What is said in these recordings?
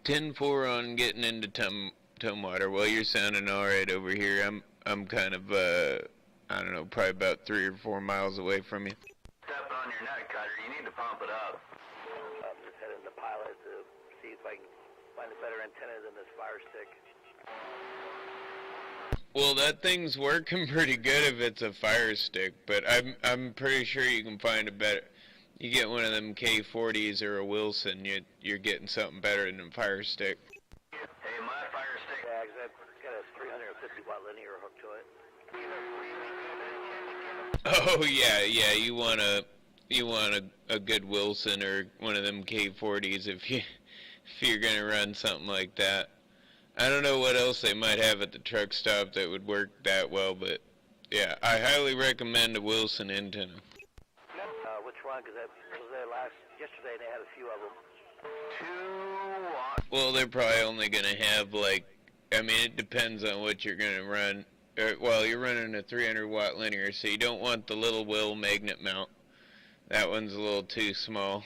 10-4 on getting into Tumwater. Well, you're sounding all right over here. I'm kind of I don't know, probably about 3 or 4 miles away from you. Stepping on your nut cutter. You need to pump it up. I'm just heading to Pilot to see if I can find a better antenna than this fire stick. Well, that thing's working pretty good if it's a fire stick, but I'm pretty sure you can find a better. You get one of them K40s or a Wilson, you're getting something better than a fire stick. Hey, my fire stick. Yeah, because I've got a 350 watt linear hook to it. Oh yeah, you want a good Wilson or one of them K40s if you're gonna run something like that. I don't know what else they might have at the truck stop that would work that well, but yeah, I highly recommend a Wilson antenna. Which one? Because I was there yesterday and they had a few of them. 2 watts. Well, they're probably only gonna have it depends on what you're gonna run. Well, you're running a 300 watt linear, so you don't want the little Will magnet mount. That one's a little too small.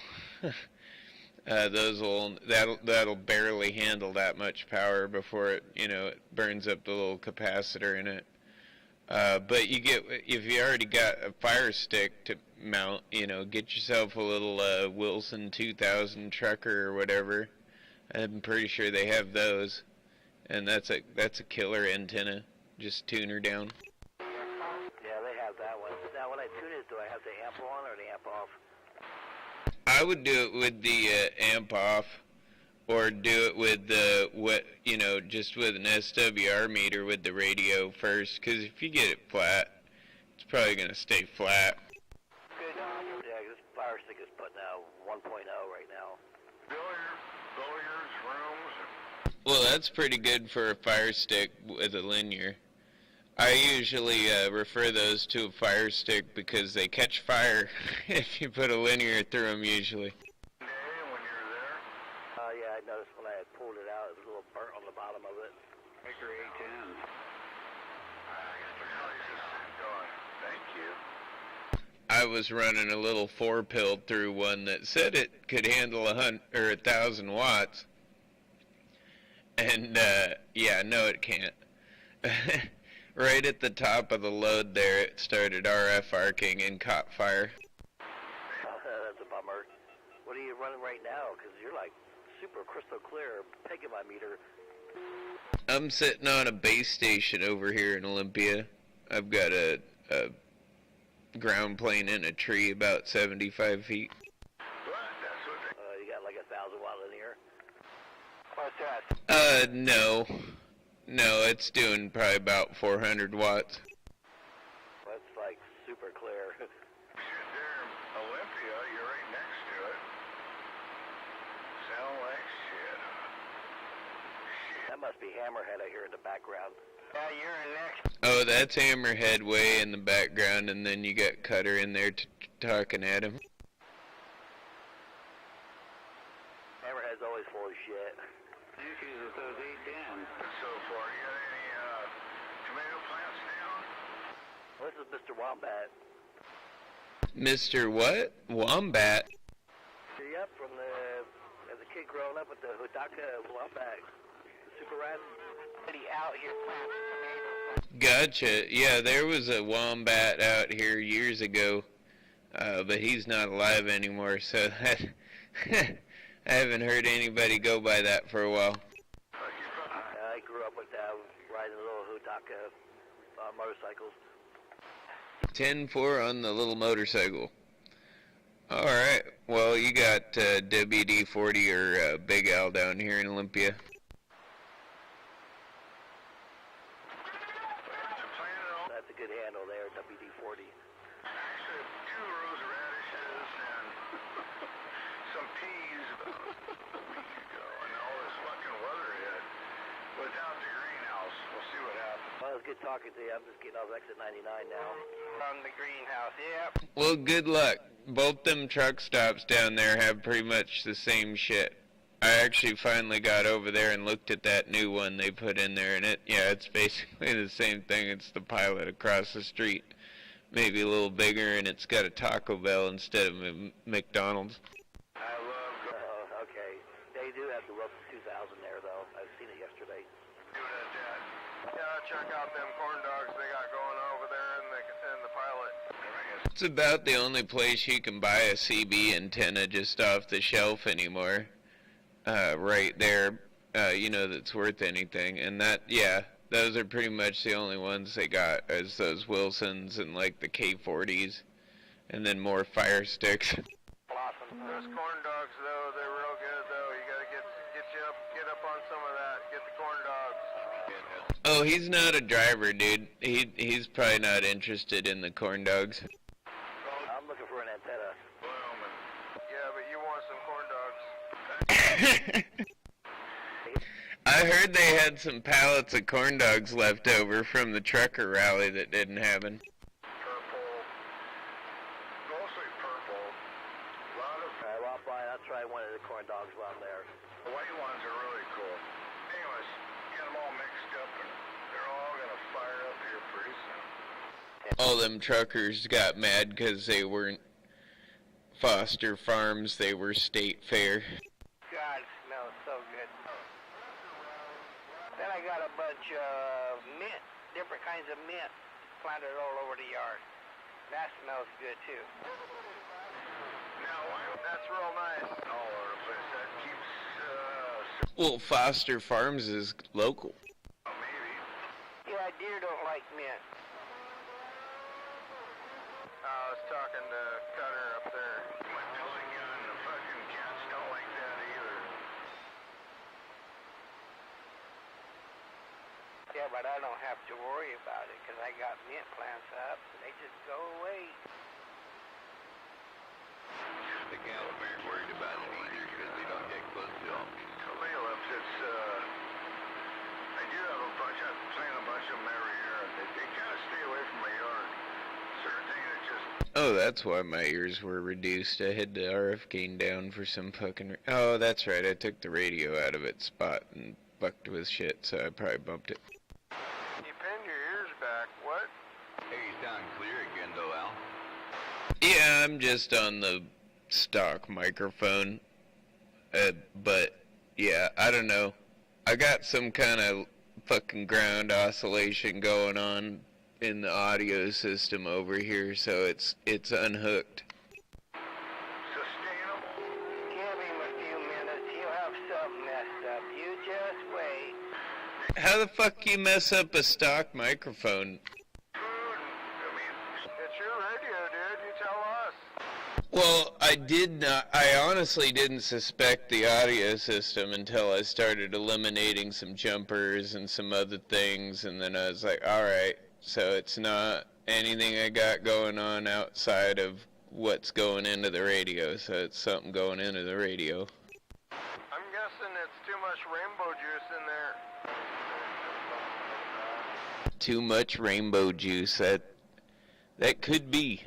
That'll barely handle that much power before it burns up the little capacitor in it. But if you already got a fire stick to mount, get yourself a little Wilson 2000 trucker or whatever. I'm pretty sure they have those, and that's a killer antenna. Just tune her down. Yeah, they have that one. Now, when I tune it, do I have the amp on or the amp off? I would do it with the amp off, or do it with just with an SWR meter with the radio first. Because if you get it flat, it's probably gonna stay flat. Good. Yeah, this fire stick is putting out 1.0 right now. Billiards rooms. Well, that's pretty good for a fire stick with a linear. I usually refer those to a fire stick because they catch fire if you put a linear through them usually. When you're there. Yeah, I noticed when I had pulled it out, it was a little burnt on the bottom of it. Baker 810. Thank you. I was running a little 4-pill through one that said it could handle 1,000 watts. And, no it can't. Right at the top of the load there, it started RF arcing and caught fire. That's a bummer. What are you running right now? Because you're like super crystal clear, pegging my meter. I'm sitting on a base station over here in Olympia. I've got a ground plane in a tree about 75 feet. You got like 1,000 watt linear? What's that? No, it's doing probably about 400 watts. That's like super clear. You're there in Olympia, you're right next to it. Sound like shit. That must be Hammerhead I hear in the background. Yeah, you're next. Oh, that's Hammerhead way in the background, and then you got Cutter in there talking at him. Hammerhead's always full of shit. Issues with those 810. So far, you got any tomato plants down? Well, this is Mr. Wombat. Mr. what? Wombat? Yep, as a kid growing up with the Hudaka Wombat. The super rat. Out here planting tomatoes. Gotcha. Yeah, there was a wombat out here years ago, but he's not alive anymore, so I haven't heard anybody go by that for a while. I grew up with riding little Hudaka motorcycles. 10-4 on the little motorcycle. Alright, well, you got WD-40 or Big Al down here in Olympia. That's a good handle there, WD-40. Actually, 2 rows of radishes and some peas about a week ago, and all this fucking weather hit without the greenhouse. We'll see what happens. Well, it was good talking to you. I'm just getting off exit 99 now. On the greenhouse, yeah. Well, good luck. Both them truck stops down there have pretty much the same shit. I actually finally got over there and looked at that new one they put in there, and it's basically the same thing. It's the Pilot across the street. Maybe a little bigger, and it's got a Taco Bell instead of a McDonald's. I love Okay. They do have the rough 2000 there, though. I've seen it yesterday. Yeah, check out them corn dogs they got going over there in the pilot. It's about the only place you can buy a CB antenna just off the shelf anymore. Right there, that's worth anything. And that, yeah, those are pretty much the only ones they got, is those Wilsons and like the K40s, and then more Fire Sticks. Those corn dogs, though, they're real good, though. You gotta get up on some of that. Get the corn dogs. Oh, he's not a driver, dude. He's probably not interested in the corn dogs. I'm looking for an antenna. Yeah, but you want some corn dogs. I heard they had some pallets of corn dogs left over from the trucker rally that didn't happen. Purple. Mostly purple. A lot of... Alright, well, Brian, I'll try one of the corn dogs while I'm there. The white ones are really cool. Anyways, get them all mixed up and they're all gonna fire up here pretty soon. All them truckers got mad because they weren't Foster Farms, they were State Fair. God, it smells so good. Then I got a bunch of mint, different kinds of mint, planted all over the yard. That smells good too. Now, that's real nice. All over the place. That keeps, Well, Foster Farms is local. maybe. Yeah, deer don't like mint. I was talking to Cutter up there. My pellet gun, the fucking cats don't like that either. Yeah, but I don't have to worry about it because I got mint plants up and they just go away. The cows aren't worried about it either because they don't get close to them. Caleb's, I do have a bunch, I plant a bunch of them every year. They kind of stay away from my yard. Certain thing that just... Oh, that's why my ears were reduced. I had the RF gain down for some fucking... Oh, that's right. I took the radio out of its spot and fucked with shit, so I probably bumped it. You pinned your ears back, what? Hey, you sound clear again though, Al. Yeah, I'm just on the stock microphone. But, yeah, I don't know. I got some kind of fucking ground oscillation going on in the audio system over here, so it's unhooked. Sustainable. Give him a few minutes. He'll have something messed up. You just wait. How the fuck you mess up a stock microphone? I mean, it's your radio, dude. You tell us. Well, I honestly didn't suspect the audio system until I started eliminating some jumpers and some other things, and then I was like, alright, so it's not anything I got going on outside of what's going into the radio, so it's something going into the radio. I'm guessing it's too much rainbow juice in there. Too much rainbow juice, that could be.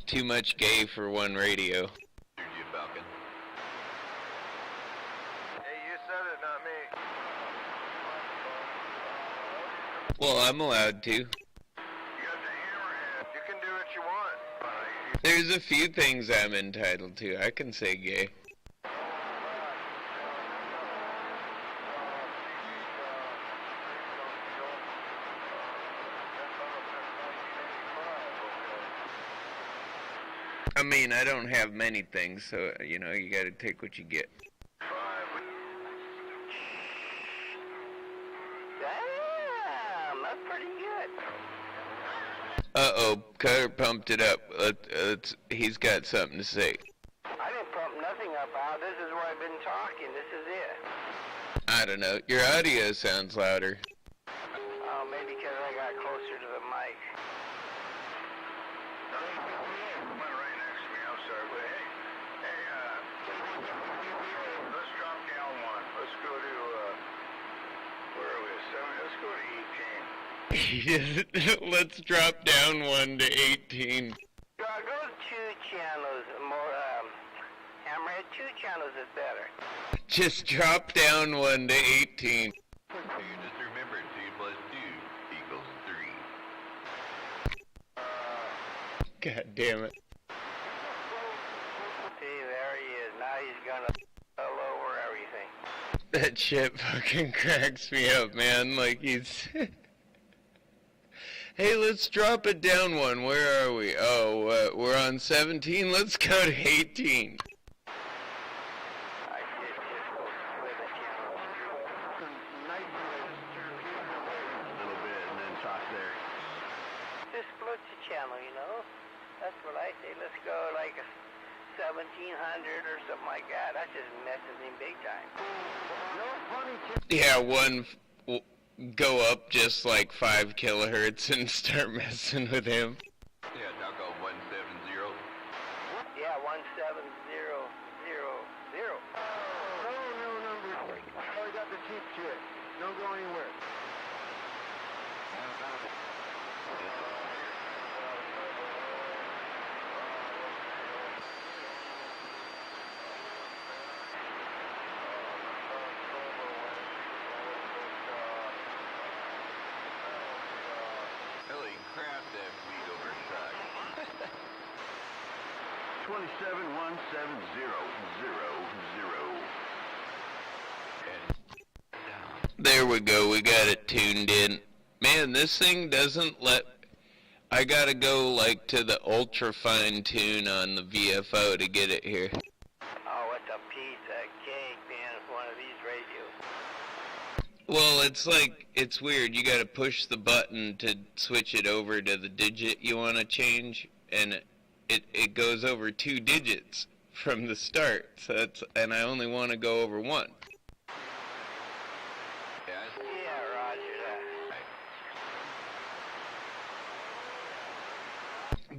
Too much gay for one radio. Heard you, Falcon. Hey, you said it, not me. Well, I'm allowed to. You got the hammerhead. You can do what you want. There's a few things I'm entitled to. I can say gay. I mean, I don't have many things, so, you gotta take what you get. Damn, that's pretty good. Uh-oh, Cutter pumped it up. He's got something to say. I didn't pump nothing up, Al. This is where I've been talking. This is it. I don't know. Your audio sounds louder. Oh, maybe because I got closer to the mic. Went right next to me. I'm sorry, but hey, let's drop down one. Let's go to, where are we? 7? Let's go to 18. Let's drop down 1 to 18. Go 2 channels more, Hammerhead, 2 channels is better. Just drop down 1 to 18. You just remember 2 plus 2 equals 3. God damn it. See, there he That shit fucking cracks me up, man. Like, he's... Hey, let's drop it down one. Where are we? Oh, we're on 17. Let's go to 18. Just split the channel, you know? That's what I say. Let's go like 1700 or something like that. That just messes him big time. Yeah, one go up just like 5 kilohertz and start messing with him. Yeah, now go 170. Yeah, 17000. No number. Oh, we got the cheap shit. Don't go anywhere. Holy crap, that fleet overshot. 271700. There we go, we got it tuned in. Man, this thing doesn't let... I gotta go like to the ultra fine tune on the VFO to get it here. Oh, it's a piece of cake, man, with one of these radios. Well, it's like, it's weird. You gotta push the button to switch it over to the digit you wanna change, and it goes over 2 digits from the start. So that's, and I only wanna go over 1. Yeah, roger that.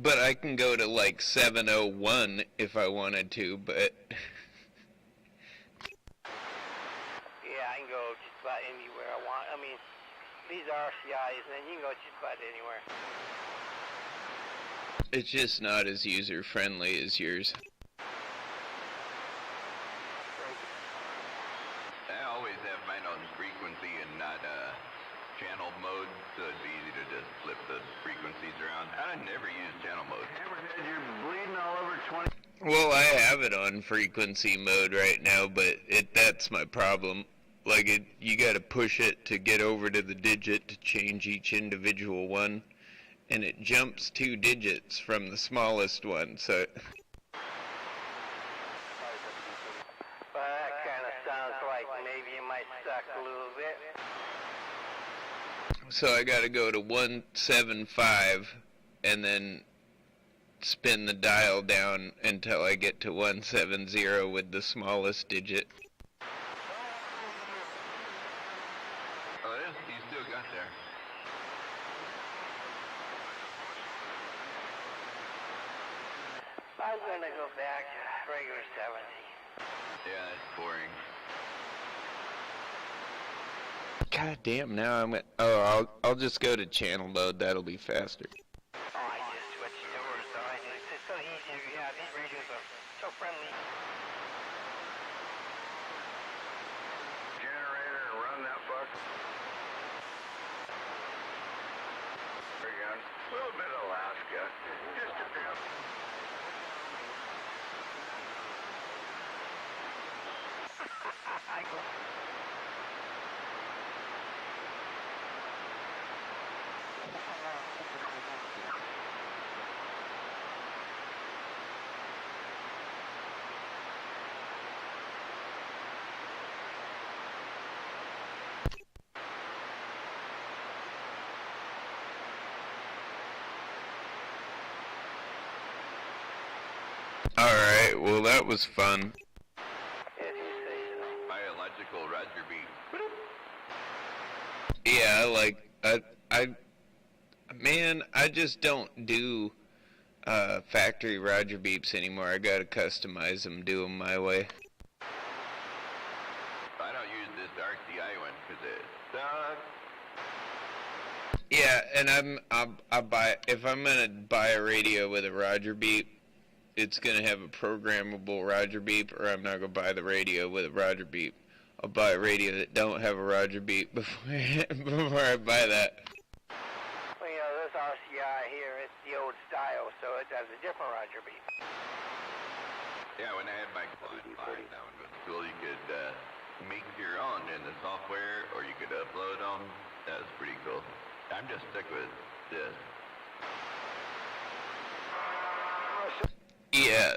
But I can go to like 701 if I wanted to, but... Yeah, I can go just about anywhere I want. I mean, these are RCIs, and you can go just about anywhere. It's just not as user-friendly as yours. I always have mine on frequency and not channel mode, so it's easy to just flip the frequencies around. I never use channel mode. Hammerhead, you're bleeding all over 20. Well, I have it on frequency mode right now, but that's my problem. Like, you gotta push it to get over to the digit to change each individual one, and it jumps 2 digits from the smallest one, so... Well, that kind of sounds like maybe it might suck a little bit. So I gotta go to 175, and then spin the dial down until I get to 170 with the smallest digit. Oh, it is? You still got there. I'm gonna go back to regular 70. Yeah, that's boring. God damn, now I'm at... Oh, I'll just go to channel mode, that'll be faster. Oh, I just switched over, so it's so easy. Yeah, these radios are so friendly. Generator and run that fuck. There you go. A little bit of Alaska. Just a bit. Alright, well that was fun. If you say so. Biological Roger B. Yeah, man, I just don't do factory Roger beeps anymore. I gotta customize them, do them my way. I don't use this RCI one because it sucks. Yeah, and if I'm gonna buy a radio with a Roger beep, it's gonna have a programmable Roger beep, or I'm not gonna buy the radio with a Roger beep. I'll buy a radio that don't have a Roger beep before I buy that. Well, you know, this RCI here, it's the old style, so it has a different Roger beep. Yeah, when I had my client line, that one was cool. You could make your own in the software, or you could upload them. That's pretty cool. I'm just stuck with this. Yeah,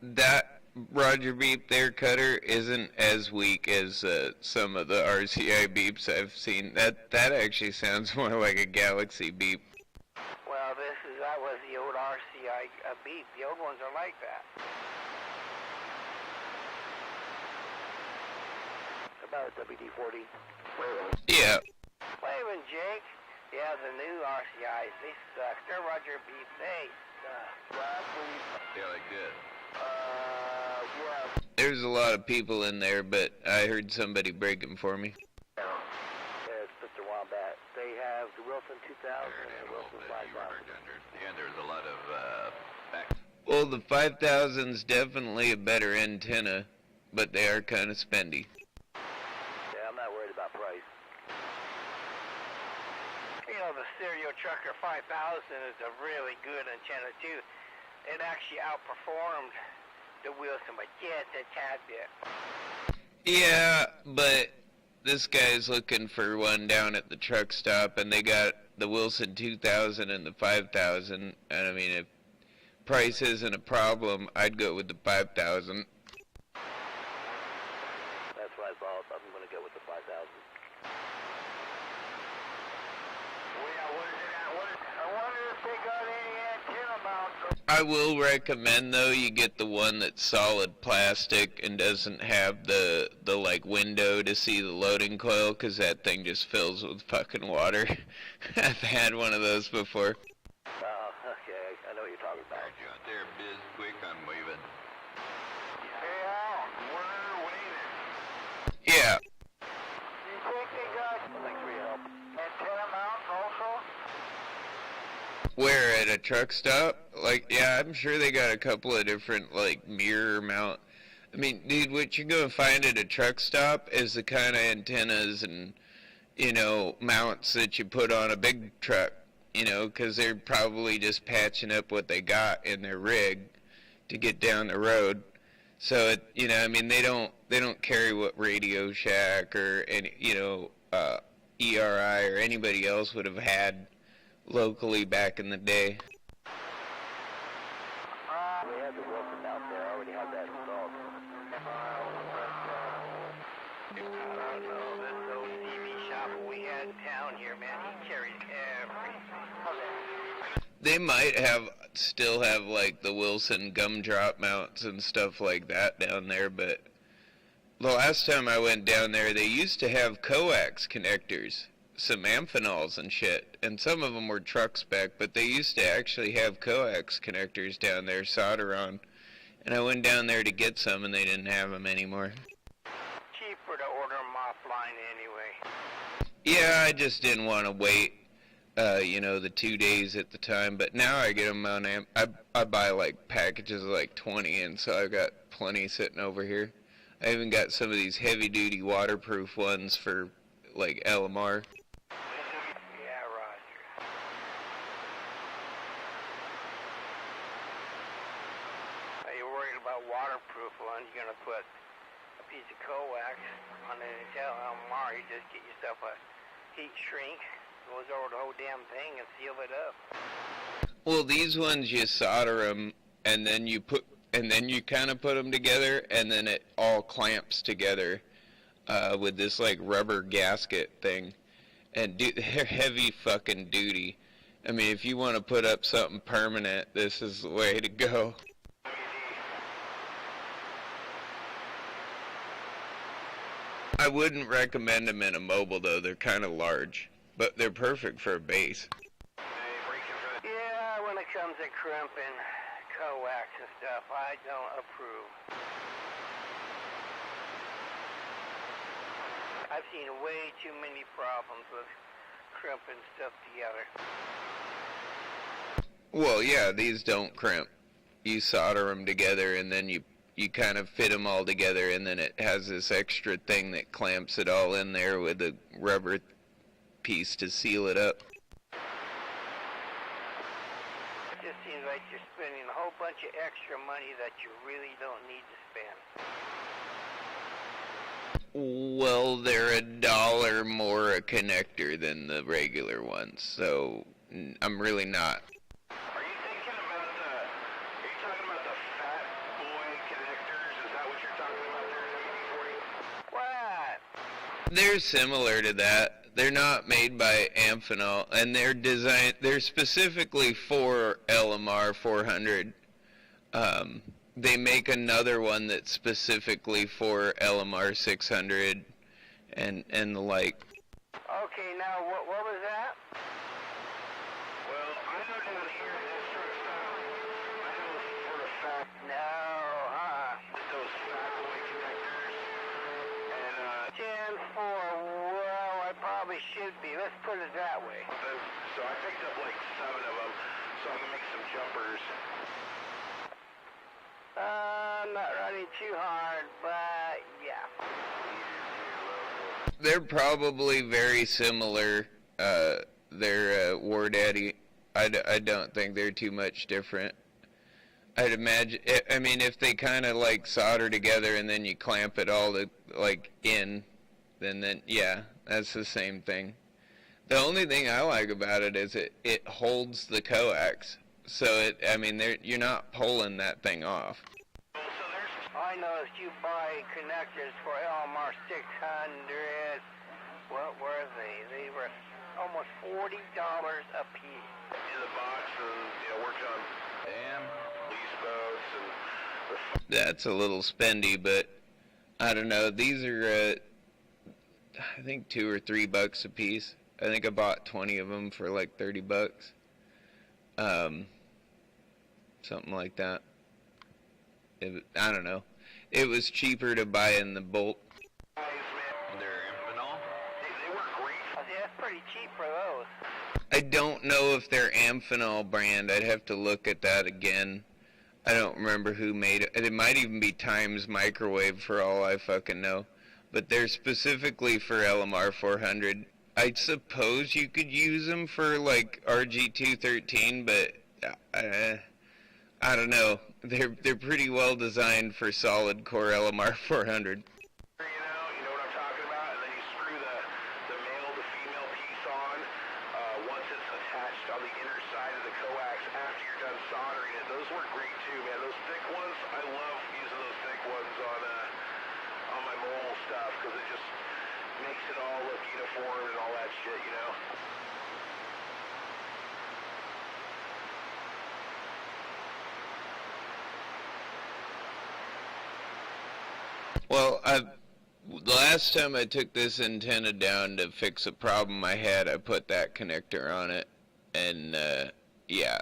that Roger beep there, Cutter, isn't as weak as some of the RCI beeps I've seen. That actually sounds more like a Galaxy beep. Well, that was the old RCI beep. The old ones are like that. About a WD-40. Yeah. Waving, Jake. Yeah, the new RCIs, they suck. They're Roger beep. They suck. Yeah, like this. Yeah. There's a lot of people in there, but I heard somebody break them for me. Yeah, it's Mr. Wombat. They have the Wilson 2000 and the Wilson 5000. Yeah, there's a lot of back. Well, the 5000's definitely a better antenna, but they are kind of spendy. Yeah, I'm not worried about price. You know, the Stereo Trucker 5000 is a really good antenna, too. It actually outperformed the Wilson, but just a tad bit. Yeah, but this guy's looking for one down at the truck stop, and they got the Wilson 2000 and the 5000. And I mean, if price isn't a problem, I'd go with the 5000. That's what I thought. I'm going to go with the 5000. Well, yeah, what is it at? I wonder if they got any antenna mounts. I will recommend, though, you get the one that's solid plastic and doesn't have the like window to see the loading coil, because that thing just fills with fucking water. I've had one of those before. Oh, okay. I know what you're talking about. You out there, Biz, quick, I'm waving. Hey, Al, we're waiting. Yeah. You think they got antenna mounts also? Where, at a truck stop? Like, yeah, I'm sure they got a couple of different, like, mirror mount. I mean, dude, what you're gonna find at a truck stop is the kind of antennas and, you know, mounts that you put on a big truck, you know, because they're probably just patching up what they got in their rig to get down the road. So, it, you know, I mean, they don't carry what Radio Shack or any, you know, ERI or anybody else would have had locally back in the day. We had the Wilson out there. I already had that installed. I don't know. This old TV shop we had in town here, man, he carries everything. They might still have like the Wilson gumdrop mounts and stuff like that down there, but the last time I went down there, they used to have coax connectors, some amphenols and shit, and some of them were truck spec, but they used to actually have coax connectors down there, solder on, and I went down there to get some, and they didn't have them anymore. Cheaper to order them offline anyway. Yeah, I just didn't want to wait, you know, the 2 days at the time, but now I get them on I buy like packages of like 20, and so I've got plenty sitting over here. I even got some of these heavy-duty waterproof ones for like LMR. Yeah, Roger. Are you worried about waterproof ones? You're gonna put a piece of coax on an LMR. You just get yourself a heat shrink, goes over the whole damn thing, and seal it up. Well, these ones you solder them, and then you kind of put them together, and then it all clamps together with this like rubber gasket thing. And they're heavy fucking duty. I mean, if you want to put up something permanent, this is the way to go. I wouldn't recommend them in a mobile, though. They're kind of large, but they're perfect for a base. Yeah, when it comes to crimping coax and stuff, I don't approve. I've seen way too many problems with crimping stuff together. Well, yeah, these don't crimp. You solder them together, and then you kind of fit them all together, and then it has this extra thing that clamps it all in there with a rubber piece to seal it up. It just seems like you're spending a whole bunch of extra money that you really don't need to spend. Well, they're $1 more a connector than the regular ones, so I'm really not. Are you thinking about are you talking about the Fat Boy connectors? Is that what you're talking about there in the EV40? What? They're similar to that. They're not made by Amphenol, and they're specifically for LMR 400. They make another one that's specifically for LMR 600 and the like. Okay, now what was that? Well, I know down here in this truck style, I know for a fact No, huh? that those Fat Boy connectors and 10-4, well, I probably should be. Let's put it that way. so I picked up like 7 of them, so I can make some jumpers. I'm not running too hard, but yeah. They're probably very similar. They're War Daddy. I don't think they're too much different. I'd imagine. I mean, if they kind of like solder together and then you clamp it all to like in, then yeah, that's the same thing. The only thing I like about it is it holds the coax. So you're not pulling that thing off. I noticed you buy connectors for LMR 600. What were they? They were almost $40 a piece. In the box and, worked on lease boats and... That's a little spendy, but I don't know. These are, I think $2 or $3 a piece. I think I bought 20 of them for like $30. Something like that. I don't know. It was cheaper to buy in the bulk. They're Amphenol? They work great. I see, that's pretty cheap for those. I don't know if they're Amphenol brand. I'd have to look at that again. I don't remember who made it. It might even be Times Microwave for all I fucking know. But they're specifically for LMR 400. I suppose you could use them for like RG213, but I don't know. They're pretty well designed for solid core LMR 400. You know what I'm talking about? And then you screw the male to female piece on once it's attached on the inner side of the coax after you're done soldering it. Those work great too, man. Those thick ones, I love using those thick ones on my mobile stuff because it just makes it all look uniform and all that shit, you know? Well, the last time I took this antenna down to fix a problem I had, I put that connector on it, and yeah,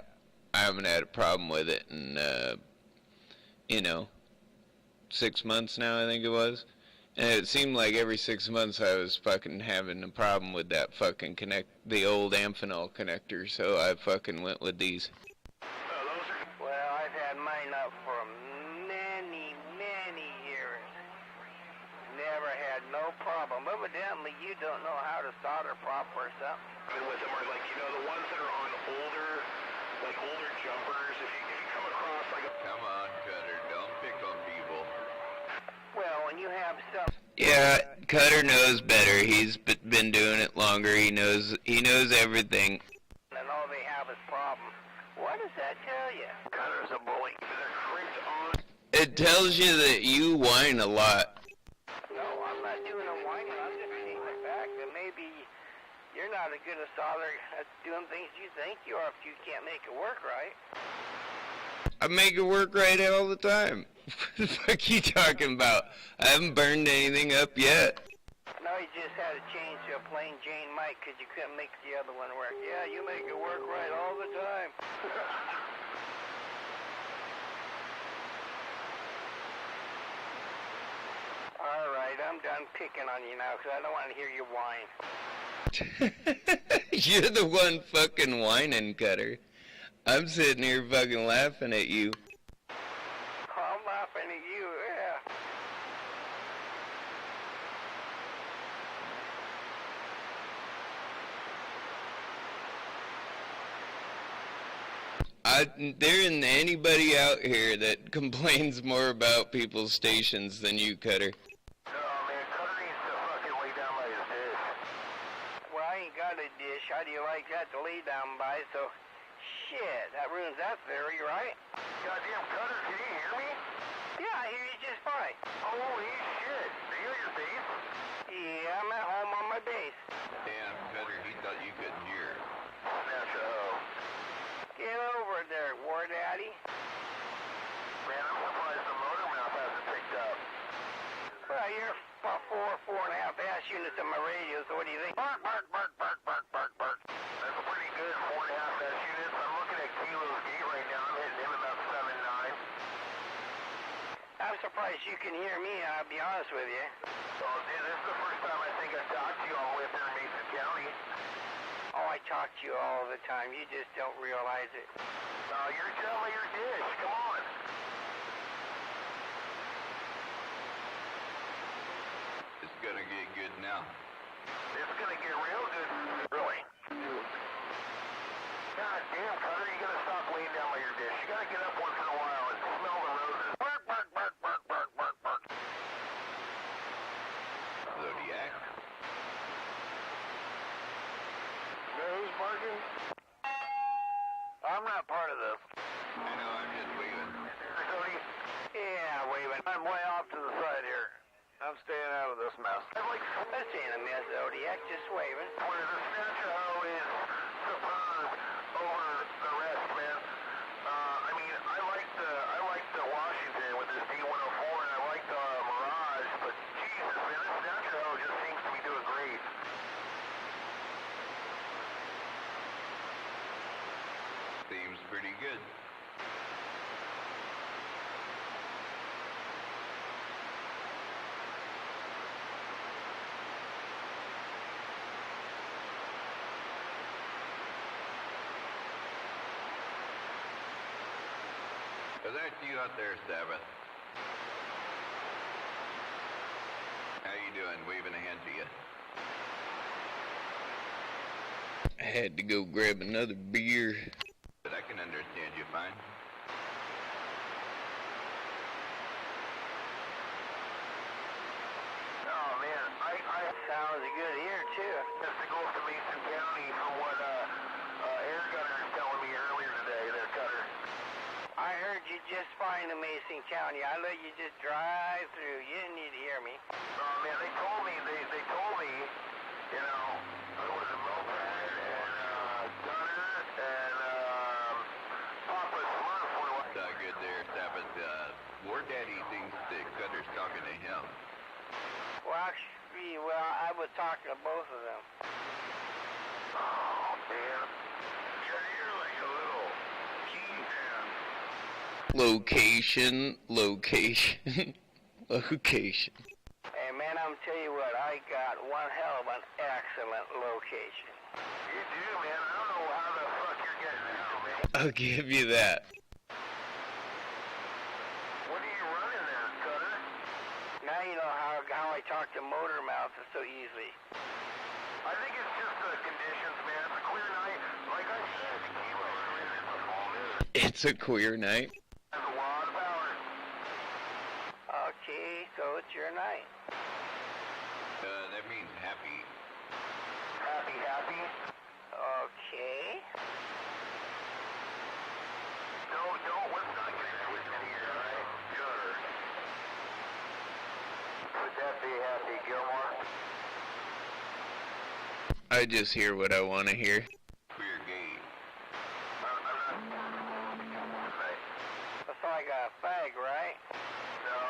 I haven't had a problem with it in 6 months now, I think it was. And it seemed like every 6 months I was fucking having a problem with that fucking the old Amphenol connector, so I fucking went with these. Well, I've had mine up for many, many years. Never had no problem. Evidently, you don't know how to solder proper or something. With them are like, the ones that are on older jumpers. If you come across like a... Come on, Cutter, don't pick on people. Well, when you have some... Yeah, Cutter knows better. He's been doing it longer. He knows everything. And all they have is problems. What does that tell you? Cutter's a bully. They're crimped on. It tells you that you whine a lot. No, I'm not doing a whining. I'm just stating the fact that maybe you're not as good a solder at doing things you think you are if you can't make it work right. I make it work right all the time. What the fuck are you talking about? I haven't burned anything up yet. No, you just had to change to a plain Jane mic because you couldn't make the other one work. Yeah, you make it work right all the time. All right, I'm done picking on you now because I don't want to hear you whine. You're the one fucking whining, Cutter. I'm sitting here fucking laughing at you. I'm laughing at you, yeah. There isn't anybody out here that complains more about people's stations than you, Cutter. No, man, Cutter ain't do you like that to lay down by? So, shit, that ruins that theory, right? Goddamn Cutter, can you hear me? Yeah, I hear you just fine. Holy shit. Are you at your base? Yeah, I'm at home on my base. Damn, Cutter, he thought you couldn't hear. Snatch a hoe. Get over there, War Daddy. Man, I'm surprised the motor mouth hasn't picked up. Well, you're about 4.5 ass units on my radio, so what do you think? Bark, bark, bark, bark, bark, bark, bark. That's pretty good, 4.5 ass units. I'm looking at Kilo's gate right now. I'm hitting him about 7.9. I'm surprised you can hear me, I'll be honest with you. Oh, dude, this is the first time I think I've talked to you all the way up there in Mason County. Oh, I talk to you all the time. You just don't realize it. You're telling me your dish. Come on. It's gonna get good now. It's gonna get real good. Really? God damn, Cutter, you gotta stop laying down by your dish. You gotta get up once in a while and smell the roses. Bark, bark, bark, bark, bark, bark, bark. Zodiac. Who's barking? I'm not part of this. I know, I'm just waving. Cody, Yeah, waving. I'm way off to the side here. I'm staying out of this mess. I'd like This ain't a mess, Zodiac, just waving. where the Snatch a Hoe is superb over the rest, man. I mean, I like the Washington with this D104, and I like the Mirage, but Jesus, man, this Snatch a Hoe just seems to be doing great. Seems pretty good. Is that you out there, Sabbath? How you doing? Waving a hand to you. I had to go grab another beer. But I can understand you fine. Oh, man, I Sounds good here, too. just to go up to Mason County from what Air Gunner is telling me earlier today, there, Cutter. I heard you just fine in Mason County. I let you just drive through. You didn't need to hear me. Oh, man, they told me, you know, it was a Moped and Gunner and Papa Smurf were like, It's all good there, Sabbath. War Daddy thinks that Cutter's talking to him. Well, actually, I was talking to both of them. oh, man. You're like a little kingpin. Location, location, location. Hey, man, I'm tell you what, I got one hell of an excellent location. You do, man. I don't know how the fuck you're getting out, man. I'll give you that. What are you running there, Cutter? Now you know how I talk to motor mouth so easily. I think it's just the conditions, man. It's a clear night. Like I said, the Kilo earlier, it's a full moon. It's a queer night. Has a lot of power. Okay, so it's your night. That means happy. Happy, happy. Okay. Don't, let's not get twisted here, alright? Sure. Would that be Happy Gilmore? I just hear what I want to hear. Queer gay. I'm not... Right. So I got a fag, right? No.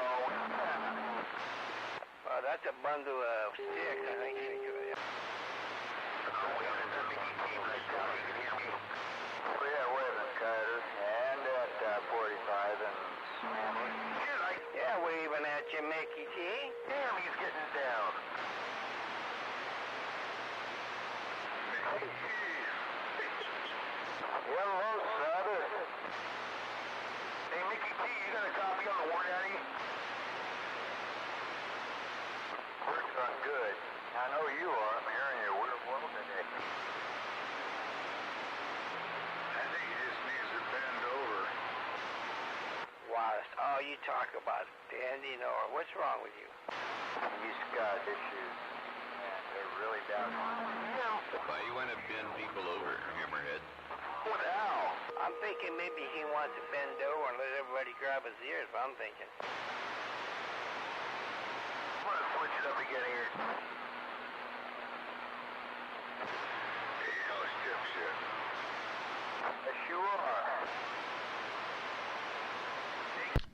Well, that's a bundle of sticks, I think. Oh, wait, is that Mickey T right down? You can hear me? Well, yeah, waving, Carter. And at 45 and Smalley. Shit, Yeah, waving at you, Mickey T. damn, he's getting down. Mickey T. Hello, Sabbath. Hey, Mickey T, you got a copy on the War Daddy? Works on good. I know you are. I'm hearing you. We're well today. I think he just needs to bend over. Wow, oh, you talk about bending over. What's wrong with you? He's got issues. And they're really down. Yeah, Why you want to bend people over, Hammerhead? What the hell? I'm thinking maybe he wants to bend over and let everybody grab his ears, but I'm thinking. I'm gonna switch it up again here. There you go, dipshit. Yes, you are.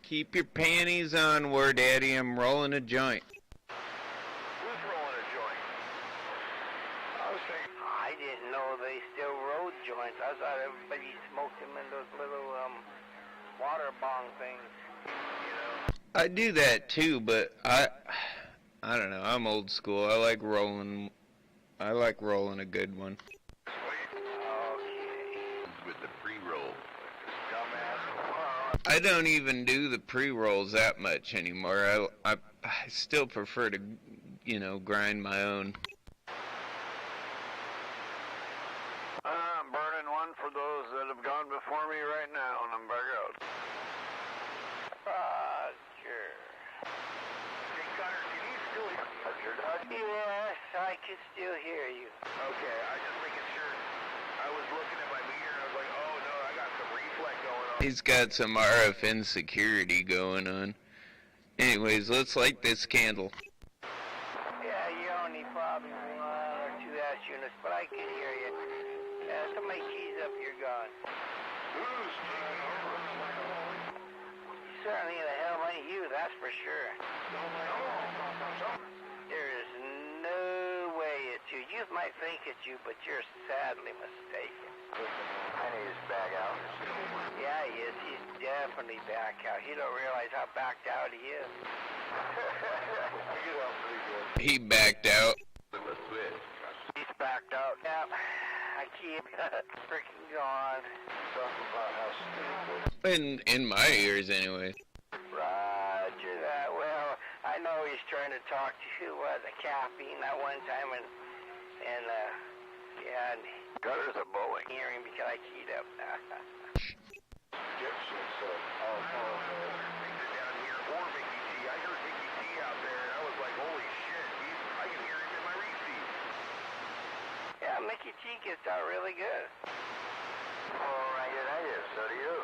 Keep your panties on, War Daddy. I'm rolling a joint. Who's rolling a joint? I was thinking. I didn't know they still rode joints. I thought everybody smoked them in those little water bong things. You know. I do that too, but I don't know. I'm old school. I like rolling a good one. Sweet. Okay. With the pre-roll. Dumbass. I don't even do the pre-rolls that much anymore. I still prefer to, grind my own. I'm burning one for those that have gone before me right now, and I'm back out. Roger. Hey, Connor, can you still hear me? Roger, Roger. Yes, I can still hear you. Okay, I just making sure. I was looking at my meter, and I was like, oh no, I got some reflex going on. He's got some RF insecurity going on. Anyways, let's light this candle. Yeah, you only probably 1 or 2 S units, but I can hear you. Somebody keys up, you're gone. Who's taking over? Certainly the hell ain't you, that's for sure. No. There is no way it's you. You might think it's you, but you're sadly mistaken. I need his bag out. Yeah, he is. He's definitely back out. He don't realize how backed out he is. Get out pretty good. He backed out. Flip a switch. He's backed out. Yep. I keep freaking gone. Talk about how stupid. In my ears, anyway. Roger that. Well, I know he's trying to talk to the caffeine that one time, and yeah, and Gutter's a bowling. hearing because I keyed up. Dipshit, so. Oh, down here, or Mickey T. I heard Mickey T out there, and I was like, holy shit, I can hear him in my receipt. Yeah, Mickey T gets out really good. Oh, I do. So do you.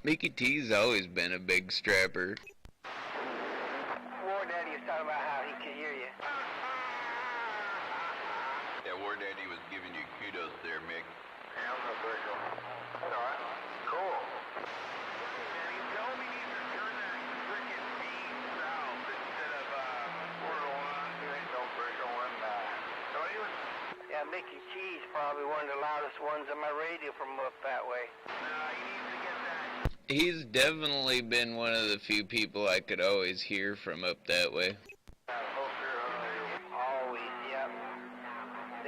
Mickey T's always been a big strapper. War Daddy was talking about how he could hear you. Yeah, War Daddy was giving you kudos there, Mick. Yeah, I'm not very cool. That's all right. Cool. And you tell me to turn that frickin' beam south instead of 401. You ain't no frickin' one. Don't even. Yeah, Mickey T's probably one of the loudest ones on my radio from up that way. Nah, he needs to get that. He's definitely been one of the few people I could always hear from up that way. Always, yep.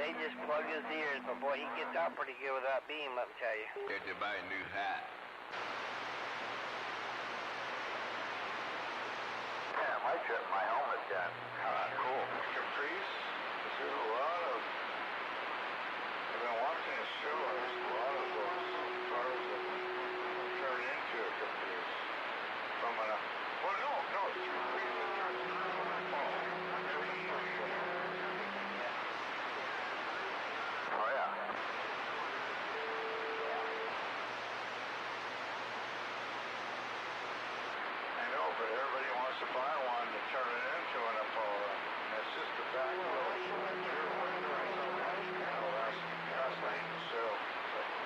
They just plug his ears, but boy, he gets out pretty good with that beam, let me tell you. You had to buy a new hat. Yeah, my helmet got cool. Caprice. There's a lot of. I've been watching a show. There's a lot of those cars that turn into a Caprice. From a. Well, no, it's Caprice that turns into Oh, yeah. I know, but everybody wants to buy one to turn it into an Apollo. And it's just the back wheel. That's like so.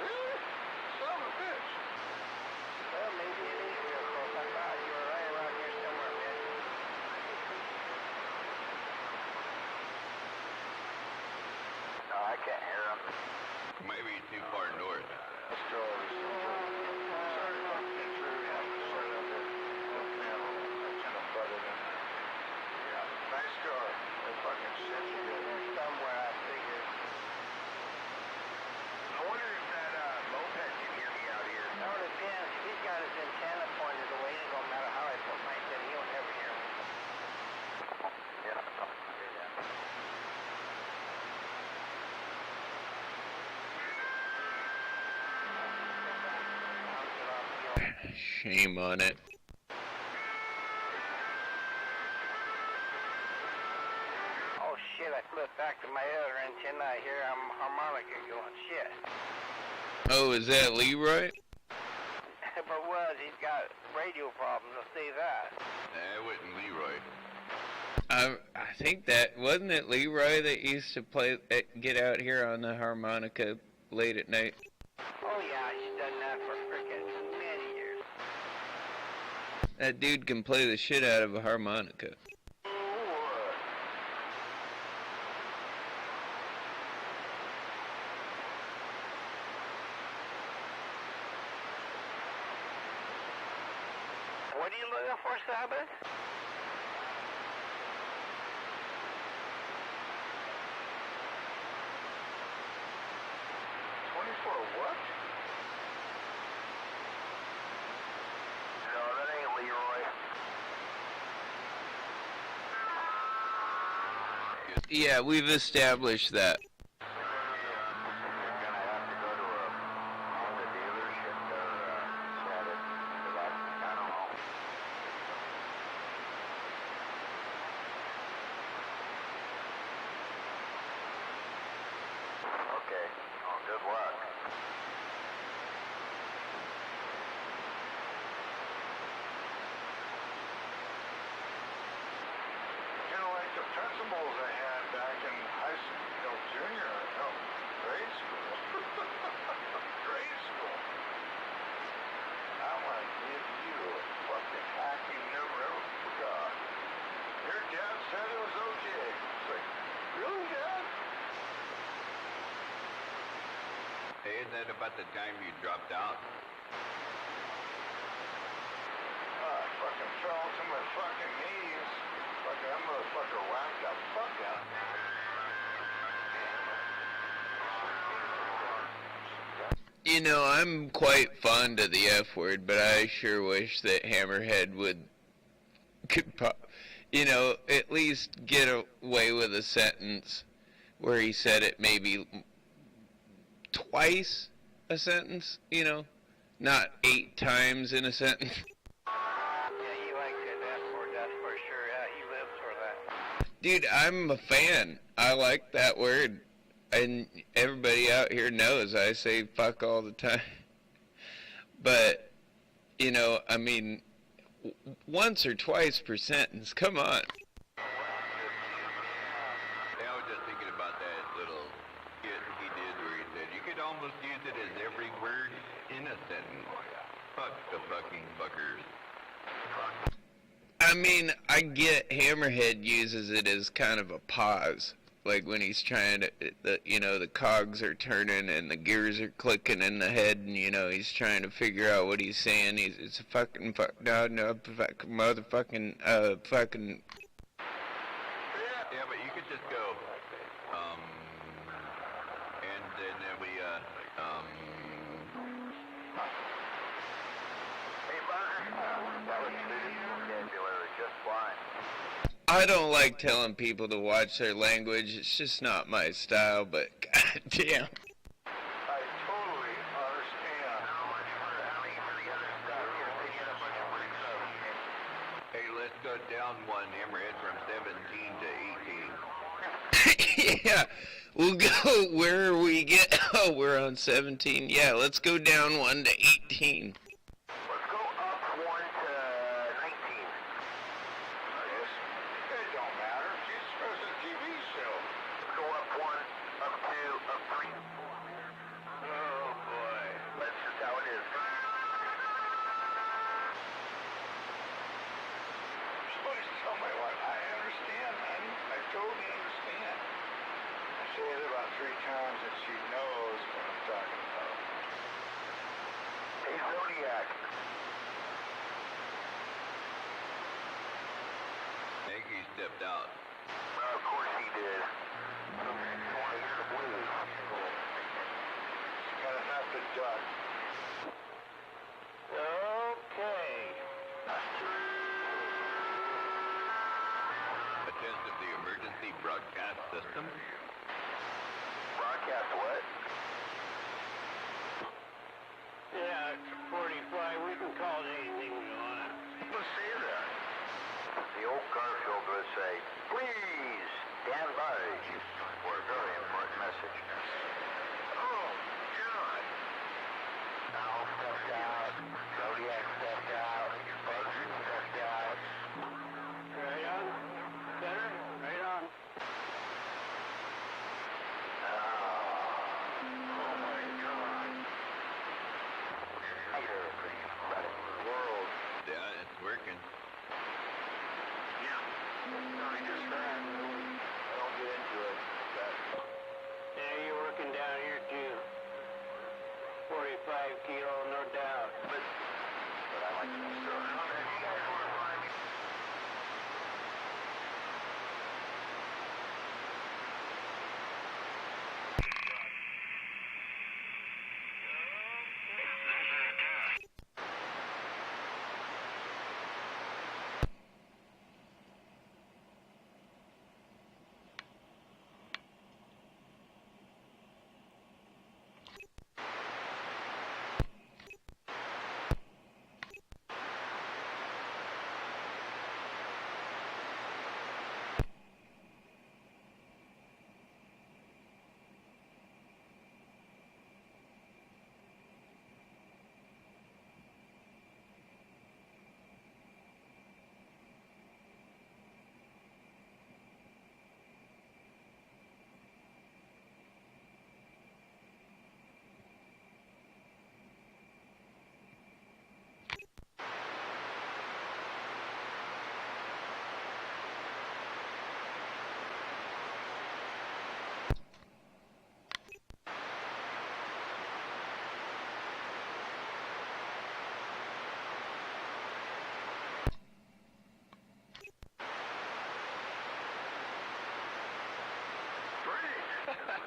Really? Son of a bitch. Well, maybe it is real close. I thought you were right around here somewhere, man. No, I can't hear him. Might be too far north. Let's go. Sorry about the intrude. Sorry about the panel. I kind of butted in there. Yeah, nice car. That fucking shit's good. Somewhere, I figured. I wonder if that moped can hear me out here. No, it depends. If he's got his antenna pointed away, it don't matter how I put my antenna, he'll never hear me. Yeah. Shame on it. Oh shit, I flip back to my other antenna, I hear a harmonica going, shit. Oh, is that Leroy? If it was, he's got radio problems, I'll say that. Nah, it wasn't Leroy. I think that, wasn't it Leroy that used to play, get out here on the harmonica late at night? Oh yeah, he's done that for frickin' many years. That dude can play the shit out of a harmonica. What are you looking for, Sabbath? What? No, that ain't Leroy. Yeah, we've established that. You're gonna have to go to a Honda dealership or set it. I don't know. Okay. Well, good luck. You know, like the principals I had back in high school, junior, no, grade school. Grade school. I'm gonna give you a fucking hacky never forgot. Your dad said it was okay. It's like, really, Dad? Hey, isn't that about the time you dropped out? I fucking fell to my fucking knees. Fucking, that motherfucker whacked the fuck out of me. You know, I'm quite fond of the F word, but I sure wish that Hammerhead you know, at least get away with a sentence where he said it maybe twice a sentence, you know, not 8 times in a sentence. Yeah, he likes it, that's for sure. Yeah, he lives for that. Dude, I'm a fan. I like that word. And everybody out here knows I say fuck all the time. But, you know, I mean, once or twice per sentence, come on. Yeah, I was just thinking about that little skit he did where he said you could almost use it as every word in a sentence. Fuck the fucking fuckers. I mean, I get Hammerhead uses it as kind of a pause. Like when he's trying to, you know, the cogs are turning and the gears are clicking in the head, and you know he's trying to figure out what he's saying. It's a fucking motherfucking fucking. Yeah, but you could just go, and then we, Hey, Buzzer. That was suited vocabulary just fine. I don't like telling people to watch their language. It's just not my style. But goddamn. I totally understand. How much for the other stuff? hey, let's go down one, Hammerhead, from 17 to 18. Yeah, we'll go where we get. Oh, we're on 17. Yeah, let's go down 1 to 18. Let's go up 1 to 19. Yes. It don't matter. She's supposed to TV show. Let's go up 1, up 2, up 3. Oh, boy. That's just how it is. Please tell my wife. I understand, honey. I totally understand. I say it about 3 times and she knows what I'm talking about. Hey, Zodiac. Maggie stepped out. Of course he did. I want to hear the blues. She's got enough to duck. Okay. A test of the emergency broadcast system. Broadcast what? Yeah, it's 45. We can call it anything we want. Let's say that. The old Garfield would say, please Stand by, Chief, for a very important message. Oh, God. Now stepped out. Zodiac stepped out. Baker stepped out. Right on. Center. Right on. Oh my God. Everything right in the world. Yeah, it's working. Yeah. No, I just I don't get into it. Yeah, you're working down here too. 45 kilo, no doubt. But I like to be sure. You guys want to find me?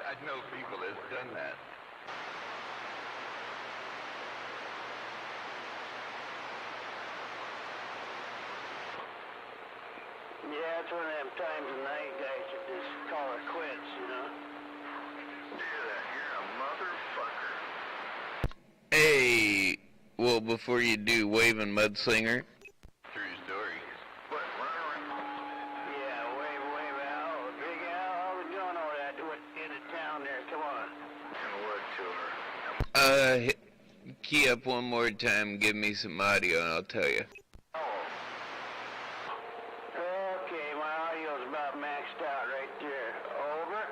I know people that's done that. Yeah, it's one of them times of night guys should just call it quits, you know? Hear that? You're a motherfucker. Hey, well, before you do, waving mudslinger. True story. What, run around? Yeah, wave Al, Big Al, how we doing over that end of town there? Come on. And what to her? Key up one more time, give me some audio, and I'll tell you. Okay, my audio's about maxed out right there. Over.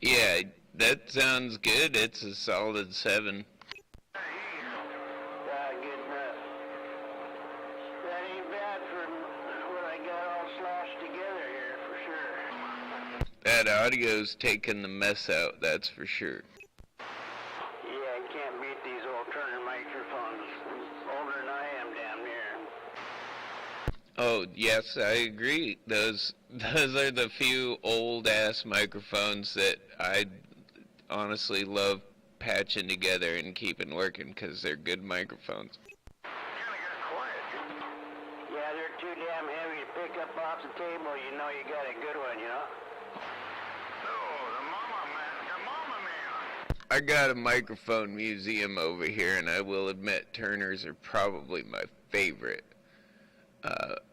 Yeah, that sounds good. It's a solid 7. Good enough. That ain't bad for what I got all slashed together here, for sure. That audio's taking the mess out, that's for sure. Yeah, I can't beat these old Turner microphones. Older than I am, damn near. Oh, yes, I agree. Those are the few old-ass microphones that I honestly love patching together and keeping working because they're good microphones. Kinda got quiet. Yeah, they're too damn heavy to pick up off the table. You know you got a good one, you know? No, the mama man. I got a microphone museum over here, and I will admit Turners are probably my favorite.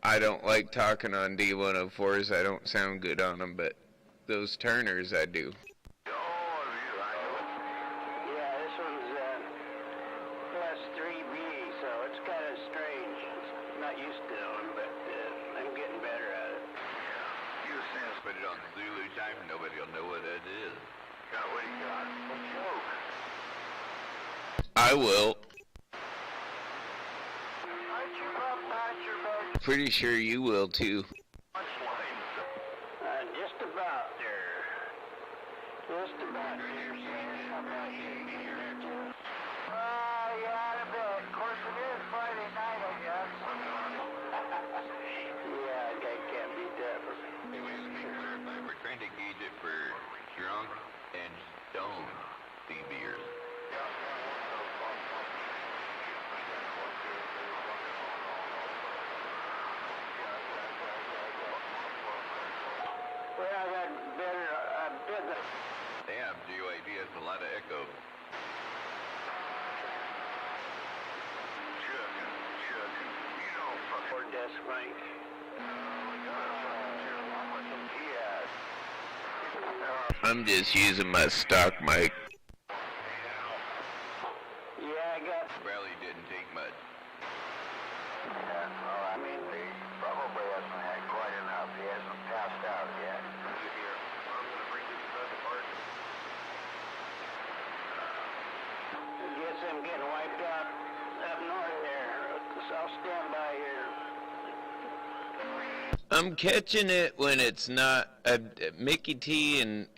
I don't like talking on D104s. I don't sound good on them, but those Turners I do. Oh, you, I know. Yeah, this one's plus 3B, so it's kind of strange. I'm not used to them, but I'm getting better at it. You sense, Put it on Zulu time, nobody will know what it is. got what you got. A joke. I will. Aren't you up, Patcher, baby? Pretty sure you will too. Just about there. Just about there. Yeah, a bit. Of course, it is Friday night, I guess. Yeah, I can't beat that. We're trying to gauge it for drunk and stoned sea beers. Well, I got better, business. Damn, GYD has a lot of echo. Chucking. You know, fucking. Or desk mic. Yes. I'm just using my stock mic. Yeah, I got. Probably didn't take much. Yeah, well, I mean, he probably hasn't had quite enough. He hasn't passed out yet. Here, I'm going to bring this bus apart. Guess I'm getting wiped out up north there. So I'll stand by here. I'm catching it when it's not Mickey T and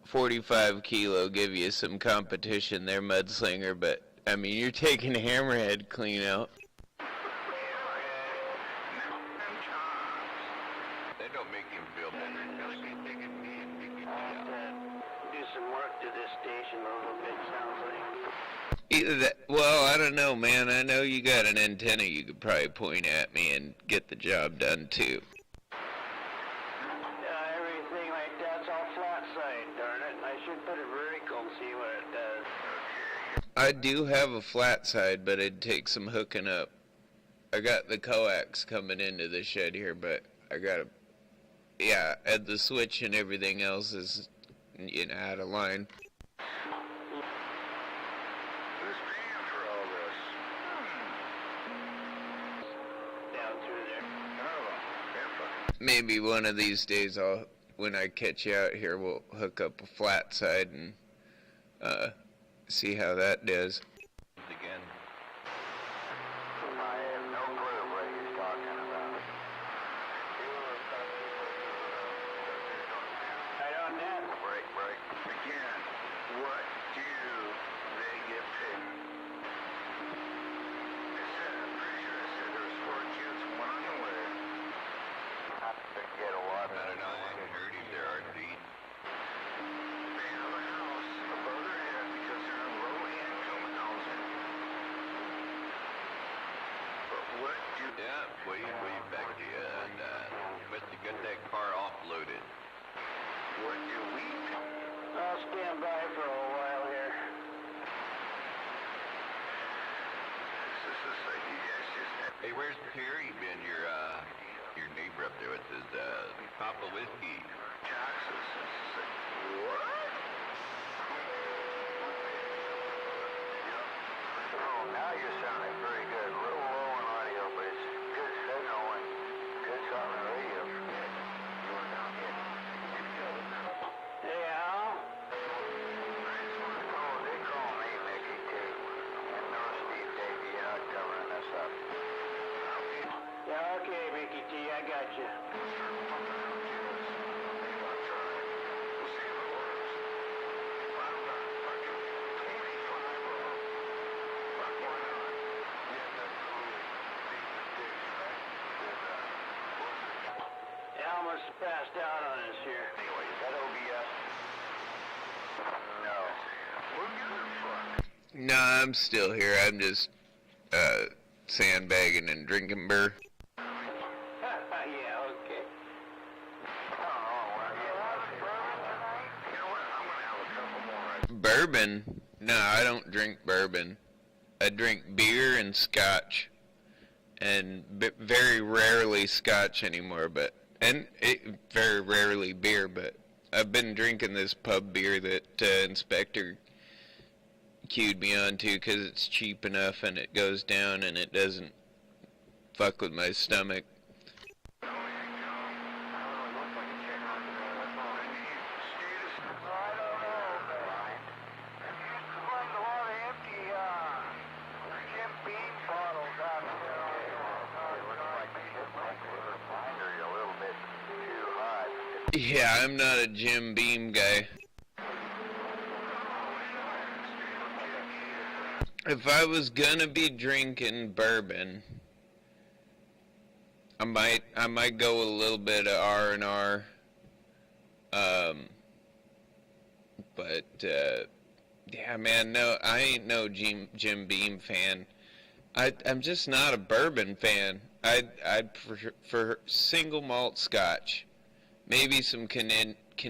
45 Kilo give you some competition there, Mudslinger, but I mean you're taking Hammerhead clean out. That don't make him feel better. I'll have to do some work to this station a little bit, sounds like. Either that, well, I don't know, man. I know you got an antenna you could probably point at me and get the job done too. Everything like that's all flat side, darn it. I should put it vertical and see what it does. I do have a flat side, but it'd take some hooking up. I got the coax coming into the shed here, but I gotta, yeah, and the switch and everything else is, you know, out of line. Who's paying for all this? Down through there. Oh, they're fucking. Maybe one of these days when I catch you out here, we'll hook up a flat side and, see how that does. Again. I have no clue what he's talking about. I don't know. Break. Again, what do they get paid? I'm pretty sure I said there was 4 kids, one on the way. Not to get a lot I don't know. I haven't heard if there are feet. They have a house above their head because they're in low-income housing. But what do Yeah, way back to you. And, you must have got that car offloaded. what do we do? I'll stand by for a while here. This is like you guys just have Hey, where's Perry been? Your neighbor up there with his Papa Whiskey. taxes. It's like, what? Oh, now you're sounding very good. A little low on audio, but it's good signal and good on the radio. You were down here. Hey, Al? Oh, they call me Mickey T. And no Steve Davey, you're not covering this up. Yeah, okay, Mickey T, I got you. Almost passed out on us here. Anyway, is that OBS? No. No, I'm still here. I'm just sandbagging and drinking beer. Yeah, okay. Bourbon? No, I don't drink bourbon. I drink beer and scotch, and very rarely scotch anymore. Very rarely beer. But I've been drinking this pub beer that Inspector cued me onto because it's cheap enough and it goes down and it doesn't fuck with my stomach. Yeah, I'm not a Jim Beam guy. If I was gonna be drinking bourbon, I might go a little bit of R&R. Yeah, man, no, I ain't no Jim Beam fan. I'm just not a bourbon fan. I'd prefer single malt scotch. Maybe some Canadian. I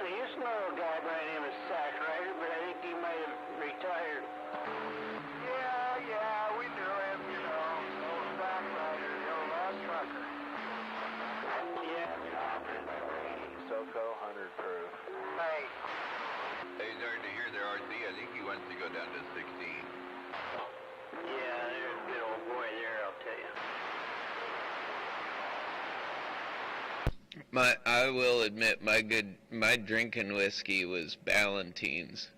used to know a guy by the name of Sack Rider, but I think he might have right. Hey, starting to hear their RC. I think he wants to go down to 16. Yeah, there's a good old boy there, I'll tell you. I will admit, my drinking whiskey was Ballantines.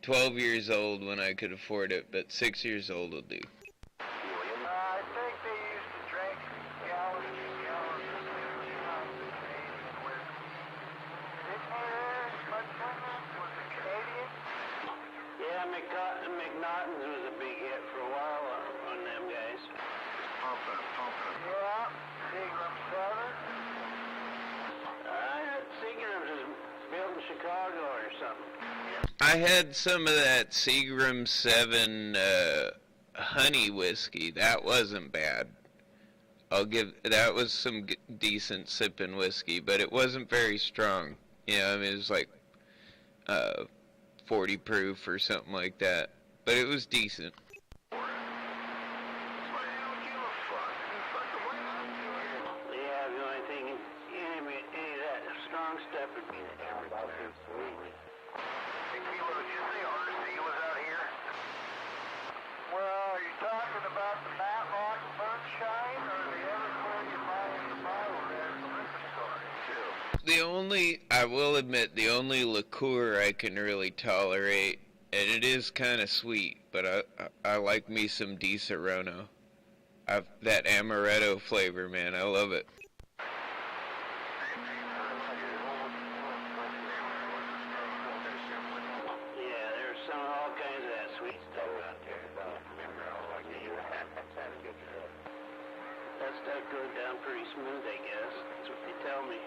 12 years old when I could afford it, but 6 years old will do. I think they used to drink gallons and gallons of Didn't they, Mudslingers? Was it Canadian? Yeah, McNaughton's was a big hit for a while on them guys. Pumping. Yeah, Seagram 7. Seagram's was built in Chicago or something. I had some of that Seagram 7 honey whiskey. That wasn't bad. That was some decent sipping whiskey, but it wasn't very strong. You know, I mean, it was like 40 proof or something like that. But it was decent. Yeah, the only thing, any of that strong stuff would be everybody sweet. Hey, Kilo, did you say RC was out here? Well, are you talking about the Matlock Moonshine or the Everclear you buy in the bottle there at the liquor store? I will admit, the only liqueur I can really tolerate, and it is kind of sweet, but I like me some Di Serono. That amaretto flavor, man, I love it. Yeah, there's all kinds of that sweet stuff out there. That stuff goes down pretty smooth, I guess. That's what they tell me.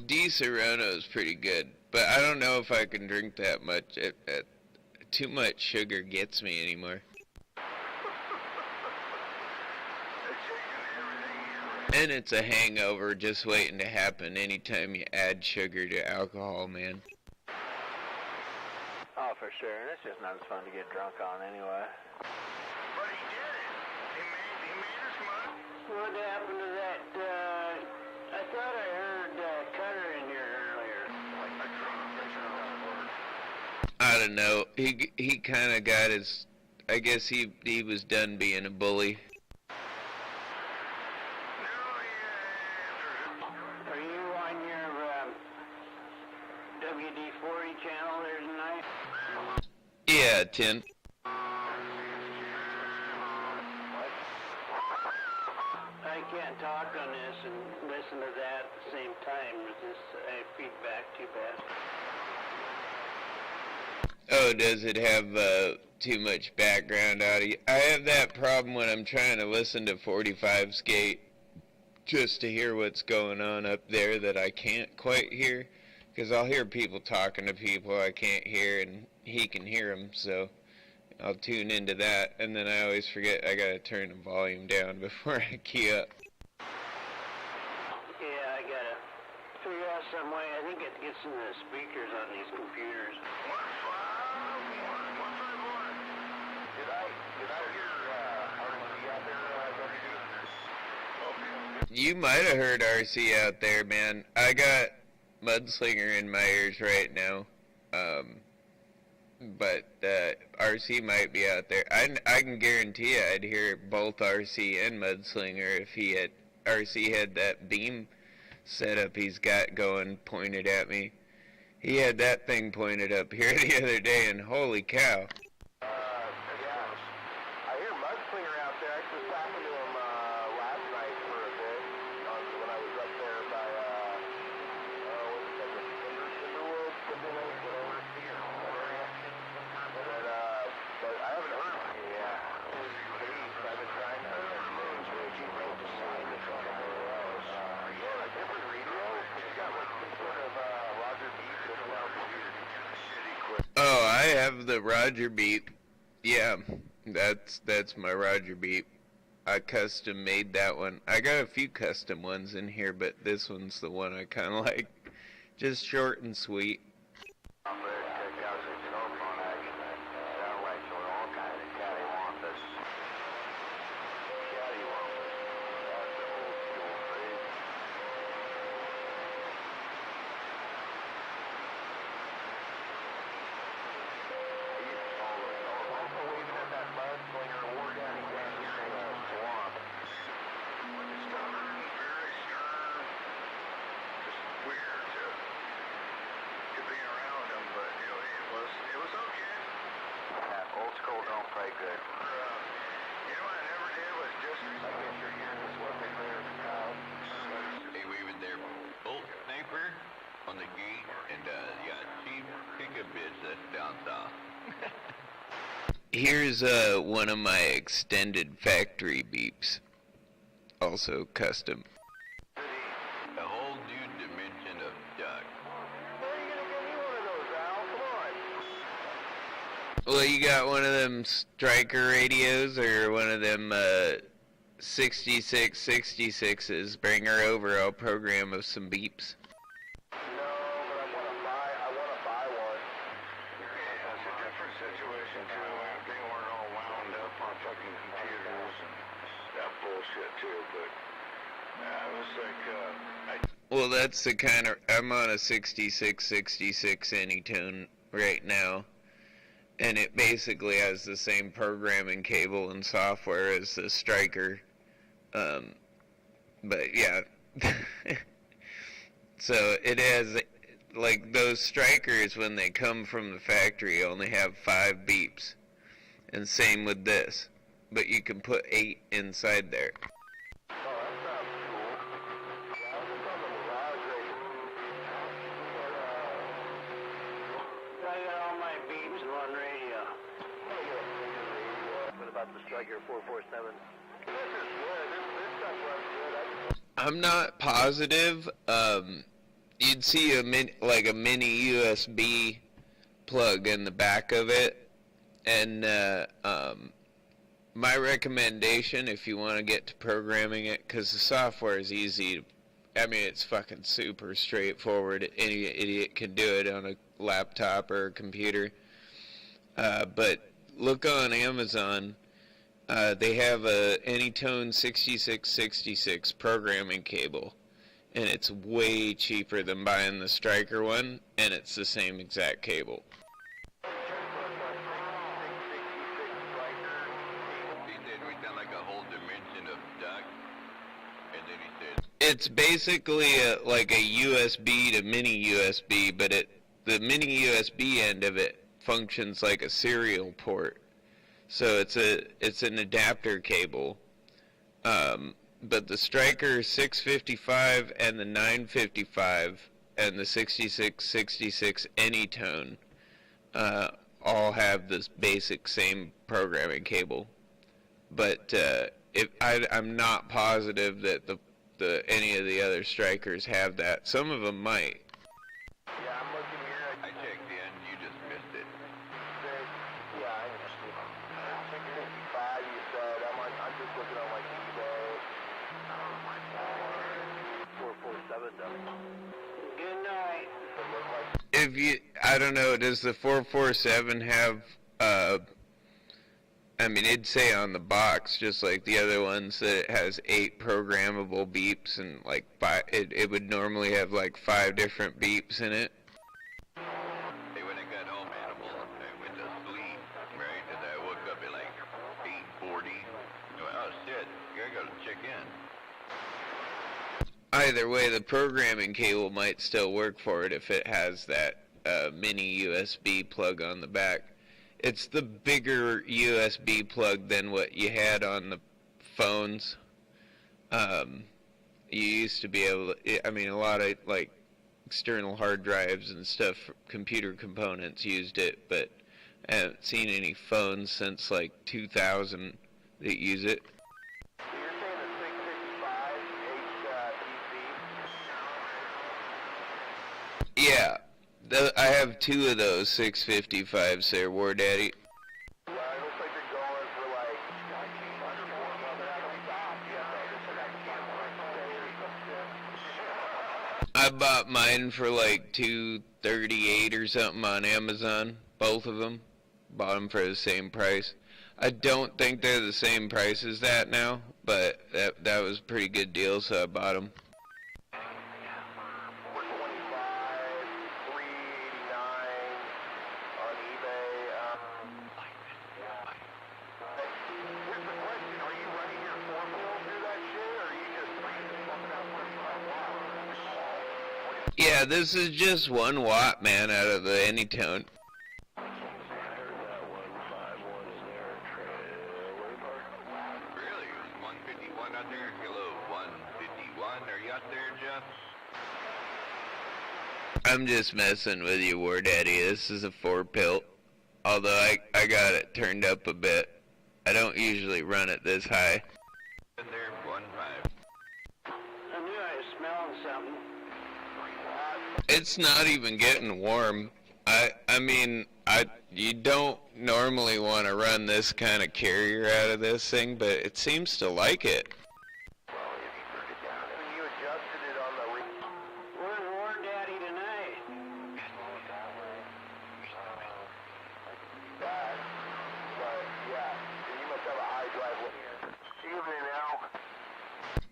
Di Serono is pretty good, but I don't know if I can drink that much. Too much sugar gets me anymore. And it's a hangover just waiting to happen anytime you add sugar to alcohol, man. Oh, for sure. And it's just not as fun to get drunk on anyway. But he did it. He made us money. What happened to that, I thought I heard Cutter in here earlier. I don't know. He kind of got his. I guess he was done being a bully. Are you on your WD-40 channel there tonight? Yeah, 10. I can't talk on this and listen to that at the same time. I feedback too bad. Oh, does it have too much background audio? I have that problem when I'm trying to listen to 45 skate just to hear what's going on up there that I can't quite hear. Because I'll hear people talking to people I can't hear, and he can hear them, so I'll tune into that. And then I always forget I gotta turn the volume down before I key up. Yeah, I gotta figure out some way. I think it gets into the speakers on these computers. Did I hear RC out there, You might have heard RC out there, man. I got Mudslinger in my ears right now. But RC might be out there. I can guarantee you I'd hear both RC and Mudslinger if RC had that beam setup he's got going pointed at me. He had that thing pointed up here the other day, and holy cow. yeah. I hear Mudslinger out there. I was talking to him last night for a bit when I was up there by, what is that, the Timberwolves, something like whatever. But I haven't heard from you yet. I've been trying to yeah, a different radio. He's got like some sort of Roger Beat sitting around here. Oh, I have the Roger Beat. Yeah, that's my Roger Beat. I custom made that one. I got a few custom ones in here, but this one's the one I kind of like. Just short and sweet. Old school don't fight good. You know what I never did was just... I guess you're hearing this one thing there. Hey, we were there, bolt sniper on the gate, and yeah, cheap pickup bitch that's down south. Here's one of my extended factory beeps, also custom. A whole new dimension of duck. Where are you gonna get me one of those, Al? Come on. Well, you got one of them striker radios or one of them 6666s. Bring her over. I'll program of some beeps. No, but I wanna buy one. Yeah, it's a different situation too. They weren't all wound up on fucking computers and that bullshit too. But it was like, Well, that's the kind of... I'm on a 6666 Anytone right now. And it basically has the same programming cable and software as the striker. But yeah. So it has, like, those strikers when they come from the factory only have 5 beeps. And same with this. But you can put 8 inside there. Oh, that sounds cool. Yeah, I was just on the Mirage I got all my beeps and one radio. What about the Striker 447? This is good. This stuff runs good. I'm not positive. You'd see a mini USB plug in the back of it, and my recommendation, if you want to get to programming it, because the software is easy. I mean, it's fucking super straightforward. Any idiot can do it on a laptop or a computer. But look on Amazon. They have a Anytone 6666 programming cable, and it's way cheaper than buying the striker one, and it's the same exact cable. He said we sound like a whole dimension of duck, and then he said, It's basically like a USB to mini USB, but the mini USB end of it functions like a serial port. So it's an adapter cable. But the Striker 655 and the 955 and the 6666 Anytone all have this basic same programming cable. But I'm not positive that any of the other Strikers have that. Some of them might. Yeah, I'm looking here. I checked in, you just missed it. Yeah, I understand. 655, you said. I'm just looking on like eBay. Oh my God. 447 though. Good night. I don't know, does the 447 have, I mean, it'd say on the box, just like the other ones, that it has 8 programmable beeps, and like it would normally have like 5 different beeps in it. Hey, when I got home, animal, I went to sleep, right? And I woke up at like 8:40. Oh shit, I gotta check in. Either way, the programming cable might still work for it if it has that mini USB plug on the back. It's the bigger USB plug than what you had on the phones. You used to be able to, I mean, a lot of like external hard drives and stuff, computer components used it, but I haven't seen any phones since like 2000 that use it. So you're saying the 655 HTC? Yeah, I have 2 of those 655s there, War Daddy. Yeah, it looks like they're going for like I bought mine for like $238 or something on Amazon, both of them. Bought them for the same price. I don't think they're the same price as that now, but that was a pretty good deal, so I bought them. 389 on eBay. Here's the question: are you running your 4-wheel through that shit, or are you just pumping out 35 watts? Yeah, this is just 1 watt, man, out of the Anytone. I'm just messing with you, War Daddy. This is a 4-pilt. Although I got it turned up a bit. I don't usually run it this high. In there, 1.5. I knew I was smelling something. It's not even getting warm. I mean, you don't normally want to run this kind of carrier out of this thing, but it seems to like it. You adjusted it on the Where's War Daddy tonight? that, but yeah, you must have a high drive. Evening now.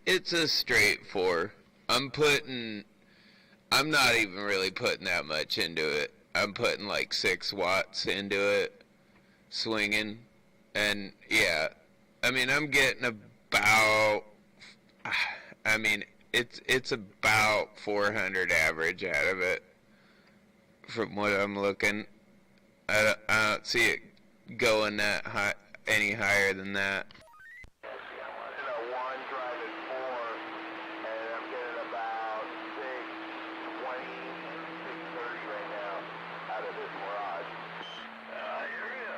It's a straight 4. I'm not even really putting that much into it. I'm putting like 6 watts into it, swinging, and yeah, I mean, I'm getting about, I mean, it's about 400 average out of it, from what I'm looking. I don't see it going that high, any higher than that. One driving 4, and I'm getting about 620, 630 right now out of this garage. I hear you.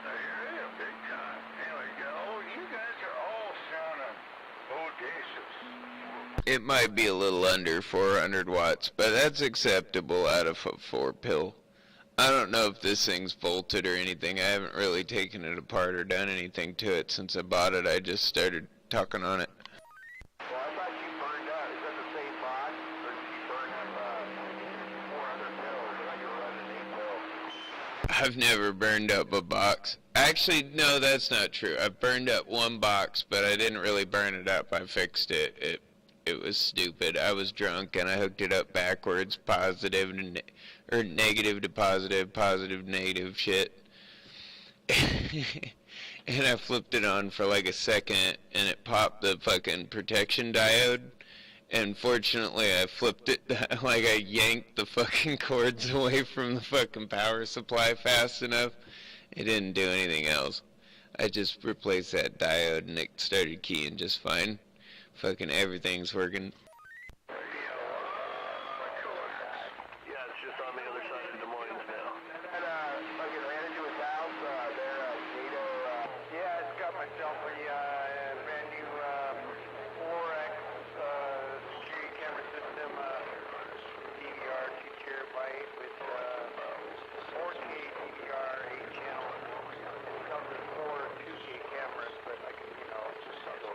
I hear you, big time. Here we go. You guys are all sounding audacious. It might be a little under 400 watts, but that's acceptable out of a 4-pill. I don't know if this thing's volted or anything. I haven't really taken it apart or done anything to it since I bought it. I just started talking on it. Well, I thought you burned out. Is that the same box? Or did you burn up 400 pills? I thought you were running 8 pills. I've never burned up a box. Actually, no, that's not true. I burned up one box, but I didn't really burn it up. I fixed it. It was stupid. I was drunk and I hooked it up backwards, positive and or negative to positive, positive negative shit. And I flipped it on for like a second and it popped the fucking protection diode. And fortunately I flipped it, like I yanked the fucking cords away from the fucking power supply fast enough. It didn't do anything else. I just replaced that diode and it started keying just fine. Fucking everything's working. Yeah, it's just on the other side of Des Moines now. And fucking ran into his house. Their NATO. Yeah, it's got myself a brand new 4X security camera system, DVR 2 terabyte with 4K DVR 8 channel. It comes with 4 2K cameras, but I can, just go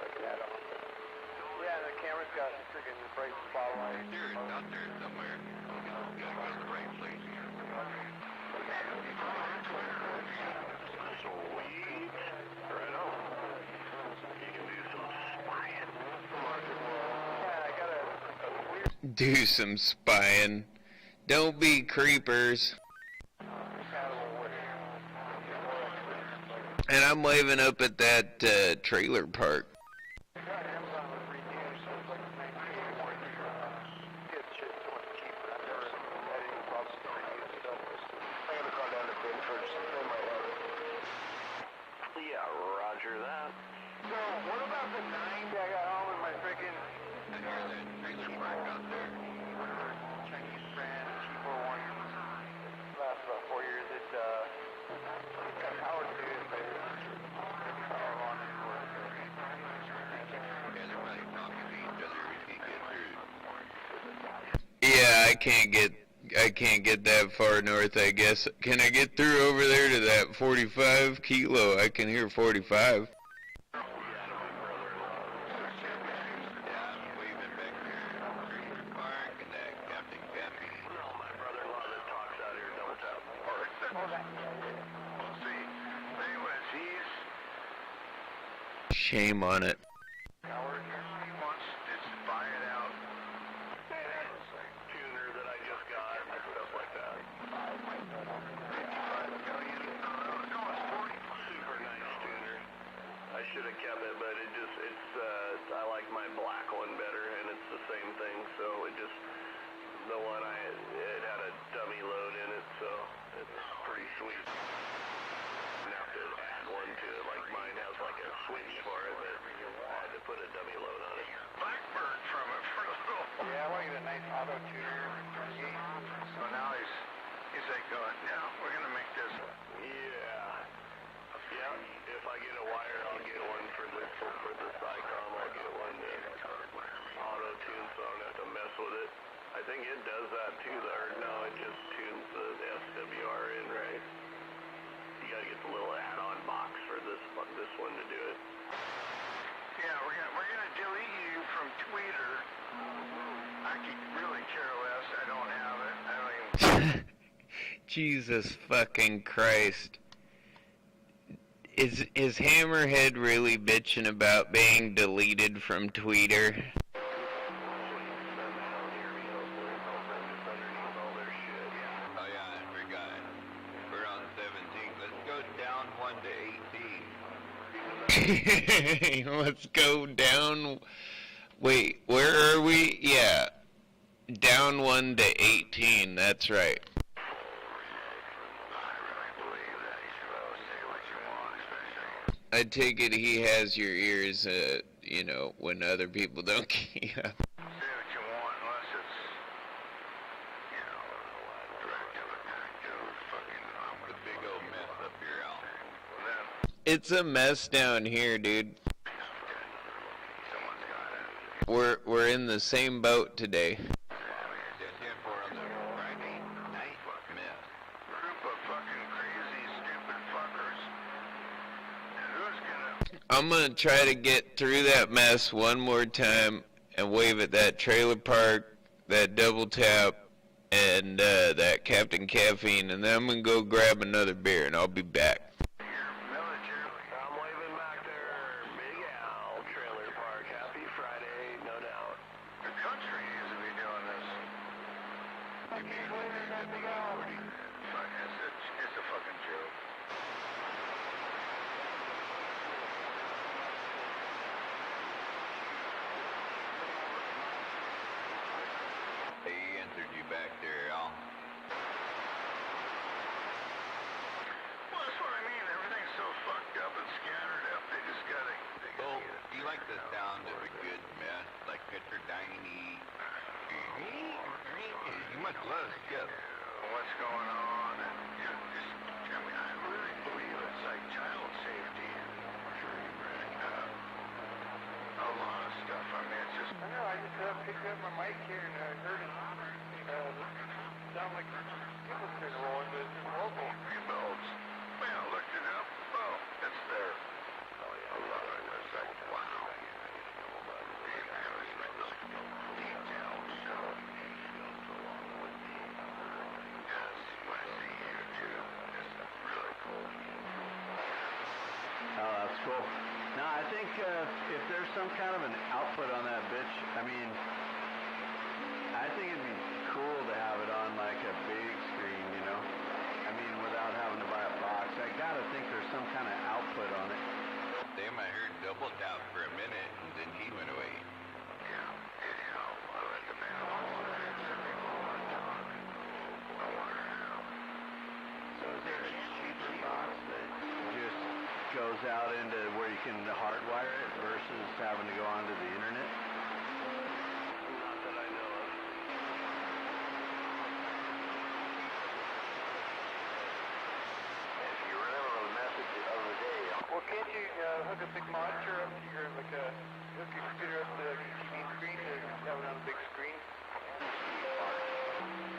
like that on. Yeah, the camera's got freaking bright spotlight. There, it's out there somewhere. You gotta go to the right place. Sweet. Right on. You can do some spying. Yeah, I got a weird Do some spying. Don't be creepers. And I'm waving up at that trailer park. Yeah, roger that. So, what about the 90 I got home in my freaking I hear that trailer park out there. Chinese brand, cheaper one? Lasts about 4 years. It's got power to it, but power on it. Yeah, they're probably talking to each other if he gets through. Yeah, I can't get that far north, I guess. Can I get through over there to that 45 kilo? I can hear 45. Yeah, waving back there. Trailer park and that Captain Cappy. No, my brother-in-law that talks out here don't have part. We'll see. Anyways, Shame on it. he wants to spy it out. Tuner that I just got and stuff like that. Super nice tuner. I should have kept it, but I like my black one better, and it's the same thing, so the one it had a dummy load in it, so it's pretty sweet. Now to add one to it, like mine has like a switch for it, but I had to put a dummy load on it. Blackbird from it for a little Yeah, I want to get a nice auto tuner. So now he's like going, yeah, we're gonna make this. Yeah. Yeah, if I get a wire, I'll get one for the SciComm. I'll get one that auto-tune so I don't have to mess with it. I think it does that too, or no, it just tunes the SWR in, right? You gotta get the little add-on box for this one to do it. Yeah, we're gonna delete you from Twitter. I could really care less. I don't have it. I don't even. Jesus fucking Christ. Is Hammerhead really bitching about being deleted from Twitter? Oh yeah, I forgot. We're on 17. Let's go down 1 to 18. Let's go down. Wait, where are we? Yeah. Down 1 to 18, that's right. I take it he has your ears, you know, when other people don't. Yeah. Say what you want, unless it's, you know, The big old mess up here, Al. then It's a mess down here, dude. someone's got it. We're in the same boat today. That's it for on the Friday night mess. Group of fucking crazy, stupid fuckers. And who's gonna? I'm gonna try to get through that mess one more time and wave at that trailer park, that double tap, and that Captain Caffeine, and then I'm gonna go grab another beer and I'll be back. Militarily. I'm waving back there, Big Al, Trailer Park. Happy Friday, no doubt. The country needs to be doing this. Fuck, it's a fucking joke. They answered you back there, Al. Well, that's what I mean. Everything's so fucked up and scattered up. They just gotta. Oh, do you like the sound of a good mess? Like Petrodine? You must love Skip. What's going on? And you know, just, I mean, I really believe it's like child safety and a lot of stuff. I mean, it's just. I know, I just picked up my mic here and I heard it sound like people started rolling, but it's just local. Rebuilds. Well, I looked it up. Oh, it's there. Oh, yeah. A lot of it was like, wow. Detailed show. Yes, what I see here too is really cool. Oh, that's cool. No, I think if there's some kind of an output on that bitch, I mean, I think it'd be cool to have it on like a big screen, you know? I mean, without having to buy a box. I gotta think there's some kind of output on it. Damn, I heard double tap for a minute and then he went away. Yeah, anyhow, I let the man all of it. Some people want to talk. I wonder how. So is there a cheaper box that just goes out into where you can hardwire it versus having to go onto the internet? Not that I know of. If you remember the message the other day, Well, can't you hook a big monitor up to your, like hook your computer up to the TV screen to have it on a big screen?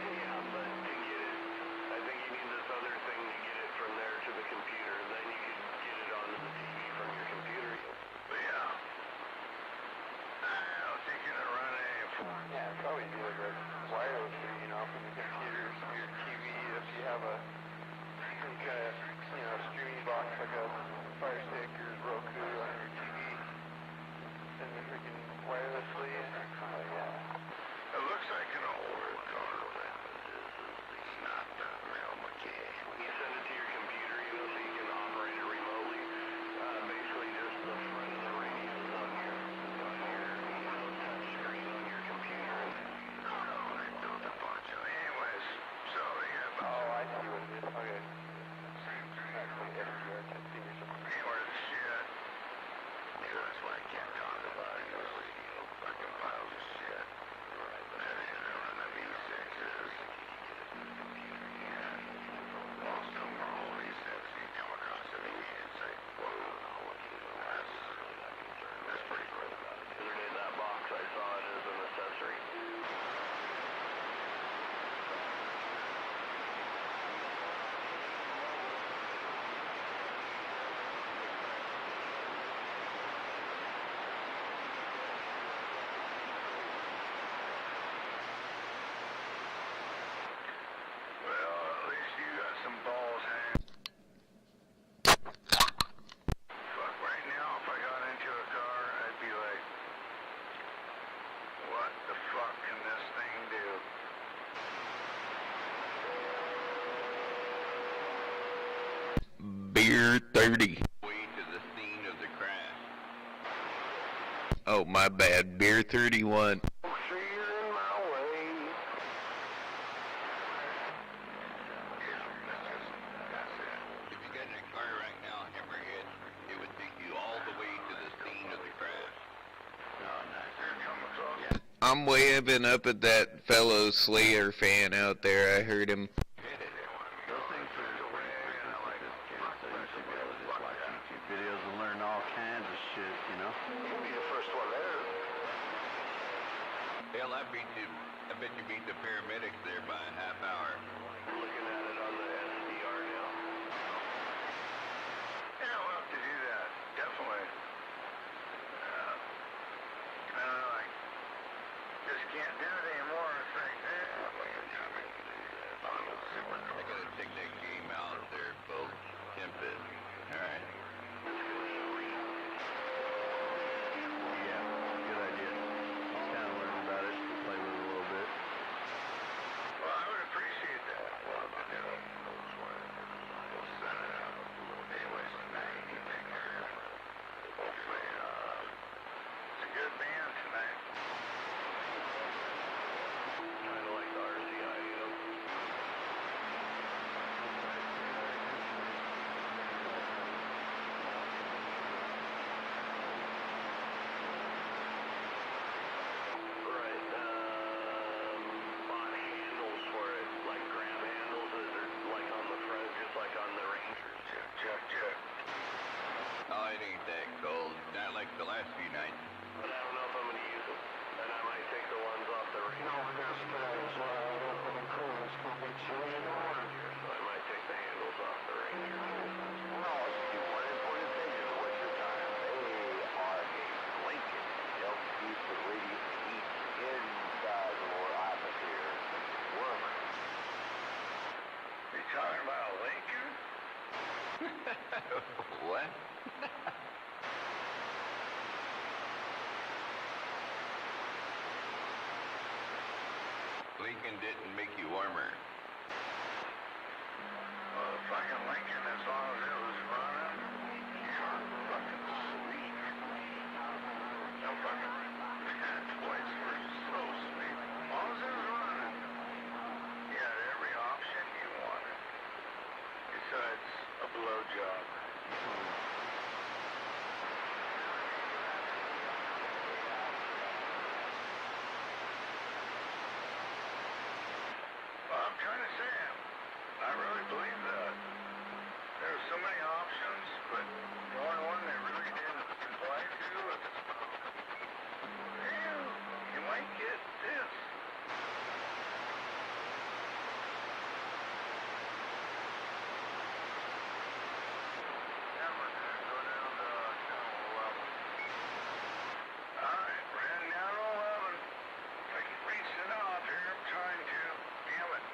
Yeah, but to get it, I think you need this other thing to get it from there to the computer. Then you could get it onto the TV from your computer. but yeah. I was thinking of running Yeah, probably do like a wireless, you know, from the computer to your TV if you have some kind of, you know, streaming box like a Fire Stick or Roku on your TV. And then freaking wirelessly. Oh, yeah. It looks like an old Beer 30. Way to the scene of the crash. Oh, my bad. Beer 31. Oh, sure, you're in my way. If you got in a car right now, Hammerhead, it would take you all the way to the scene of the crash. I'm waving up at that fellow Slayer fan out there. I heard him. Those things are great for this kid, so you should be able to just watch YouTube videos and learn all kinds of shit, you know? You'll be the first one there. Hell, I bet you beat the paramedics there by a half hour. Looking at it on the SDR now. Yeah, we'll have to do that. Definitely. I don't know. I just can't do it anymore. It's like, I gotta take that game out there, folks. Temp it. Alright. Yeah, good idea. Just kind of learn about it, play with it a little bit. well, I would appreciate that. We'll send it out. Anyways, tonight, hopefully, it's a good band tonight. Kind of like the RCIO. Right, on handles for it, like grab handles, is it like on the front, just like on the Rangers? Check. Oh, it ain't that cold. Not like the last few nights. But I don't know if I'm going to use them. And I might take the ones off the Rangers. So I might take the handles off the Rangers. No, the one important thing is waste your time. They are a blanket. They'll keep the radiant heat inside the lower atmosphere warmer. You talking about a Lincoln? What? Lincoln didn't make you warmer. Well, the fucking Lincoln, as long as it was running, you're fucking sweet. No fucking twice were so sweet. As long as it was running, you had every option you wanted. Besides a blowjob. Well, I'm trying to say, I really believe that. There were so many options, but the only one they really didn't apply to was, well, you might get this. Now we're gonna go down to channel 11. Alright, we're heading down to 11. I can reach it off here, I'm trying to. Damn it.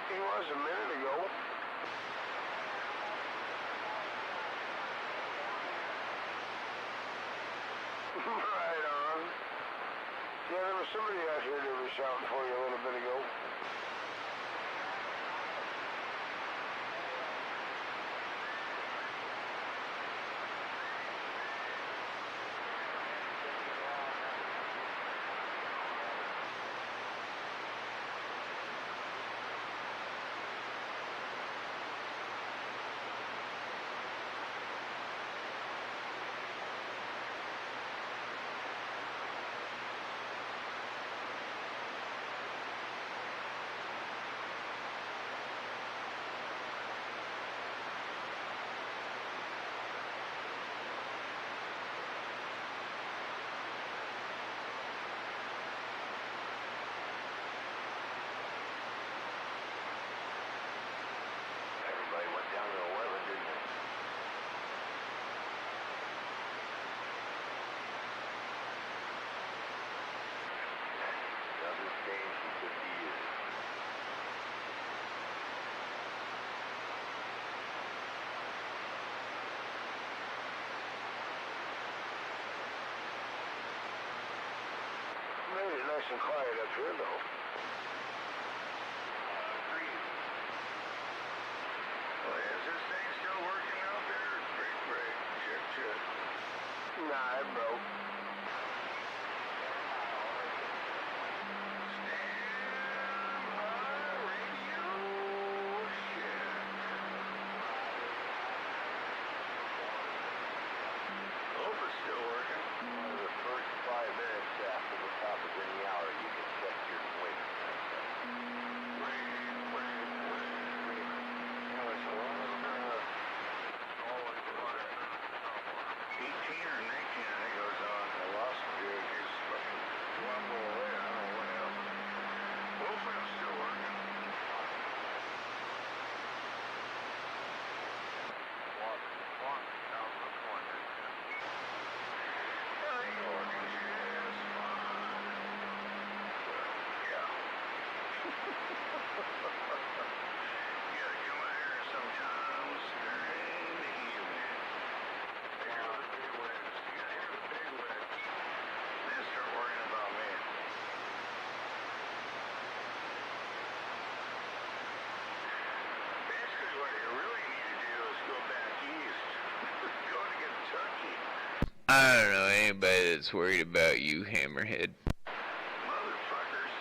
He was a minute ago. Right on. Yeah, there was somebody out here that was shouting for you a little bit ago. Everybody went down to 11, didn't they? Nothing's changed in 50 years. Made it nice and quiet up here, though. Well, is this thing still working out there? Break. Check. Nah, it broke. Hope it's still working. The first 5 minutes after the top of any hour, you can check your weight. Wait. Yeah, it's always 18 or 19, I think it was on. I lost it, dude. It's fucking wobble away. I don't know what happened. Hopefully it's still working. I don't know anybody that's worried about you, Hammerhead. Motherfuckers.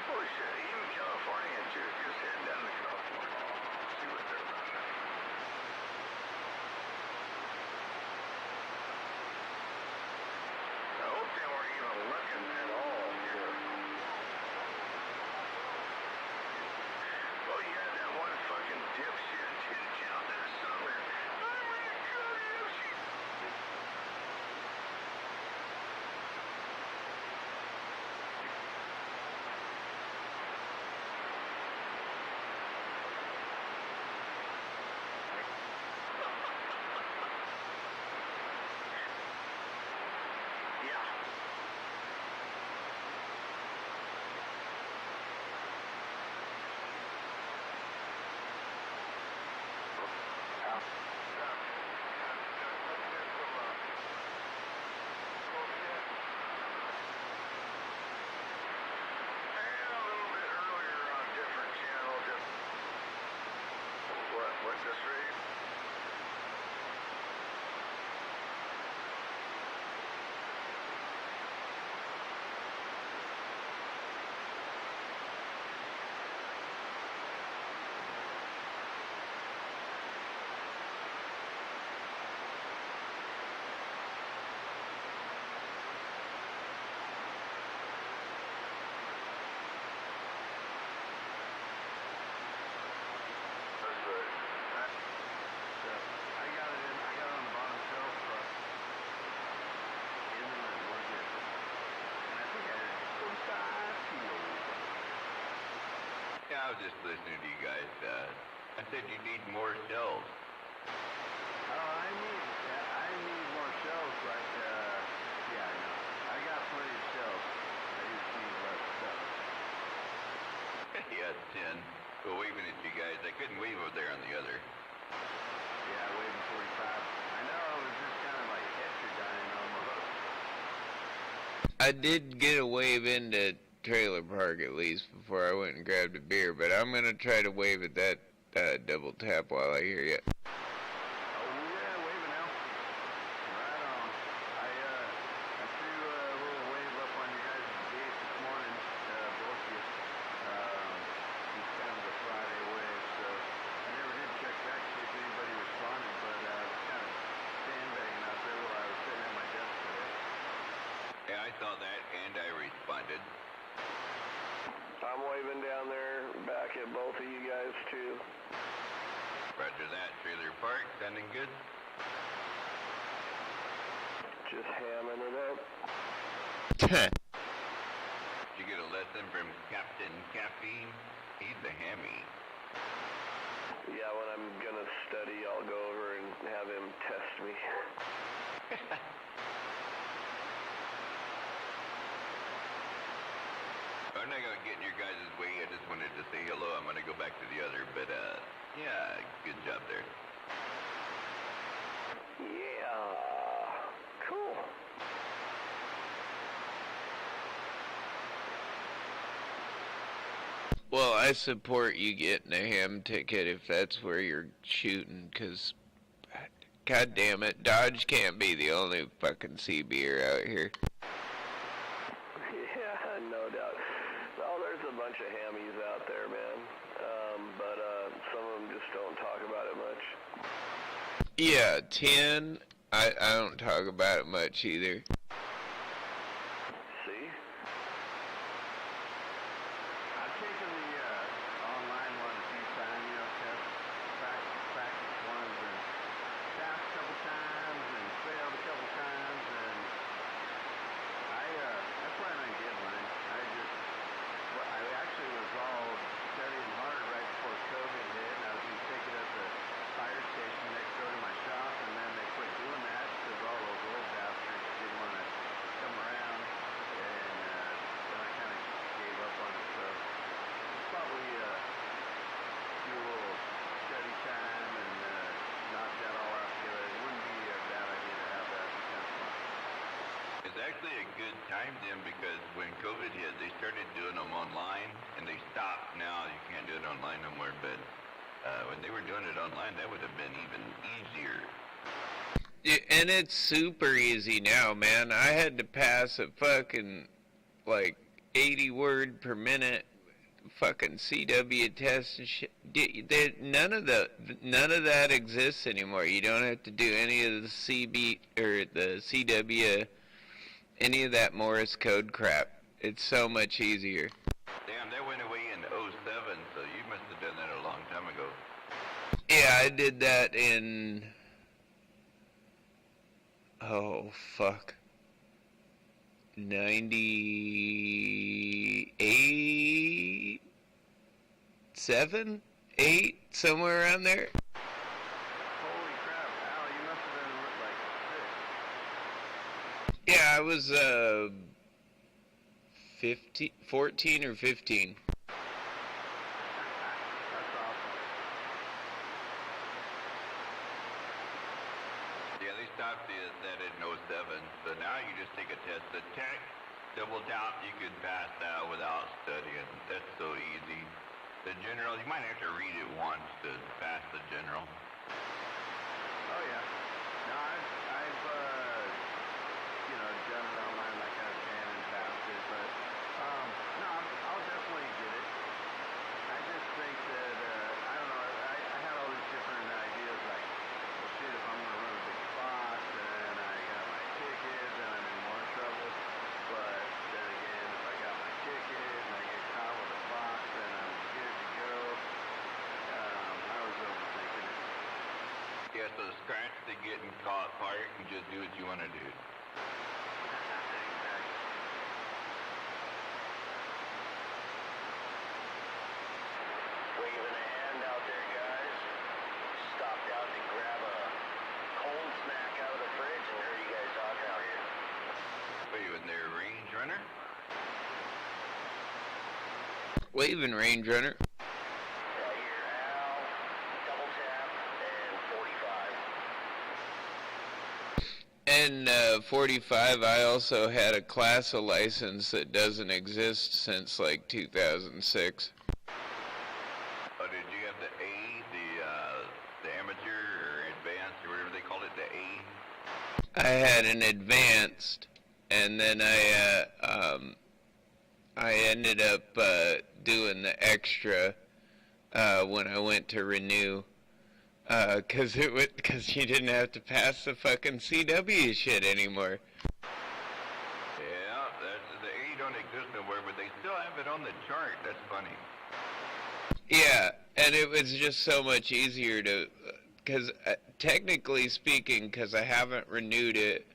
Holy shit, even California too. Just heading down to California. See what they're running. I hope they weren't even looking at all here. Oh, you had that one fucking dipshit in town this summer. I'm gonna kill you. What's this read? Yeah, I was just listening to you guys. I said you need more shells. Oh, I need more shells, but, yeah, I know. I got plenty of shells. I just need less stuff. Yeah, 10. But waving at you guys, I couldn't wave over there on the other. Yeah, waving 45. I know, it was just kind of like heterodyne almost. I did get a wave into trailer park at least before I went and grabbed a beer, but I'm gonna try to wave at that double tap while I hear you. Oh yeah, waving now. Right on. I threw a little wave up on your guys' gate this morning, both of you. It's kind of a Friday wave, so I never did check back to see if anybody responded, but I was kind of sandbagging out there while I was sitting at my desk today. Yeah, I saw that and I responded. I'm waving down there back at both of you guys too. Roger that. Trailer park, sounding good? Just hamming it up. Did you get a lesson from Captain Caffeine? He's the hammy. Yeah, when I'm gonna study, I'll go over and have him test me. I'm not gonna get in your guys' way. I just wanted to say hello. I'm gonna go back to the other, but yeah, good job there. Yeah, cool. Well, I support you getting a ham ticket if that's where you're shooting, because, god damn it, Dodge can't be the only fucking sea beer out here. Yeah, no doubt. Well, there's a bunch of hammies out there, man. But some of them just don't talk about it much. Yeah, 10, I don't talk about it much either. See? I've taken the online one a few times, you know, practice ones and passed a couple times and failed a couple times, and that's why I didn't get mine. I actually was all studying hard right before COVID hit, and I was going to take it at the fire station next door to my shop, and then they quit doing that because all those old bastards didn't want to come around, and then I kind of gave up on it. So probably do a little study time and knock that all out together. It wouldn't be a bad idea to have that. It'd be kind of fun. It's actually a good time then because when COVID hit, they started doing them online and they stopped. Now you can't do it online no more, but when they were doing it online, that would have been even easier. And it's super easy now, man. I had to pass a fucking, like, 80 word per minute fucking CW test and shit. None of that exists anymore. You don't have to do any of the CB or the CW, any of that Morse code crap. It's so much easier. Damn, that went away in '07, so you must have done that a long time ago. Yeah, I did that in, oh fuck, 98, 7, 8, somewhere around there. Holy crap, Al, you must have been like 6. Yeah, I was 14 or 15. That's awesome. Yeah, they stopped that in '07, so now you just take a test. The tech, double tap, you could pass that without studying. That's so easy. The general, you might have to read it once to pass the general. Oh yeah. No, I've you know, done it online like I can and passed it, but no, I'll definitely get it. I just think that I don't know. I had all these different ideas, like, well, shit, if I'm gonna run a big box and I got my ticket, then I'm in more trouble. But then again, if I got my ticket and I get caught with a box, then I'm good to go. I was overthinking it. Yeah, so scratch the getting caught part and just do what you want to do. Exactly. Waving a hand out there, guys. Stopped out to grab a cold snack out of the fridge and heard you guys talking out here. Are you in there, range runner? Waving Range Runner. Right here, Al, double tap, and 45. And 45, I also had a class of license that doesn't exist since like 2006. Oh, did you have the A, the amateur or advanced or whatever they called it, the A? I had an advanced, and then I ended up doing the extra when I went to renew. Cause you didn't have to pass the fucking CW shit anymore. Yeah, the A don't exist nowhere, but they still have it on the chart. That's funny. Yeah, and it was just so much easier to, cause technically speaking, cause I haven't renewed it.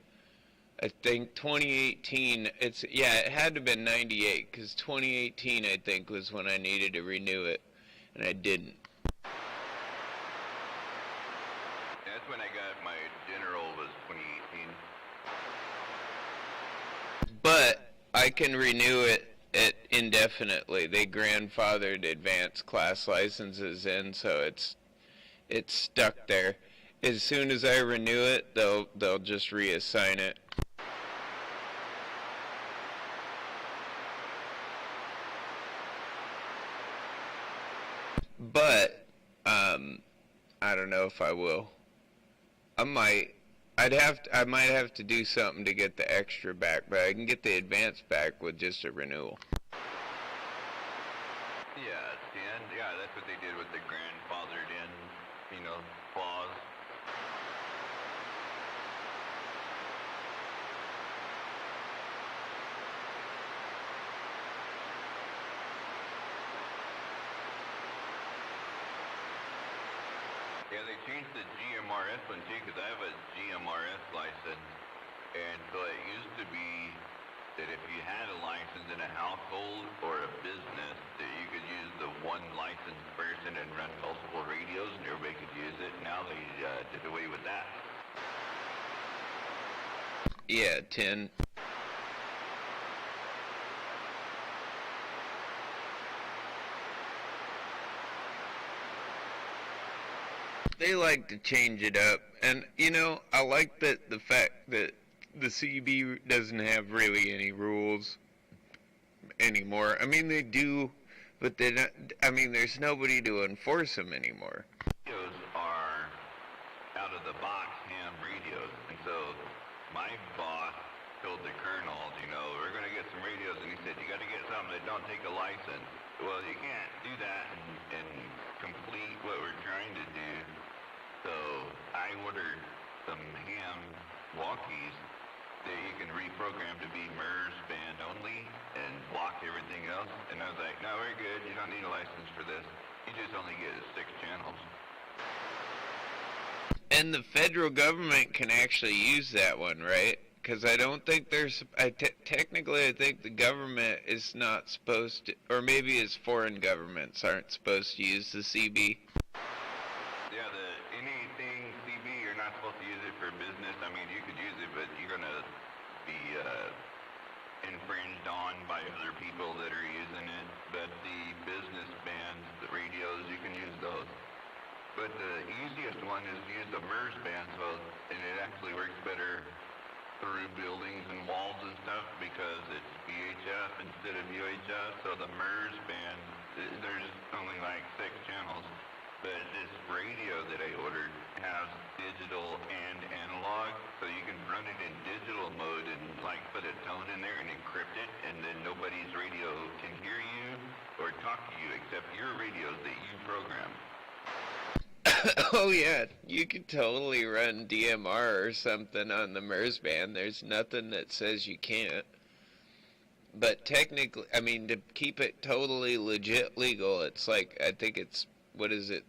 I think 2018. It had to have been 98, cause 2018 I think was when I needed to renew it, and I didn't. That's when I got my general was 2018. But I can renew it indefinitely. They grandfathered advanced class licenses in, so it's stuck there. As soon as I renew it, they'll just reassign it. But I don't know if I will. I might have to do something to get the extra back, but I can get the advanced back with just a renewal. Yeah, 10. Yeah, that's what they did with the grandfathered in, clause. Yeah, they changed the GMRS one too, because I have a GMRS license, and so it used to be that if you had a license in a household or a business, that you could use the one licensed person and run multiple radios, and everybody could use it. Now they did away with that. Yeah, 10. They like to change it up, and I like that the fact that the CB doesn't have really any rules anymore. I mean, they do, but they not. I mean, there's nobody to enforce them anymore. Radios are out of the box ham radios, and so my boss told the colonel, we're going to get some radios, and he said, you got to get something that don't take a license. Well, you can't do that and complete what we're trying to do. So I ordered some ham walkies that you can reprogram to be MERS band only and block everything else. And I was like, no, we're good. You don't need a license for this. You just only get 6 channels. And the federal government can actually use that one, right? Because I don't think technically I think the government is not supposed to, or maybe it's foreign governments aren't supposed to use the CB. Yeah, anything CB, you're not supposed to use it for business. I mean, you could use it, but you're going to be infringed on by other people that are using it. But the business bands, the radios, you can use those. But the easiest one is to use the MERS band, and it actually works better through buildings and walls and stuff because it's VHF instead of UHF. So the MERS band, there's only like 6 channels. But this radio that I ordered has digital and analog, so you can run it in digital mode and put a tone in there and encrypt it, and then nobody's radio can hear you or talk to you except your radios that you program. Oh yeah, you could totally run DMR or something on the MERS band. There's nothing that says you can't. But technically, I mean, to keep it totally legit legal, it's like, I think it's,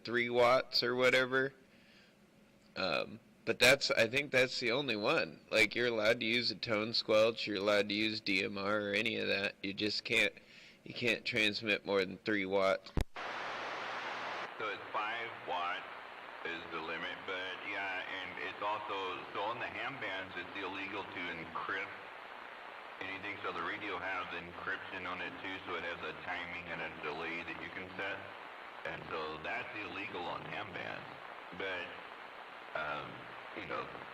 3 watts or whatever? But I think that's the only one. Like, you're allowed to use a tone squelch, you're allowed to use DMR or any of that. You can't transmit more than 3 watts. So it's 5 watts is the limit, but yeah, and it's also, so on the ham bands, it's illegal to encrypt anything, so the radio has encryption on it too, so it has a timing and a delay that you can set, and so that's illegal on ham bands. But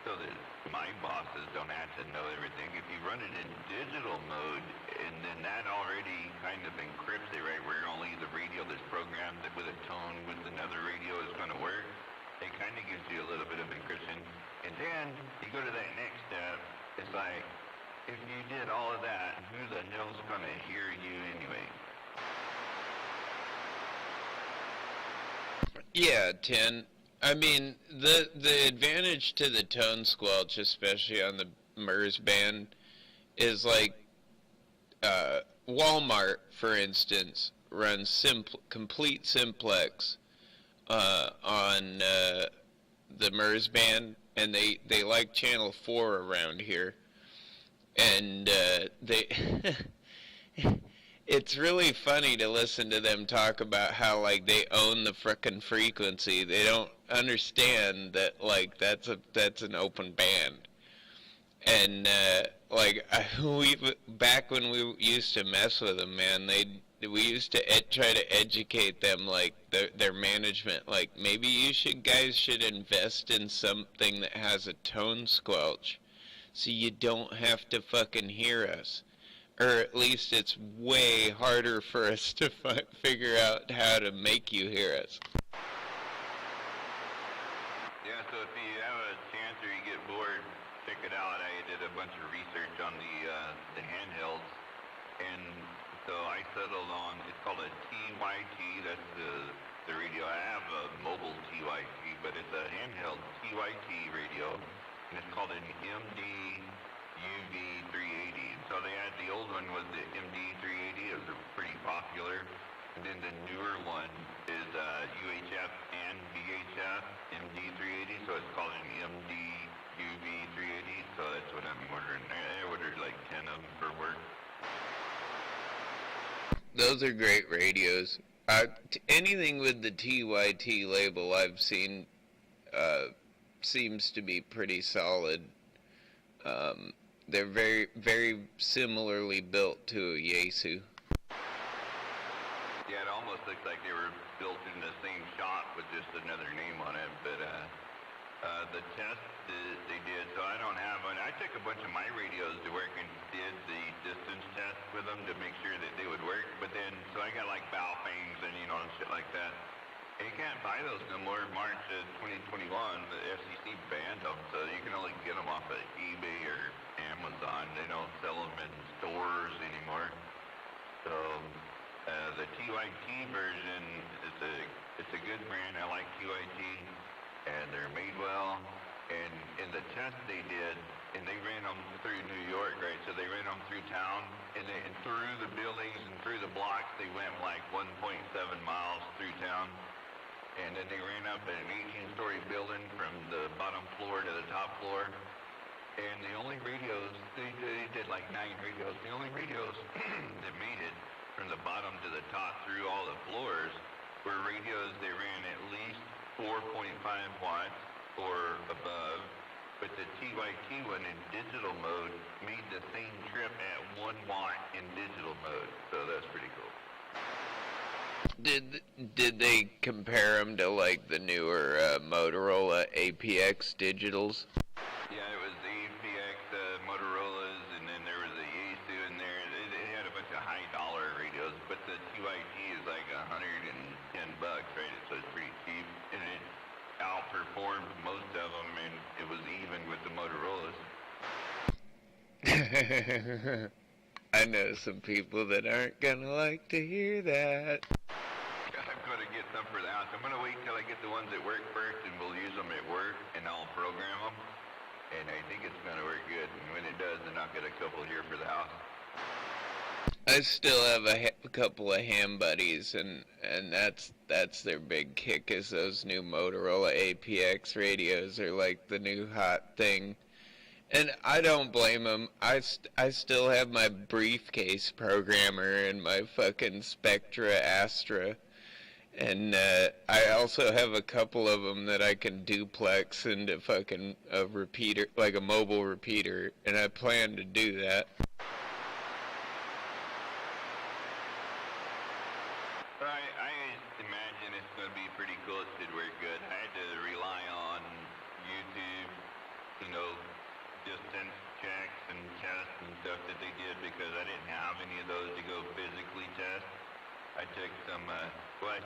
so that my bosses don't have to know everything. If you run it in digital mode, and then that already kind of encrypts it, right, where only the radio that's programmed with a tone with another radio is going to work, it kind of gives you a little bit of encryption. And then you go to that next step, it's like, if you did all of that, who the hell's going to hear you anyway? Yeah, Tin. I mean, the advantage to the tone squelch, especially on the MERS band, is like Walmart, for instance, runs complete simplex on the MERS band, and they like channel 4 around here, and they it's really funny to listen to them talk about how like they own the frickin' frequency. They don't understand that like that's an open band. And like we back when we used to mess with them, man, we used to try to educate them, like their management, like maybe guys should invest in something that has a tone squelch, so you don't have to fucking hear us. Or at least it's way harder for us to figure out how to make you hear us. Yeah, so if you have a chance or you get bored, check it out. I did a bunch of research on the handhelds, and so I settled on, it's called a TYT, that's the radio. I have a mobile TYT, but it's a handheld TYT radio, and it's called an MD UV380. So they had, the old one was the MD380, it was pretty popular. And then the newer one is UHF and VHF MD380, so it's called an MD UV380. So that's what I'm ordering. I ordered like 10 of them for work. Those are great radios. Anything with the TYT label I've seen seems to be pretty solid. They're very, very similarly built to a Yaesu. Yeah, it almost looks like they were built in the same shop with just another name on it. But the test they did, so I don't have one. I took a bunch of my radios to work and did the distance test with them to make sure that they would work. But then, so I got like Baofengs and and shit like that. And you can't buy those no more. March of 2021, the FCC banned them, so you can only get them off of eBay or Amazon. They don't sell them in stores anymore. So the TYT version, it's a good brand. I like TYT, and they're made well. And in the test they did, and they ran them through New York, right? So they ran them through town, and through the buildings and through the blocks, they went like 1.7 miles through town. And then they ran up an 18-story building from the bottom floor to the top floor. And the only radios, they did like 9 radios. The only radios that made it from the bottom to the top through all the floors were radios that ran at least 4.5 watts or above. But the TYT one in digital mode made the same trip at 1 watt in digital mode. So that's pretty cool. Did they compare them to like the newer Motorola APX digitals? Yeah, it was the APX Motorola's, and then there was a Yaesu in there. It had a bunch of high dollar radios, but the TYT is like $110, right? So it's pretty cheap, and it outperformed most of them, and it was even with the Motorola's. I know some people that aren't gonna like to hear that. I'm gonna get some for the house. I'm gonna wait till I get the ones that work first, and we'll use them at work, and I'll program them. And I think it's gonna work good. And when it does, then I'll get a couple here for the house. I still have a couple of ham buddies, and that's their big kick, is those new Motorola APX radios are like the new hot thing. And I don't blame them. I still have my briefcase programmer and my fucking Spectra Astra. And I also have a couple of them that I can duplex into fucking a repeater, like a mobile repeater. And I plan to do that. I imagine it's going to be pretty cool. It should work good. I had to rely on YouTube distance checks and tests and stuff that they did because I didn't have any of those to go physically test. I took some, I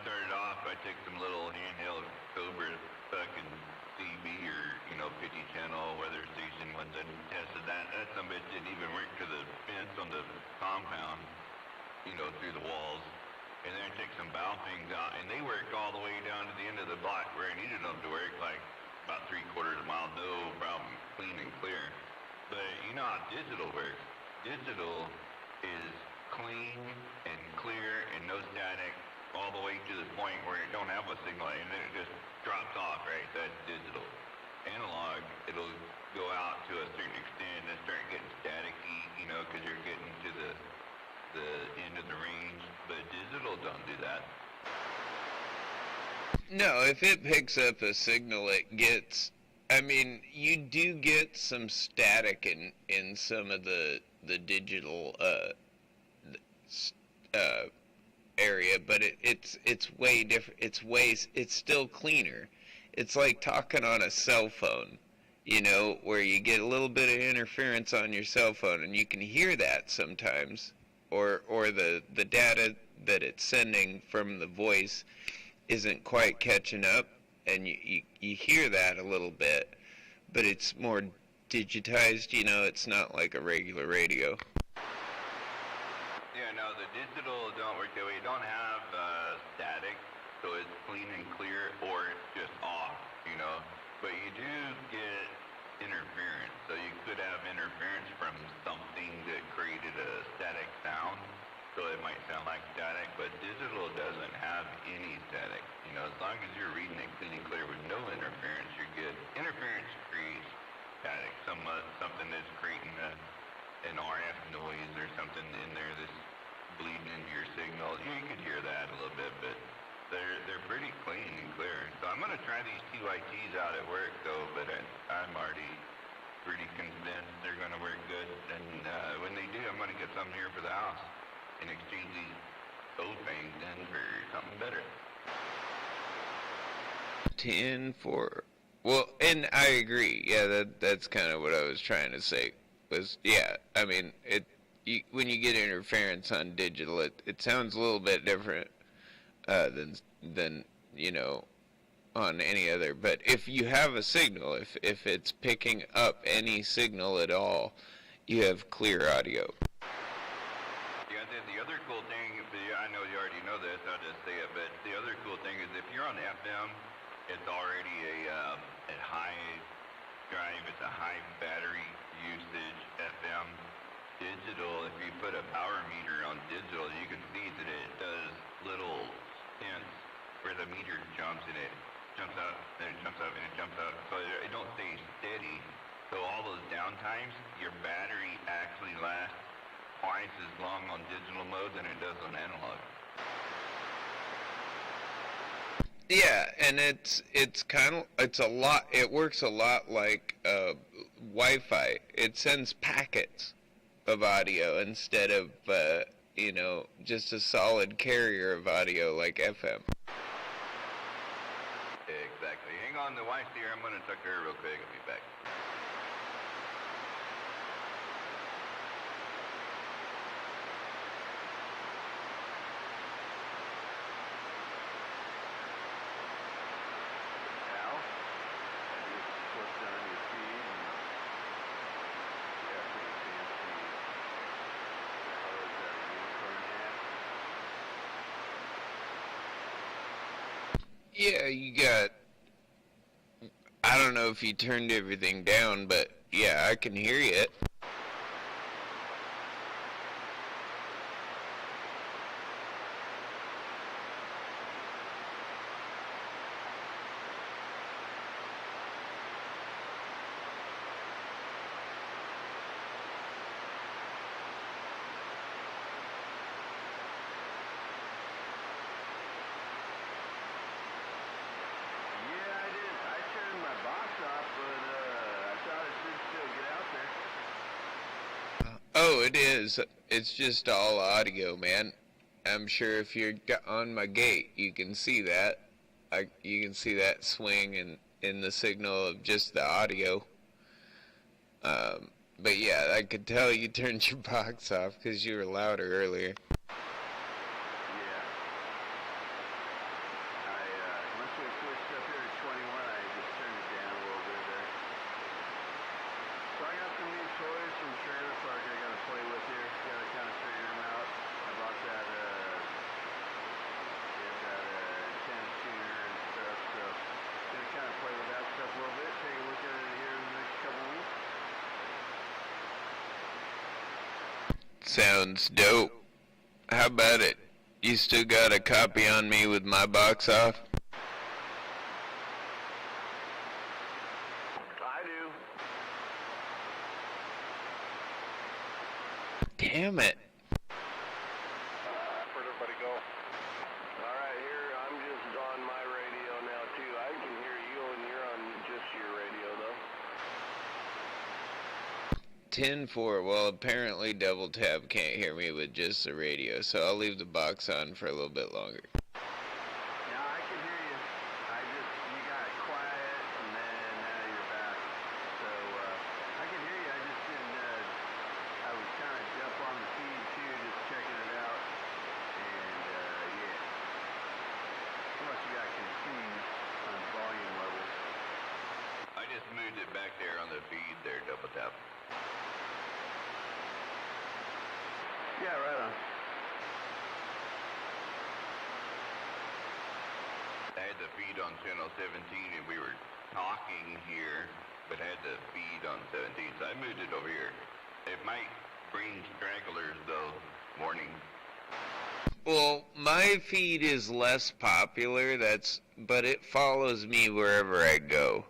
started off, I took some little handheld Cobra fucking CB or, 50 channel weather station ones and tested that. That some bitch didn't even work to the fence on the compound, through the walls. And then I took some valve things out, and they worked all the way down to the end of the block where I needed them to work, like about 3/4 of a mile, no problem, clean and clear. But you know how digital works. Digital is clean and clear and no static all the way to the point where it don't have a signal and then it just drops off, right? That's digital. Analog, it'll go out to a certain extent and start getting staticky, because you're getting to the end of the range. But digital don't do that. No, if it picks up a signal, it gets... I mean, you do get some static in some of the digital area, but it's way different. It's still cleaner. It's like talking on a cell phone, where you get a little bit of interference on your cell phone, and you can hear that sometimes, or the data that it's sending from the voice isn't quite catching up, and you hear that a little bit, but it's more digitized, it's not like a regular radio. Yeah, no, the digital don't work that way. You don't have static, so it's clean and clear, or it's just off, But you do get interference, so you could have interference from something that created a static sound. So it might sound like static, but digital doesn't have any static. As long as you're reading it clean and clear with no interference, you're good. Interference creates static, something that's creating an RF noise or something in there that's bleeding into your signal. You could hear that a little bit, but they're pretty clean and clear. So I'm gonna try these TYTs out at work though, but I'm already pretty convinced they're gonna work good. And when they do, I'm gonna get some here for the house and exchange these old things in for something better. 10 for... Well, and I agree. Yeah, that's kind of what I was trying to say. I mean, when you get interference on digital, it sounds a little bit different than on any other. But if you have a signal, if it's picking up any signal at all, you have clear audio. Yeah, the other cool thing, I know you already know this, I'll just say it, but the other cool thing is if you're on FM, it's already a high drive, it's a high battery usage FM. Digital, if you put a power meter on digital, you can see that it does little stints where the meter jumps and it jumps up, then it jumps up and it jumps up. So it don't stay steady. So all those downtimes, your battery actually lasts twice as long on digital mode than it does on analog. Yeah, and it works a lot like Wi-Fi. It sends packets of audio instead of just a solid carrier of audio like FM. Exactly. Hang on, the wife's here. I'm gonna tuck her real quick. I'll be back. Yeah, you got... I don't know if you turned everything down, but yeah, I can hear you. Oh, it is. It's just all audio, man. I'm sure if you're on my gate, you can see that. You can see that swing in the signal of just the audio. But yeah, I could tell you turned your box off because you were louder earlier. Yeah. Once we switched up here to 21, I just turned it down a little bit there. So I got some new toys from Trailer Park I gotta play with here. Gotta kind of figure them out. I bought that, antenna tuner and stuff, so gonna kind of play with that stuff a little bit. Take a look at it here in the next couple of weeks. Sounds dope. How about it? You still got a copy on me with my box off? I do. Damn it. Where'd everybody go? All right, here I'm just on my radio now too. I can hear you and you're on just your radio though. 10-4. Well, apparently Double Tap can't hear me with just the radio, so I'll leave the box on for a little bit longer. Yeah, I can hear you. You got quiet and then now you're back. So, I can hear you. I just didn't, I was kind of up on the feed too, just checking it out. And, yeah. Unless you got confused on volume levels. I just moved it back there on the feed there, Double Tap. Yeah, right on. I had the feed on channel 17 and we were talking here, but had the feed on 17, so I moved it over here. It might bring stragglers though, warning. Well, my feed is less popular, but it follows me wherever I go.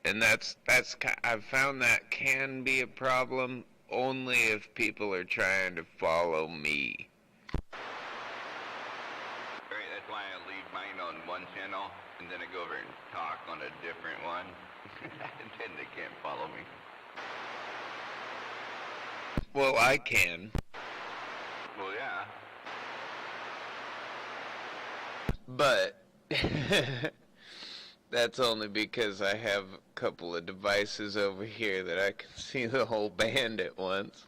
And I've found that can be a problem only if people are trying to follow me. Right, that's why I leave mine on one channel and then I go over and talk on a different one. And then they can't follow me. Well, I can. Well, yeah. But that's only because I have a couple of devices over here that I can see the whole band at once.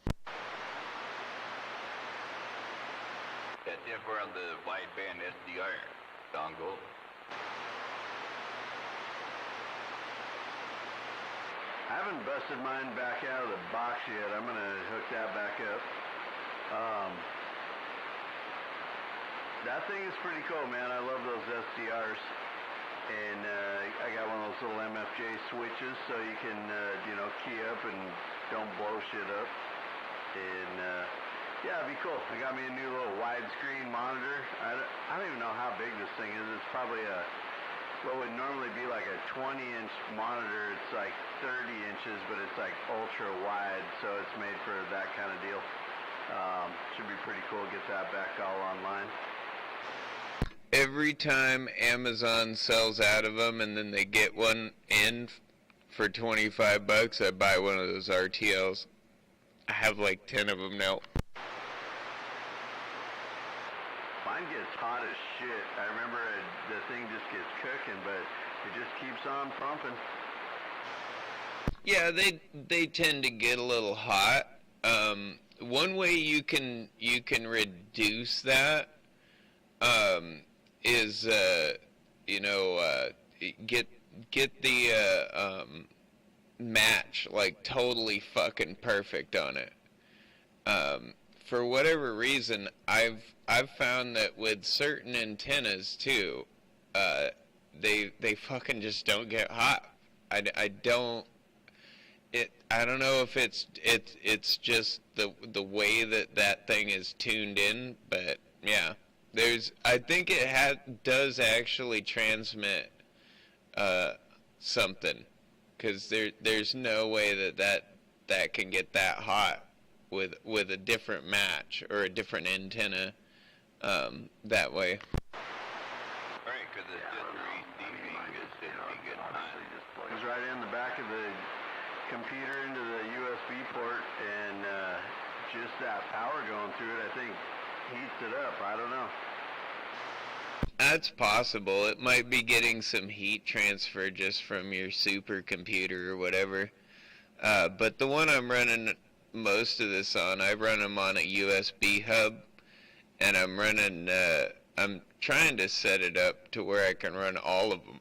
That's if we're on the wideband SDR dongle. I haven't busted mine back out of the box yet. I'm gonna hook that back up. That thing is pretty cool, man. I love those SDRs. And I got one of those little MFJ switches so you can, key up and don't blow shit up. And yeah, it'd be cool. I got me a new little widescreen monitor. I don't even know how big this thing is. It's probably what would normally be like a 20-inch monitor. It's like 30 inches, but it's like ultra wide, so it's made for that kind of deal. Should be pretty cool. Get that back all online. Every time Amazon sells out of them and then they get one in for $25, I buy one of those RTLs. I have like 10 of them now. Mine gets hot as shit. I remember the thing just gets cooking, but it just keeps on pumping. Yeah, they tend to get a little hot. One way you can reduce that is get the match like totally fucking perfect on it. For whatever reason, I've found that with certain antennas too, they fucking just don't get hot. I don't know if it's just the way that thing is tuned in, but yeah. I think it does actually transmit something, because there's no way that can get that hot with a different match or a different antenna that way. Right, because it's just receiving, it's just being hot. It's right in the back of the computer into the USB port, and just that power going through it, I think, heats it up. I don't know. That's possible. It might be getting some heat transfer just from your supercomputer or whatever. But the one I'm running most of this on, I run them on a USB hub, and I'm trying to set it up to where I can run all of them.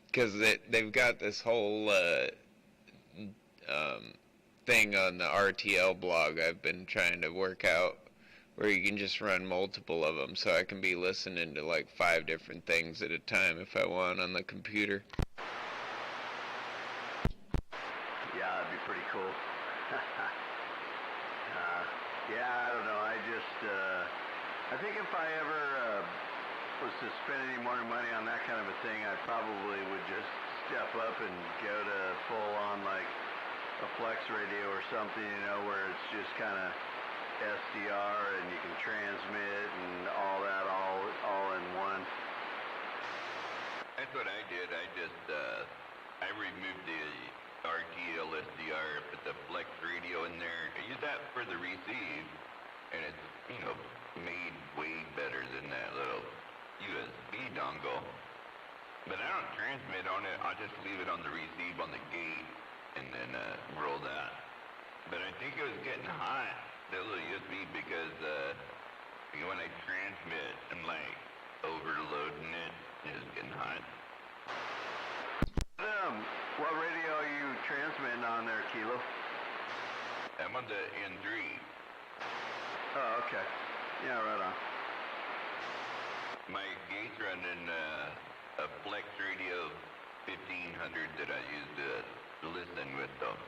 Because they've got this whole thing on the RTL blog I've been trying to work out, where you can just run multiple of them, so I can be listening to like 5 different things at a time if I want on the computer. Yeah, that'd be pretty cool. Yeah, I don't know. I think if I ever was to spend any more money on that kind of a thing, I probably would just step up and go to full on like a flex radio or something, where it's just kind of SDR and you can transmit and all that all in one. That's what I did. I removed the RTL SDR, put the flex radio in there. I use that for the receive, and it's, made way better than that little USB dongle. But I don't transmit on it. I'll just leave it on the receive on the gate and then roll that. But I think it was getting hot, the little USB, because when I transmit, I'm like overloading it. It's getting hot. What radio are you transmitting on there, Kilo? I'm on the N3. Oh, okay. Yeah, right on. My gate's running a flex radio 1500 that I use to listen with, though.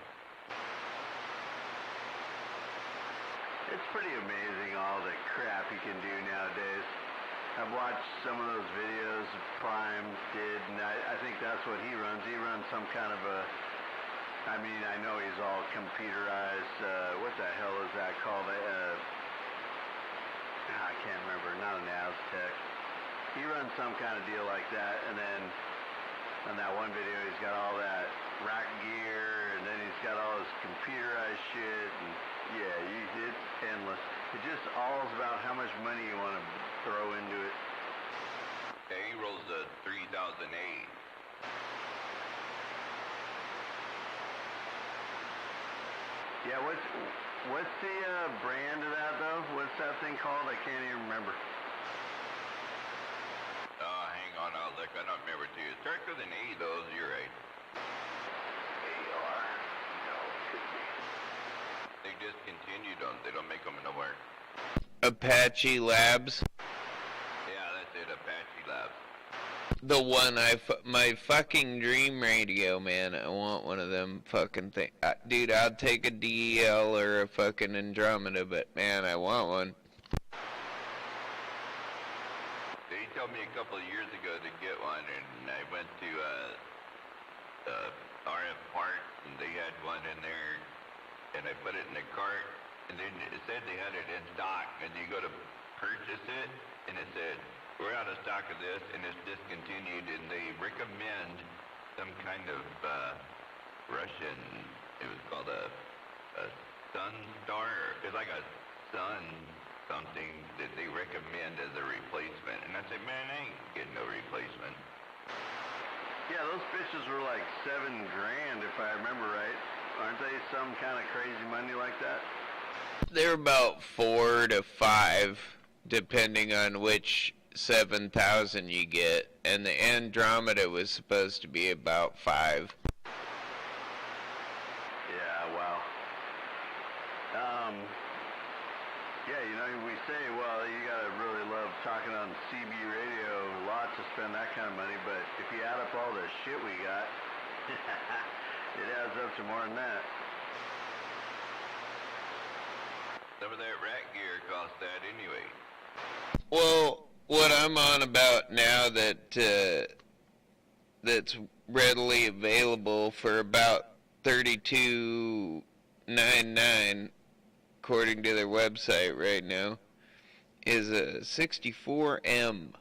It's pretty amazing all the crap you can do nowadays. I've watched some of those videos Prime did, and I think that's what he runs. He runs some kind of I know he's all computerized. What the hell is that called? I can't remember. Not an Aztec. He runs some kind of deal like that, and then on that one video, he's got all that rack gear, and then he's got all this computerized shit, and yeah, it's endless. It just all's about how much money you want to throw into it. Yeah, he rolls a 3008. Yeah, what's the brand of that though? What's that thing called? I can't even remember. Hang on, I'll look. I don't remember too. It starts with an A though, you're right. AR? No, it could be. They discontinued them. They don't make them no more. Apache Labs. Yeah, that's it, Apache Labs. The one my fucking dream radio, man. I want one of them fucking things. Dude, I'll take a DEL or a fucking Andromeda, but man, I want one. They told me a couple of years ago to get one, and I went to RF Parts, and they had one in there, and I put it in the cart, and then it said they had it in stock, and you go to purchase it, and it said, we're out of stock of this, and it's discontinued, and they recommend some kind of Russian, it was called a Sun Star, it's like a Sun something that they recommend as a replacement. And I said, man, I ain't getting no replacement. Yeah, those bitches were like $7,000 if I remember right. Aren't they some kind of crazy money like that? They're about 4 to 5, depending on which 7,000 you get, and the Andromeda was supposed to be about 5. Yeah, wow. Yeah, we say, well, you gotta really love talking on CB radio a lot to spend that kind of money, but if you add up all the shit we got, it adds up to more than that. Some of that rack gear costs that anyway. Well, what I'm on about now that's readily available for about $32.99, according to their website right now, is a 64M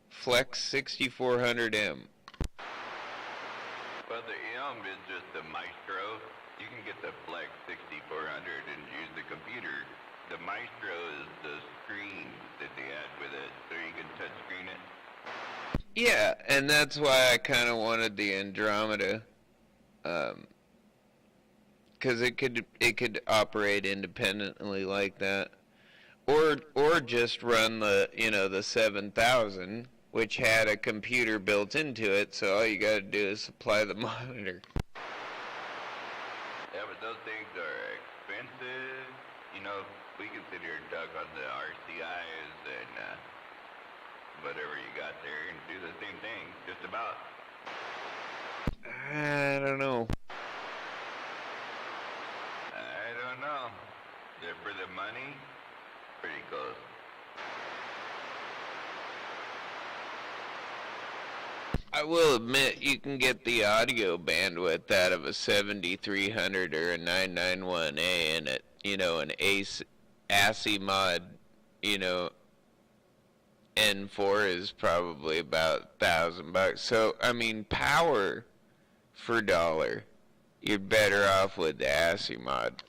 Flex 6400M. Well, the M is just the Maestro. You can get the Flex 6400 and use the computer. The Maestro is the screen that they add with it, so you can touch screen it. Yeah, and that's why I kind of wanted the Andromeda. because it could operate independently like that, or just run the 7000, which had a computer built into it, so all you got to do is supply the monitor. Yeah, but those things are expensive. We can sit here and talk on the RCIs and whatever you got there and do the same thing, just about. I don't know. For the money, pretty close. I will admit you can get the audio bandwidth out of a 7300 or a 991A, and an ASCII mod, N4 is probably about $1,000. So I mean, power for dollar, you're better off with the ASCII mod.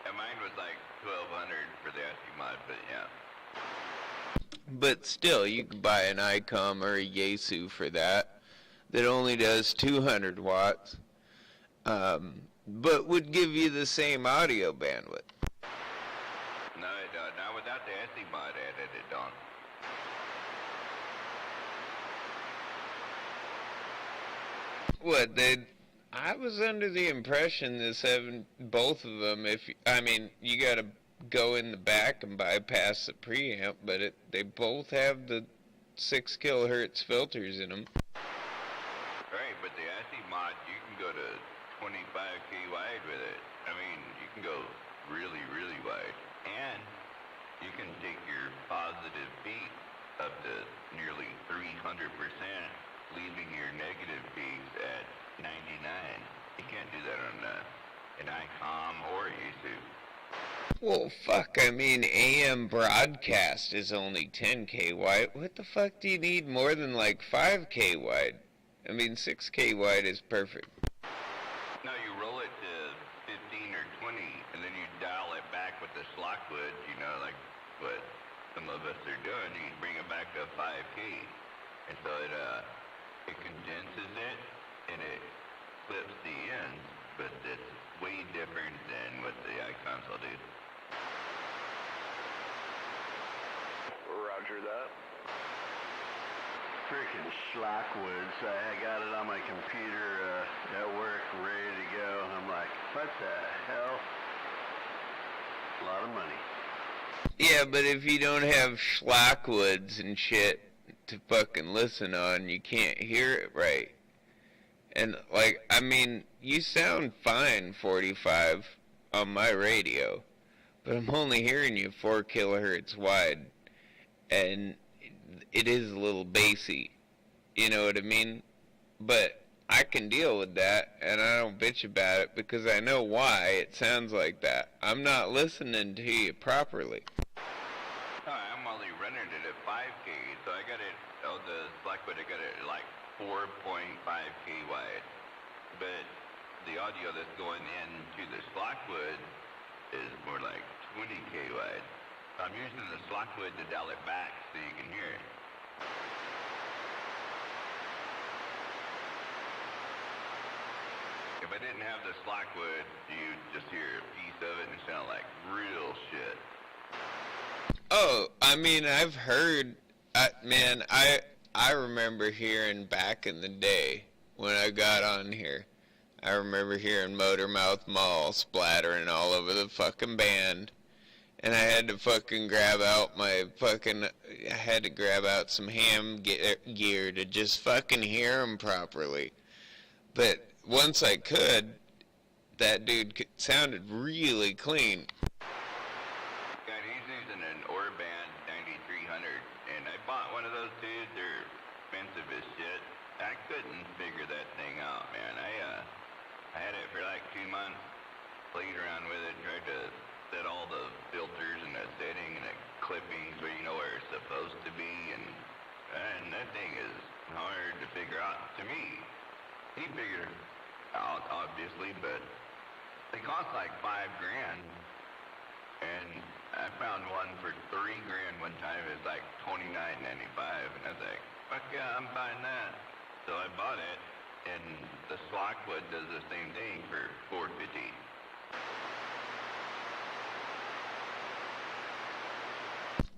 Yeah, mine was like 1200 for the ASCII mod, but yeah. But still, you can buy an ICOM or a Yaesu for that only does 200 watts, but would give you the same audio bandwidth. No, it don't. Not without the ASCII mod added, it don't. What, I was under the impression that both of them, you gotta go in the back and bypass the preamp, but they both have the 6 kilohertz filters in them. Right, but the ASCII mod, you can go to 25K wide with it. You can go really, really wide. And you can take your positive beat up to nearly 300%, leaving your negative beats at 99. You can't do that on an ICOM or a YouTube. Well, fuck, AM broadcast is only 10K wide. What the fuck do you need more than like 5K wide? 6K wide is perfect. No, you roll it to 15 or 20, and then you dial it back with the Slockwood, like what some of us are doing. You bring it back to 5K. And so it condenses it, and it clips the ends, but it's way different than what the icons will do. Roger that. Freaking Schlockwoods. I got it on my computer at work, ready to go. I'm like, what the hell? A lot of money. Yeah, but if you don't have Schlockwoods and shit to fucking listen on, you can't hear it right. And, you sound fine, 45, on my radio, but I'm only hearing you 4 kilohertz wide, and it is a little bassy, you know what I mean? But I can deal with that, and I don't bitch about it, because I know why it sounds like that. I'm not listening to you properly. No, I'm only running it at 5K, so I got it, the Blackwood, I got it at like 4.5K wide, but the audio that's going into the Slockwood is more like 20K wide. So I'm using the Slockwood to dial it back so you can hear it. If I didn't have the Slockwood, you'd just hear a piece of it and it sound like real shit. Oh, I've heard, I remember hearing back in the day when I got on here, I remember hearing Motormouth Mall splattering all over the fucking band, and I had to fucking grab out some ham gear to just fucking hear him properly. But once I could, that dude sounded really clean. Yeah, he's using an Orban 9300, and I bought one of those too. They're expensive as shit. I couldn't figure that thing out, man. I had it for like 2 months, played around with it, tried to set all the filters and the setting and the clippings where where it's supposed to be, and that thing is hard to figure out. To me, he figured it out, obviously, but they cost like $5,000, and I found one for $3,000 one time. It was like $29.95, and I was like, fuck yeah, I'm buying that. So I bought it, And the Slockwood does the same thing for 450.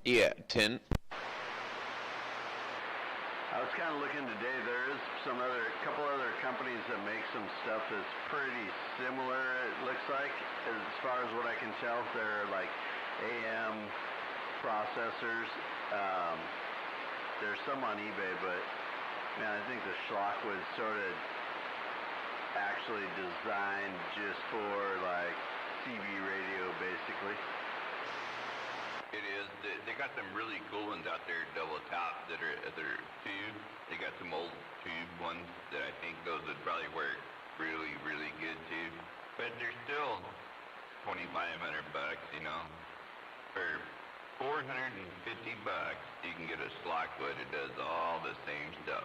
Yeah, tint. I was kind of looking today. There is couple other companies that make some stuff that's pretty similar. It looks like, as far as what I can tell, they're like AM processors. There's some on eBay, but man, I think the Schlockwood's sort of actually designed just for like CB radio, basically. It is. They got some really cool ones out there, double top, that are tube. They got some old tube ones that I think those would probably work really, really good too. But they're still $2,500, you know. For $450, you can get a Slockwood. It does all the same stuff.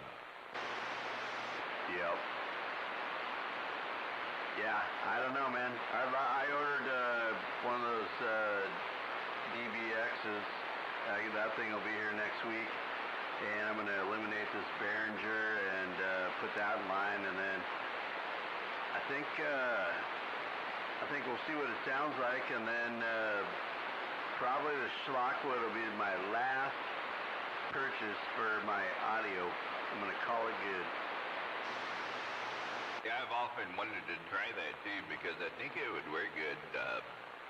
Yep. Yeah, I don't know, man. I ordered one of those DBXs. That thing will be here next week, and I'm going to eliminate this Behringer and put that in line, and then I think we'll see what it sounds like, and then probably the Schlockwood will be my last purchase for my audio. I'm going to call it good. Yeah, I've often wanted to try that too because I think it would work good.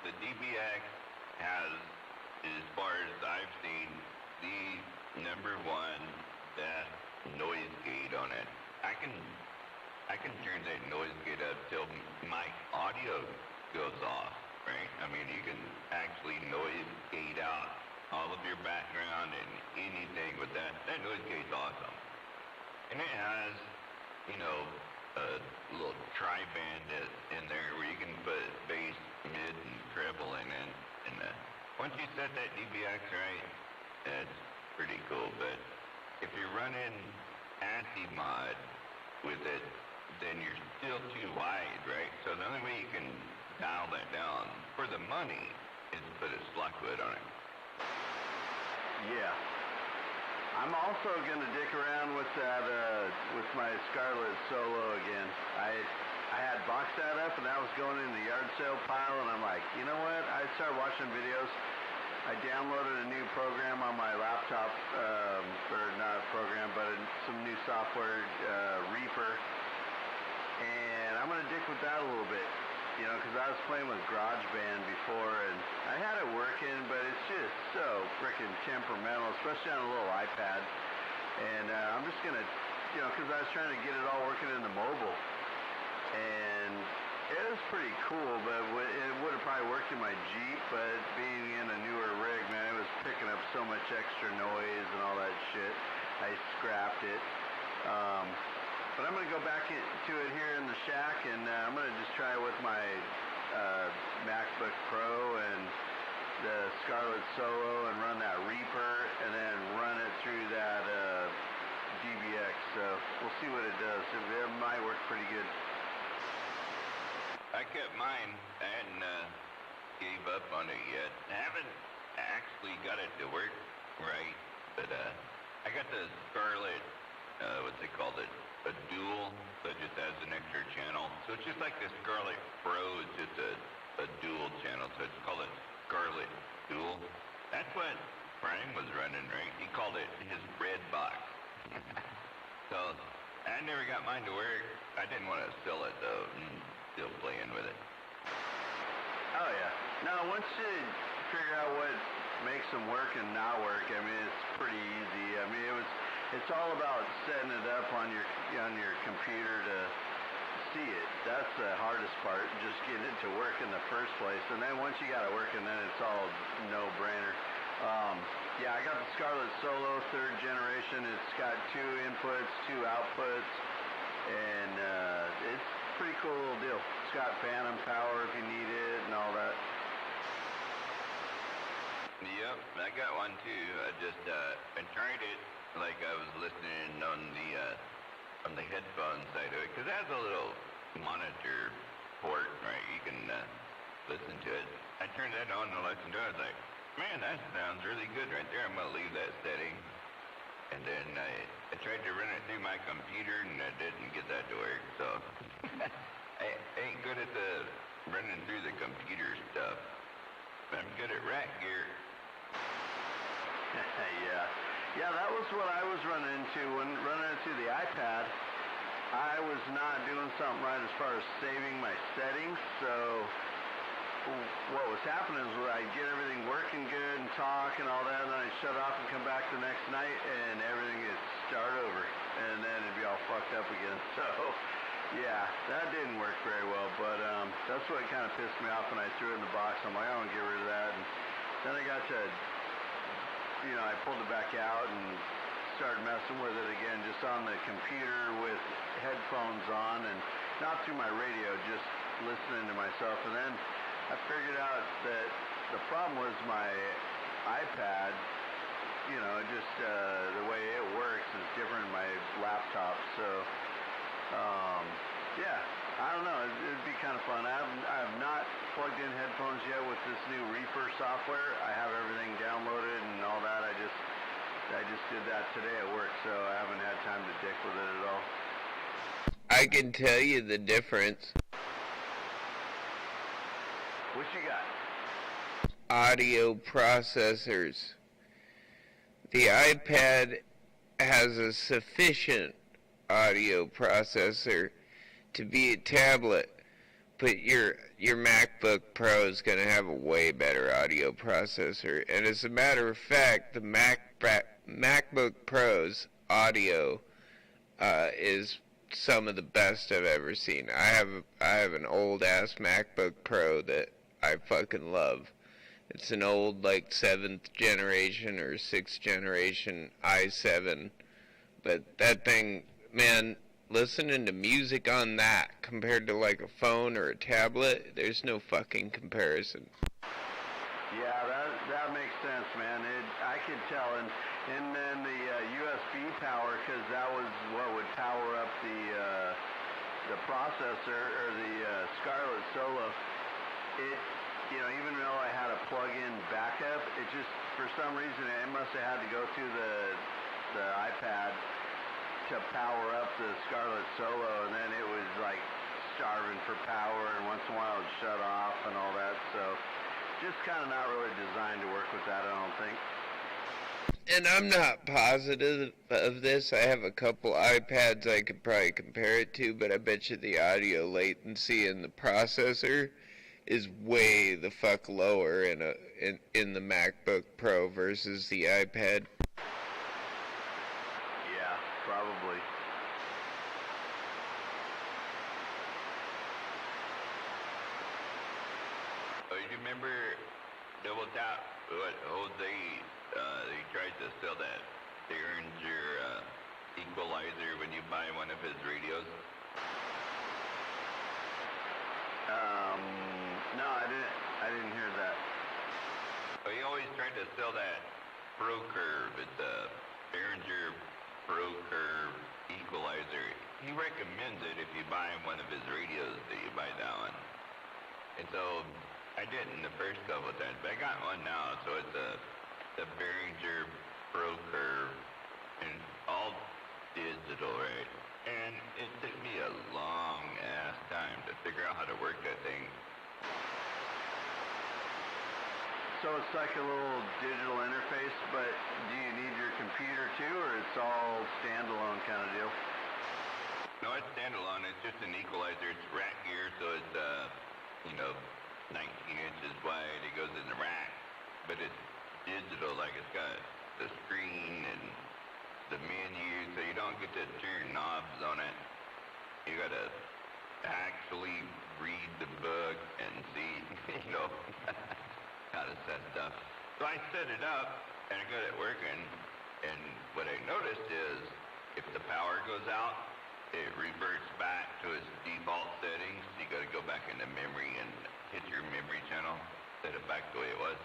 The DBX has, as far as I've seen, the #1 best noise gate on it. I can turn that noise gate up till my audio goes off, right? I mean, you can actually noise gate out all of your background and anything with that. That noise gate's awesome. And it has, you know, a little tri-band in there where you can put bass, mid, and treble in it. And once you set that DBX right, that's pretty cool. But if you're running anti-mod with it, then you're still too wide, right? So the only way you can dial that down for the money is to put a Slockwood on it. Yeah. I'm also going to dick around with that, with my Scarlett Solo again. I had boxed that up, and that was going in the yard sale pile, and I'm like, you know what? I started watching videos. I downloaded a new program on my laptop, or not a program, but some new software, Reaper, and I'm going to dick with that a little bit. You know, because I was playing with GarageBand before, and I had it working, but it's just so freaking temperamental, especially on a little iPad. And I'm just going to, you know, because I was trying to get it all working in the mobile. And it was pretty cool, but it would have probably worked in my Jeep, but being in a newer rig, man, it was picking up so much extra noise and all that shit. I scrapped it. But I'm going to go back to it here in the shack, and I'm going to just try it with my MacBook Pro and the Scarlett Solo and run that Reaper, and then run it through that DBX. So we'll see what it does. It might work pretty good. I kept mine. I hadn't gave up on it yet. I haven't actually got it to work right, but I got the Scarlett, what's it called, a dual, so it just has an extra channel. So it's just like the Scarlett Pro, it's just a dual channel, so it's called a Scarlett Dual. That's what Brian was running, right? He called it his red box. So I never got mine to work. I didn't want to sell it though, and still playing with it. Oh yeah. Now once you figure out what makes them work and not work, I mean, it's pretty easy. I mean, it's all about setting it up on your computer to see it. That's the hardest part, just getting it to work in the first place. And then once you got it working, then it's all no-brainer. Yeah, I got the Scarlett Solo 3rd generation. It's got 2 inputs, 2 outputs, and it's a pretty cool little deal. It's got phantom power if you need it and all that. Yep, I got one too. I just I tried it like I was listening on the headphone side of it, because it has a little monitor port, right? You can listen to it. I turned that on and listened to it. I was like, man, that sounds really good right there. I'm gonna leave that setting. And then I tried to run it through my computer, and I didn't get that to work. So I ain't good at the running through the computer stuff. But I'm good at rat gear. Yeah, that was what I was running into when running into the iPad. I was not doing something right as far as saving my settings, so what was happening is I'd get everything working good and talk and all that, and then I'd shut off and come back the next night, and everything would start over, and then it'd be all fucked up again. So, yeah, that didn't work very well, but that's what kind of pissed me off when I threw it in the box. I'm like, I want to get rid of that, and then I got to, I pulled it back out and started messing with it again, just on the computer with headphones on, and not through my radio, just listening to myself, and then I figured out that the problem was my iPad, just the way it works is different in my laptop. So, yeah, I don't know. It'd be kind of fun. I have not plugged in headphones yet with this new Reaper software. I have everything downloaded and all that. I just did that today at work, so I haven't had time to dick with it at all. I can tell you the difference. What you got? Audio processors. The iPad has a sufficient audio processor to be a tablet, but your MacBook Pro is going to have a way better audio processor. And as a matter of fact, the MacBook Pro's audio is some of the best I've ever seen. I have an old ass MacBook Pro that I fucking love. It's an old, like, 7th generation or 6th generation i7. But that thing, man, listening to music on that compared to, like, a phone or a tablet, there's no fucking comparison. Yeah, that makes sense, man. I could tell. And then the USB power, because that was what would power up the processor, or the Scarlett Solo. Even though I had a plug-in backup, it just, for some reason, it must have had to go through the iPad to power up the Scarlett Solo, and then it was like starving for power, and once in a while it would shut off and all that. So just kind of not really designed to work with that, I don't think. And I'm not positive of this. I have a couple iPads I could probably compare it to, but I bet you the audio latency in the processor is way the fuck lower in the MacBook Pro versus the iPad. Yeah, probably. Oh, you remember Double Tap? What Jose, he tried to sell that Behringer equalizer when you buy one of his radios? No, I didn't hear that. Well, he always tried to sell that Pro Curve. It's a Behringer Pro Curve equalizer. He recommends it if you buy one of his radios that you buy that one. And so I didn't the first couple of times, but I got one now. So it's the Behringer Pro Curve, and all digital, right? And it took me a long ass time to figure out how to work that thing. So it's like a little digital interface, but do you need your computer too, or it's all standalone kind of deal? No, it's standalone. It's just an equalizer. It's rack gear, so it's 19 inches wide. It goes in the rack, but it's digital. Like it's got the screen and the menu, so you don't get to turn knobs on it. You gotta actually read the book and see, how to set stuff. So I set it up, and I got it working, and what I noticed is, if the power goes out, it reverts back to its default settings. You gotta go back into memory and hit your memory channel, set it back the way it was.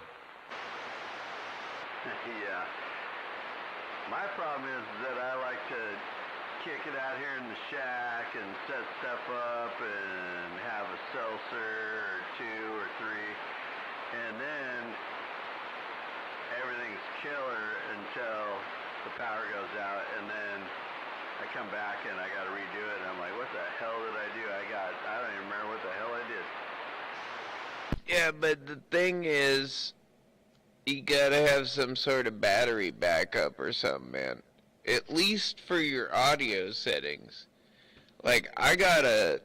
Yeah. My problem is that I like to kick it out here in the shack and set stuff up and have a seltzer or 2 or 3, and then everything's killer until the power goes come back and I got to redo it. And I'm like, what the hell did I do? I don't even remember what the hell I did. Yeah, but the thing is, you gotta have some sort of battery backup or something, man. At least for your audio settings. Like, I got a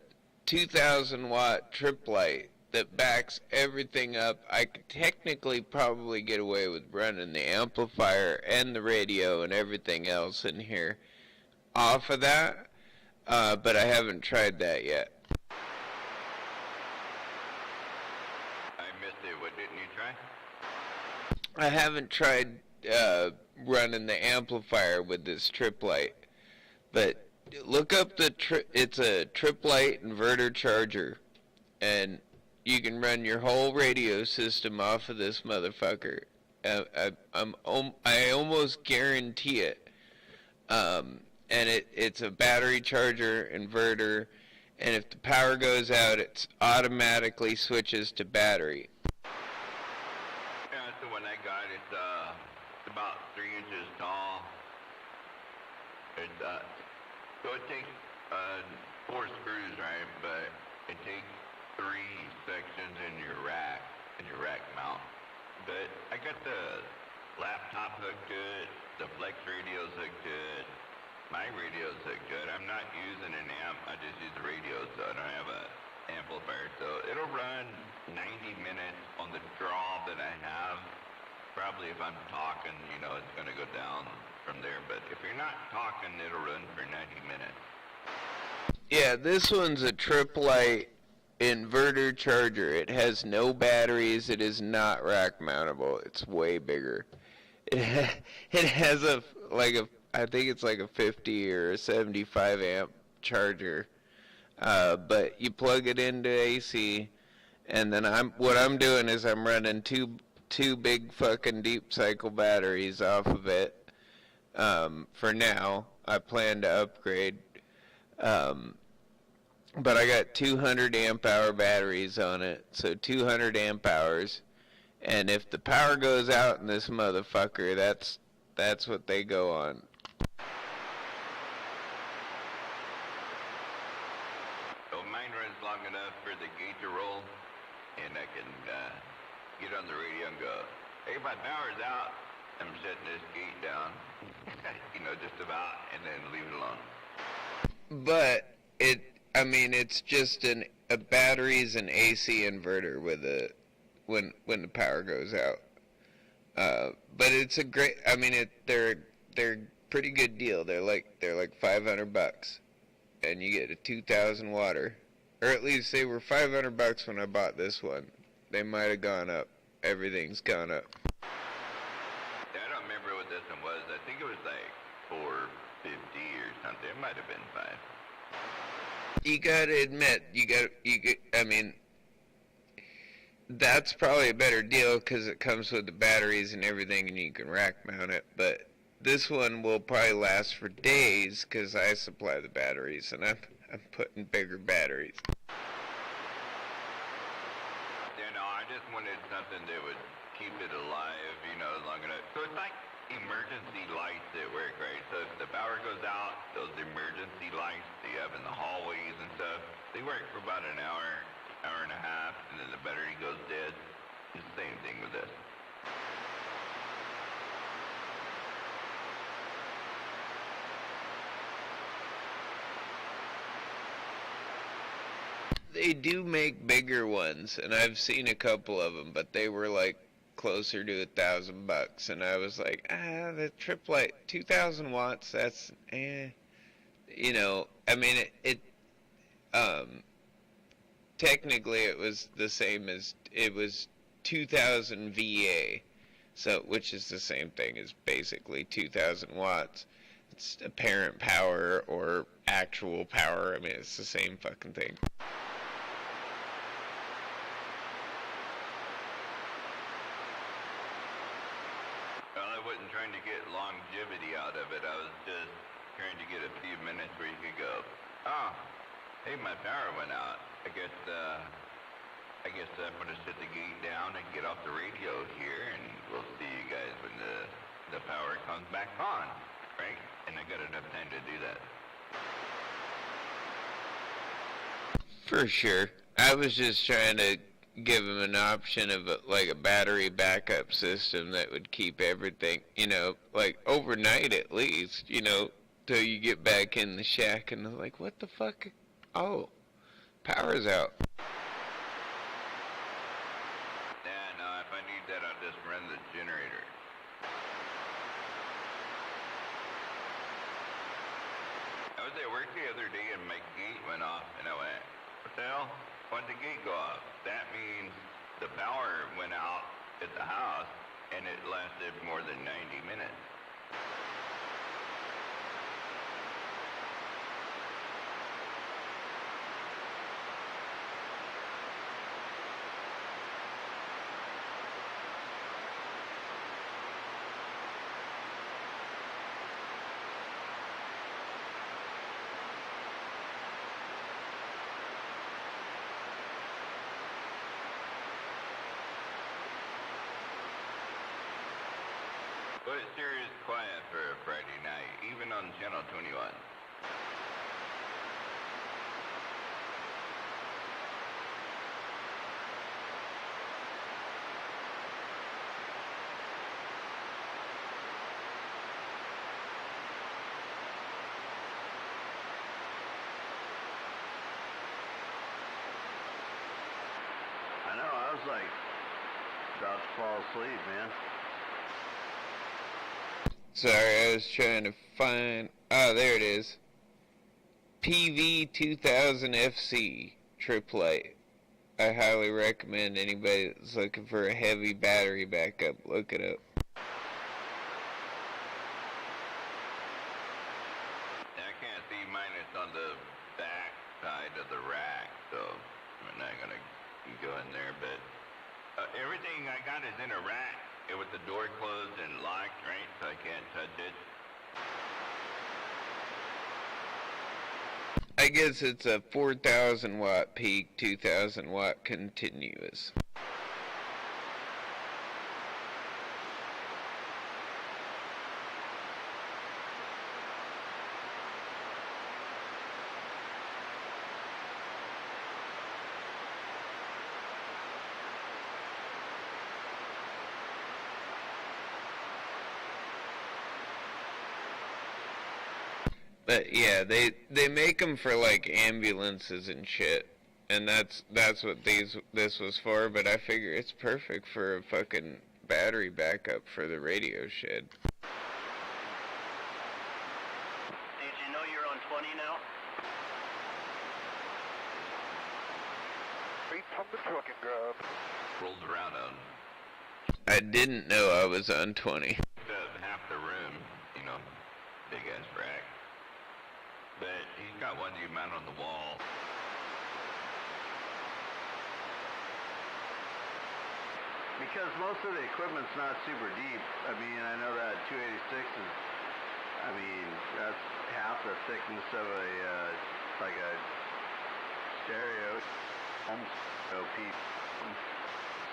2,000 watt trip light that backs everything up. I could technically probably get away with running the amplifier and the radio and everything else in here off of that, but I haven't tried that yet. I missed it. What didn't you try? I haven't tried running the amplifier with this trip light, but look up it's a trip light inverter charger, and you can run your whole radio system off of this motherfucker. I almost guarantee it. And it's a battery charger inverter, and if the power goes out, it automatically switches to battery. Yeah, that's the one I got. It's about 3 inches tall. So it takes 4 screws, right? But it takes 3 sections in your rack mount. But I got the laptop hooked to it. The Flex radios hooked to it. My radios hooked to it. I'm not using an amp. I just use the radio, so I don't have a amplifier. So it'll run 90 minutes on the draw that I have. Probably if I'm talking, it's going to go down from there. But if you're not talking, it'll run for 90 minutes. Yeah, this one's a trip light inverter charger. It has no batteries. It is not rack mountable. It's way bigger. It has I think it's like a 50 or a 75 amp charger. But you plug it into AC, and then what I'm doing is I'm running two big fucking deep cycle batteries off of it. For now, I plan to upgrade. But I got 200 amp hour batteries on it, so 200 amp hours. And if the power goes out in this motherfucker, that's what they go on. So mine runs long enough for the gate to roll, and I can get on the radio and go, hey, my power's out. I'm shutting this gate down, just about, and then leave it alone. But it's just a battery's an AC inverter with when the power goes out. But it's a great. They're pretty good deal. They're like $500, and you get a 2,000 watter, or at least they were $500 when I bought this one. They might have gone up. Everything's gone up. I don't remember what this one was. I think it was like $450 or something. It might have been $5. You gotta admit, that's probably a better deal because it comes with the batteries and everything, and you can rack mount it. But this one will probably last for days because I supply the batteries, and I'm putting bigger batteries. I just wanted something that would keep it alive, long enough. So it's like emergency lights that work, right? So if the power goes out, those emergency lights that you have in the hallways and stuff, they work for about an hour and a half, and then the battery goes dead. It's the same thing with this. They do make bigger ones, and I've seen a couple of them, but they were like closer to $1,000, and I was like, the trip light, 2,000 watts, that's, technically it was the same as, it was 2,000 VA, so, which is the same thing as basically 2,000 watts. It's apparent power or actual power, it's the same fucking thing. Trying to get longevity out of it. I was just trying to get a few minutes where you could go, hey, my power went out. I guess I'm going to set the gate down and get off the radio here, and we'll see you guys when the power comes back on, right? And I got enough time to do that. For sure. I was just trying to give him an option of like a battery backup system that would keep everything, like overnight at least, till you get back in the shack and they're like, what the fuck? Oh, power's out. Yeah, no, if I need that, I'll just run the generator. I was at work the other day and my gate went off and I went, what the hell? Why'd the gate go off? That means the power went out at the house and it lasted more than 90 minutes. But it's serious quiet for a Friday night, even on Channel 21. I know, I was like about to fall asleep, man. Sorry, I was trying to find... Oh, there it is. PV 2000 FC Triplite. I highly recommend anybody that's looking for a heavy battery backup, look it up. I can't see mine, it's on the back side of the rack, so I'm not gonna go in there, but everything I got is in a rack. With the door closed and locked, right? So I can't touch it. I guess it's a 4,000 watt peak, 2,000 watt continuous. But yeah, they make them for like ambulances and shit, and that's what this was for. But I figure it's perfect for a fucking battery backup for the radio shed. Did you know you're on 20 now? Straight from the truck and grub. Rolled around on I didn't know I was on 20. half the room, big ass rack. But he's got one you mount on the wall. Because most of the equipment's not super deep. I mean, I know that 286 is, that's half the thickness of like a stereo. OP.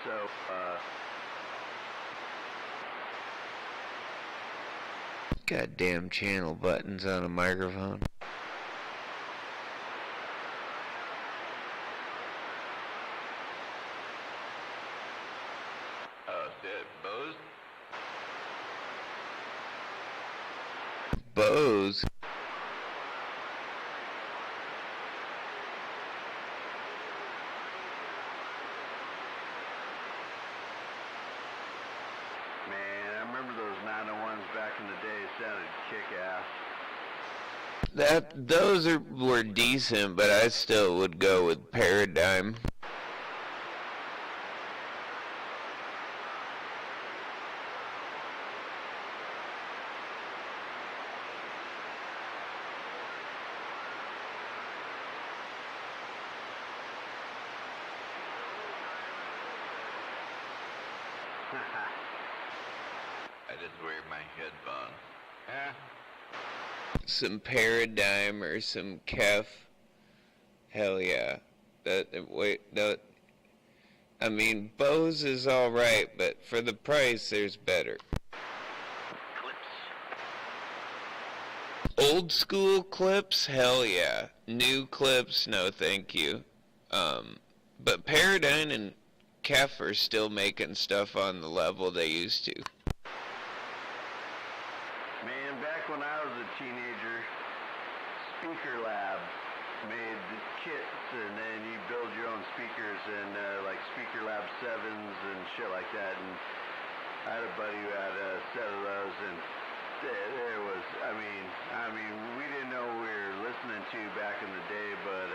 So, Goddamn channel buttons on a microphone. Bose? man, I remember those 901s back in the day. Sounded kick-ass. Those were decent, but I still would go with Paradigm. I just wear my headphones. Yeah. Some Paradigm or some Kef. Hell yeah. I mean, Bose is alright, but for the price, there's better. Old school clips, hell yeah. New clips, no thank you. But Paradigm and Kef are still making stuff on the level they used to. Man, back when I was a teenager, Speaker Lab made the kits, and then you build your own speakers, and like Speaker Lab 7s and shit like that. And I had a buddy who had a set of those, and there was, I mean, we didn't know what we were listening to back in the day, but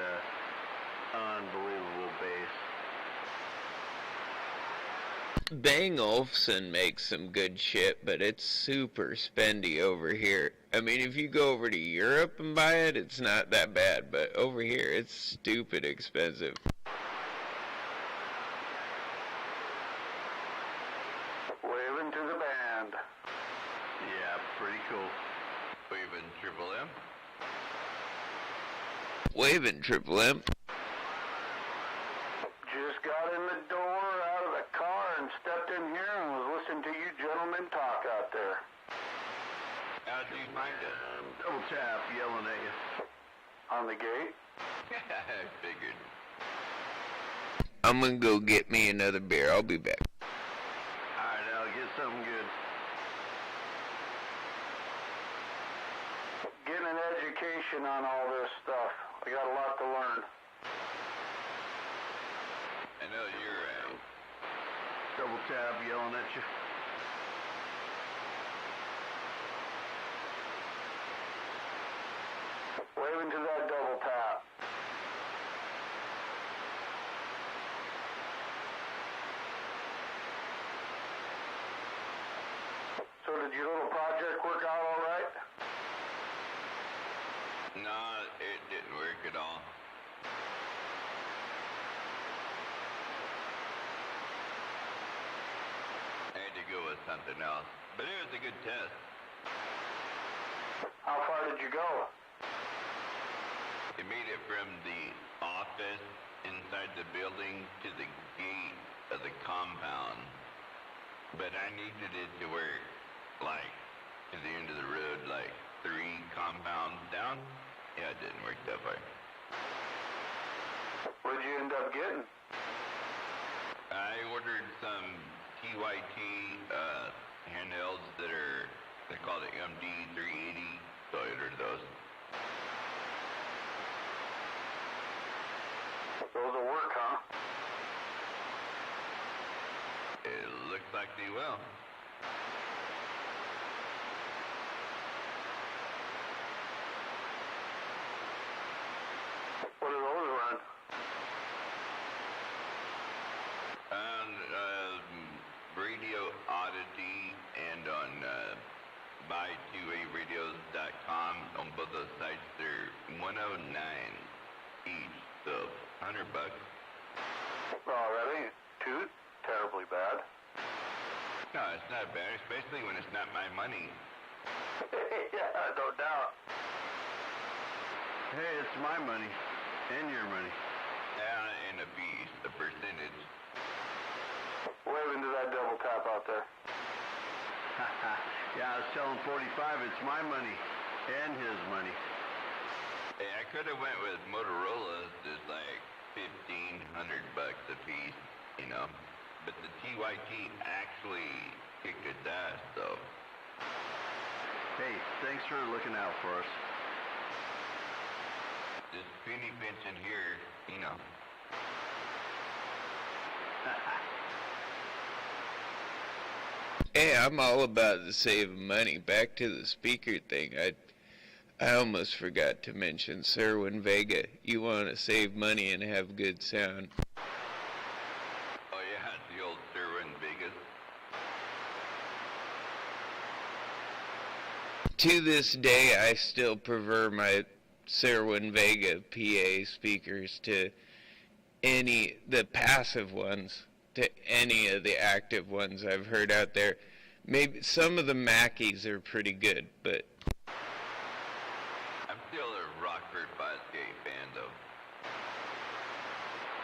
unbelievable bass. Bang Olufsen makes some good shit, but it's super spendy over here. I mean, if you go over to Europe and buy it, it's not that bad, but over here, it's stupid expensive. Waving to the band. Yeah, pretty cool. Waving Triple M. Waving Triple M. Just got in the door out of the car and stepped in here and was listening to you gentlemen talk out there. How'd you find it? Double tap yelling at you. On the gate? I figured. I'm gonna go get me another beer. I'll be back. Alright, I'll get something good. Getting an education on all this stuff. I got a lot to learn. I know you're right. Double tap yelling at you. Waving to that double tap. So did your little project work out all right? No, it didn't work at all. I had to go with something else. But it was a good test. How far did you go? It made it from the office inside the building to the gate of the compound. But I needed it to work, like, to the end of the road, like 3 compounds down. Yeah, it didn't work that far. What'd you end up getting? I ordered some TYT handhelds that are, they call it MD380, so I ordered those. Those will work, huh? It looks like they will. What do those run? On Radio Oddity and on buy2aradios.com, on both those sites, they're $109 each, so $100. Oh, that ain't too terribly bad. No, it's not bad, especially when it's not my money. Yeah, no doubt. Hey, it's my money. And your money. And a piece, a percentage. Waving to that double tap out there. Yeah, I was telling 45 it's my money. And his money. Hey, I could have went with Motorola's, it's like $1,500 a piece, you know. But the TYT actually kicked its ass, so. Hey, thanks for looking out for us. This penny pinching here, you know. Hey, I'm all about the saving money. Back to the speaker thing. I almost forgot to mention Serwin Vega. You want to save money and have good sound. Oh yeah, the old Serwin Vegas. To this day, I still prefer my Serwin Vega PA speakers to the passive ones, to any of the active ones I've heard out there. Maybe some of the Mackeys are pretty good, but I'm still a Rockford Fosgate fan, though.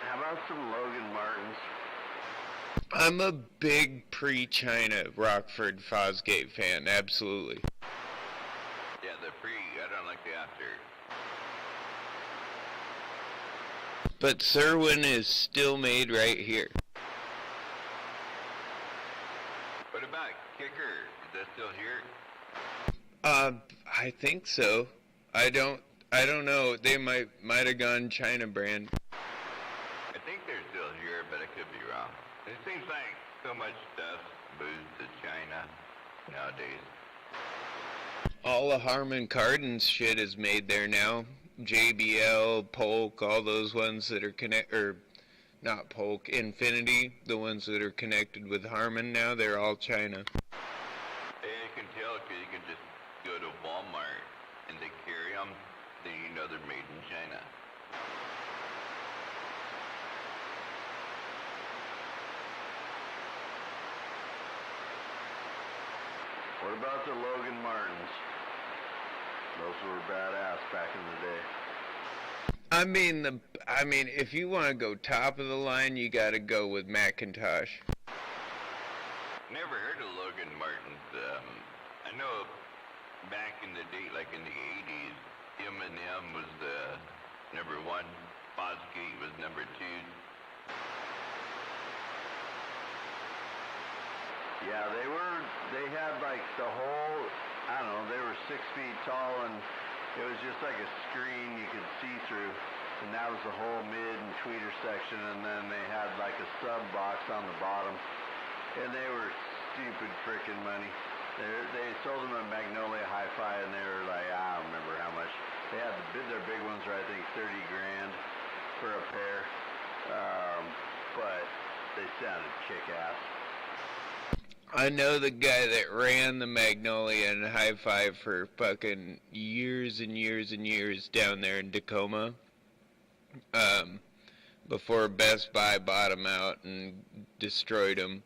How about some Logan Martins? I'm a big pre-China Rockford Fosgate fan, absolutely. Yeah, the pre. I don't like the after. But Sirwin is still made right here. What about Kicker? Is that still here? I think so. I don't know. They might have gone China brand. I think they're still here, but I could be wrong. It seems like so much stuff moves to China nowadays. All the Harman Kardon's shit is made there now. JBL, Polk, all those ones that are not Polk, Infinity, the ones that are connected with Harman now, they're all China. Hey, you can tell because you can just go to Walmart and they carry them, then you know they're made in China. What about the Logan Martins? Those were badass back in the day. I mean, if you want to go top of the line, you got to go with Macintosh. Never heard of Logan Martins. I know back in the day, like in the 80s, M&M was the number one, Fosgate was number two. Yeah, they had like the whole, I don't know, they were 6 feet tall and it was just like a screen you could see through. And that was the whole mid and tweeter section, and then they had like a sub box on the bottom. And they were stupid frickin' money. They sold them at Magnolia Hi-Fi and they were like, I don't remember how much. They had their big ones were I think 30 grand for a pair. But they sounded kick-ass. I know the guy that ran the Magnolia and Hi-Fi for fucking years and years and years down there in Tacoma. Before Best Buy bought him out and destroyed him.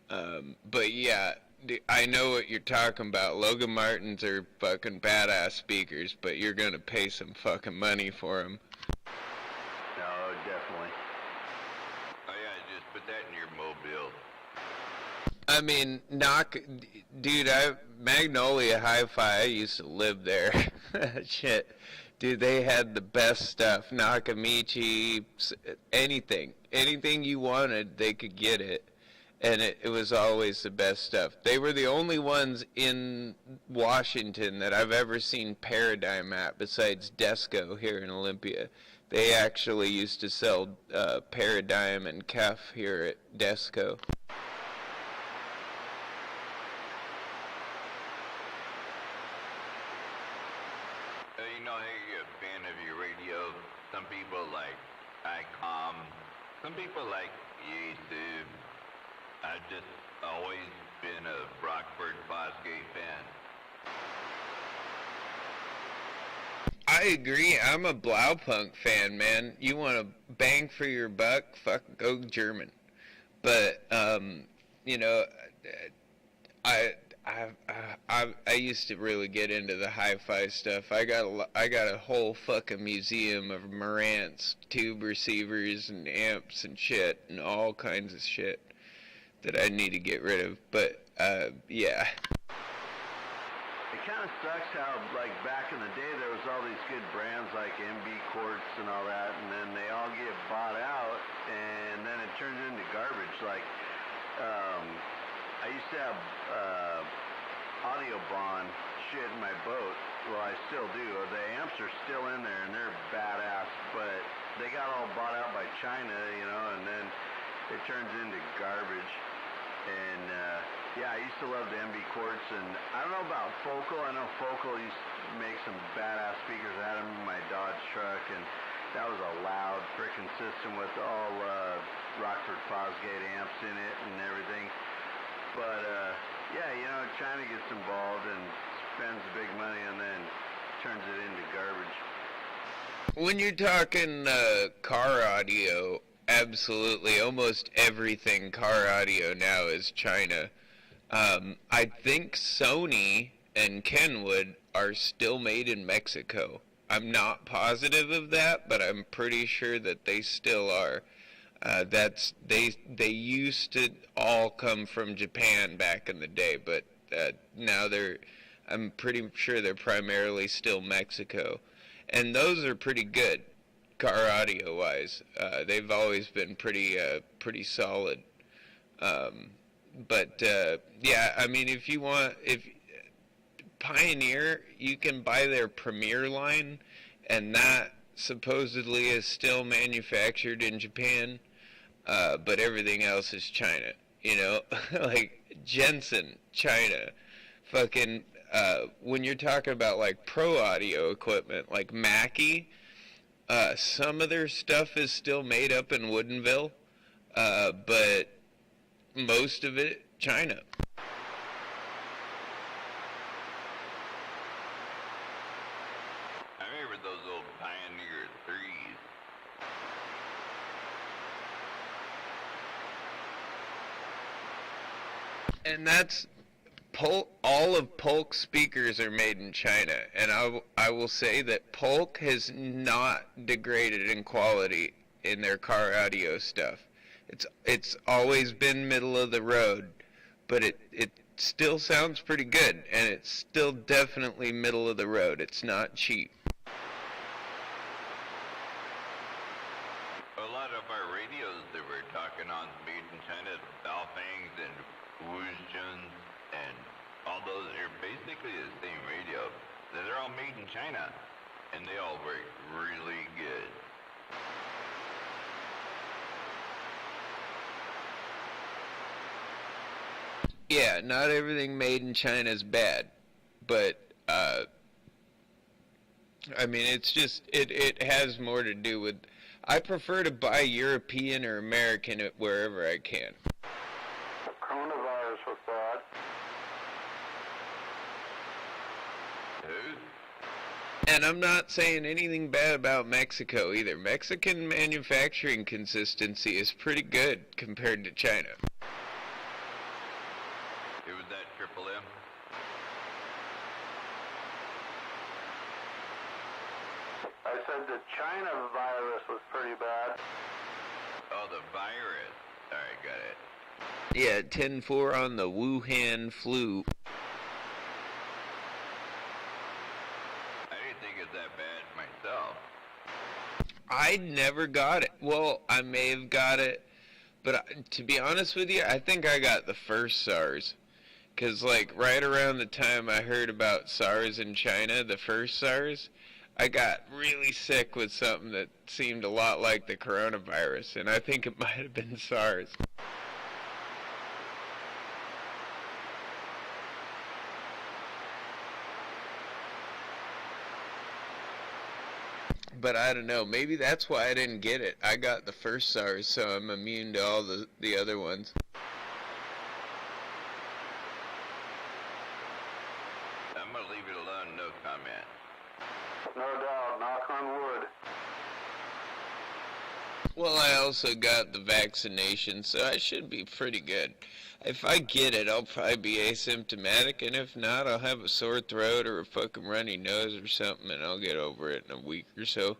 But yeah, I know what you're talking about. Logan Martins are fucking badass speakers, but you're gonna pay some fucking money for them. No, definitely. Oh yeah, just put that in your mobile. I mean, dude, Magnolia Hi-Fi, I used to live there. Shit. Dude, they had the best stuff. Nakamichi, anything. Anything you wanted, they could get it. And it was always the best stuff. They were the only ones in Washington that I've ever seen Paradigm at, besides Desco here in Olympia. They actually used to sell Paradigm and Kef here at Desco. You know, hey, you're a fan of your radio. Some people like ICOM. Some people like YouTube. I've just always been a Rockford Fosgate fan. I agree. I'm a Blaupunk fan, man. You want to bang for your buck? Fuck, go German. But you know, I used to really get into the hi-fi stuff. I got a whole fucking museum of Marantz tube receivers and amps and shit and all kinds of shit that I need to get rid of. But yeah. It kind of sucks how, like, back in the day, there was all these good brands like MB Quartz and all that, and then they all get bought out, and then it turns into garbage. Like, I used to have Audiobahn shit in my boat. Well, I still do. The amps are still in there, and they're badass, but they got all bought out by China, you know, and then it turns into garbage. And, yeah, I used to love the MB Quartz, and I don't know about Focal. I know Focal used to make some badass speakers. I had them in my Dodge truck, and that was a loud frickin' system with all Rockford Fosgate amps in it and everything. But, yeah, you know, China gets involved and spends big money and then turns it into garbage. When you're talking car audio, absolutely, almost everything car audio now is China. I think Sony and Kenwood are still made in Mexico. I'm not positive of that, but I'm pretty sure that they still are. They used to all come from Japan back in the day, but now they're I'm pretty sure they're primarily still Mexico. And those are pretty good, car audio wise. They've always been pretty solid. But yeah, I mean, if Pioneer, you can buy their Premier line, and that supposedly is still manufactured in Japan, but everything else is China. You know, like Jensen, China. Fucking, when you're talking about like pro audio equipment, like Mackie, some of their stuff is still made up in Woodinville, but most of it, China. I remember those old Pioneer 3s. And that's all of Polk's speakers are made in China, and I will say that Polk has not degraded in quality in their car audio stuff. It's always been middle of the road, but it still sounds pretty good, and it's still definitely middle of the road. It's not cheap. A lot of our radios that we're talking on made in China, Baofangs and Wuzhuns and all those are basically the same radio. They're all made in China, and they all work really good. Yeah, not everything made in China is bad, but I mean, it's just it has more to do with. I prefer to buy European or American wherever I can. Coronavirus was bad. Who? And I'm not saying anything bad about Mexico either. Mexican manufacturing consistency is pretty good compared to China. Who was that, Triple M? I said the China virus was pretty bad. Oh, the virus. Alright, got it. Yeah, 10-4 on the Wuhan flu. I didn't think it was that bad myself. I never got it. Well, I may have got it, but to be honest with you, I think I got the first SARS. Because, like, right around the time I heard about SARS in China, the first SARS, I got really sick with something that seemed a lot like the coronavirus, and I think it might have been SARS. But I don't know, maybe that's why I didn't get it. I got the first SARS, so I'm immune to all the other ones. I'm gonna leave it alone, no comment. No doubt, knock on wood. Well, I also got the vaccination, so I should be pretty good. If I get it, I'll probably be asymptomatic, and if not, I'll have a sore throat or a fucking runny nose or something, and I'll get over it in a week or so.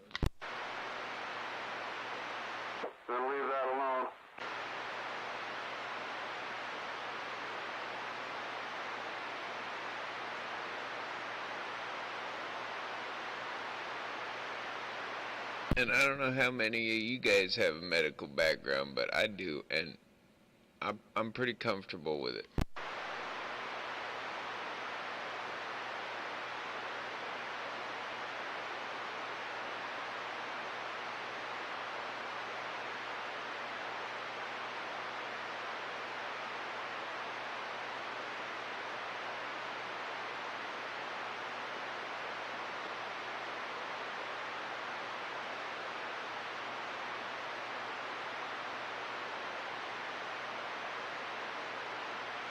Then leave that alone. And I don't know how many of you guys have a medical background, but I do, and I'm pretty comfortable with it.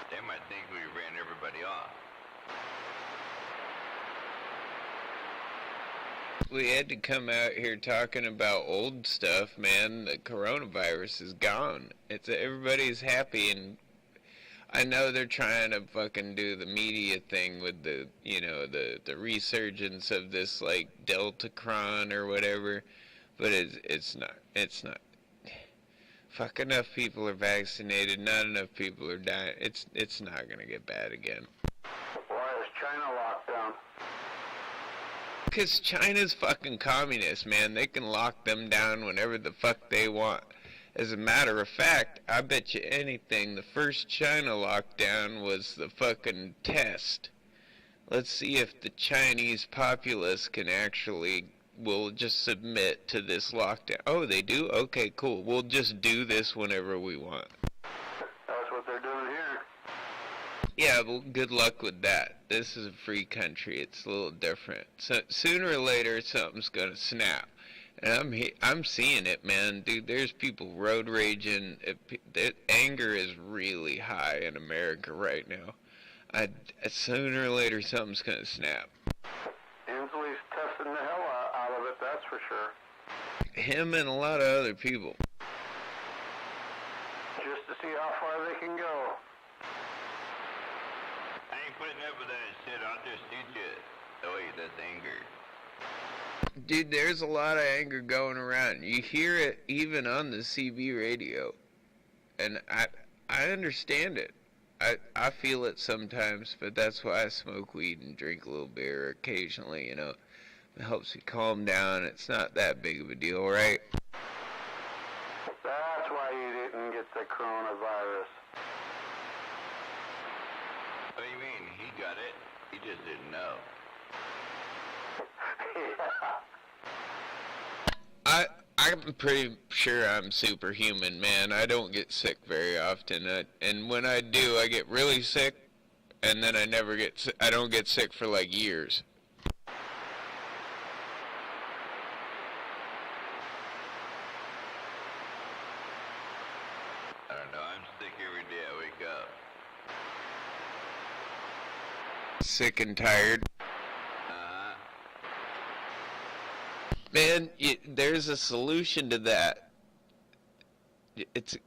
They might think we ran everybody off. We had to come out here talking about old stuff, man. The coronavirus is gone. Everybody's happy, and I know they're trying to fucking do the media thing with the resurgence of this like Deltacron or whatever, but it's not. Fuck, enough people are vaccinated, not enough people are dying. It's not gonna get bad again. Why is China locked 'cause China's fucking communist, man. They can lock them down whenever the fuck they want. As a matter of fact, I bet you anything, the first China lockdown was the fucking test. Let's see if the Chinese populace will just submit to this lockdown. Oh, they do? Okay, cool. We'll just do this whenever we want. That's what they're doing here. Yeah, well, good luck with that. This is a free country. It's a little different. So sooner or later, something's gonna snap. And I'm seeing it, man. Dude, there's people road raging. Anger is really high in America right now. Sooner or later, something's gonna snap. Inslee's testing the hell out of it, that's for sure. Him and a lot of other people. Just to see how far they can go. I ain't putting up with that shit. I'll just shoot you. Oh wait, that's anger. Dude, there's a lot of anger going around. You hear it even on the CB radio. And I understand it. I feel it sometimes, but that's why I smoke weed and drink a little beer occasionally, you know. It helps me calm down. It's not that big of a deal, right? That's why you didn't get the coronavirus. What do you mean? He got it. He just didn't know. I'm pretty sure I'm superhuman, man. I don't get sick very often, and when I do, I get really sick, and then I don't get sick for like years. I don't know. I'm sick every day I wake up. Sick and tired. Man, there's a solution to that.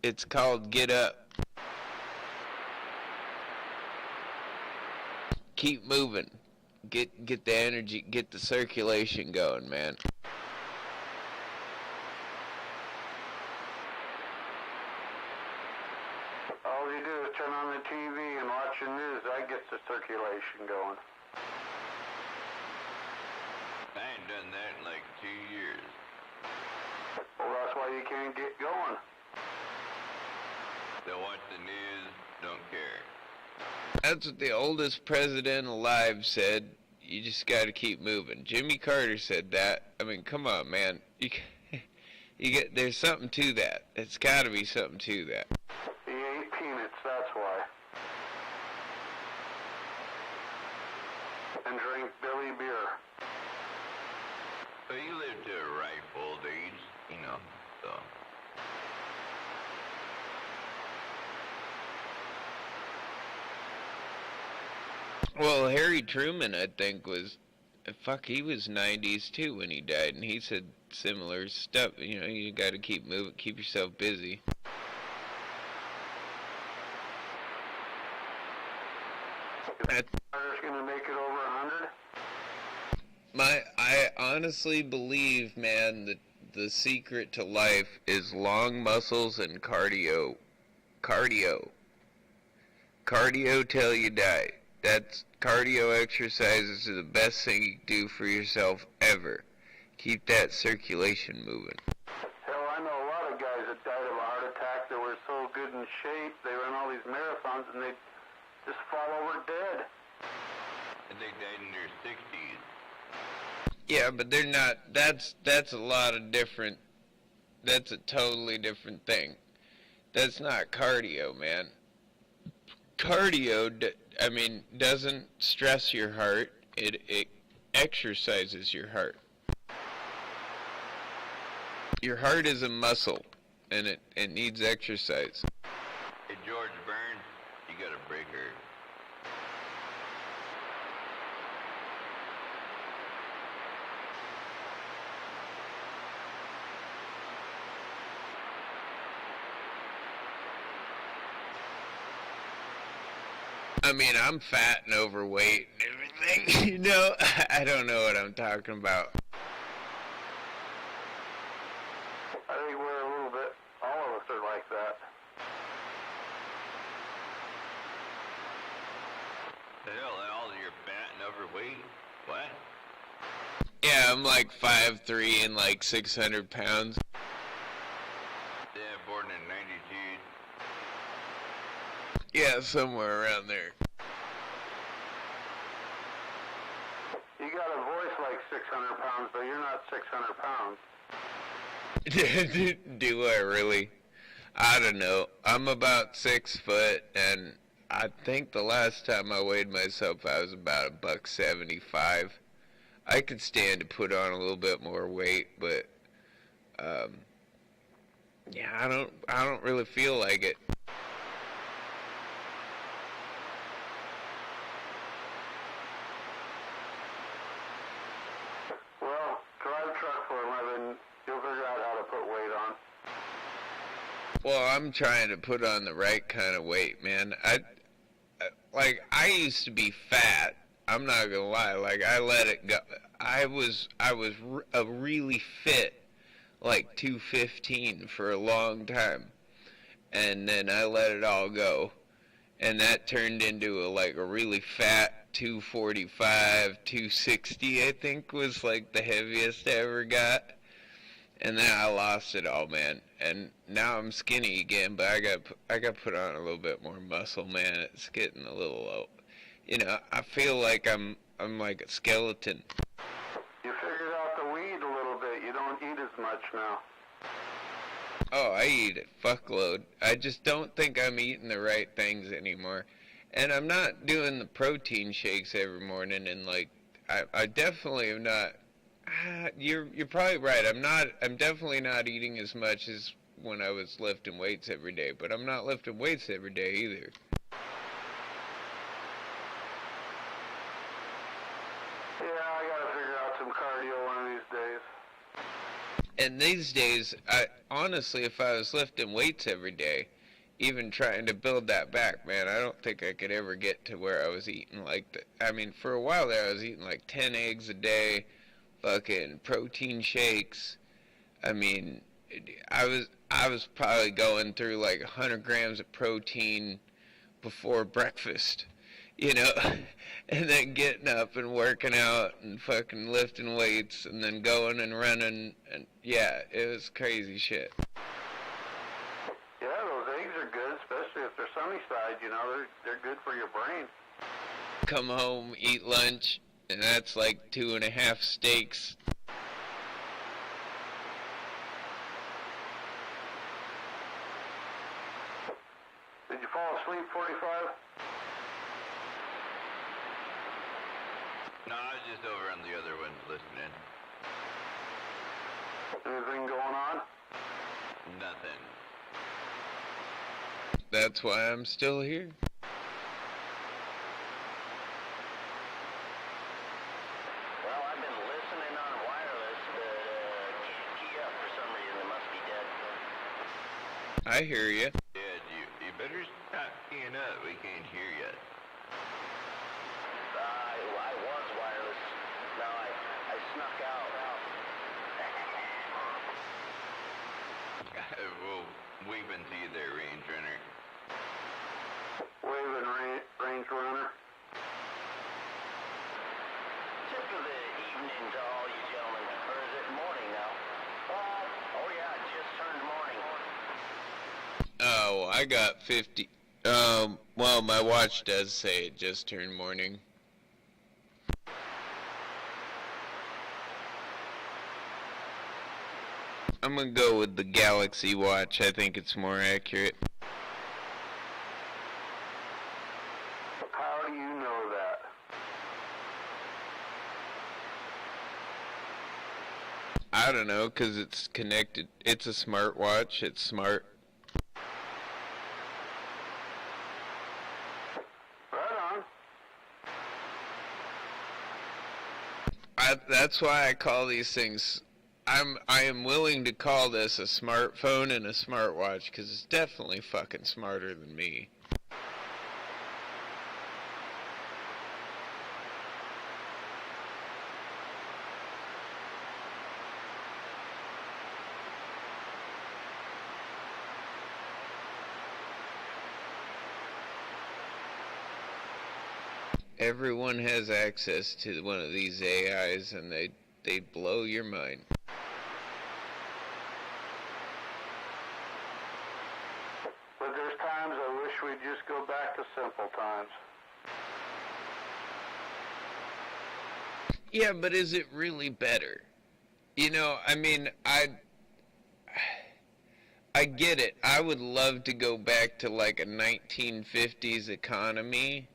It's called get up. Keep moving. Get the energy, get the circulation going, man. All you do is turn on the TV and watch the news. That gets the circulation going. I ain't done that in like 2 years. Well, that's why you can't get going. Don't watch the news, don't care. That's what the oldest president alive said. You just gotta keep moving. Jimmy Carter said that. I mean, come on, man. There's something to that. It's gotta be something to that. He ate peanuts, that's why. And drank Billy beer. But you live to a ripe old age, you know, so. Well, Harry Truman, I think, he was 90s too when he died, and he said similar stuff. You know, you gotta keep moving, keep yourself busy. Carter's gonna make it over 100? I honestly believe, man, that the secret to life is long muscles and cardio. Cardio till you die. That's cardio exercises are the best thing you can do for yourself ever. Keep that circulation moving. Hell, I know a lot of guys that died of a heart attack that were so good in shape, they run all these marathons and they just fall over dead. And they died in their 60s. Yeah, but they're not, that's a lot of different, that's a totally different thing. That's not cardio, man. Cardio, doesn't stress your heart, it exercises your heart. Your heart is a muscle, and it needs exercise. Hey, George Burns, you got a breaker. I mean, I'm fat and overweight and everything, you know? I don't know what I'm talking about. I think we're a little bit, all of us are like that. The hell, all you're fat and overweight? What? I'm like 5'3" and like 600 pounds. Yeah, born in 92. Yeah, somewhere around there. You got a voice like 600 pounds, but you're not 600 pounds. Do I really? I don't know. I'm about 6 foot, and I think the last time I weighed myself, I was about $175. I could stand to put on a little bit more weight, but yeah, I don't really feel like it. Well, drive truck for a living. You'll figure out how to put weight on. Well, I'm trying to put on the right kind of weight, man. I used to be fat. I'm not gonna lie. Like, I let it go. I was a really fit, like 215 for a long time, and then I let it all go, and that turned into a really fat 245, 260. I think was like the heaviest I ever got. And then I lost it all, man. And now I'm skinny again, but I got put on a little bit more muscle, man. It's getting a little low. I feel like I'm like a skeleton. You figured out the weed a little bit. You don't eat as much now. Oh, I eat a fuckload. I just don't think I'm eating the right things anymore. And I'm not doing the protein shakes every morning, and I definitely am not. You're probably right. I'm definitely not eating as much as when I was lifting weights every day, but I'm not lifting weights every day either. Yeah, I gotta figure out some cardio one of these days. And these days, honestly, if I was lifting weights every day, even trying to build that back, man, I don't think I could ever get to where I was eating for a while there, I was eating like 10 eggs a day, fucking protein shakes. I mean, I was probably going through like 100 grams of protein before breakfast, and then getting up and working out and fucking lifting weights and then going and running, and yeah, it was crazy shit. Yeah, those eggs are good, especially if they're sunny side, they're good for your brain. Come home, eat lunch, and that's like 2.5 steaks. Did you fall asleep, 45? No, I was just over on the other one listening. Anything going on? Nothing. That's why I'm still here. Well, I've been listening on wireless, but can't key up for some reason. It must be dead. I hear you. Yeah, you better stop keying up. We can't hear yet. I was wireless. Now I snuck out. Well, waving to you there, Range Runner. Waving range runner. Tip of the evening to all you gentlemen. Or is it morning now? Oh yeah, it just turned morning. Oh, I got 50. Well, my watch does say it just turned morning. I'm gonna go with the Galaxy watch. I think it's more accurate. How do you know that? I don't know, 'cause it's connected. It's a smartwatch. It's smart. Right on. That's why I call these things. I am willing to call this a smartphone and a smartwatch, 'cause it's definitely fucking smarter than me. Everyone has access to one of these AIs, and they'd blow your mind. But there's times I wish we'd just go back to simple times. Yeah, but is it really better? You know, I mean, I get it. I would love to go back to like a 1950s economy,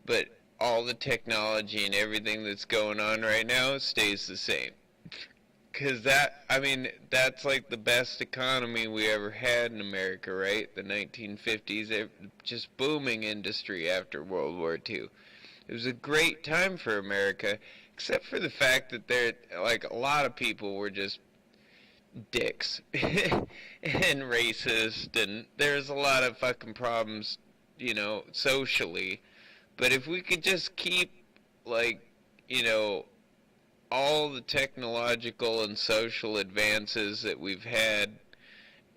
but all the technology and everything that's going on right now stays the same. Because that's like the best economy we ever had in America, right? The 1950s, just booming industry after World War II. It was a great time for America, except for the fact that like, a lot of people were just dicks and racist, and there's a lot of fucking problems, you know, socially. But if we could just keep, like, you know, all the technological and social advances that we've had,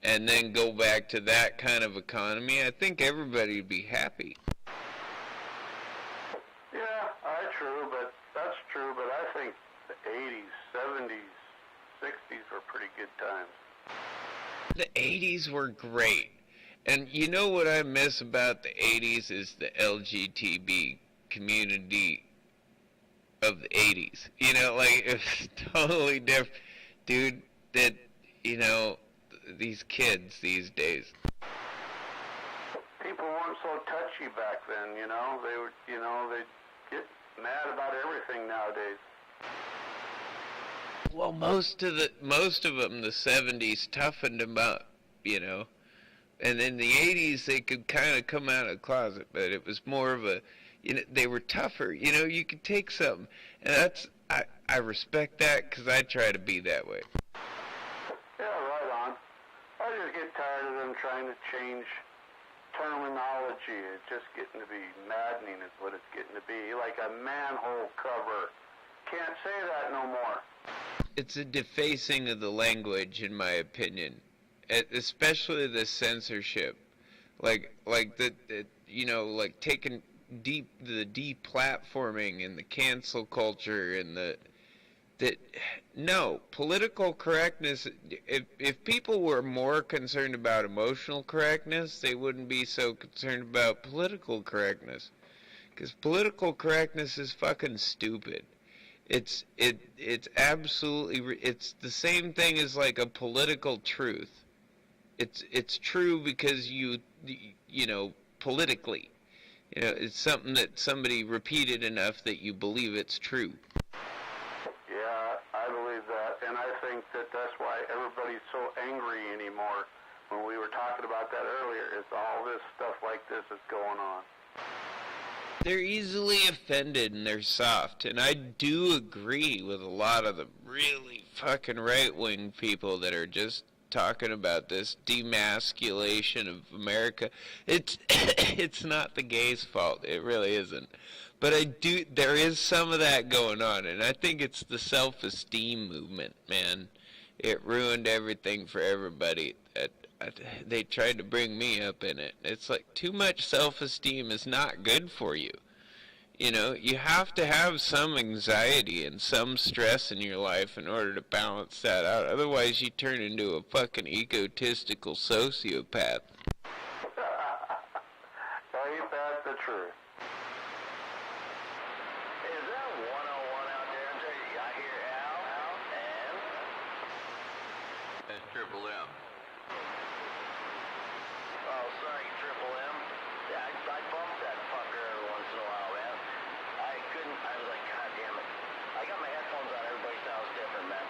and then go back to that kind of economy, I think everybody would be happy. Yeah, that's true, but I think the 80s, 70s, 60s were pretty good times. The 80s were great. And you know what I miss about the 80s is the LGTB community of the 80s. You know, like, it's totally different. Dude, that, you know, these kids these days. People weren't so touchy back then, you know. They would, you know, they'd get mad about everything nowadays. Well, most of them, the 70s toughened them up, you know. And in the 80s, they could kind of come out of the closet, but it was more of a, you know, they were tougher. You know, you could take something. And I respect that, because I try to be that way. Yeah, right on. I just get tired of them trying to change terminology. It's just getting to be maddening is what it's getting to be. Like a manhole cover. Can't say that no more. It's a defacing of the language, in my opinion. Especially the censorship. Like you know, like taking the deplatforming and the cancel culture and no, political correctness, if people were more concerned about emotional correctness, they wouldn't be so concerned about political correctness. Because political correctness is fucking stupid. It's absolutely, it's the same thing as like a political truth. It's true because you know, politically, you know, it's something that somebody repeated enough that you believe it's true. Yeah, I believe that, and I think that that's why everybody's so angry anymore. When we were talking about that earlier, it's all this stuff like this is going on. They're easily offended and they're soft, and I do agree with a lot of the really fucking right-wing people that are just talking about this demasculation of America. It's not the gays' fault. It really isn't. But there is some of that going on, and I think it's the self-esteem movement, man. It ruined everything for everybody. They tried to bring me up in it. It's like, too much self-esteem is not good for you. You know, you have to have some anxiety and some stress in your life in order to balance that out. Otherwise, you turn into a fucking egotistical sociopath. Ain't that the truth? Is that 101 out there? I hear Al, and... That's Triple M. Oh, sorry, Triple M. Yeah, I bumped that fucker every once in a while, man. I was like, God damn it. I got my headphones on, everybody sounds different, man.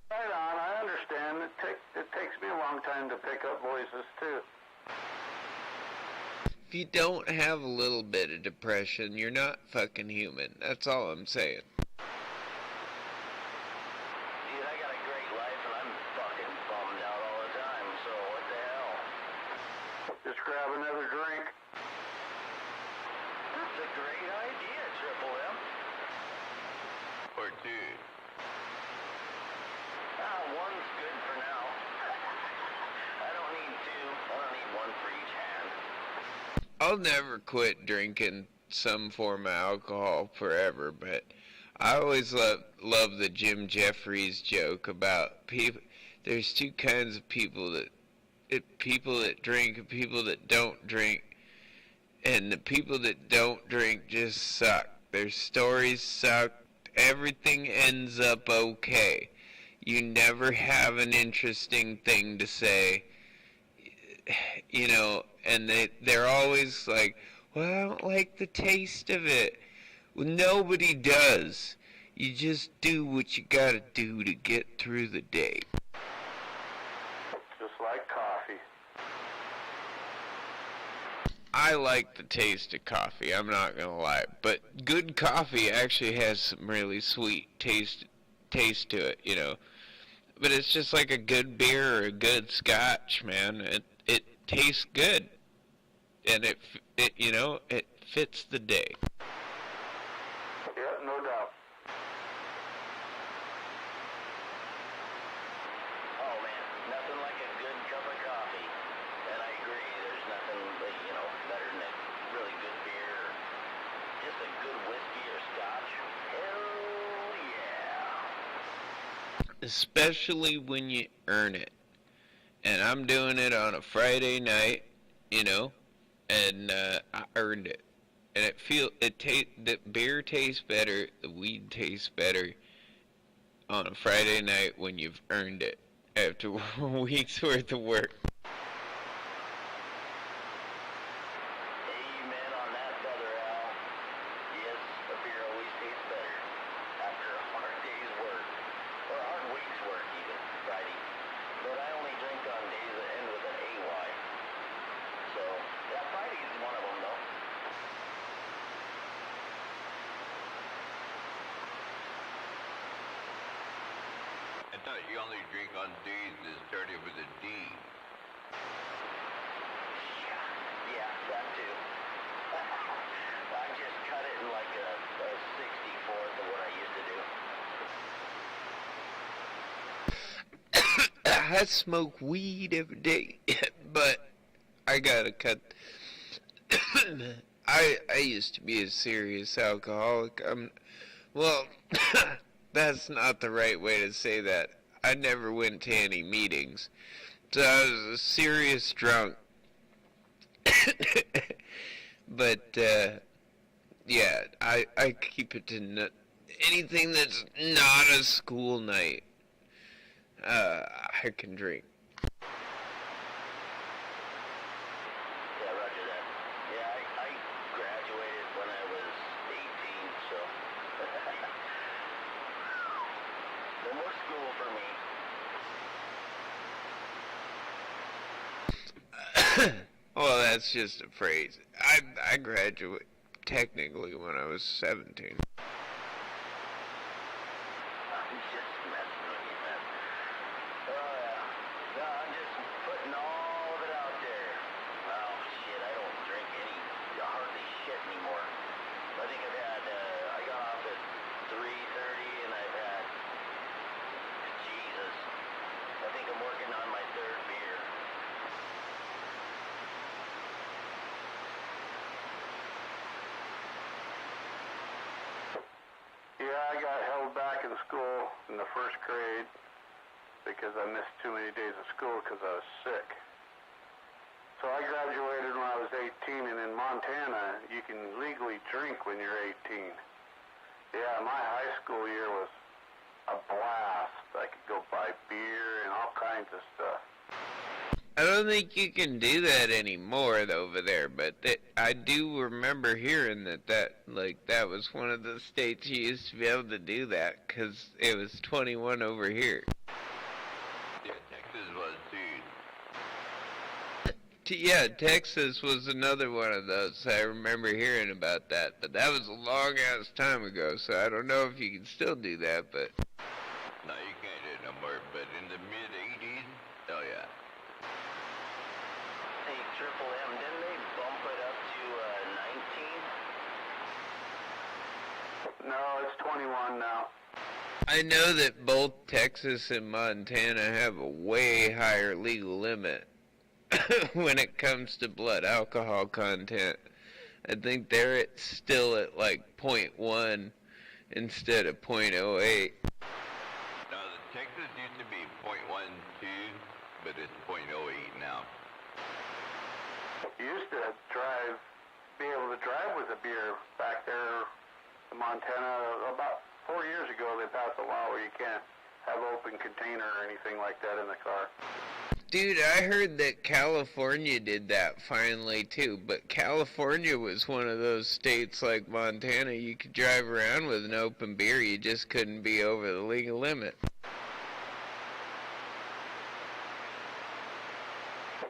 Right on, I understand. It takes me a long time to pick up voices, too. If you don't have a little bit of depression, you're not fucking human. That's all I'm saying. Dude, I got a great life and I'm fucking bummed out all the time, so what the hell? Just grab another drink. That's a great idea, Triple M. Or two. One's good for now. I don't need two. I don't need one for each hand. I'll never quit drinking some form of alcohol forever, but I always love the Jim Jeffries joke about people. There's two kinds of people people that drink and people that don't drink, and the people that don't drink just suck. Their stories suck. Everything ends up okay. You never have an interesting thing to say, and they're always like, well, I don't like the taste of it. Well, nobody does. You just do what you gotta do to get through the day. Just like coffee. I like the taste of coffee, I'm not gonna lie. But good coffee actually has some really sweet taste to it. But it's just like a good beer or a good scotch, man. It tastes good. And it fits the day. Yeah, no doubt. Oh man, nothing like a good cup of coffee. And I agree, there's nothing, better than a really good beer or just a good whiskey or scotch. Hell yeah. Especially when you earn it. And I'm doing it on a Friday night, and I earned it. And the beer tastes better, the weed tastes better on a Friday night when you've earned it after a week's worth of work. Amen on that, Brother Al. Yes, a beer always tastes better after a hard day's work, or a hard week's work even, Friday. But I only drink on days that end with an AY. So, yeah, Friday's one of them, though. I thought you only drink on days that started with a D. Yeah, that too. I just cut it in like a 64th of what I used to do. I smoke weed every day, but I gotta cut. I used to be a serious alcoholic. Well, that's not the right way to say that. I never went to any meetings, so I was a serious drunk. But yeah, I keep it to anything that's not a school night. I can drink. Yeah, roger that. Yeah, I graduated when I was 18, so no more school for me. Well, that's just a phrase. I graduated technically when I was 17. I'm just messing with you, man. Oh, yeah. No, I'm just putting all of it out there. Oh, shit, I don't drink hardly shit anymore. I think I've had, I got off at 3:30 and I've had, Jesus, I think I'm working on my third beer. Yeah, I got held back in school in the first grade because I missed too many days of school because I was sick. So I graduated when I was 18, and in Montana, you can legally drink when you're 18. Yeah, my high school year was a blast. I could go buy beer and all kinds of stuff. I don't think you can do that anymore over there, but I do remember hearing that was one of the states you used to be able to do that, because it was 21 over here. Yeah, Texas was too. Yeah, Texas was another one of those. I remember hearing about that, but that was a long-ass time ago, so I don't know if you can still do that, but... No, you can't do it no more, but in the mid-'80s, oh yeah. Hey, Triple M, didn't they bump it up to 19? No, it's 21 now. I know that both Texas and Montana have a way higher legal limit when it comes to blood alcohol content. I think they're still at like 0.1, instead of .08. Now, the Texas used to be .12, but it's .08 now. You used to be able to drive with a beer back there in Montana. About 4 years ago, they passed a law where you can't have open container or anything like that in the car. Dude, I heard that California did that finally too, but California was one of those states like Montana. You could drive around with an open beer, you just couldn't be over the legal limit.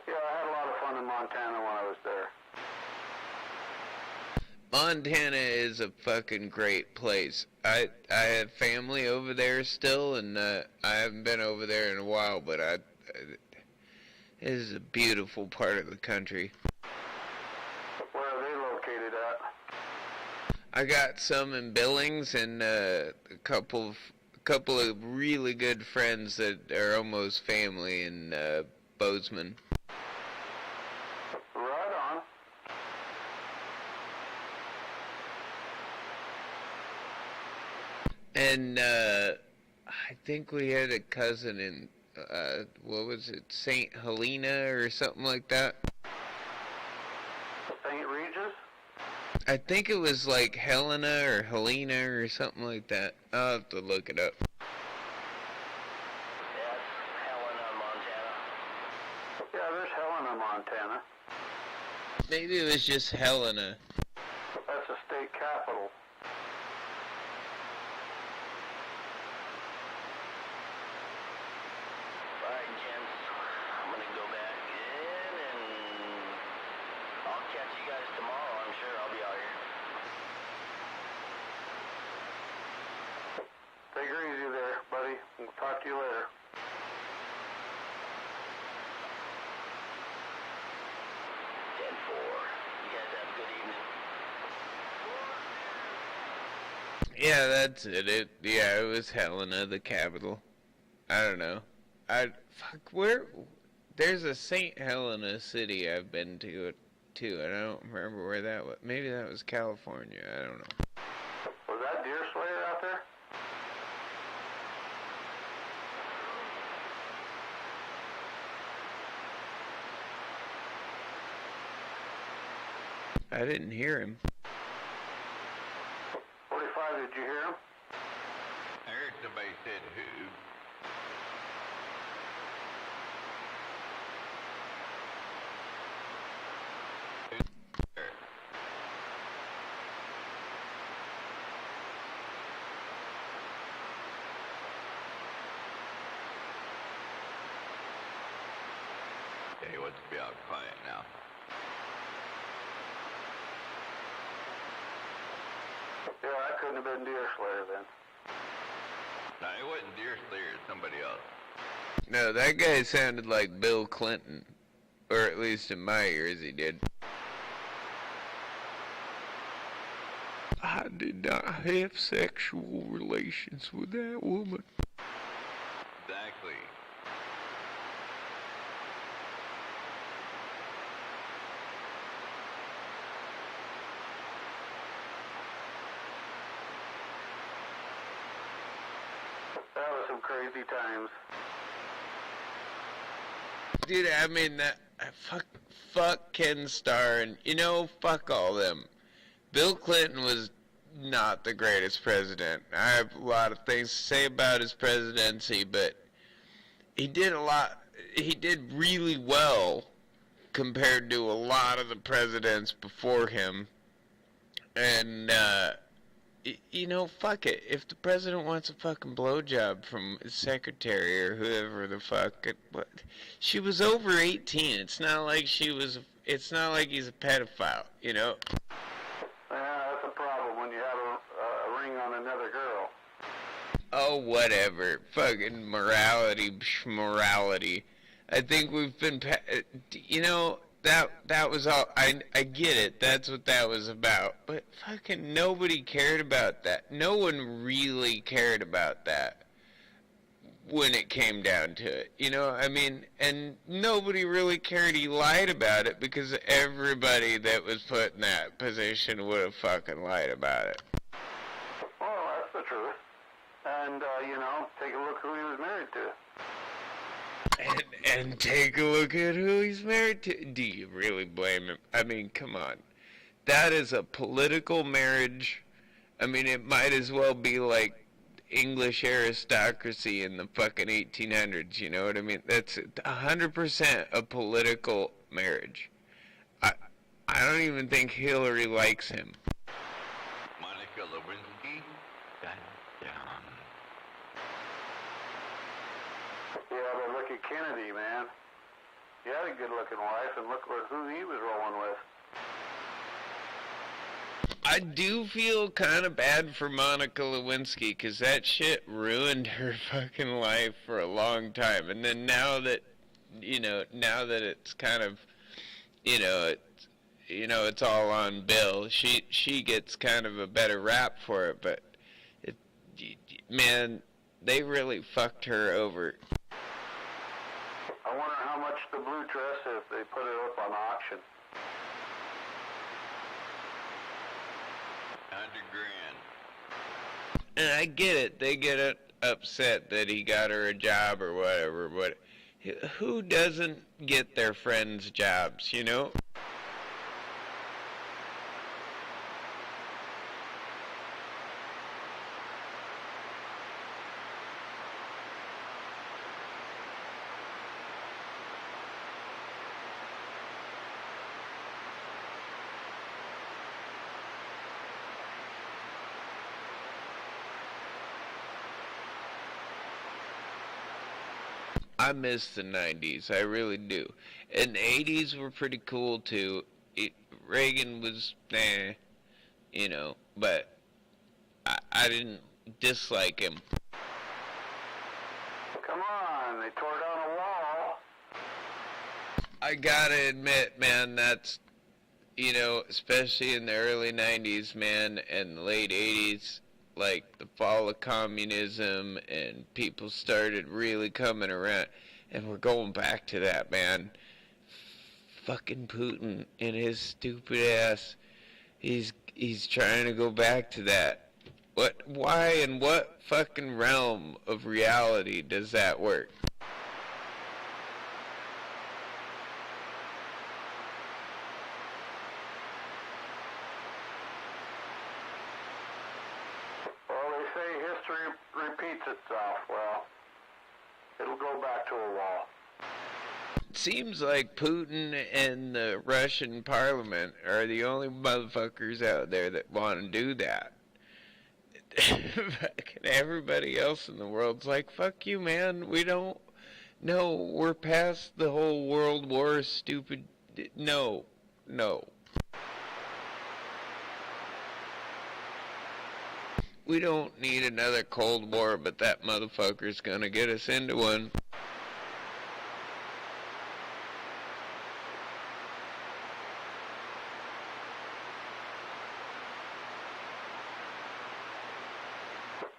Yeah, I had a lot of fun in Montana when I was there. Montana is a fucking great place. I have family over there still, and I haven't been over there in a while, but it is a beautiful part of the country. Where are they located at? I got some in Billings and a couple of really good friends that are almost family in Bozeman. Right on. And I think we had a cousin in, what was it, St. Helena or something like that? St. Regis? I think it was like Helena or Helena or something like that. I'll have to look it up. Yeah, it's Helena, Montana. Yeah, there's Helena, Montana. Maybe it was just Helena. That's the state capital. Alright, gents. I'm gonna go back in and I'll catch you guys tomorrow. I'm sure I'll be out here. Take her easy there, buddy. We'll talk to you later. You guys have a good evening. Yeah, that's it. Yeah, it was Helena, the capital. I don't know. There's a St. Helena city I've been to, too, and I don't remember where that was. Maybe that was California. I don't know. Was that Deer Slayer out there? I didn't hear him. 45, did you hear him? I heard somebody said who. Yeah, he wants to be out quiet now. Yeah, that couldn't have been Deer Slayer then. No, it wasn't Deer Slayer, it's somebody else. No, that guy sounded like Bill Clinton. Or at least in my ears he did. I did not have sexual relations with that woman. Exactly. That was some crazy times. Dude, I mean, fuck Ken Starr and, fuck all them. Bill Clinton was not the greatest president. I have a lot of things to say about his presidency, but he did really well compared to a lot of the presidents before him. And, fuck it. If the president wants a fucking blowjob from his secretary or whoever the fuck, she was over 18. It's not like he's a pedophile, Yeah, that's a problem when you have a ring on another girl. Oh, whatever. Fucking morality. I think we've been, that was all, I get it, that's what that was about, but fucking nobody cared about that. No one really cared about that when it came down to it, and nobody really cared he lied about it because everybody that was put in that position would have fucking lied about it. Well, And, take a look who he was married to. And take a look at who he's married to. Do you really blame him? I mean, come on. That is a political marriage. I mean, it might as well be like English aristocracy in the fucking 1800s, you know what I mean? That's 100% a political marriage. I don't even think Hillary likes him. Monica Lewinsky? Goddamn. Yeah, but look at Kennedy, man. He had a good-looking wife, and look who he was rolling with. I do feel kind of bad for Monica Lewinsky, because that shit ruined her fucking life for a long time. And then now that it's kind of, it's all on Bill, she gets kind of a better rap for it, but, man, they really fucked her over. I wonder how much the blue dress if they put it up on auction. $100,000. And I get it. They get upset that he got her a job or whatever, but who doesn't get their friends jobs, you know? I miss the 90s, I really do. And the 80s were pretty cool too. Reagan was, but I didn't dislike him. Come on, they tore down a wall. I gotta admit, man, that's, especially in the early 90s, man, and the late 80s, like the fall of communism, and people started really coming around, and we're going back to that, man. Fucking Putin and his stupid ass, he's trying to go back to that. Why, in what fucking realm of reality does that work? Repeats itself. Well, it'll go back to a wall. It seems like Putin and the Russian parliament are the only motherfuckers out there that want to do that. Everybody else in the world's like, fuck you, man. We don't. No, we're past the whole World War stupid. No. We don't need another Cold War, but that motherfucker's gonna get us into one.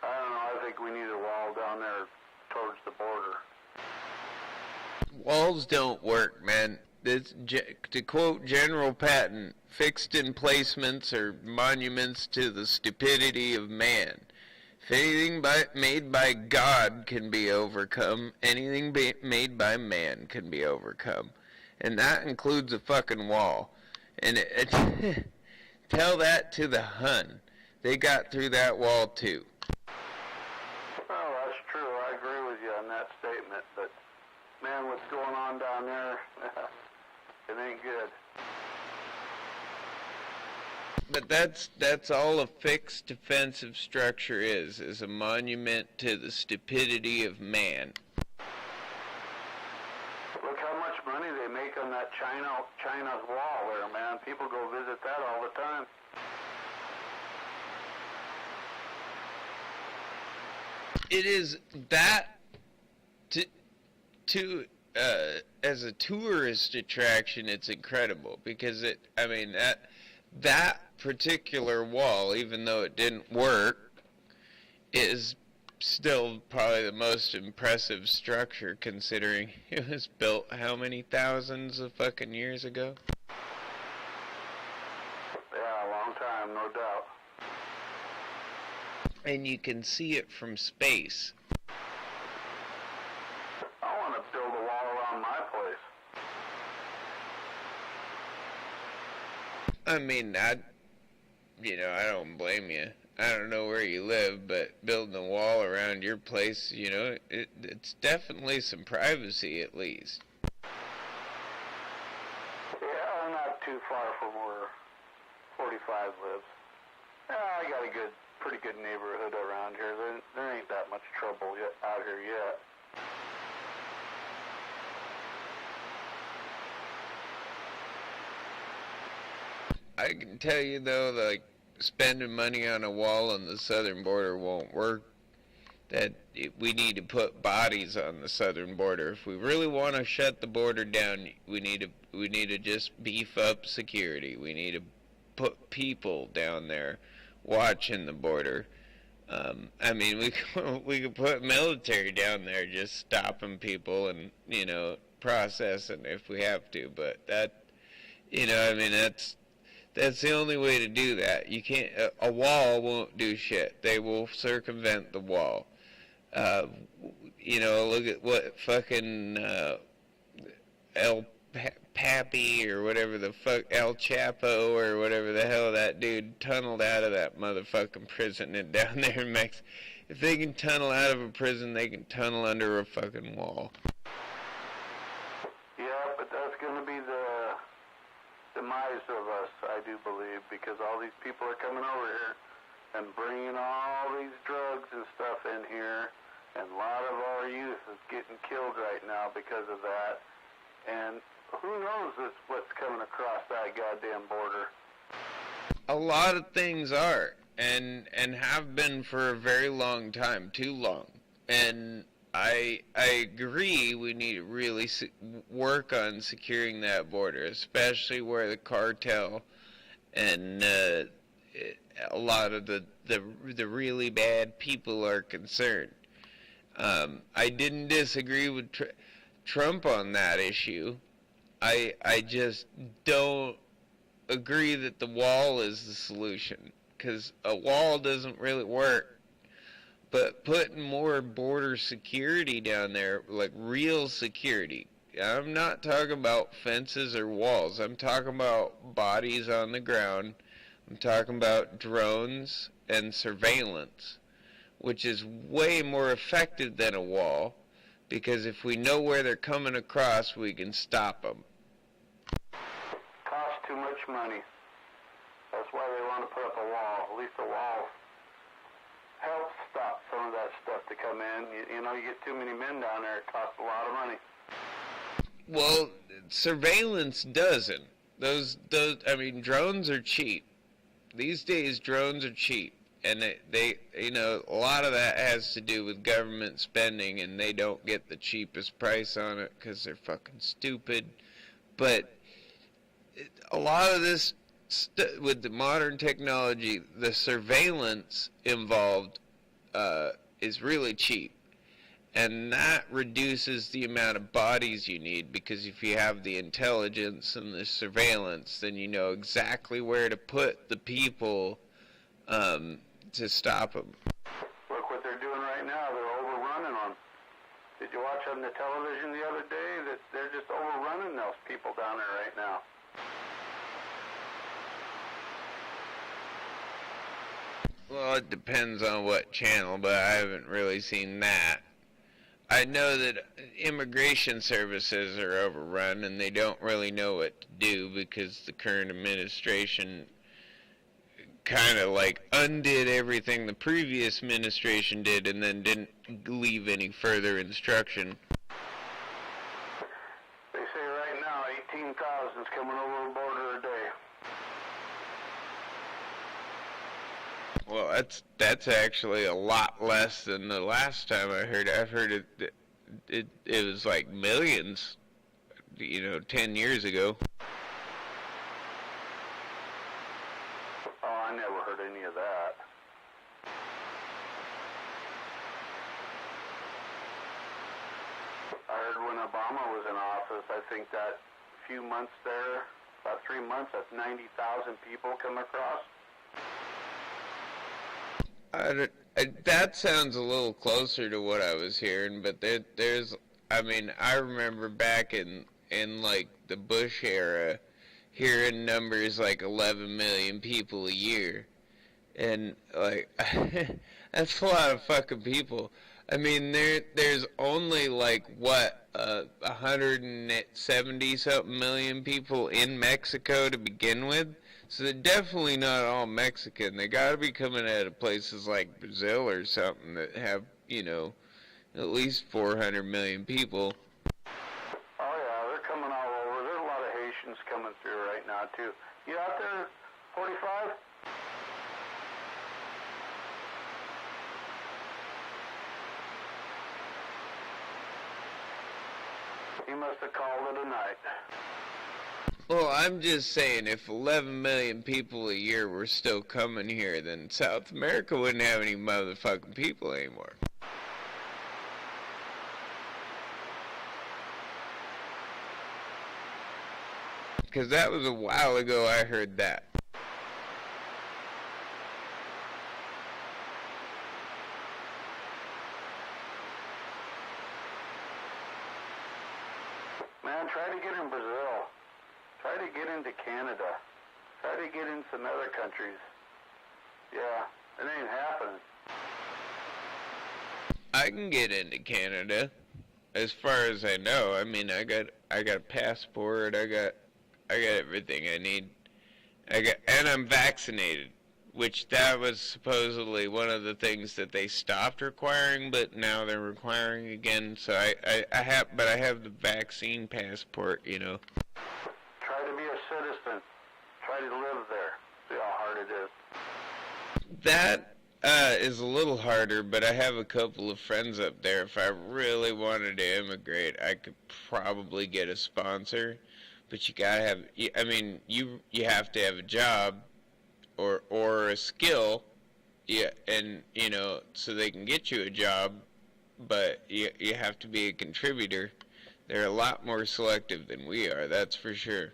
I don't know, I think we need a wall down there towards the border. Walls don't work, man. To quote General Patton, fixed emplacements are monuments to the stupidity of man. If anything made by God can be overcome, anything made by man can be overcome. And that includes a fucking wall. And tell that to the Hun. They got through that wall too. Well, that's true. I agree with you on that statement. But, man, what's going on down there, it ain't good. But that's all a fixed defensive structure is a monument to the stupidity of man. Look how much money they make on that China's wall there, man. People go visit that all the time. It is that as a tourist attraction, it's incredible because that particular wall, even though it didn't work, is still probably the most impressive structure considering it was built how many thousands of fucking years ago? Yeah, a long time, no doubt. and you can see it from space. I want to build a wall around my place. I mean, I don't blame you. I don't know where you live, but building a wall around your place, it's definitely some privacy at least. Yeah, I'm not too far from where 45 lives. I got a pretty good neighborhood around here. There ain't that much trouble out here yet. I can tell you though, like, spending money on a wall on the southern border won't work. We need to put bodies on the southern border. If we really want to shut the border down, we need to just beef up security. We need to put people down there watching the border. I mean, we could put military down there just stopping people and processing if we have to. But that's the only way to do that. You can't. A wall won't do shit. They will circumvent the wall. Look at what fucking El Pappy or whatever the fuck, El Chapo or whatever the hell that dude tunneled out of that motherfucking prison and down there in Mexico. If they can tunnel out of a prison, they can tunnel under a fucking wall. Yeah, but that's going to be the demise of us, I do believe, because all these people are coming over here and bringing all these drugs and stuff in here, and a lot of our youth is getting killed right now because of that, and who knows what's coming across that goddamn border. A lot of things are, and have been for a very long time, too long, and I agree we need to really work on securing that border, especially where the cartel and a lot of the really bad people are concerned. I didn't disagree with Trump on that issue. I just don't agree that the wall is the solution, because a wall doesn't really work. But putting more border security down there, like real security. I'm not talking about fences or walls. I'm talking about bodies on the ground. I'm talking about drones and surveillance, which is way more effective than a wall, because if we know where they're coming across, we can stop them. Costs too much money. That's why they want to put up a wall. At least a wall helps stop some of that stuff to come in. You get too many men down there, it costs a lot of money. Well, surveillance doesn't. Drones are cheap. These days, drones are cheap. And a lot of that has to do with government spending, and they don't get the cheapest price on it because they're fucking stupid. But a lot of this, with the modern technology, the surveillance involved is really cheap. And that reduces the amount of bodies you need, because if you have the intelligence and the surveillance, then you know exactly where to put the people to stop them. Look what they're doing right now. They're overrunning them. Did you watch on the television the other day that they're just overrunning those people down there right now? Well, it depends on what channel, but I haven't really seen that. I know that immigration services are overrun, and they don't really know what to do because the current administration kind of like undid everything the previous administration did and then didn't leave any further instruction. They say right now 18,000 is coming over the border a day. Well, that's actually a lot less than the last time I heard. I've heard it was like millions, 10 years ago. Oh, I never heard any of that. I heard when Obama was in office, I think that few months there, about 3 months, that's 90,000 people come across. That sounds a little closer to what I was hearing, but there's, I mean, I remember back in like the Bush era, hearing numbers like 11 million people a year, and like that's a lot of fucking people. I mean, there's only like what 170 something million people in Mexico to begin with. So they're definitely not all Mexican. They got to be coming out of places like Brazil or something that have, you know, at least 400 million people. Oh yeah, they're coming all over. There's a lot of Haitians coming through right now too. You out there, 45? He must have called it a night. Well, I'm just saying, if 11 million people a year were still coming here, then South America wouldn't have any motherfucking people anymore. Because that was a while ago I heard that. Man, try to get in Brazil. Try to get into Canada. Try to get in some other countries. Yeah, it ain't happening. I can get into Canada, as far as I know. I mean, I got a passport. I got everything I need. And I'm vaccinated, which that was supposedly one of the things that they stopped requiring, but now they're requiring again. So I have the vaccine passport, you know. Try to be a citizen. Try to live there. See how hard it is. That is a little harder, but I have a couple of friends up there. If I really wanted to immigrate, I could probably get a sponsor. But you gotta have, I mean, you have to have a job or a skill, yeah, and, you know, so they can get you a job, but you have to be a contributor. They're a lot more selective than we are, that's for sure.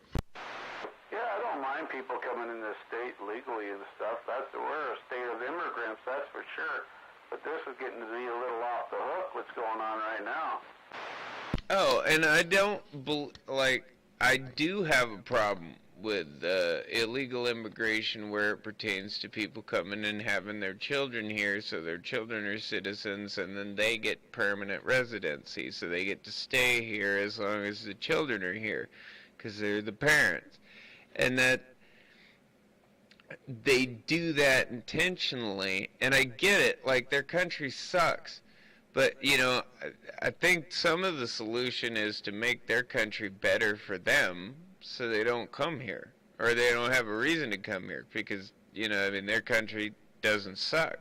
Yeah, I don't mind people coming in this state legally and stuff. We're a state of immigrants, that's for sure. But this is getting to be a little off the hook, what's going on right now. Oh, and I do have a problem with illegal immigration where it pertains to people coming and having their children here, so their children are citizens, and then they get permanent residency, so they get to stay here as long as the children are here, because they're the parents. And that they do that intentionally, and I get it, like, their country sucks. But, you know, I think some of the solution is to make their country better for them so they don't come here. Or they don't have a reason to come here because, you know, I mean, their country doesn't suck.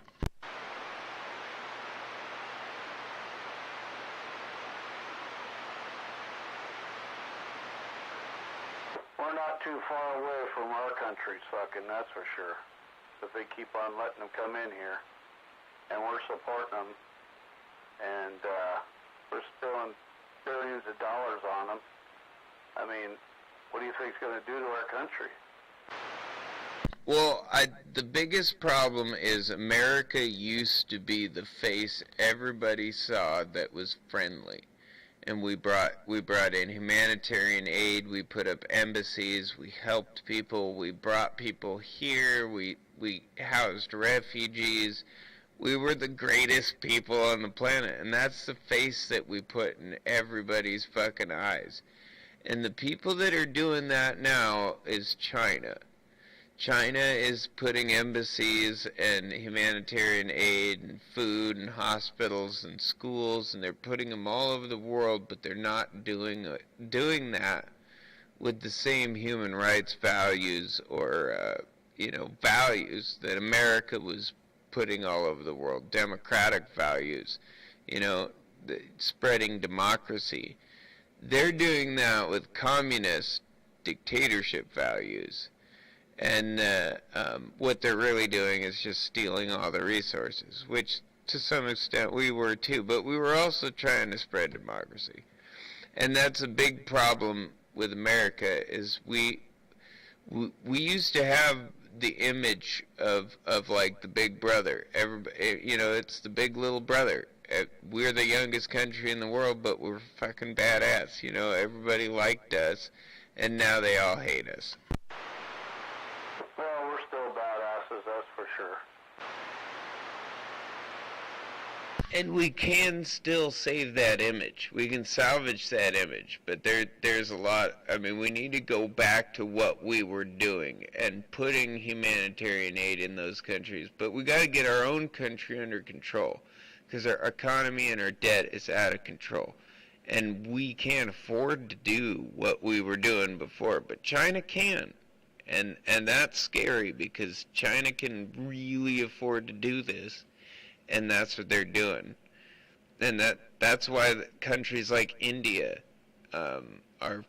We're not too far away from our country sucking, that's for sure. If they keep on letting them come in here. And we're supporting them. And we're spilling billions of dollars on them. I mean, what do you think it's going to do to our country? Well, the biggest problem is America used to be the face everybody saw that was friendly. And we brought in humanitarian aid, we put up embassies, we helped people, we brought people here, we housed refugees. We were the greatest people on the planet, and that's the face that we put in everybody's fucking eyes. And the people that are doing that now is China. China is putting embassies and humanitarian aid and food and hospitals and schools, and they're putting them all over the world, but they're not doing that with the same human rights values or, values that America was putting all over the world, democratic values, spreading democracy. They're doing that with communist dictatorship values. And what they're really doing is just stealing all the resources, which to some extent we were too, but we were also trying to spread democracy. And that's a big problem with America is we used to have the image of like the big brother. Everybody, you know, it's the big little brother. We're the youngest country in the world, but we're fucking badass. You know, everybody liked us, and now they all hate us. Well, we're still badasses, that's for sure. And we can still save that image. We can salvage that image. But there's a lot. I mean, we need to go back to what we were doing and putting humanitarian aid in those countries. But we got to get our own country under control, because our economy and our debt is out of control. And we can't afford to do what we were doing before. But China can. And that's scary, because China can really afford to do this. And that's what they're doing, and that's why countries like India are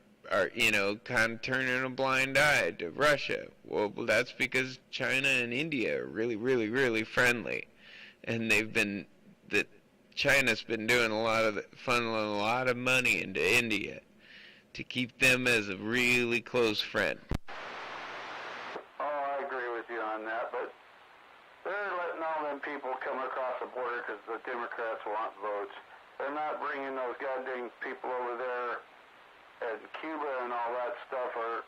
you know, kind of turning a blind eye to Russia. Well, that's because China and India are really, really, really friendly, and China's been doing funneling a lot of money into India to keep them as a really close friend. Oh, I agree with you on that, but they're letting all them people come across the border because the Democrats want votes. They're not bringing those goddamn people over there at Cuba and all that stuff, or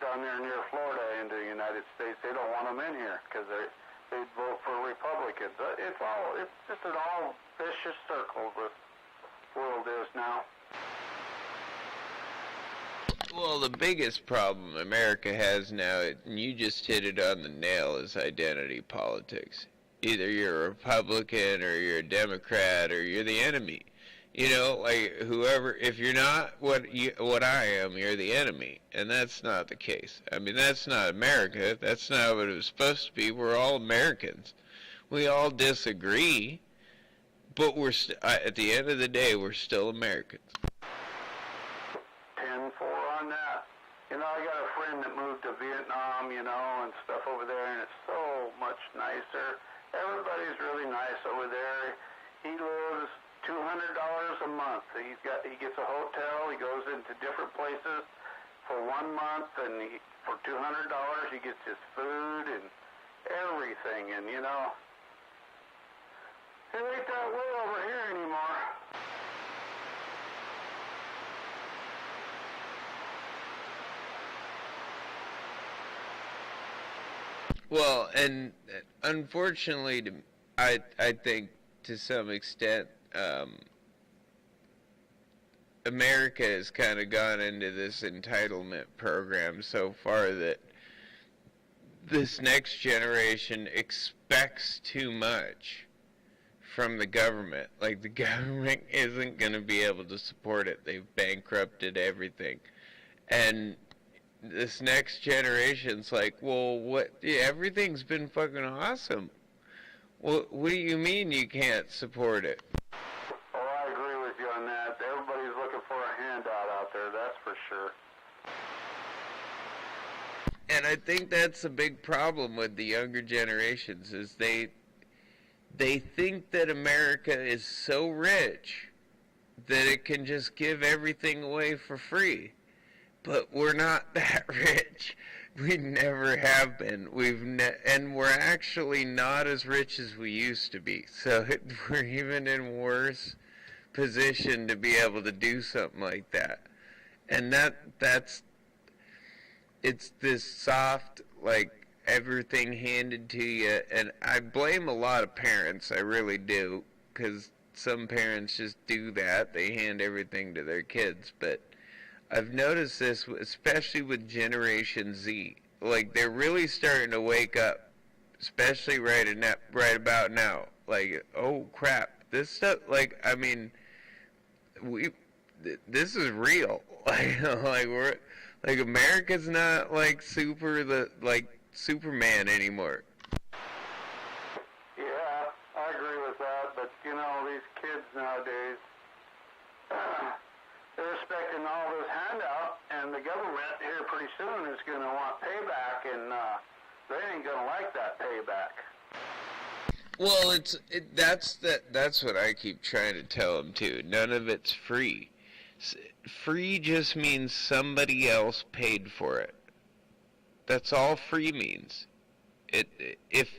down there near Florida, into the United States. They don't want them in here because they'd vote for Republicans. It's just an all vicious circle the world is now. Well, the biggest problem America has now, and you just hit it on the nail, is identity politics. Either you're a Republican, or you're a Democrat, or you're the enemy. You know, like, whoever, if you're not what I am, you're the enemy. And that's not the case. I mean, that's not America. That's not what it was supposed to be. We're all Americans. We all disagree, but at the end of the day, we're still Americans. 10-4 on that. You know, I got a friend that moved to Vietnam, you know, and stuff over there, and it's so much nicer. Everybody's really nice over there. He lives $200 a month. He gets a hotel. He goes into different places for 1 month, and for $200 he gets his food and everything. And you know, it ain't that way over here anymore. Well, and unfortunately, I think to some extent, America has kind of gone into this entitlement program so far that this next generation expects too much from the government. Like, the government isn't going to be able to support it. They've bankrupted everything. And this next generation's like, well, what? Yeah, everything's been fucking awesome. Well, what do you mean you can't support it? Oh, I agree with you on that. Everybody's looking for a handout out there, that's for sure. And I think that's a big problem with the younger generations, is they think that America is so rich that it can just give everything away for free. But we're not that rich. We never have been. And we're actually not as rich as we used to be. So we're even in worse position to be able to do something like that. And it's this soft, like, everything handed to you. And I blame a lot of parents, I really do, because some parents just do that. They hand everything to their kids. But I've noticed this, especially with Generation Z. Like, they're really starting to wake up, especially right about now. Like, oh crap, this stuff. Like, I mean, this is real. Like America's not like Superman anymore. Yeah, I agree with that. But you know, these kids nowadays. They're expecting all this handout, and the government here pretty soon is going to want payback, and they ain't going to like that payback. Well, that's what I keep trying to tell them too. None of it's free. Free just means somebody else paid for it. That's all free means. If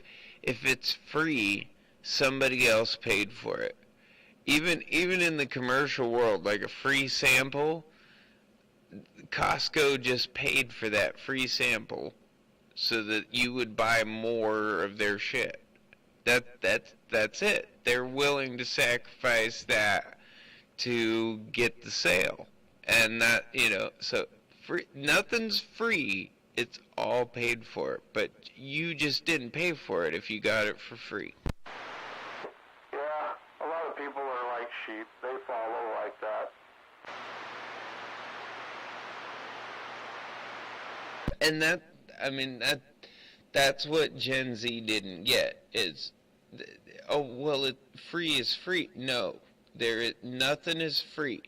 it's free, somebody else paid for it. Even in the commercial world, like a free sample, Costco just paid for that free sample so that you would buy more of their shit. That's it. They're willing to sacrifice that to get the sale. And that, so free, nothing's free. It's all paid for. But you just didn't pay for it if you got it for free. Yeah, a lot of people are like sheep. They follow like that. And that's what Gen Z didn't get is, oh, well, free is free. No, nothing is free.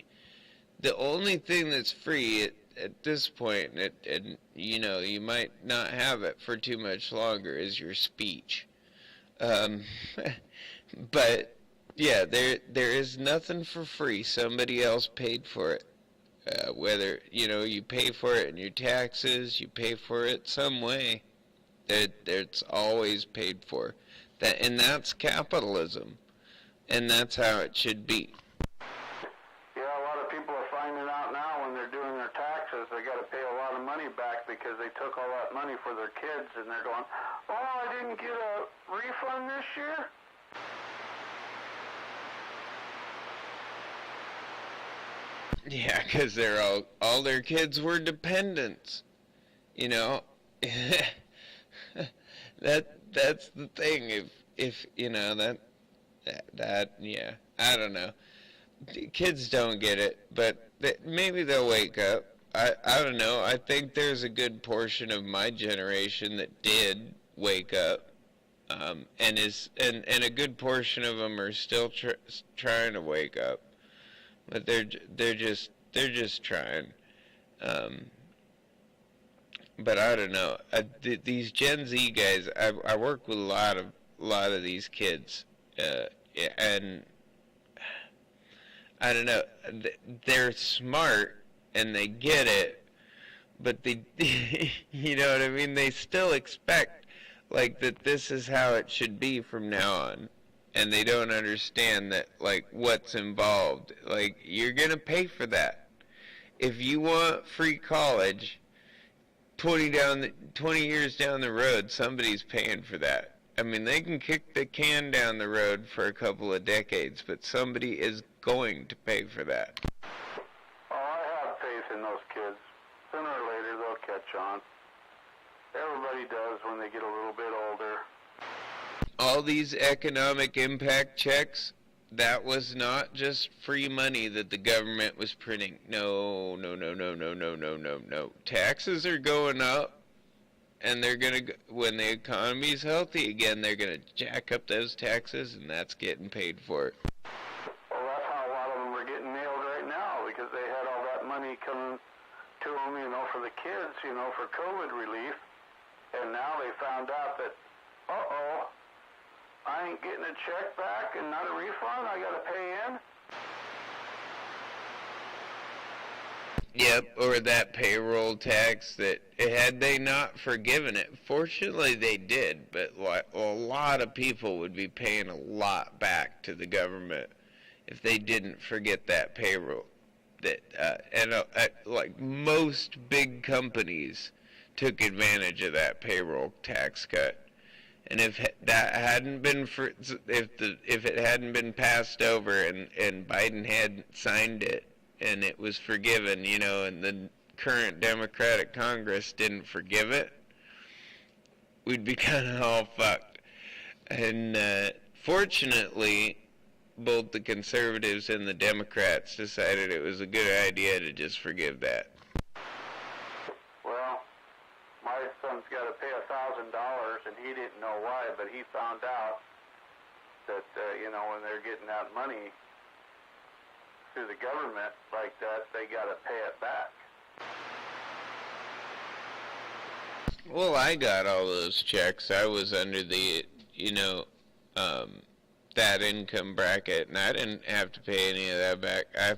The only thing that's free at this point, and you might not have it for too much longer, is your speech. But yeah, there is nothing for free. Somebody else paid for it. Whether you pay for it in your taxes, you pay for it some way. It's always paid for. And that's capitalism, and that's how it should be. Yeah, a lot of people are finding out now when they're doing their taxes, they got to pay a lot of money back because they took all that money for their kids, and they're going, "Oh, I didn't get a refund this year." Yeah, because they're all their kids were dependents. That's the thing. If that yeah, I don't know. Kids don't get it, but maybe they'll wake up. I don't know. I think there's a good portion of my generation that did wake up, and a good portion of them are still trying to wake up. But they're just trying. But I don't know. These Gen Z guys, I work with a lot of these kids, and I don't know. They're smart and they get it, but they, you know what I mean? They still expect like that this is how it should be from now on. And they don't understand that, like, what's involved. Like, you're going to pay for that. If you want free college, 20 years down the road, somebody's paying for that. I mean, they can kick the can down the road for a couple of decades, but somebody is going to pay for that. Oh, I have faith in those kids. Sooner or later, they'll catch on. Everybody does when they get a little bit older. All these economic impact checks, that was not just free money that the government was printing. No. Taxes are going up, and they're going to, when the economy's healthy again, they're going to jack up those taxes, and that's getting paid for it. Well, that's how a lot of them are getting nailed right now, because they had all that money coming to them, for the kids, for COVID relief, and now they found out that, uh-oh, I ain't getting a check back and not a refund. I got to pay in. Yep, or that payroll tax that had they not forgiven it. Fortunately, they did, but a lot of people would be paying a lot back to the government if they didn't forget that payroll. Like most big companies took advantage of that payroll tax cut. And if that hadn't been if it hadn't been passed over and Biden had signed it and it was forgiven, and the current Democratic Congress didn't forgive it, we'd be kind of all fucked. And fortunately, both the conservatives and the Democrats decided it was a good idea to just forgive that. Well, my son's got to pay $1,000, and he didn't know why, but he found out that, when they're getting that money through the government like that, they got to pay it back. Well, I got all those checks. I was under the, that income bracket, and I didn't have to pay any of that back. I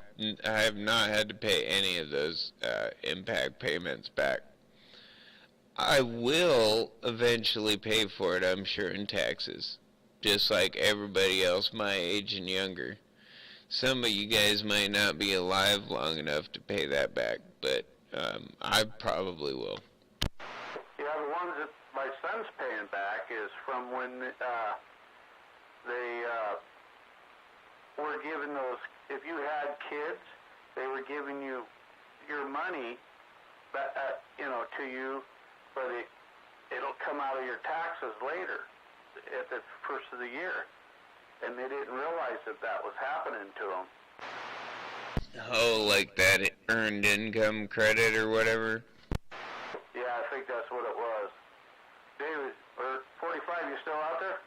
have not had to pay any of those impact payments back. I will eventually pay for it, I'm sure, in taxes. Just like everybody else my age and younger. Some of you guys might not be alive long enough to pay that back, but I probably will. Yeah, the ones that my son's paying back is from when they were giving those, if you had kids, they were giving you your money, to you, but it'll come out of your taxes later at the first of the year. And they didn't realize that was happening to them. Oh, like that earned income credit or whatever? Yeah, I think that's what it was. David, or 45, you still out there?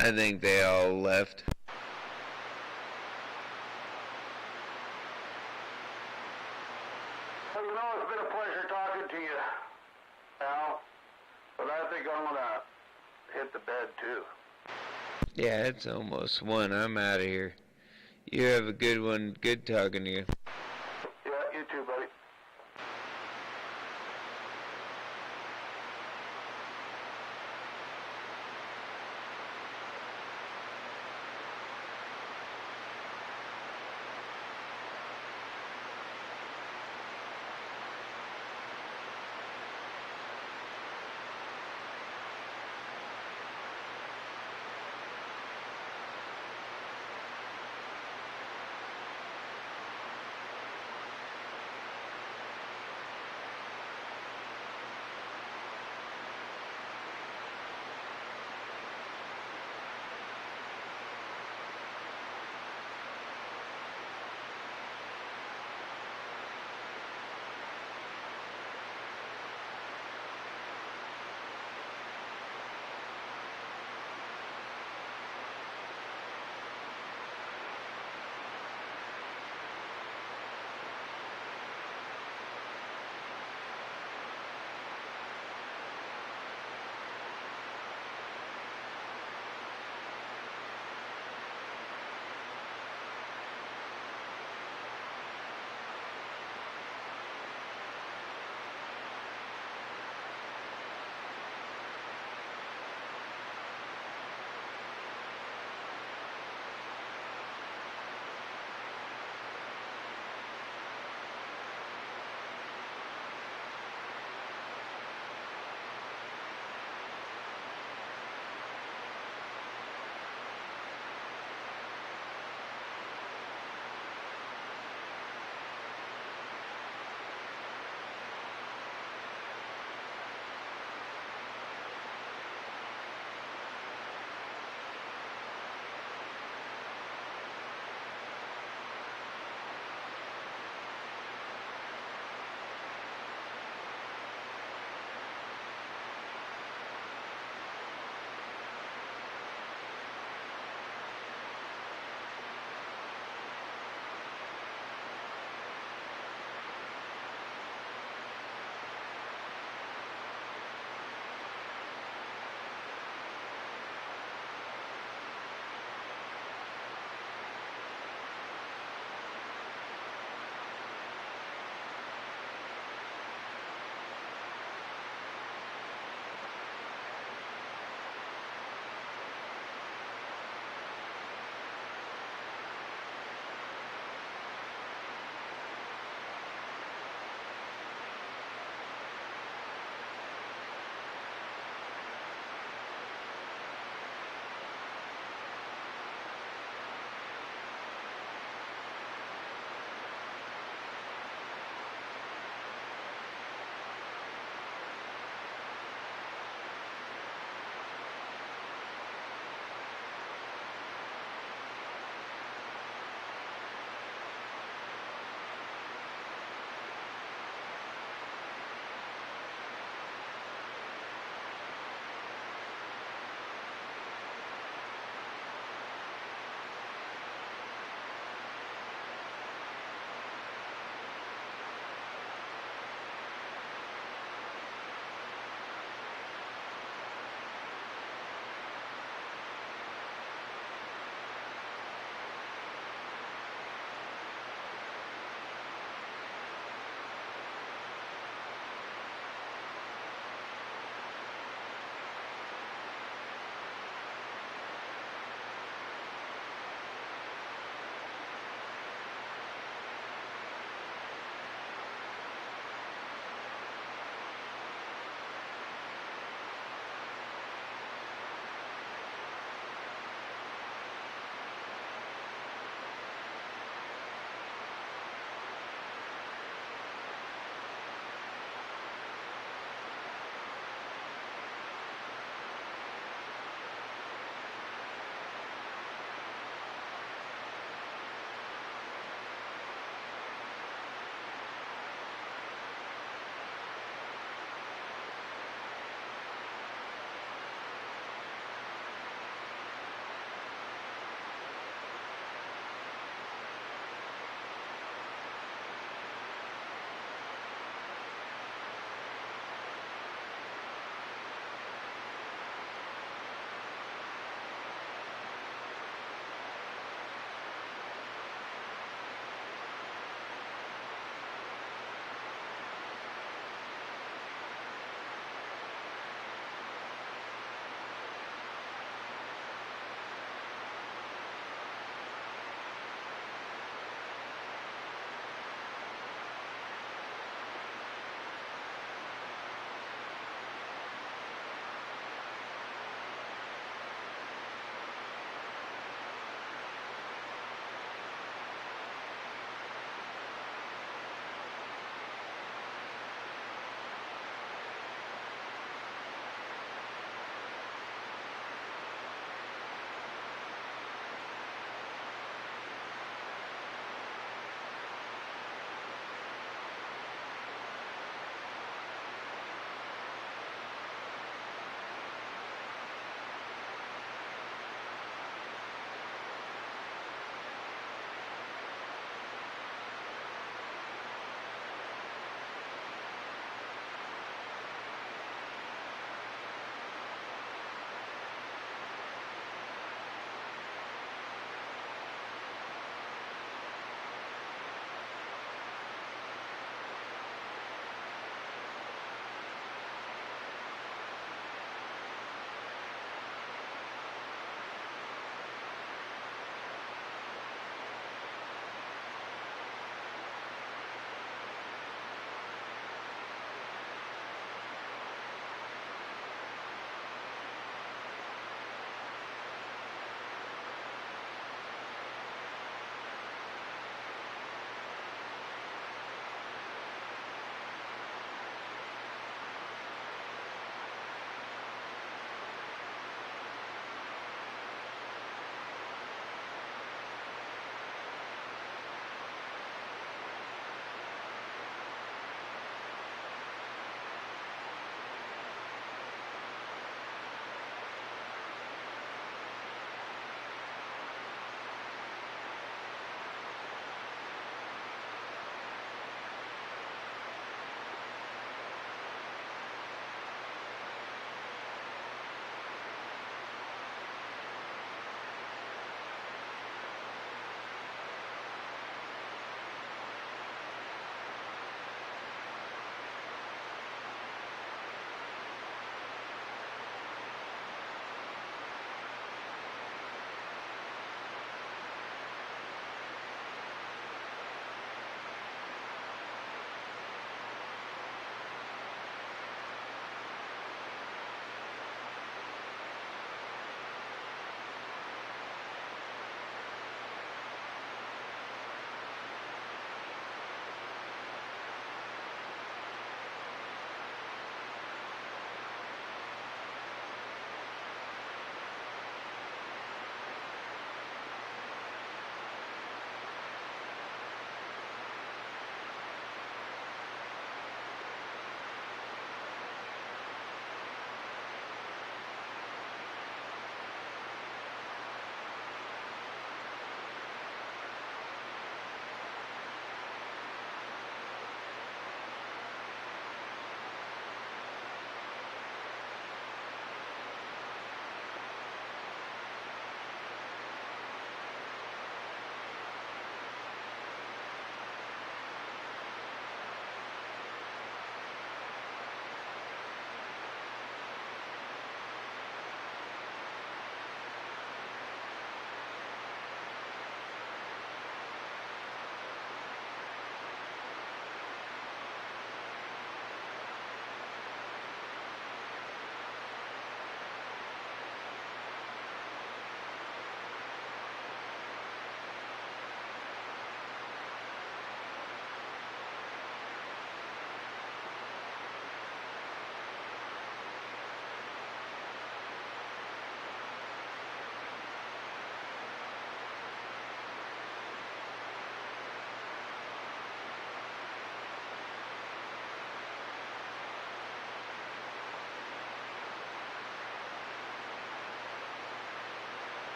I think they all left. Well, it's been a pleasure talking to you, Al. But I think I'm going to hit the bed, too. Yeah, it's almost 1. I'm out of here. You have a good one. Good talking to you. Yeah, you too, buddy.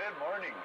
Good morning.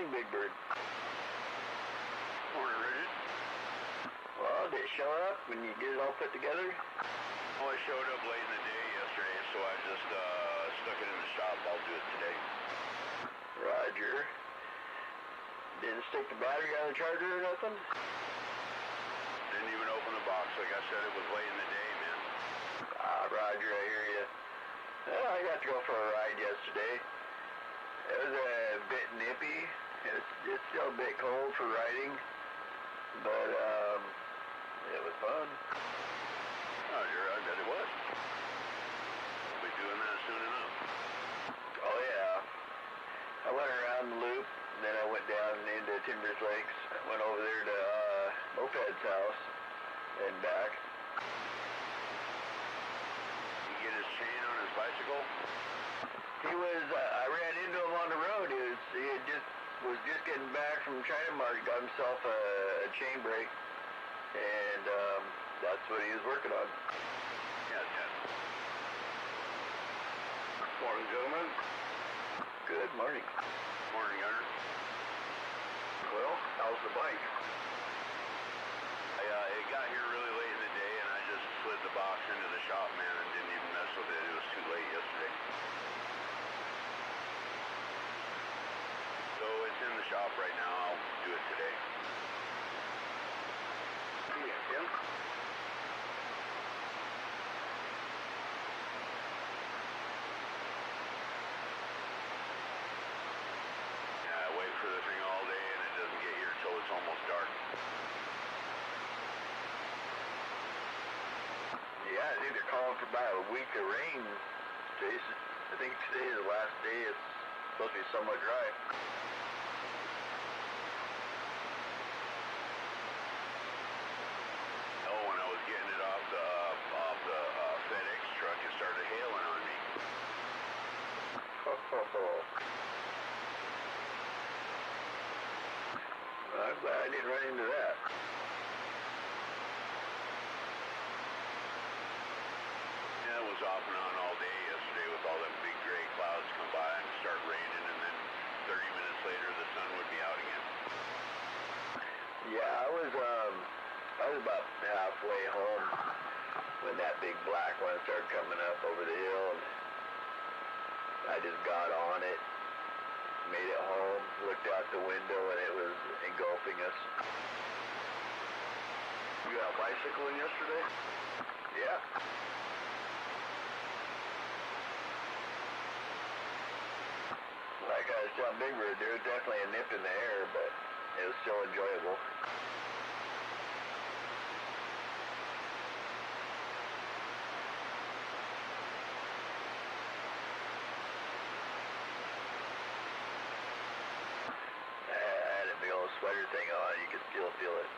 morning, Big Bird. Morning, Richard. Well, did it show up when you get it all put together? Well, I showed up late in the day yesterday, so I just stuck it in the shop. I'll do it today. Roger. Didn't stick the battery on the charger or nothing? Didn't even open the box. Like I said, it was late in the day, man. Roger, I hear you. Well, I got to go for a ride yesterday. It was a bit nippy. It's still a bit cold for riding, but it was fun. Roger, I bet it was. We'll be doing that soon enough. Oh yeah. I went around the loop, and then I went down into Timbers Lakes. I went over there to Moped's house and back. He get his chain on his bicycle? He was, I ran into him on the road. He was just getting back from China Mart. Got himself a chain brake, and that's what he was working on. Yeah, yeah. Morning, gentlemen. Good morning. Morning, Gunner. Well, how's the bike? It got here really late in the day, and I just slid the box into the shop, man, and didn't even mess with it. It was too late yesterday. So it's in the shop right now. I'll do it today. Yeah, Tim? Yeah, I wait for the thing all day, and it doesn't get here till it's almost dark. Yeah, I think they're calling for about a week of rain, Jason. I think today is the last day. It's supposed to be somewhat dry. Oh, when I was getting it off the FedEx truck, it started hailing on me. Well, I'm glad I didn't run into that. Yeah, it was off and on all day yesterday with all them big gray clouds come by and start raining, and then 30 minutes later the sun would be out again. Yeah, I was about halfway home when that big black one started coming up over the hill, and I just got on it, made it home, looked out the window, and it was engulfing us. You got bicycling yesterday? Yeah. Like I was telling Big Bird, there was definitely a nip in the air, but it was still enjoyable. I had a big old sweater thing on, you could still feel it.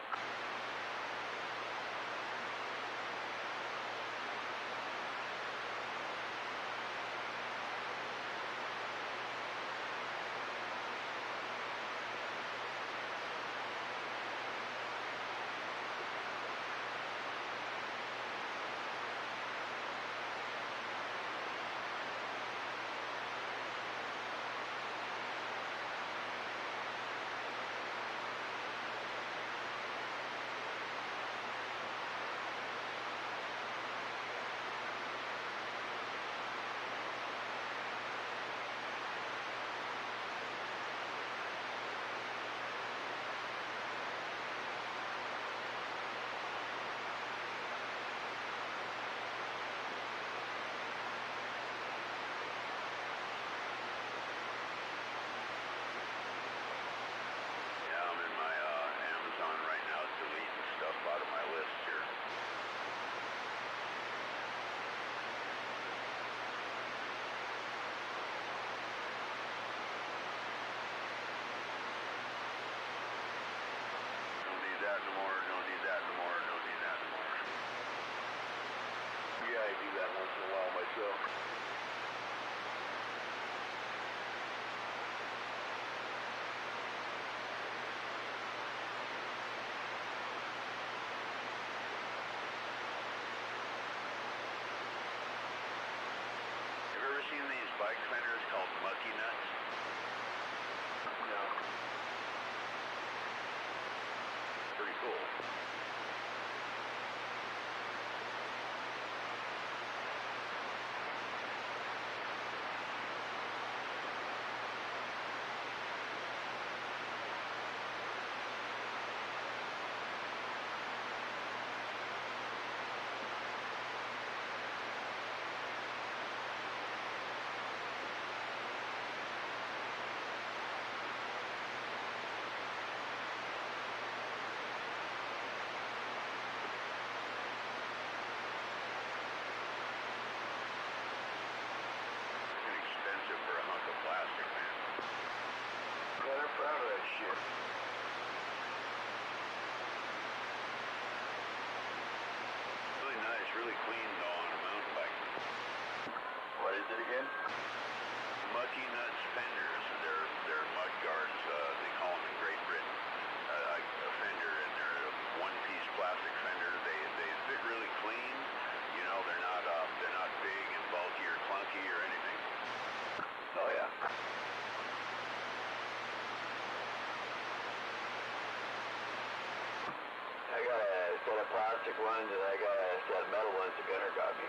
ones, and I got a set of metal ones the gunner got me.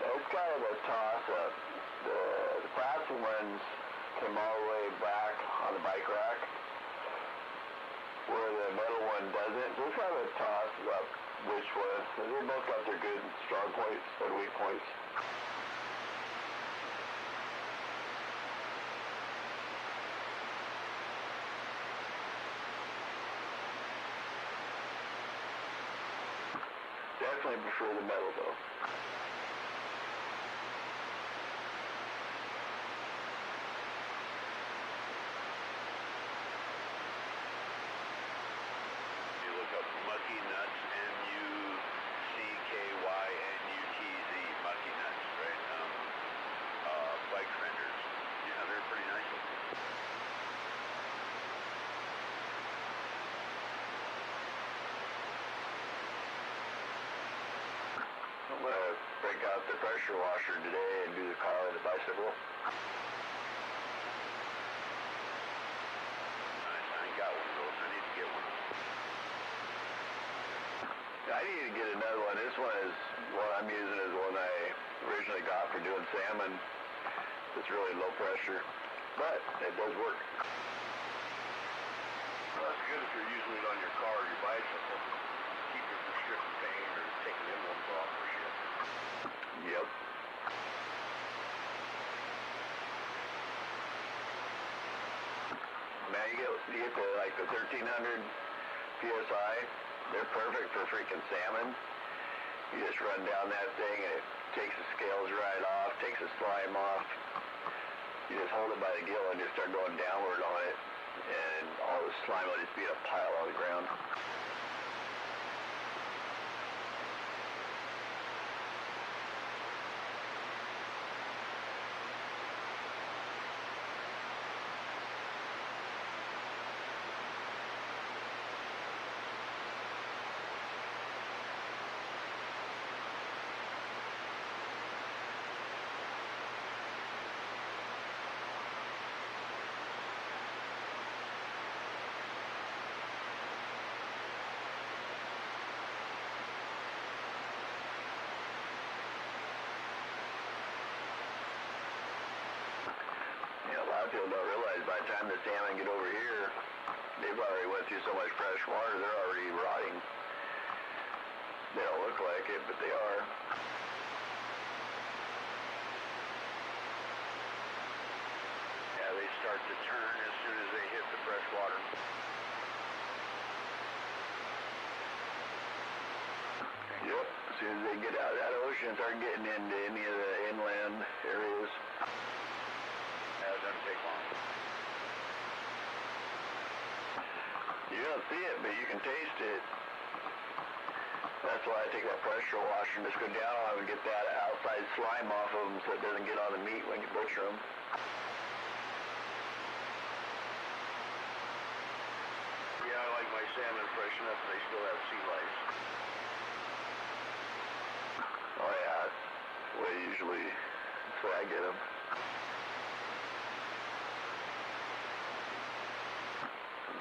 It's kind of a toss-up. The plastic ones come all the way back on the bike rack, where the metal one doesn't. So it's kind of a toss-up which one. They both got their good strong points and weak points. Definitely prefer the metal though. You look up Mucky Nuts, MUCKYNUTZ, Mucky Nuts, right? Bike fenders. Yeah, they're pretty nice looking. I'm going to break out the pressure washer today and do the car and the bicycle. Nice. I ain't got one of those. I need to get one. I need to get another one. This one is one I'm using is one I originally got for doing salmon. It's really low pressure, but it does work. Well, that's good if you're using it on your car or your bicycle. Keep it from stripping paint or taking emblems off or shit. Yep. Man, you get the, like the 1300 PSI. They're perfect for freaking salmon. You just run down that thing and it takes the scales right off, takes the slime off. You just hold it by the gill and just start going downward on it, and all the slime will just be in a pile on the ground. A lot of people don't realize by the time the salmon get over here, they've already went through so much fresh water, they're already rotting. They don't look like it, but they are. Yeah, they start to turn as soon as they hit the fresh water. Yep. As soon as they get out of that ocean, start getting into any of the inland areas. Yeah, it doesn't take long. You don't see it, but you can taste it. That's why I take that pressure washer and just go down on them and get that outside slime off of them so it doesn't get on the meat when you butcher them. Yeah, I like my salmon fresh enough and they still have sea lice. Oh yeah, that's the way usually, that's the way I get them.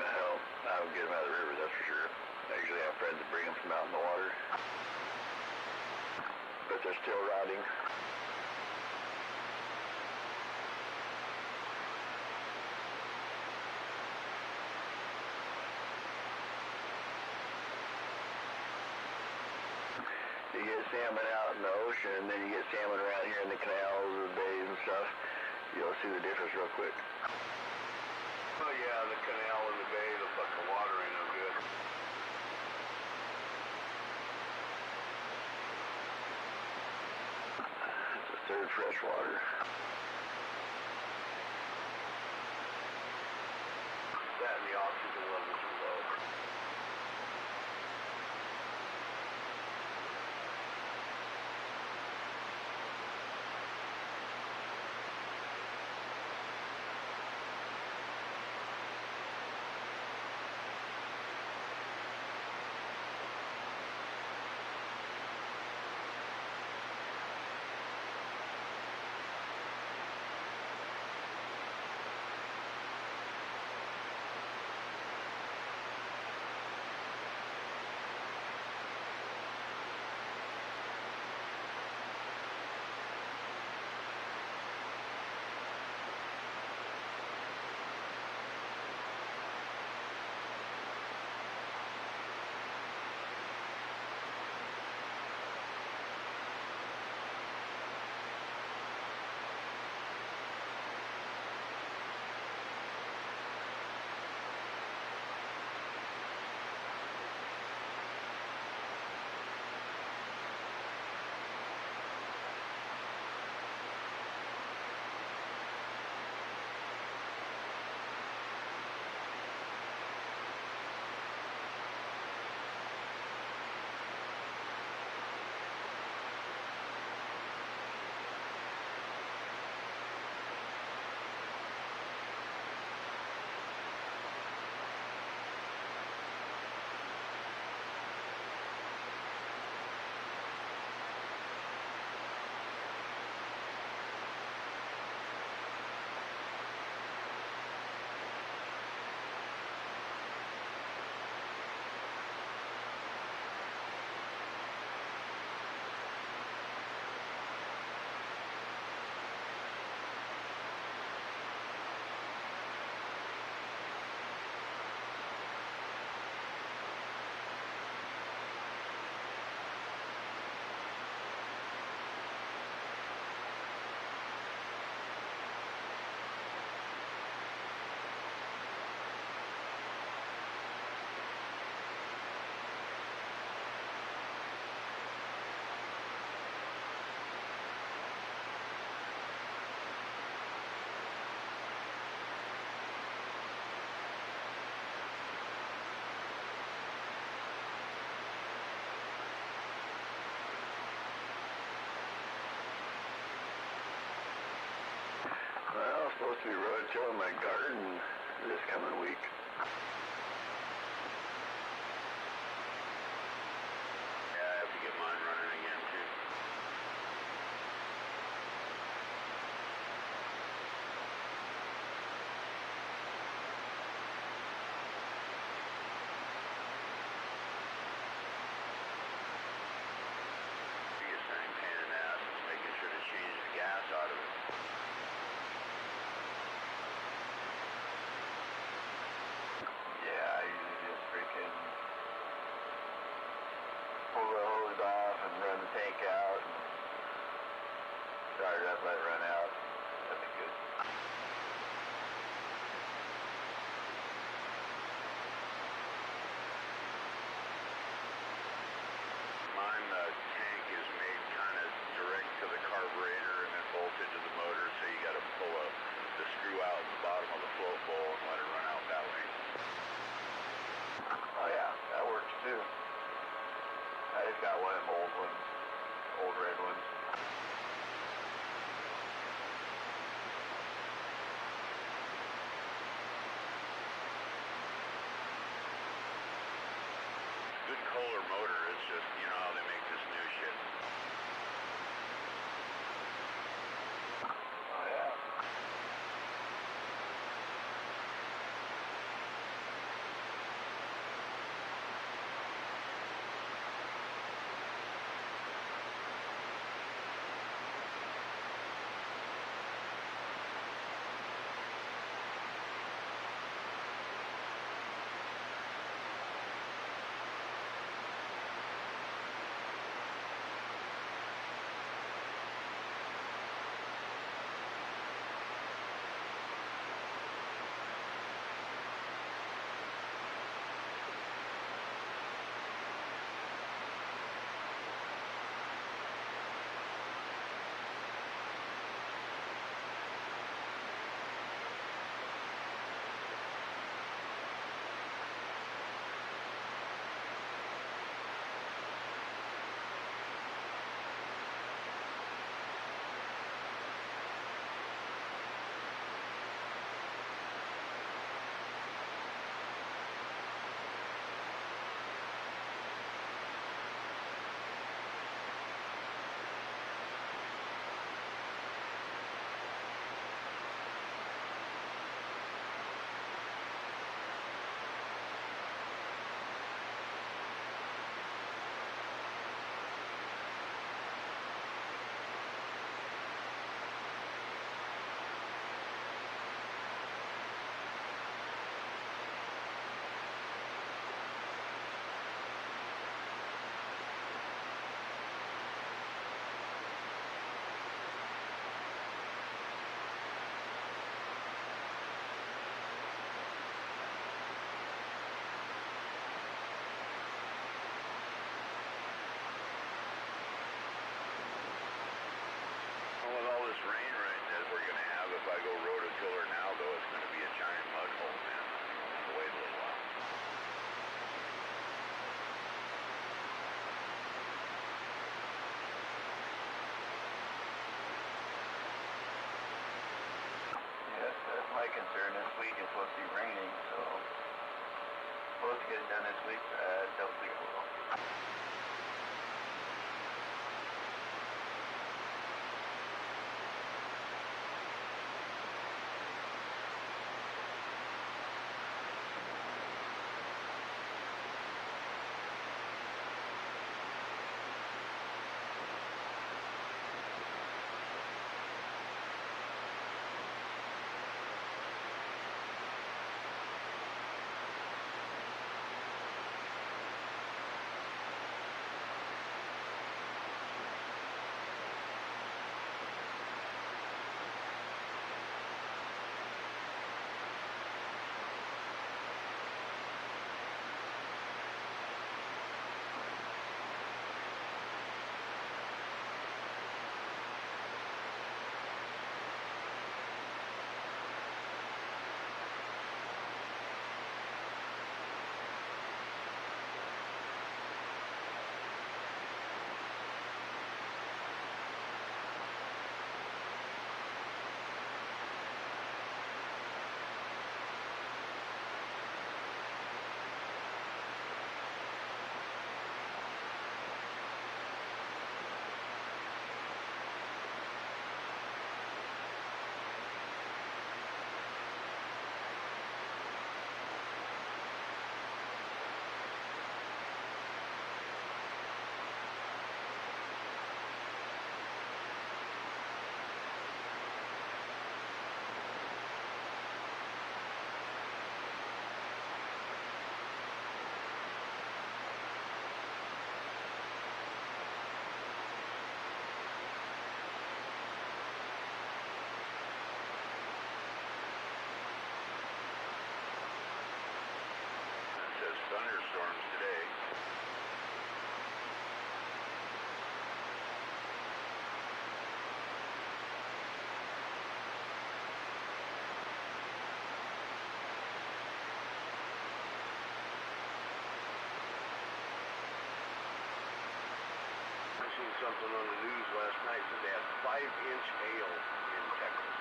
Hell, I don't get them out of the river, that's for sure. I usually have friends that bring them from out in the water. But they're still rotting. You get salmon out in the ocean, and then you get salmon around here in the canals or the bays and stuff. You'll see the difference real quick. Oh yeah, the canal and the bay, the fucking water ain't no good. It's a third freshwater. That and the oxygen levels are low. my garden this coming week. Yeah, I have to get mine running again too. Biggest thing, pain in the ass, is making sure to change the gas out of it. Yeah, I usually just freaking pull the hose off and run the tank out and start it up, let it run out. That'd be good. Mine, the tank is made kind of direct to the carburetor and then bolted to the motor, so you got to pull the screw out in the bottom of the float bowl and let it run out that way. Oh yeah, that works too. I just got one of them old ones, old red ones. Good Kohler motor, it's just, you know how they make this new shit. Oh yeah. This rain right that we're going to have, if I go rototiller now, though, it's going to be a giant mud hole, man. I'm going to wait a little while. Yes, that's my concern. This week is supposed to be raining, so supposed to get it done this week. Don't think it will. thunderstorms today. I seen something on the news last night that they had 5-inch hail in Texas.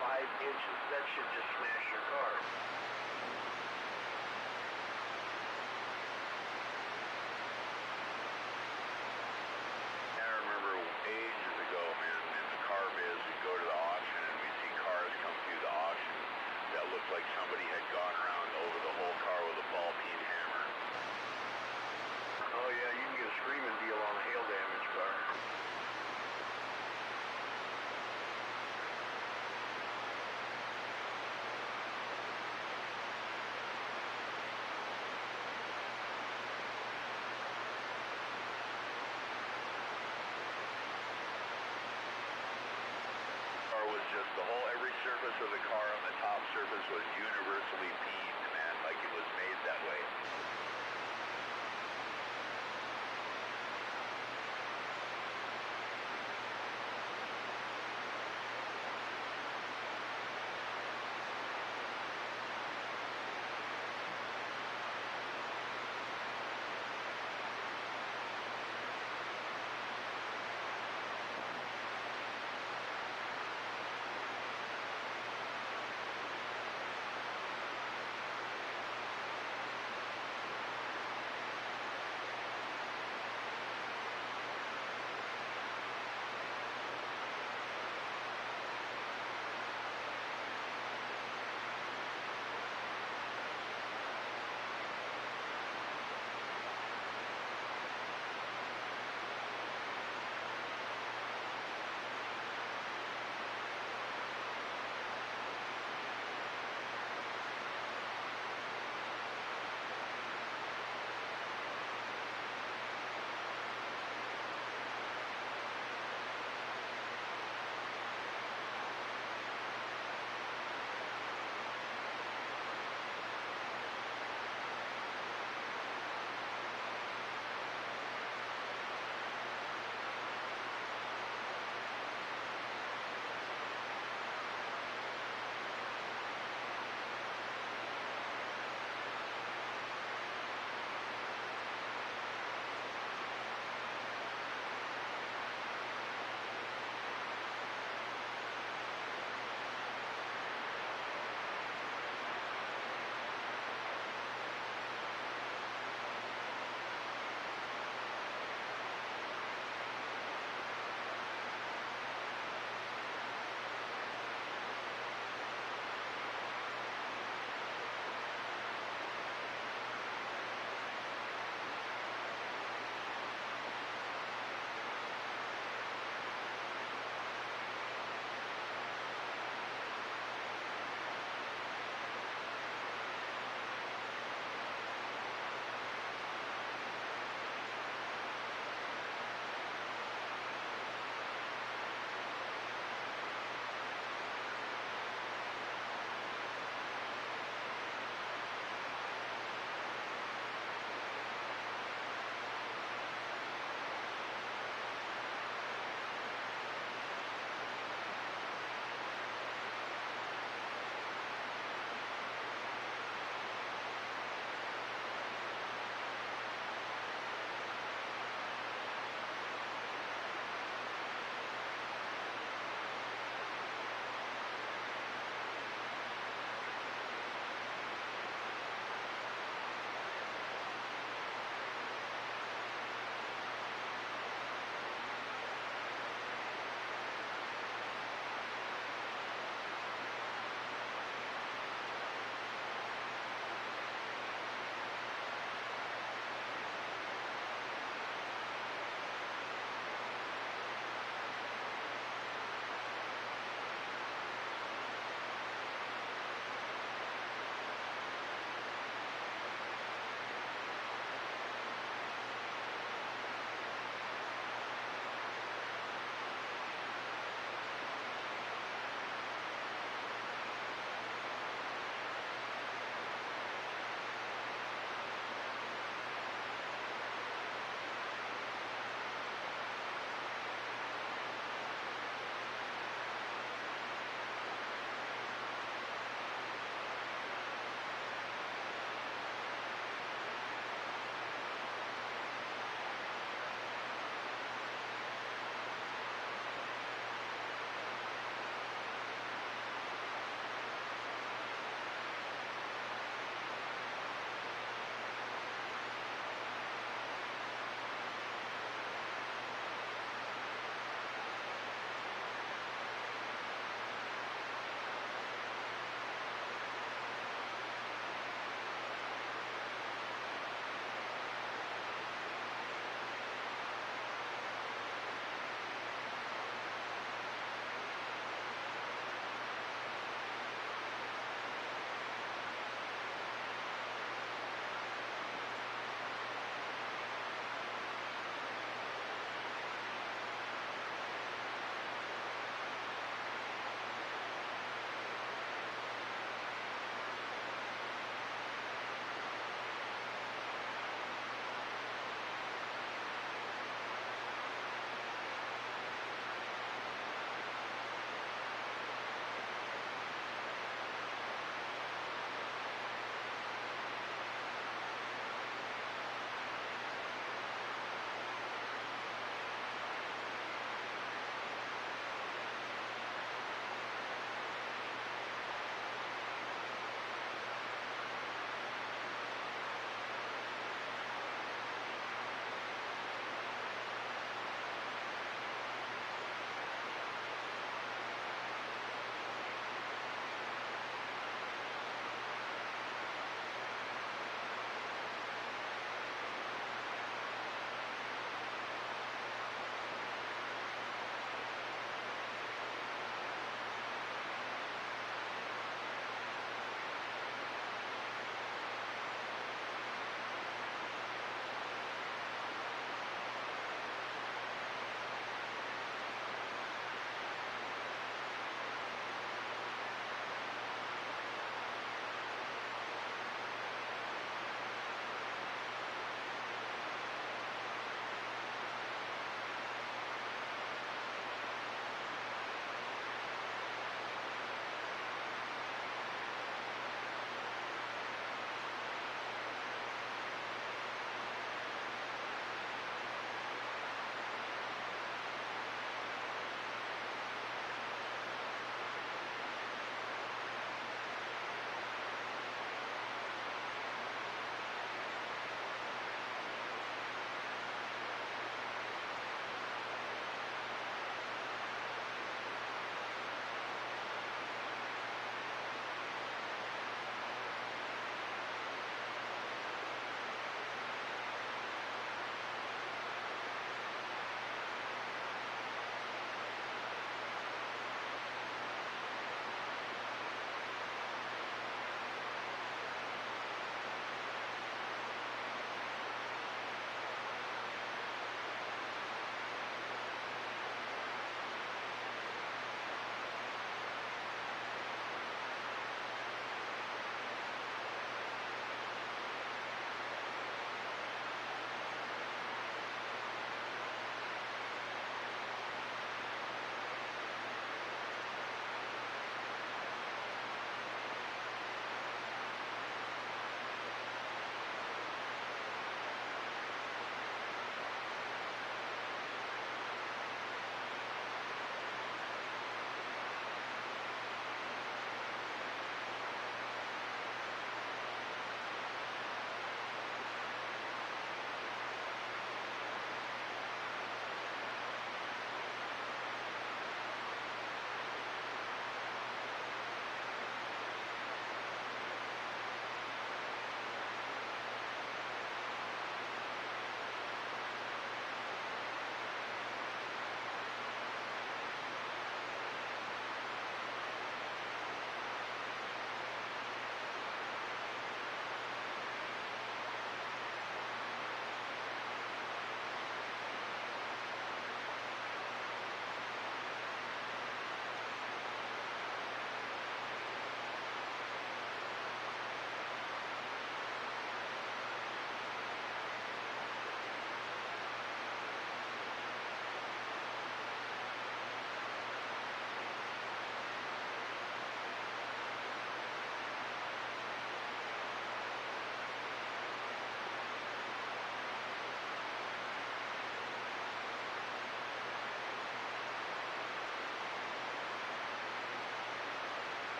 5 inches. That should just smash your car. I remember ages ago, man, in the car biz, we'd go to the auction and we'd see cars come through the auction that looked like somebody had gone around over the whole car with a ball peen hammer. Oh yeah, you can get a screaming deal on a hail damage car. Car was just every surface of the car on the top surface was universally peened, man, like it was made that way.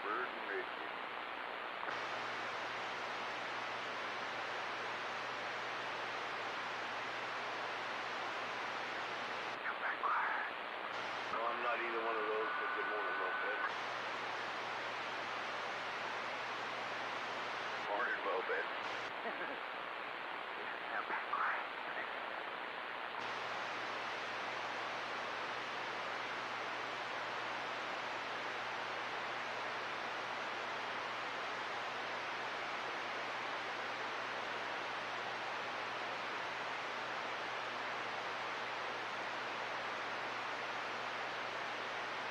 Bird and Richie. Come back quiet. No, I'm not either one of those, but good morning, Moped. Morning, Moped. Come back quiet.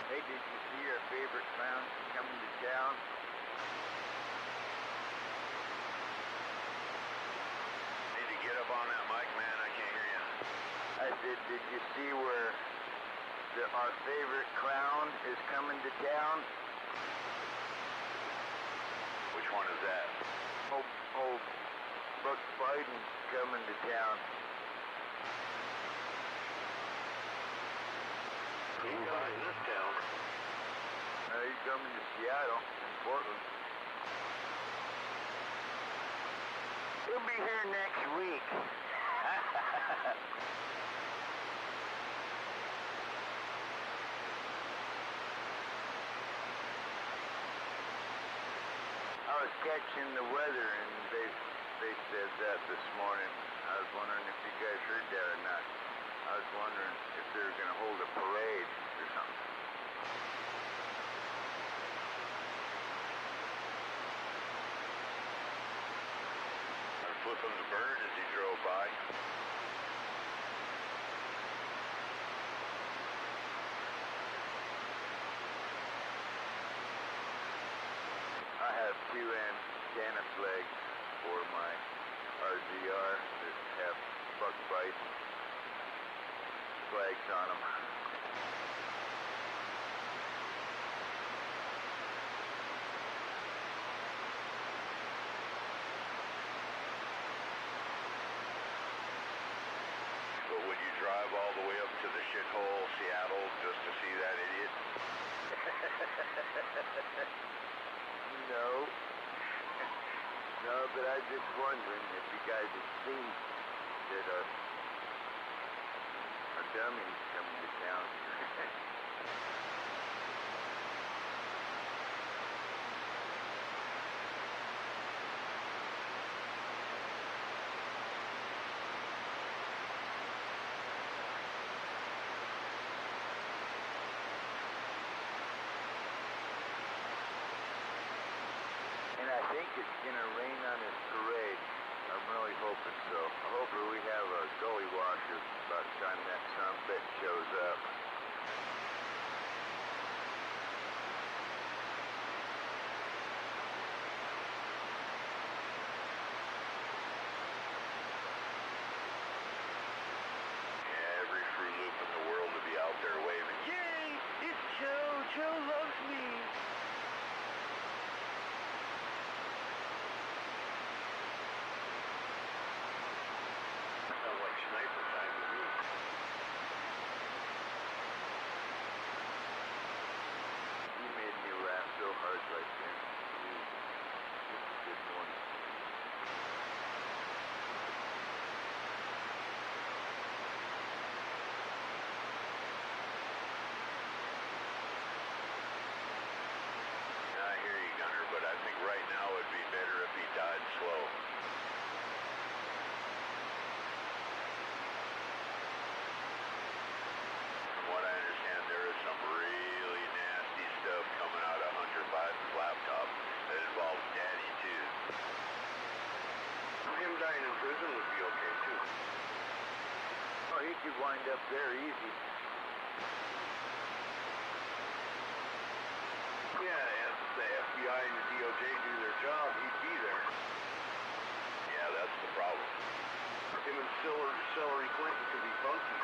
Hey, did you see our favorite clown coming to town? Need to get up on that mic, man. I can't hear you. I said, did you see where our favorite clown is coming to town? Which one is that? Old Buck Biden's coming to town. He's coming to this town. He's coming to Seattle and Portland. He'll be here next week. I was catching the weather, and they said that this morning. I was wondering if you guys heard that or not. I was wondering if they were going to hold a parade or something. I flipping the bird as he drove by. I have 2 antenna flags for my RZR that have Buck Biden flags on them. But would you drive all the way up to the shithole Seattle just to see that idiot? No. No, but I was just wondering if you guys had seen that our dummy's coming to town. And I think it's going to rain on this parade. I'm really hoping so. Hopefully we have a gully washer by the time that son bitch shows up. Yeah, every Fruit Loop in the world to be out there waving. Yay! It's Joe! Joe loves me! Sounds like sniper time to me. You made me laugh so hard right there. It's a good one. I hear you, Gunner, but I think right now it'd be better if he died slow. From what I understand, there is some really nasty stuff coming out of Hunter Biden's laptop that involves Daddy, too. Him dying in prison would be okay, too. Oh, he could wind up there easy. Yeah, if the FBI and the DOJ do their job, he'd be there. Yeah, that's the problem. Him and Hillary Clinton could be funky.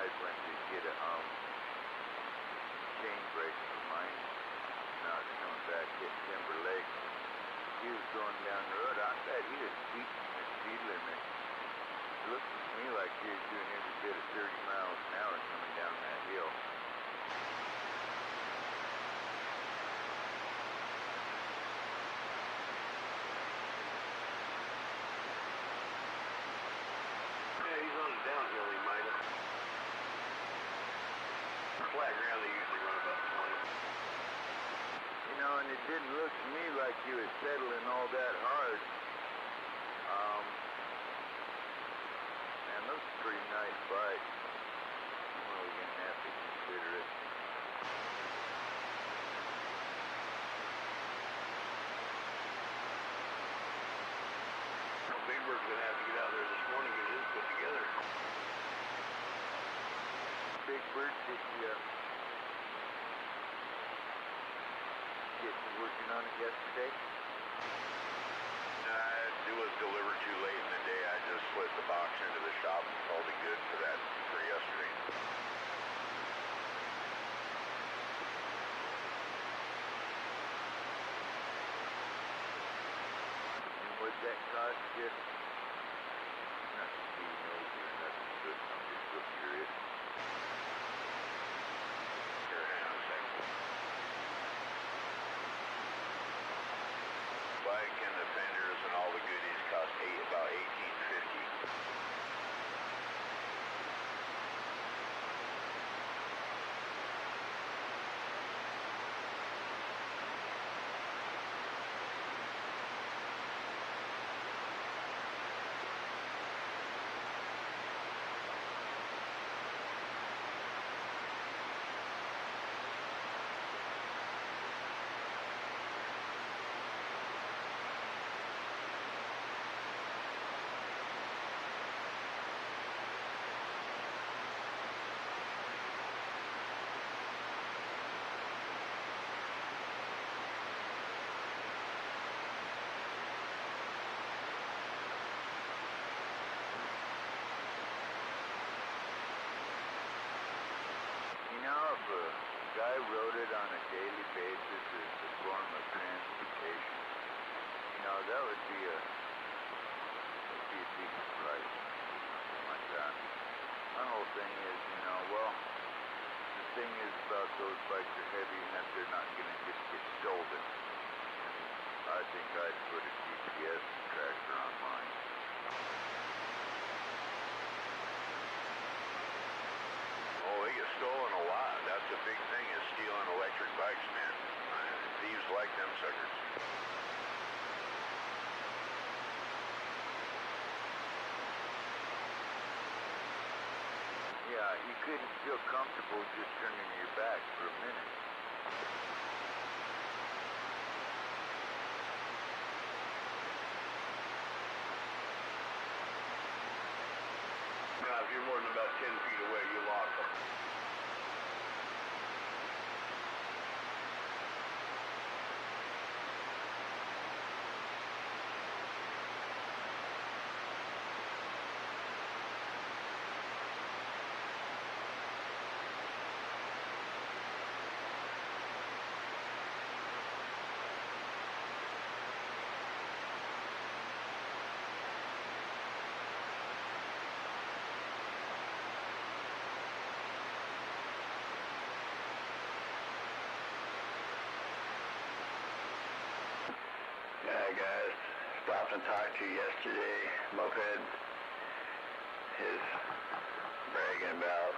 guys went to get a chain break for mine. Now it's coming back at Timber Lake. He was going down the road. I bet he was beating the speed limit. It looked to me like he was doing every bit of 30 miles an hour coming down that hill. Yeah, he's on the downhill, he might have. Flat ground, they usually run about 20. You know, and it didn't look to me like he was settling all that hard. Man, those are pretty nice bikes. I'm really going to have to consider it. Well, Big Bird's gonna have to get out there this morning and get his put together. Big Bird, did you get to working on it yesterday? It was delivered too late in the day. I just slid the box into the shop and called it good for yesterday. And what that cost you? Not to be nosy or nothing, but I'm just real curious. Here, hang on a second. Bike and the fenders and all the goodies cost about $18.50. You know, if a guy rode it on a daily basis as a form of transportation, you know, that would be a decent price. Something like that. My whole thing is, you know, well, the thing is about those bikes are heavy enough they're not going to just get stolen. And I think I'd put a GPS tracker on mine. Oh, they get stolen a lot. That's a big thing, is stealing electric bikes, man. Thieves like them suckers. Yeah, you couldn't feel comfortable just turning your back for a minute. Now, if you're more than about 10 feet away, you lock them. Yeah, guys, stopped and talked to you yesterday. Moped is bragging about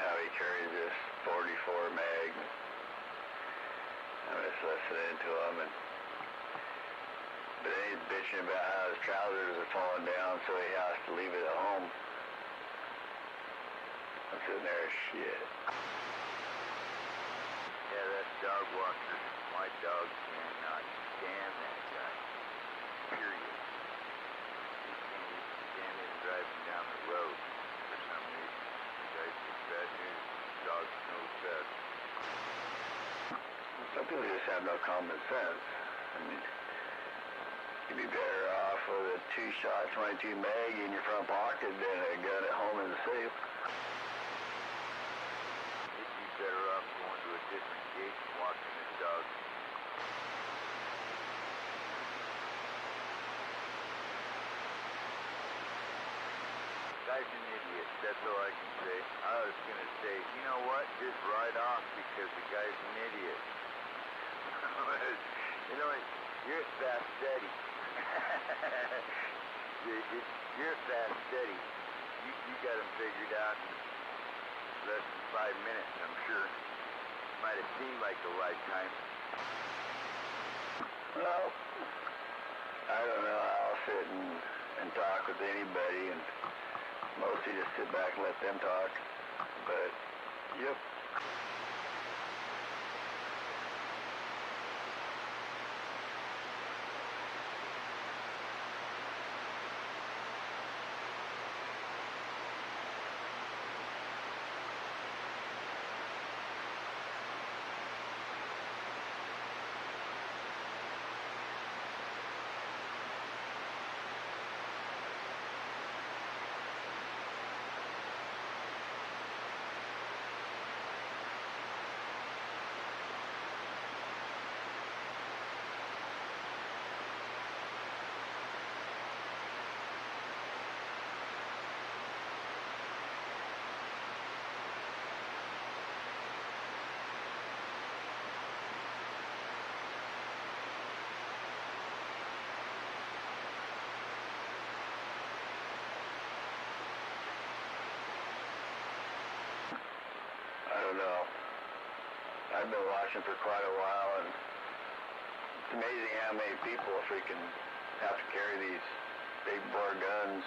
how he carries this 44 mag. I'm just listening to him, but then he's bitching about how his trousers are falling down, so he has to leave it at home. I'm sitting there, shit. Yeah, that dog walker, my dog cannot stand that guy. Period. He can't even stand him driving down the road for some reason. The guy's just bad news. Dogs know best. Some people just have no common sense. I mean, you'd be better off with a 2-shot 22 mag in your front pocket than a gun at home in the safe. You'd be better off going to a different gate and walking this dog. Guy's an idiot, that's all I can say. I was gonna say, you know what, just ride off because the guy's an idiot. You know, you're a fast study. You're a fast study. You got him figured out in less than 5 minutes, I'm sure. Might have seemed like a lifetime. Well, I don't know. I'll sit and talk with anybody, and mostly just sit back and let them talk. But, yep. I don't know. I've been watching for quite a while, and it's amazing how many people freaking have to carry these big bore guns,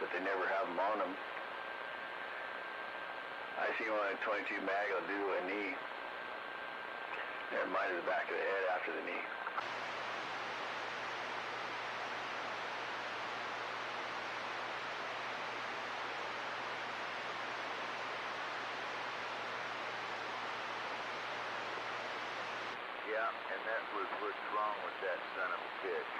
but they never have them on them. I see one at 22 mag will do a knee. And mine is the back of the head after the knee. Yeah, and that was what's wrong with that son of a bitch.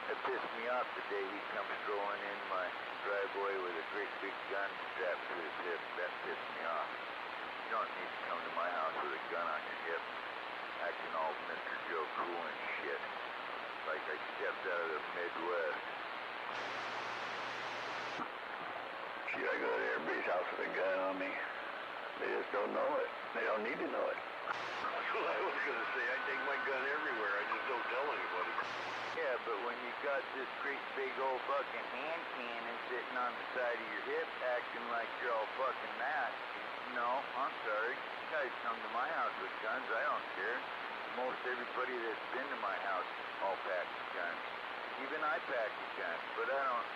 It pissed me off the day he come strolling in my driveway with a great big gun strapped to his hip. That pissed me off. You don't need to come to my house with a gun on your hip, acting all Mr. Joe Cool and shit, like I stepped out of the Midwest. Should I go to everybody's house with a gun on me? They just don't know it. They don't need to know it. That's what I was gonna say. I take my gun everywhere. I just don't tell anybody. Yeah, but when you got this great big old fucking hand cannon sitting on the side of your hip acting like you're all fucking that, no, I'm sorry. You guys come to my house with guns, I don't care. Most everybody that's been to my house all packs a gun. Even I pack a gun, but I don't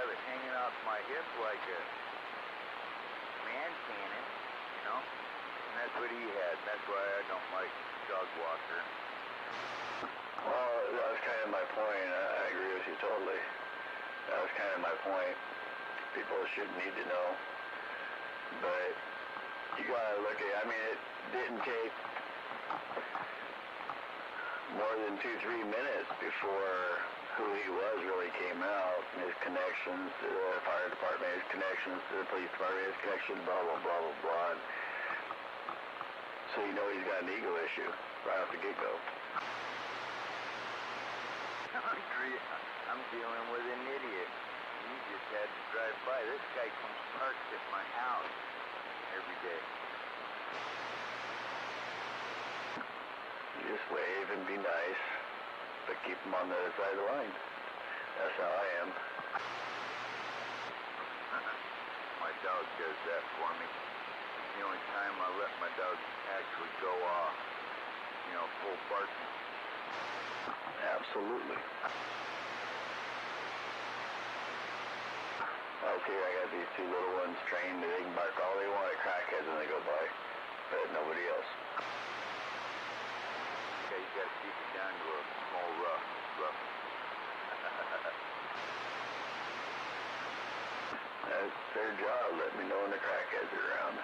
have it hanging off my hip like a man cannon, you know? And that's what he had. That's why I don't like dog walker. Well, that was kind of my point. I agree with you totally. That was kind of my point. People shouldn't need to know. But you gotta look at, I mean, it didn't take more than 2-3 minutes before who he was really came out. His connections to the fire department, his connections to the police department, his connections, blah, blah, blah, blah, blah. So you know he's got an ego issue right off the get-go. I'm dealing with an idiot. You just had to drive by. This guy comes parks at my house every day. You just wave and be nice, but keep him on the other side of the line. That's how I am. My dog does that for me. It's the only time I let my dog actually go off. You know, full barking. Absolutely. Okay, I got these two little ones trained that they can bark all they want at crackheads when they go by, but nobody else. Okay, you gotta keep it down to a small rough. That's their job. Let me know when the crackheads are around.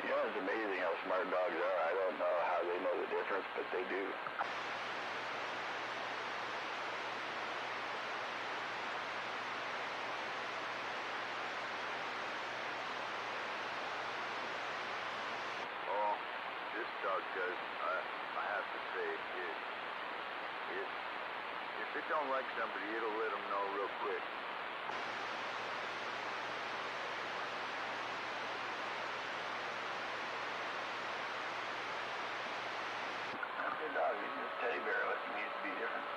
You know, it's amazing how smart dogs are. I don't know how they know the difference, but they do. because I have to say if it don't like somebody, it'll let them know real quick. That's a dog. He's just a teddy bear. He needs to be different.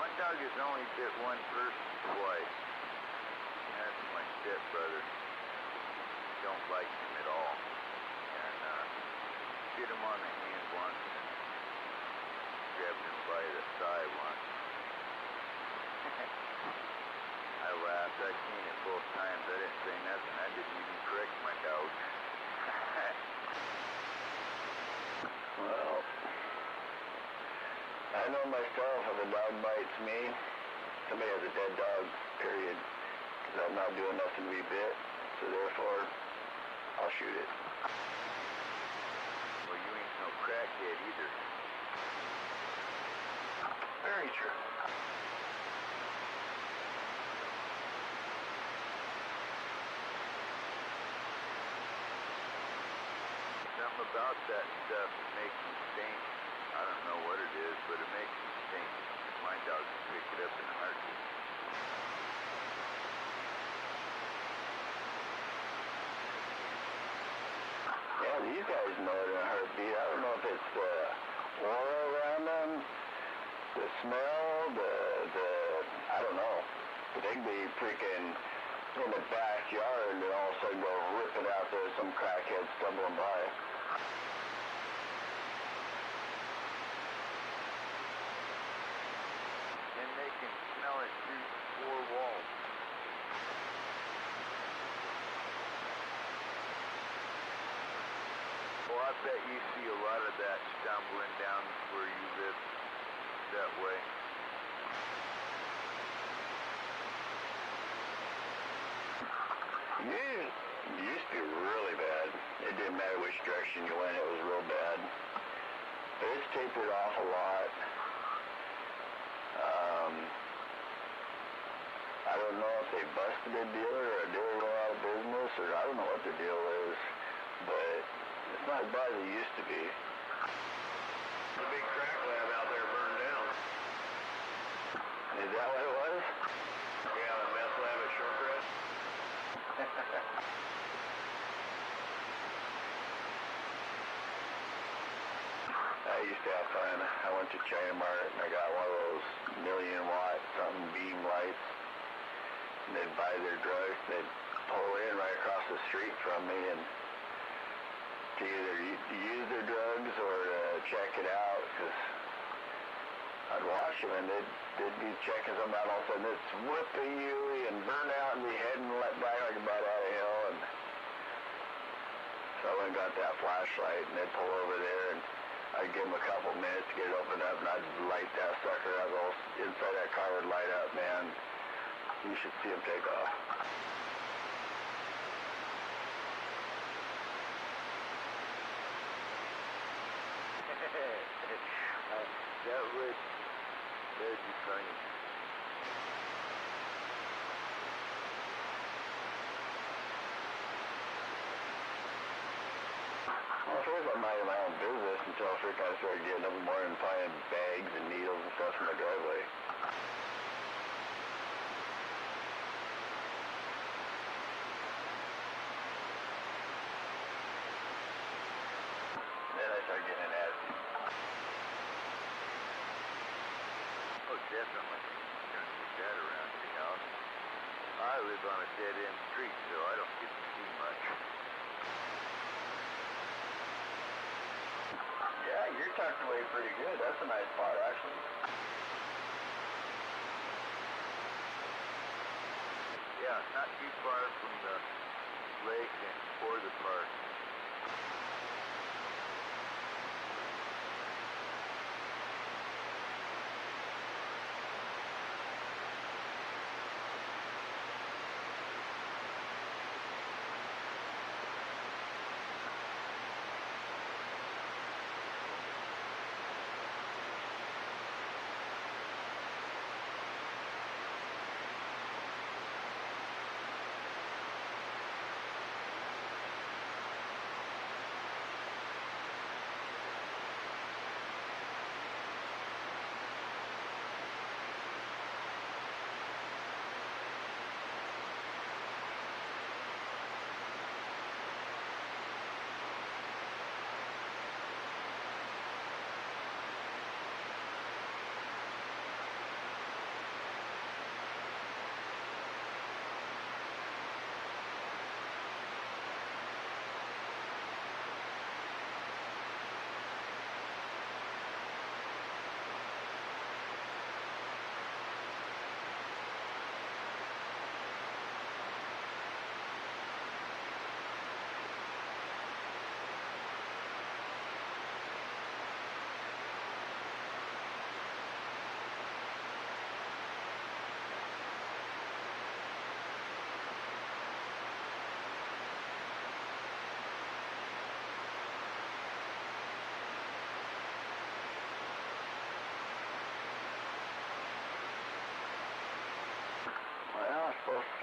My dog has only bit one person twice. And that's my stepbrother. Don't like him at all. And bit him on the hand once and grabbed him by the thigh once. I laughed. I seen it both times. I didn't say nothing. I didn't even correct my dog. Well, I know myself if a dog bites me, somebody has a dead dog, period. Because I'm not doing nothing to be bit, so therefore, I'll shoot it. Well, you ain't no crackhead either. Very true. Something about that stuff makes them stink. I don't know what it is, but it makes them stink. My dog can pick it up in a heartbeat. Yeah, these guys know it in a heartbeat. I don't know if it's the aura around them, the smell, I don't know. But they can be freaking in the backyard and all of a sudden go ripping out there, some crackhead stumbling by. And they can smell it through four walls. Well, I bet you see a lot of that stumbling down where you live that way. It used to be really bad. It didn't matter which direction you went, it was real bad. But it's tapered off a lot. I don't know if they busted a dealer or a dealer went out of business, or I don't know what the deal is, but it's not as bad as it used to be. The big crack lab out there burned down. Is that what it was? Yeah, the meth lab at Shorecrest. I used to have fun. I went to China Mart and I got one of those 1,000,000-watt something beam lights. And they'd buy their drugs. They'd pull in right across the street from me and to either use their drugs or to check it out. Because I'd watch them and they'd be checking something out. All of a sudden it's whipping you and burn out and be heading let back like a bat out of hell. And so I went and got that flashlight and they'd pull over there and I'd give them a couple minutes to get it opened up, and I'd light that sucker up. Inside that car would light up, man. You should see them take off. That'd be funny. Well, first I minded my own business until I started getting up in the morning and finding bags and needles and stuff in my driveway. Then I started getting an attitude. Oh, definitely. You don't get that around your house. I live on a dead-end street, so I don't get to see much. Yeah, you're tucked away pretty good. That's a nice spot, actually. Yeah, not too far from the lake and or the park.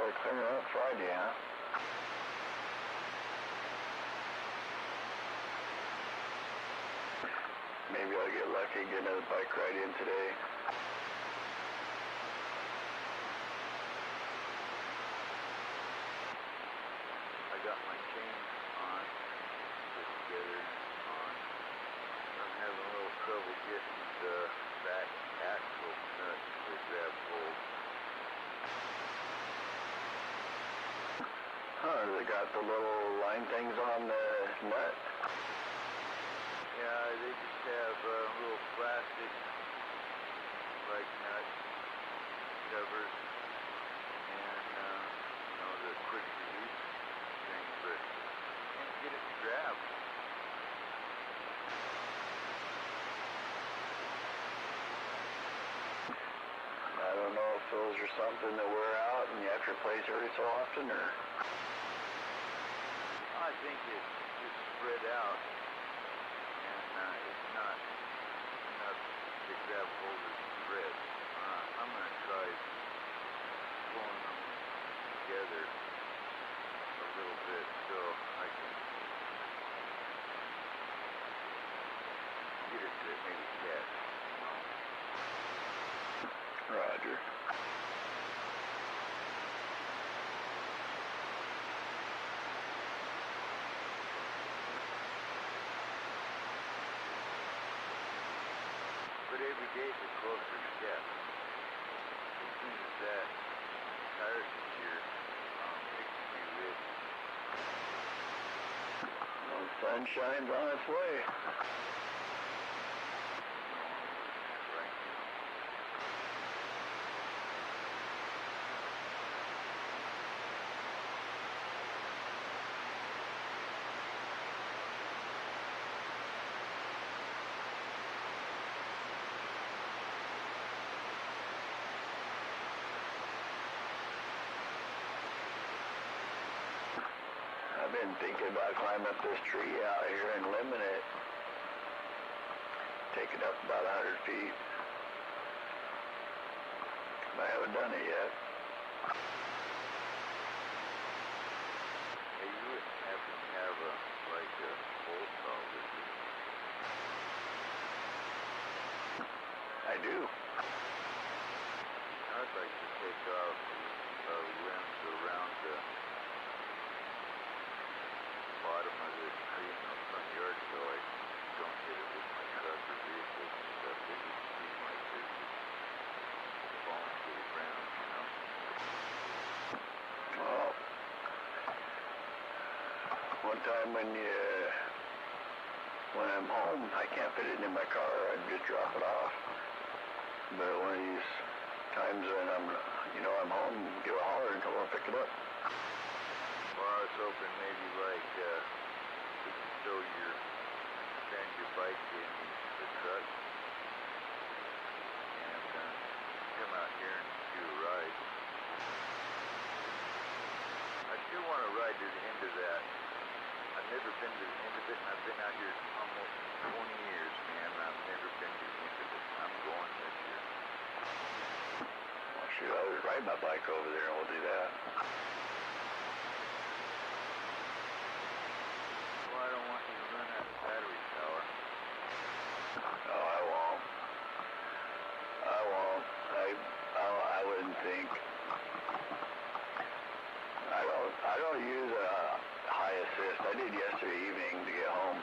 start clearing up Friday, huh? Maybe I'll get lucky and get another bike ride in today. I got my chain on, put together on. I'm having a little trouble getting the back axle nut to grab hold. Huh, they got the little line things on the nut? Yeah, they just have little plastic like nut covers and the quick release thing, but can't get it to grab. I don't know if those are something that wear out and you have to replace every so often, or... I think it's just spread out, and it's not enough to grab hold of the thread. I'm going to try pulling them together a little bit so I can get it to maybe catch. Roger. But every day it's a closer step. As soon as that tire secure, it can be ridden. Well, the sun shines on its way. Right. I've been thinking about climbing up this tree out here and limbing it. Take it up about 100 feet. But I haven't done it yet. Hey, you wouldn't happen to have a bolt saw with you? I do. I'd like to take off limbs around the bottom of the tree in the front yard so I don't hit it with my truck or vehicles and stuff. It would seem like they're just falling to the ground, Well, one time when I'm home, I can't fit it in my car. I just drop it off. But one of these times when I'm home, give a holler and come over and pick it up. Well, I was hoping maybe we could tow send your bike in the truck and come out here and do a ride. I still want to ride to the end of that. I've never been to the end of it, and I've been out here almost 20 years, man. I've never been to the end of it. I'm going this year. Well, shoot, I'll ride my bike over there and we'll do that. Well, I don't want you to run out of battery power. No, I won't. I wouldn't think. I don't use a high assist. I did yesterday evening to get home,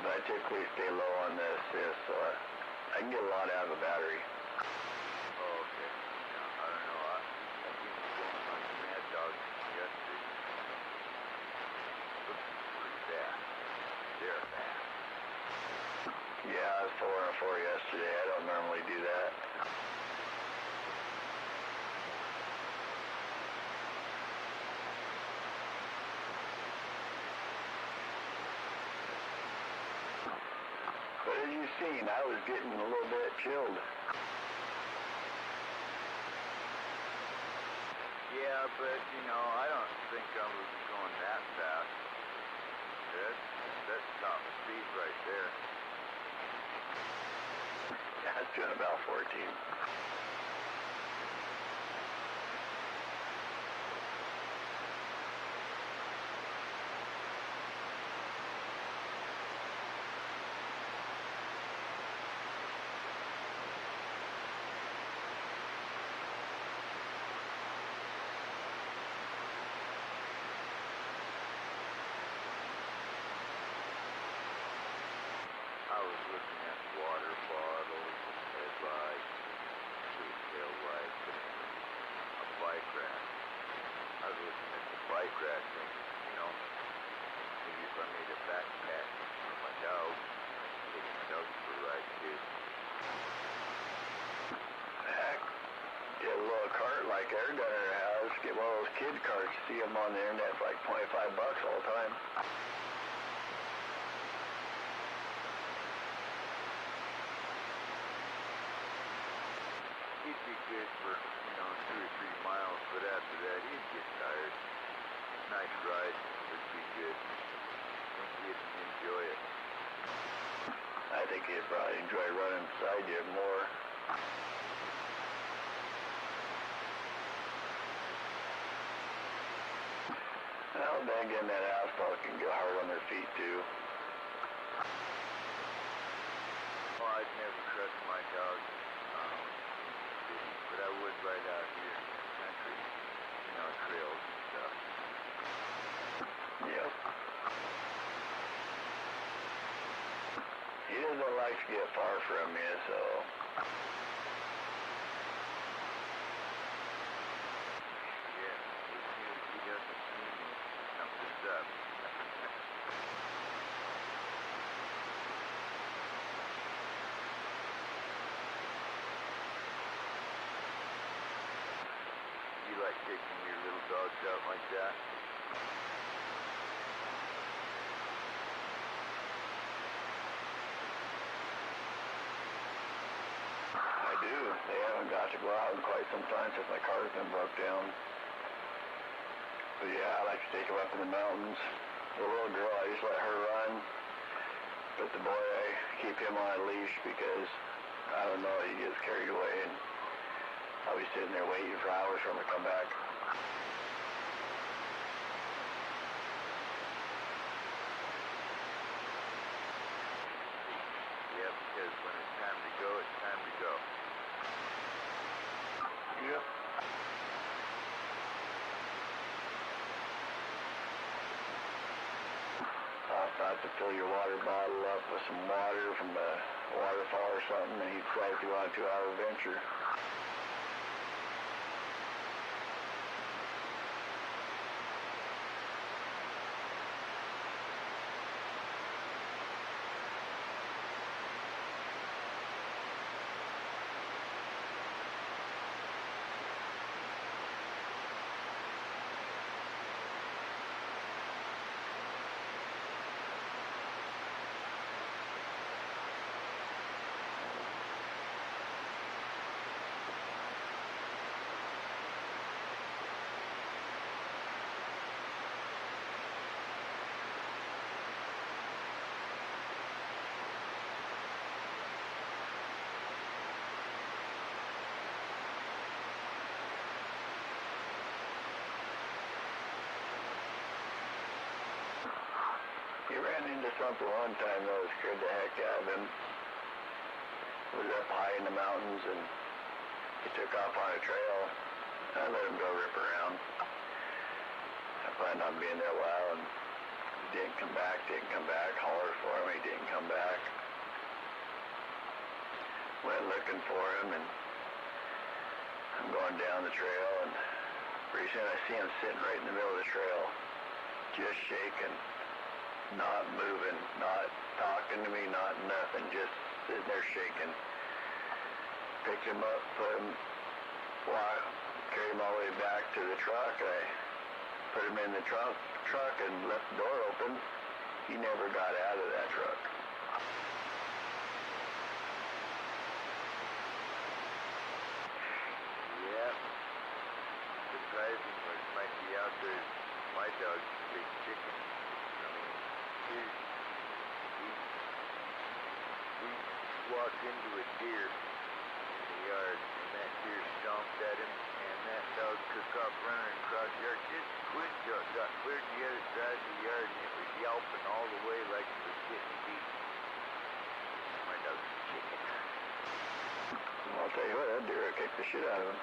but I typically stay low on the assist, so I can get a lot out of the battery. Oh, okay. Yeah, I don't know. I think it's going like a mad dog yesterday. Looks pretty fast. They're fast. Yeah, I was 4 on 4 yesterday. I don't normally do that. But as you've seen, I was getting a little bit chilled. Yeah, but I don't think I was going that fast. That's top speed right there. That's doing about 14. water bottles, headlights, tail lights, and a bike rack. I was looking at the bike rack thinking, you know, maybe if I made a backpack for my dog, take my dog for a ride too. Heck, get a little cart like Air Gunner has. Get one of those kid carts. See them on the internet for like $25 all the time. He'd be good for, 2 or 3 miles, but after that he'd get tired. Nice ride would be good. I think he'd enjoy it. I think he'd probably enjoy running beside you more. Well, then again, that asphalt can get hard on their feet too. Oh, I'd never trust my dog in the city, but I would right out here in the country, trails and stuff. Yep. He doesn't like to get far from you, so. Yeah, as soon as he doesn't see me, something's up. You like taking your little dogs out like that? I do. They haven't got to go out in quite some time since my car's been broke down. But yeah, I like to take them up in the mountains. The little girl, I just let her run. But the boy, I keep him on a leash because, I don't know, he gets carried away and I'll be sitting there waiting for hours for him to come back. Yeah, because when it's time to go, it's time to go. Yep. About to fill your water bottle up with some water from a waterfall or something, and he'd fly through on a 2-hour adventure. He ran into something one time that scared the heck out of him. He was up high in the mountains and he took off on a trail. I let him go rip around. I planned on being there a while and he didn't come back, hollered for him, he didn't come back. Went looking for him and I'm going down the trail and pretty soon I see him sitting right in the middle of the trail, just shaking. Not moving, not talking to me, not nothing, just sitting there shaking. Picked him up, put him, carried him all the way back to the truck. I put him in the truck and left the door open. He never got out of that truck. Yeah. Surprising what might be out there. My dog's a big chicken. We walked into a deer in the yard, and that deer stomped at him, and that dog took off running across the yard. Just quick, got clear to the other side of the yard, and it was yelping all the way like it was getting beat. My dog's a chicken. I'll tell you what, that deer will kick the shit out of him.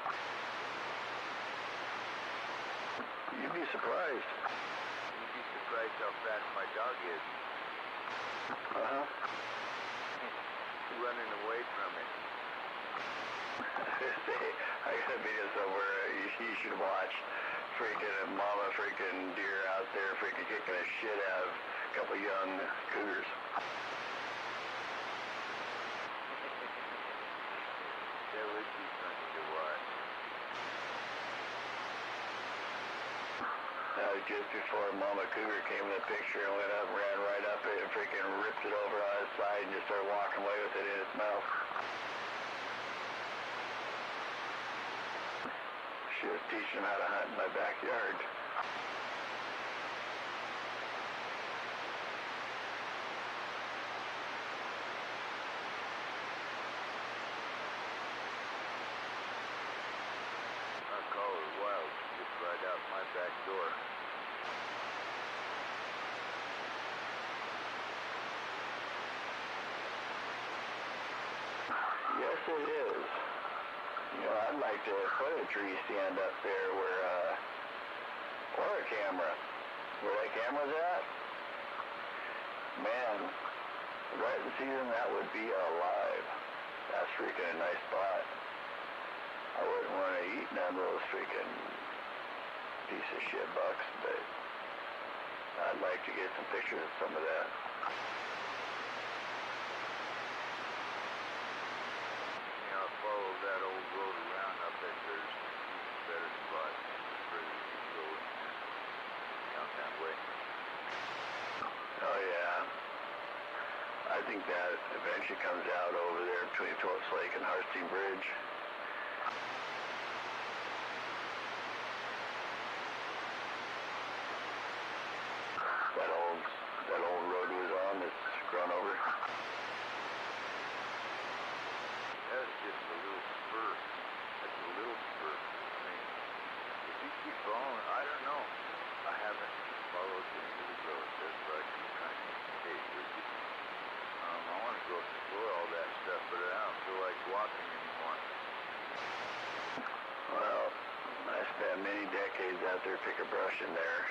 You'd be surprised. You'd be surprised how fast my dog is. Uh-huh. running away from it. I got a video somewhere you should watch. Freaking mama freaking deer out there freaking kicking the shit out of a couple young cougars. That would be funny to watch. That was just before Mama Cougar came in the picture and went up, ran right up it and freaking ripped it over on its side and just started walking away with it in its mouth. She was teaching him how to hunt in my backyard. I call her wild. She gets right out my back door. Yes, it is. You know, I'd like to put a tree stand up there where, or a camera. Where that camera's at? Man, right in season, that would be alive. That's freaking a nice spot. I wouldn't want to eat none of those freaking piece of shit bucks, but I'd like to get some pictures of some of that. Yeah, I'll follow that old road around. I bet there's even better spots further you go in there. Down that way. Oh yeah. I think that eventually comes out over there between Phillips Lake and Harstein Bridge. That old road was on that's grown over. That's just a little spur. That's a little spur. I mean, if you keep following, I don't know. I haven't followed any of the roads. That's why I keep trying to stay with you. I want to go explore all that stuff, but I don't feel like walking anymore. Well, I spent many decades out there picking brush in there,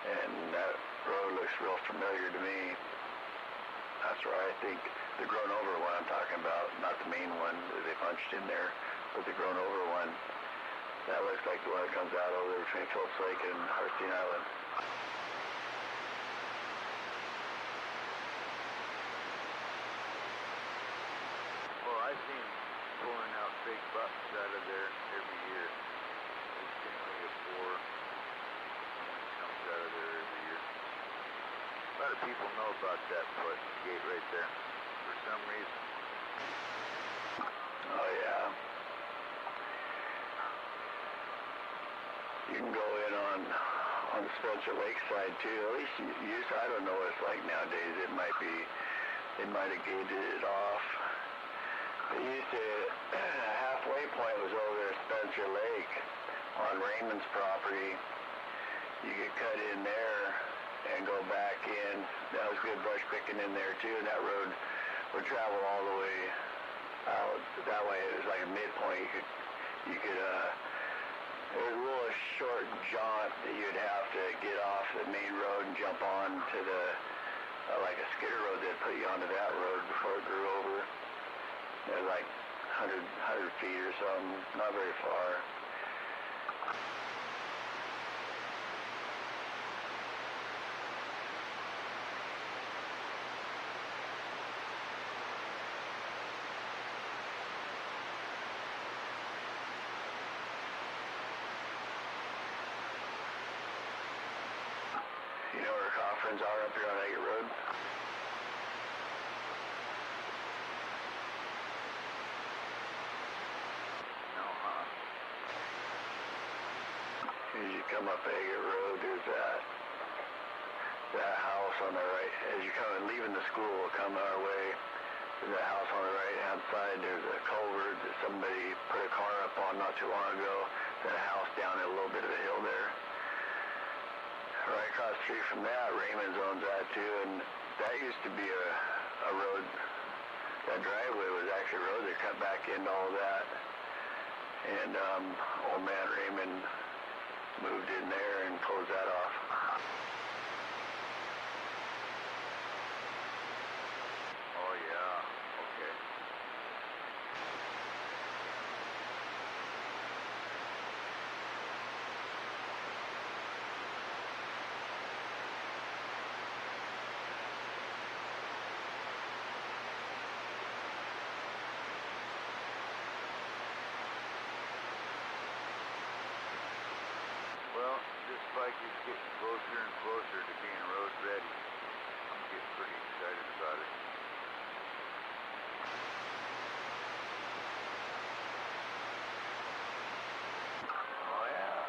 and that road looks real familiar to me. That's where I think the grown over one I'm talking about, not the main one that they punched in there, but the grown over one. That looks like the one that comes out over there between Phillips Lake and Harstein Island. Well, I've seen pulling out big bucks out of there every year. There's generally a 4 that comes out of there every year. A lot of people know about that put gate right there for some reason. Oh yeah. You can go in on the Spencer Lake side too. At least I don't know what it's like nowadays. It might be, they might have gated it off. They used to, halfway point was over there at Spencer Lake on Raymond's property. You could cut in there and go back in. That was good brush picking in there too, and that road would travel all the way out. That way it was like a midpoint. You could it was a little short jaunt that you'd have to get off the main road and jump on to the, like a skidder road that put you onto that road before it grew over. It was like 100 feet or something, not very far. You know where Coffrins are up here on Agate Road? No, huh? As you come up Agate Road, there's that house on the right. As you're leaving the school, coming our way, there's that house on the right-hand side. There's a culvert that somebody put a car up on not too long ago. There's a house down a little bit of a hill there. Right across the street from that, Raymond's owns that too, and that used to be a road. That driveway was actually a road. They cut back into all that, and old man Raymond moved in there and closed that off. Oh yeah. Well, like it's getting closer and closer to being road ready. I'm getting pretty excited about it. Oh yeah.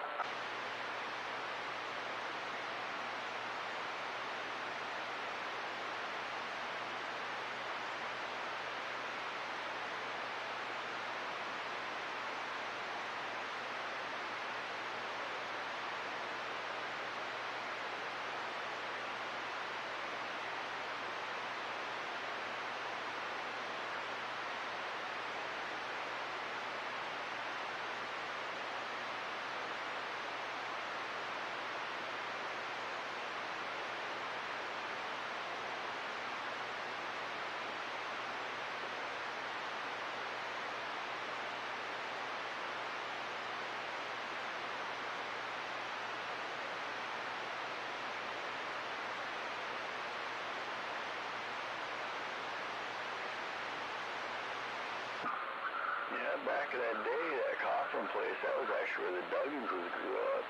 Yeah, back in that day, that Cochran place, that was actually where the Duggins grew up.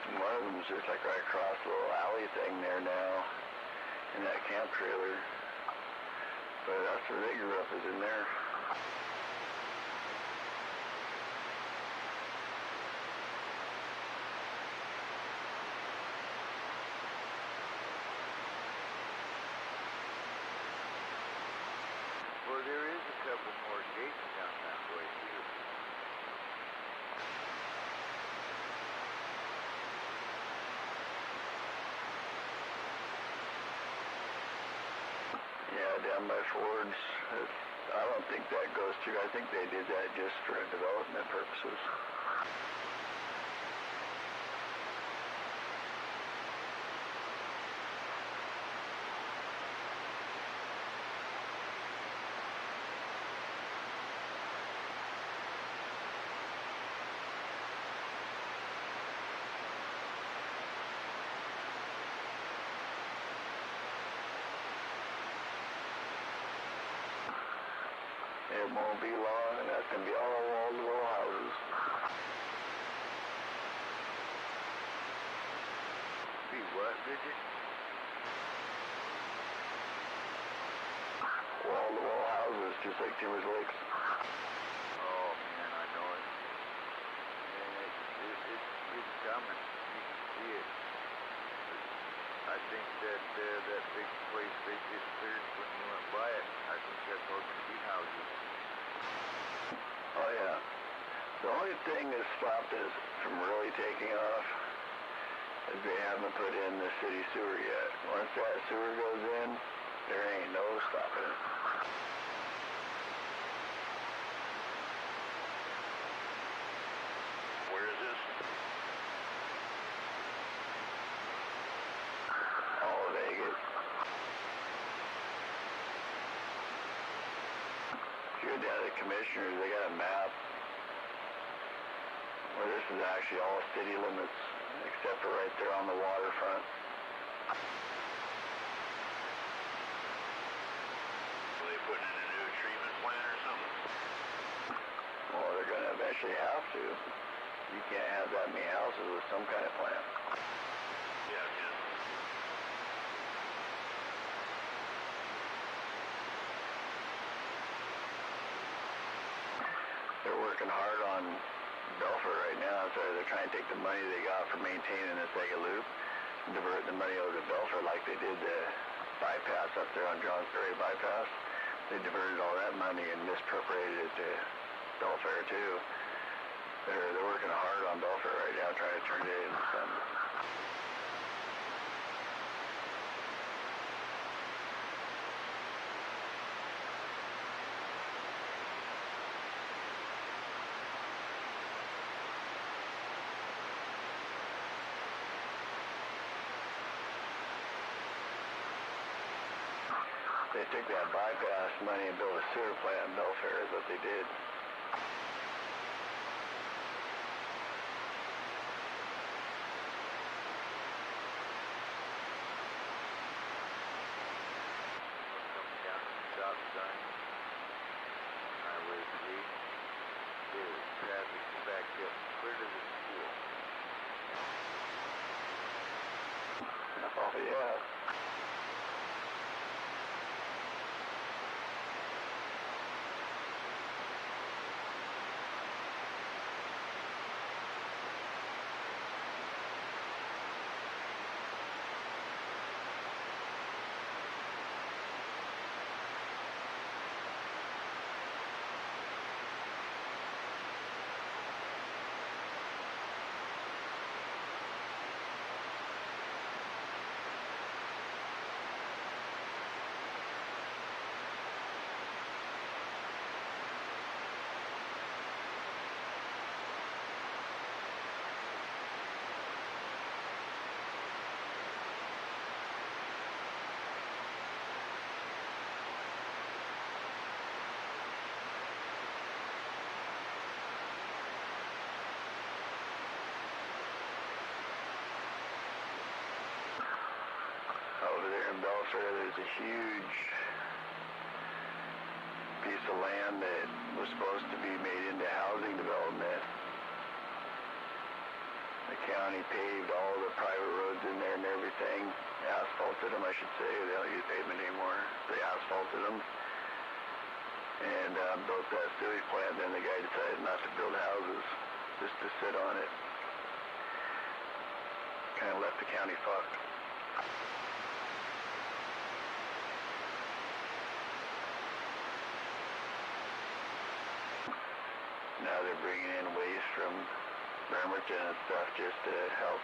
And one of them's just like right across the little alley thing there now, in that camp trailer. But that's where they grew up, is in there. Well, there is a couple more gates down that way too. Yeah, down by Ford's. I don't think that goes through. I think they did that just for development purposes. It won't be long, and that's going to be all wall-to-wall houses. Be what, Bridget? Wall-to-wall houses, just like Timbers Lakes. Oh man, I know it. And it's coming. You can see it. I think that that big place they just cleared when we went by it, I think that's all going to be houses. Oh yeah. The only thing that stopped us from really taking off is they haven't put in the city sewer yet. Once that sewer goes in, there ain't no stopping it. Where is this? All of Vegas. If you go down to the commissioners, they got a map where this is actually all city limits, except for right there on the waterfront. Are they putting in a new treatment plant or something? Well, they're going to eventually have to. You can't have that many houses with some kind of plant. Yeah, yeah. They're working hard on Belfort right now, so they're trying to take the money they got for maintaining the Sega Loop and divert the money over to Belfort like they did the bypass up there on Johns Ferry bypass. They diverted all that money and misappropriated it to Belfair too. They're working hard on Belfair right now, trying to turn it into something. They took that bypass money and built a sewer plant in Belfair is what they did. Coming down to the stop sign, Highway 3. There's traffic backed get clear to the school. Oh, yeah. Over there in Belfair, there's a huge piece of land that was supposed to be made into housing development. The county paved all the private roads in there and everything, asphalted them, I should say. They don't use pavement anymore. They asphalted them and built that sewage plant. Then the guy decided not to build houses, just to sit on it. Kind of left the county fucked. Now they're bringing in waste from Bremerton and stuff just to help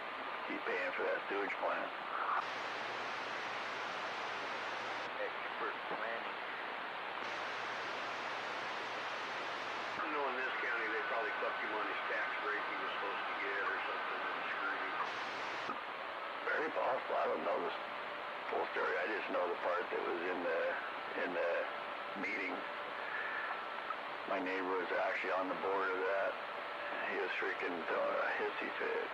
keep paying for that sewage plant. Expert planning. I know in this county they probably fucked him on his tax break he was supposed to get or something and screwed him. Very possible. I don't know the full story. I just know the part that was in the meeting. My neighbor was actually on the board of that. He was freaking throwing a hissy fit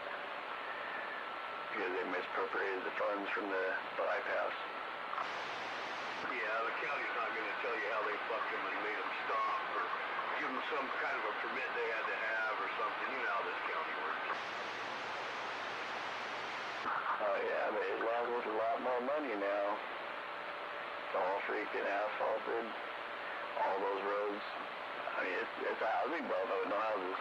because they misappropriated the funds from the bypass. Yeah, the county's not going to tell you how they fucked him and made him stop or give him some kind of a permit they had to have or something. You know how this county works. Oh yeah, but as long as there's a lot more money now. It's all freaking asphalted. All those roads. I mean, it's a housing development with no houses.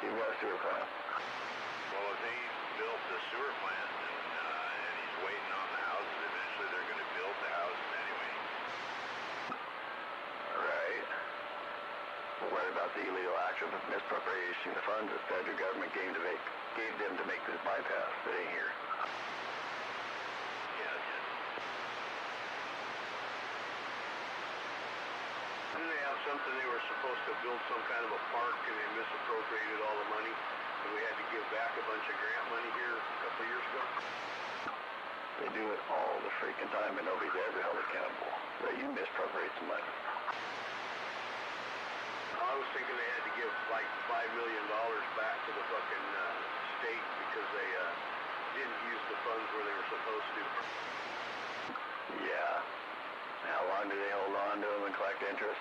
You've got a sewer plant. Well, if they built the sewer plant and he's waiting on the houses, eventually they're going to build the houses anyway. Right. But what about the illegal act of misappropriation of the funds the federal government gave them to make this bypass that ain't here? Yeah, yeah. Didn't they have something they were supposed to build some kind of a park and they misappropriated all the money and we had to give back a bunch of grant money here a couple of years ago? They do it all the freaking time and nobody's ever held accountable. But you misappropriate some money. I was thinking they had to give like $5 million back to the fucking state because they didn't use the funds where they were supposed to. Yeah. How long do they hold on to them and collect interest?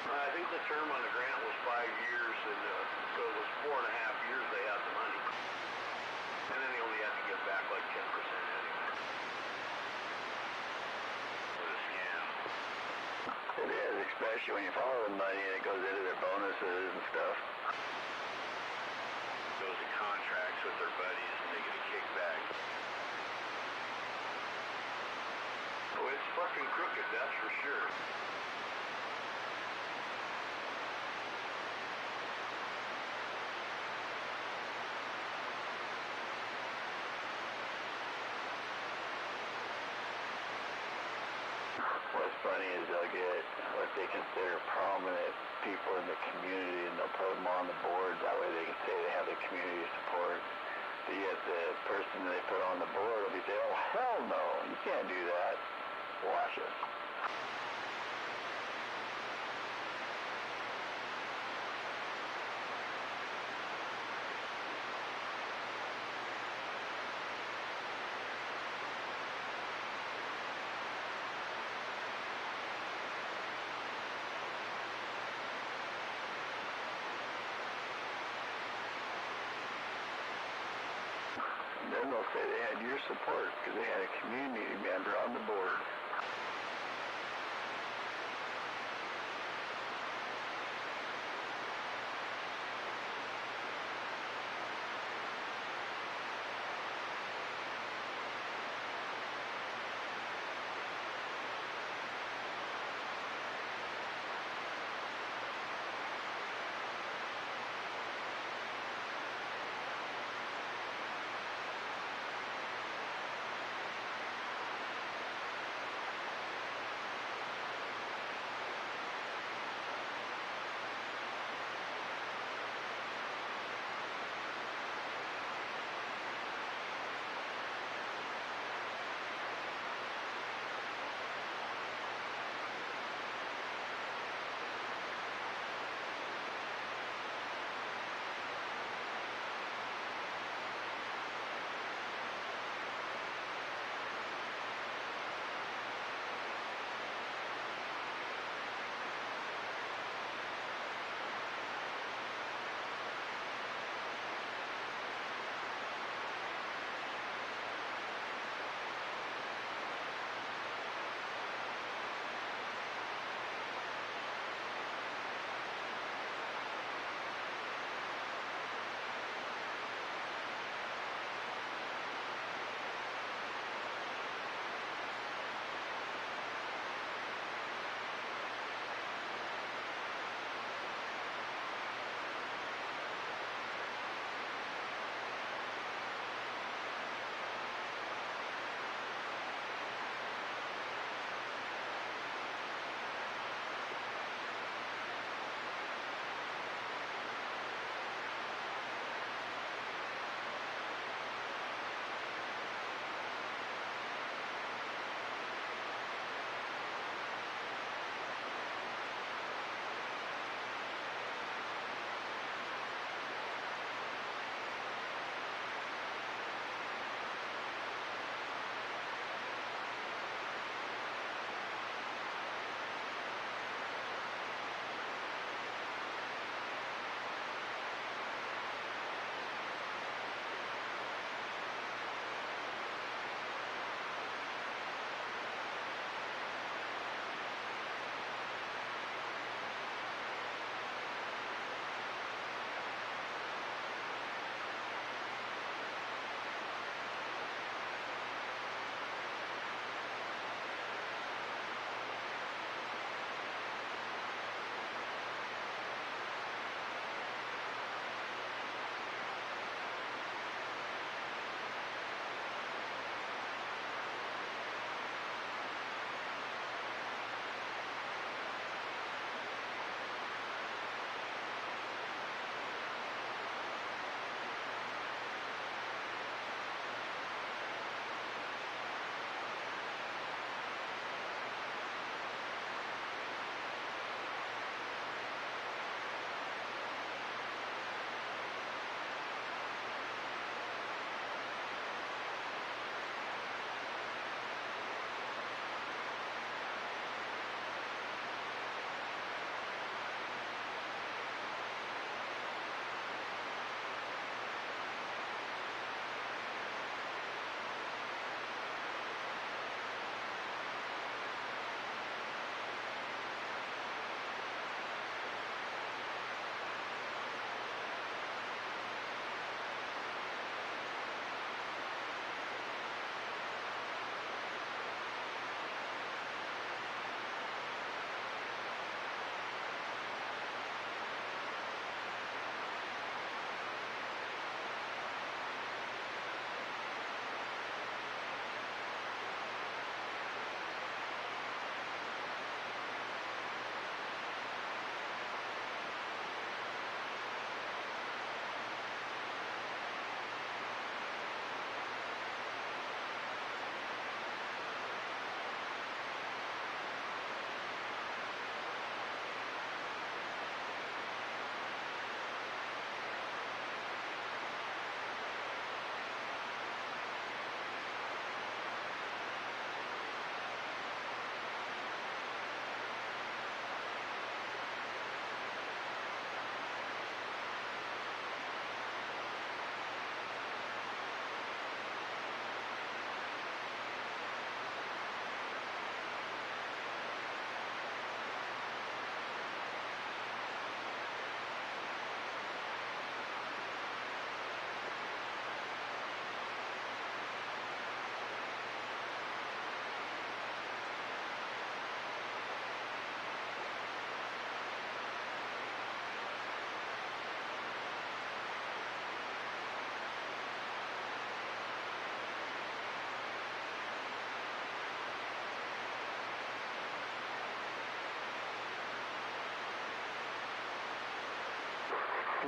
I think the term on the grant was 5 years, and so it was 4.5 years they had the money. And then they only had to give back like 10% anyway. What a scam. It is, especially when you follow the money and it goes into their bonuses and stuff. Goes to contracts with their buddies and they get a kickback. Oh, it's fucking crooked, that's for sure. What's funny is they'll get what they consider prominent people in the community and they'll put them on the board. That way they can say they have the community support. But yet the person they put on the board will be saying, oh, hell no, you can't do that. Watch us. will say they had your support because they had a community member on the board.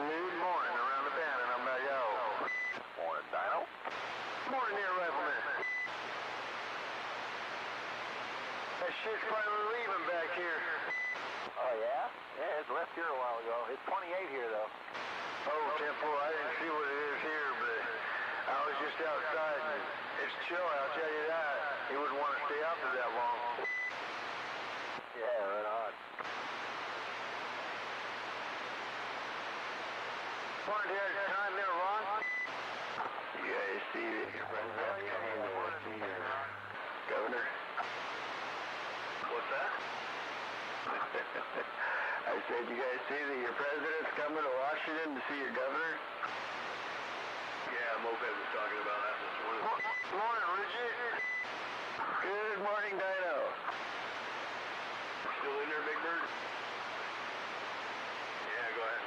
Good morning around the bend, and I'm about yo. Morning, Dino. Morning there, Rifleman. That shit's finally leaving back here. Oh, yeah? Yeah, it left here a while ago. It's 28 here, though. Oh, Tempo, I didn't see what it is here, but I was just outside, and it's chill, I'll tell you that. You wouldn't want to stay out there that long. Yeah, right on. Morning, Dad. Time there, Ron? You guys see that your president's coming to see your governor? What's that? I said, you guys see that your president's coming to Washington to see your governor? Yeah, Moped was talking about that this morning. Morning, Richie. Good morning, Dino. Still in there, Big Bird? Yeah, go ahead.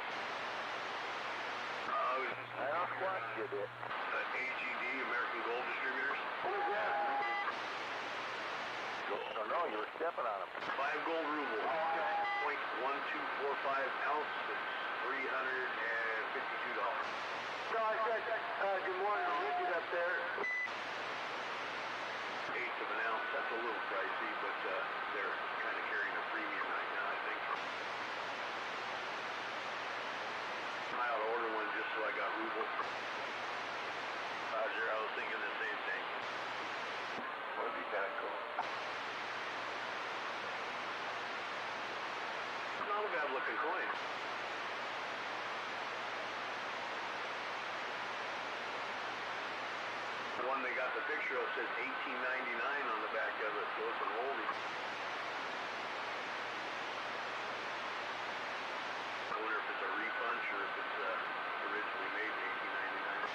I don't squat you, bit. AGD, American Gold Distributors. What is that? I don't know, you were stepping on them. 5 gold ruble. 0.1245 ounce. It's $352. So I said, good morning to Richard up there. 1/8 of an ounce. That's a little pricey, but they're kind of carrying a premium right now, I think. I ought to order one just so I got ruble. Roger, I was thinking the same thing. Would be kind of cool. Not a bad looking coin. The one they got the picture of says 1899 on the back of it, so it's an oldie. I wonder if it's a repunch or if it's originally made in 1899.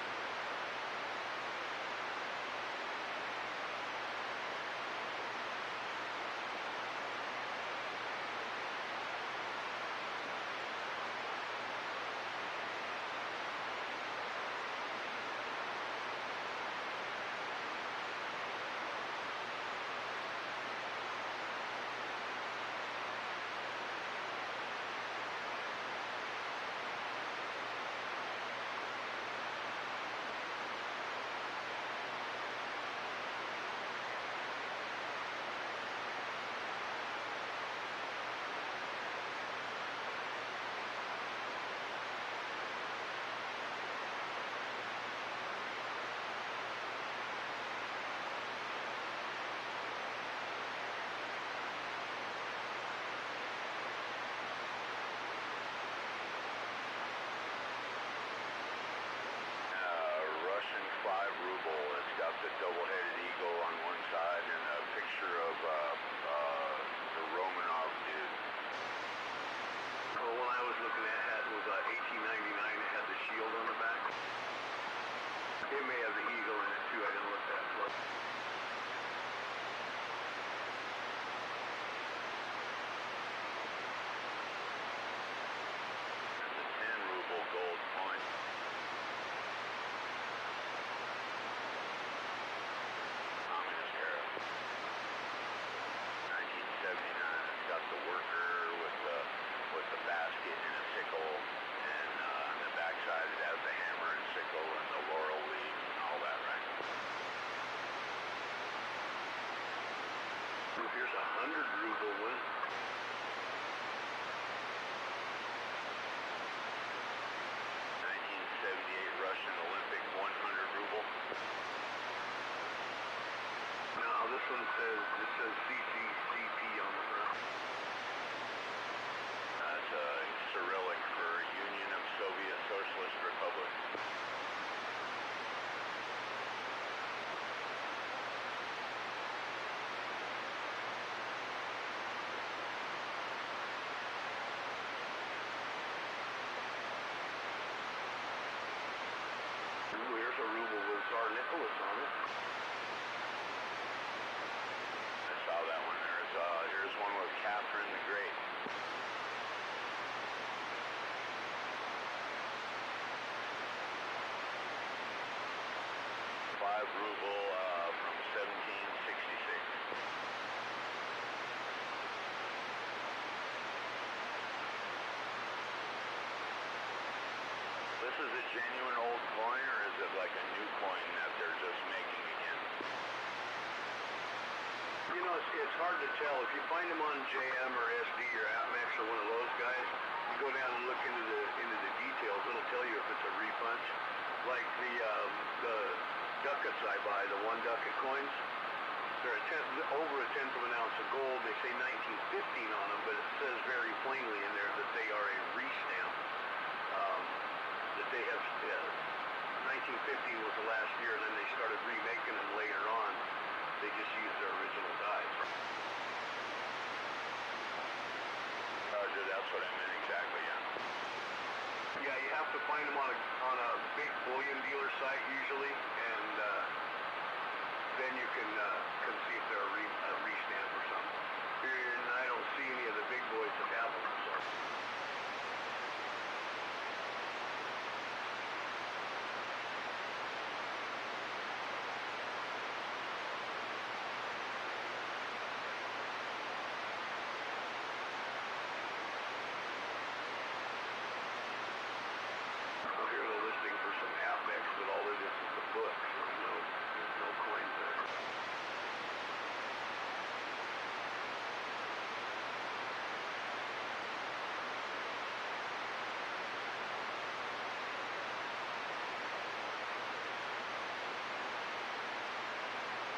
Russian 5 ruble. It's got the double-headed eagle on one side and a picture of the Romanov dude. Well, one I was looking at was 1899. It had the shield on the back. It may have the eagle in it too. I didn't look that close. That's a 10 ruble gold coin. Communist era. 1979. It's got the worker with the basket and a sickle, and on the backside it has the hammer and sickle and the laurel leaves and all that, right? Ooh, here's a 100 ruble one. Russian Olympic 100 ruble. Now this one says CCCP on the front. That's Cyrillic for Union of Soviet Socialist Republic. Ooh, here's a ruble with Tsar Nicholas on it. I saw that one there. is a genuine old coin, or is it like a new coin that they're just making again? You know, it's hard to tell. If you find them on JM or SD or Atmex or one of those guys, you go down and look into the details. It'll tell you if it's a repunch. Like the ducats I buy, the 1 ducat coins, they're over a tenth of an ounce of gold. They say 1915 on them, but it says very plainly in there that they are a restamp. That they have 1915 was the last year, and then they started remaking them later on. They just used their original dies. Roger, that's what I meant exactly, yeah. Yeah, you have to find them on a big bullion dealer site usually, and then you can see if they're a restamp or something. And I don't see any of the big boys that have them, so. Here's a listing for some Atmex, but all it is the book, so there's no coins there.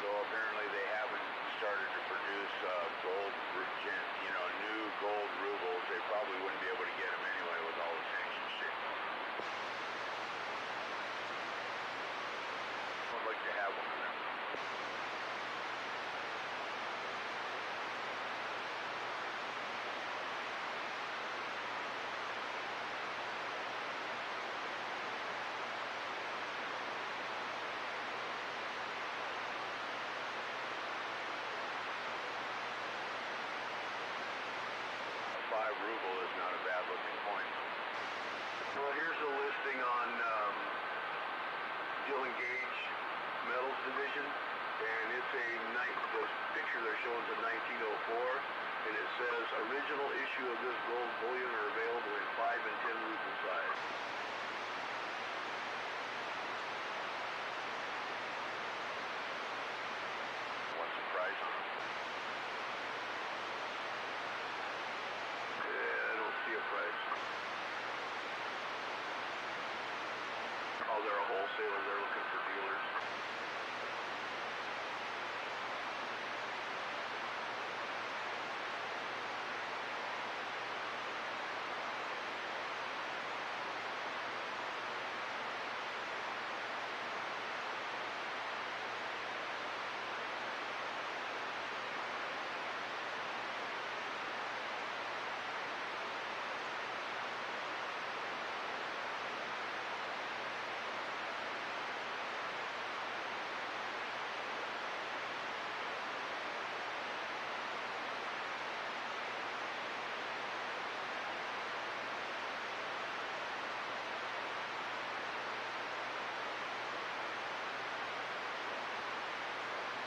So apparently they haven't started to produce gold, new gold rubles. They probably wouldn't be able to get them anyway with all the sanction shit going on. I'd like to have one of them. A 5 ruble is not a bad looking coin. Well, here's a listing on Dill and Gage Metals Division, and it's the picture they're showing is a 1904, and it says original issue of this gold bullion are available in 5 and 10 ruble size. What's the price on them? I don't see a price. Oh, they're a wholesaler. They're looking for dealers.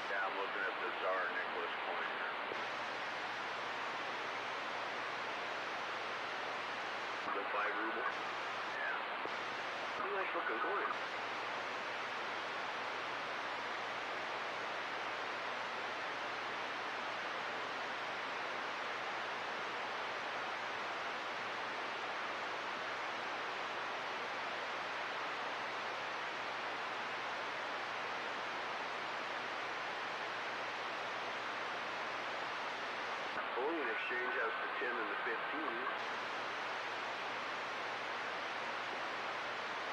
Yeah, I'm looking at the Tsar Nicholas coin here. The 5 ruble. Yeah. What a nice looking coin. Bullion exchange has the 10 and the 15s.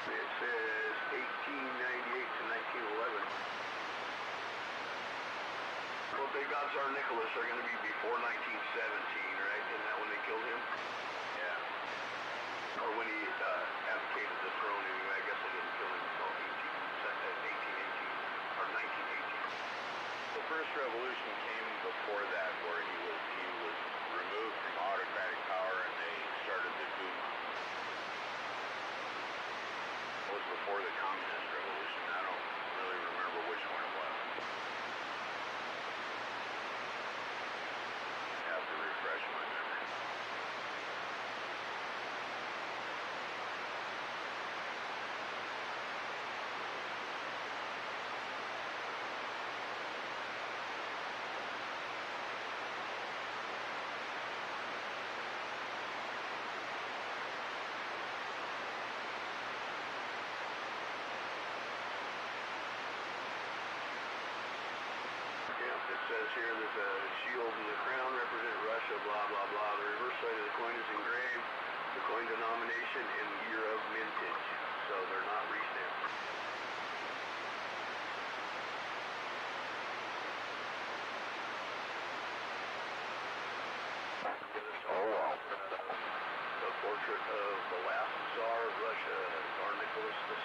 It says 1898 to 1911. Well, if they got Tsar Nicholas, they're going to be before 1917, right? Isn't that when they killed him? Yeah. Or when he abdicated the throne anyway. I guess they didn't kill him until 1818 or 1918. The first revolution came before that, where he was removed from autocratic power and they started the Duma. It was before the communist revolution. I don't really remember which one it was. I have to refresh my memory. says here there's a shield and the crown represent Russia, blah, blah, blah. The reverse side of the coin is engraved, the coin denomination and year of mintage. So they're not restamped. Oh, wow. The portrait of the last Tsar of Russia, Tsar Nicholas II.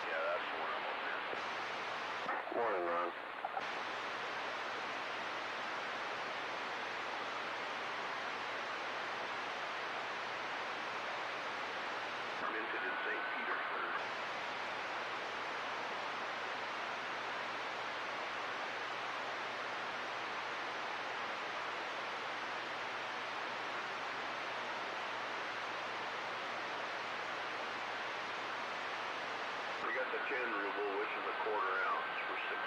Yeah, that's the one I'm looking at. Morning, Ron. Minted in St. Petersburg. We got the 10 ruble, which is a quarter ounce for $650,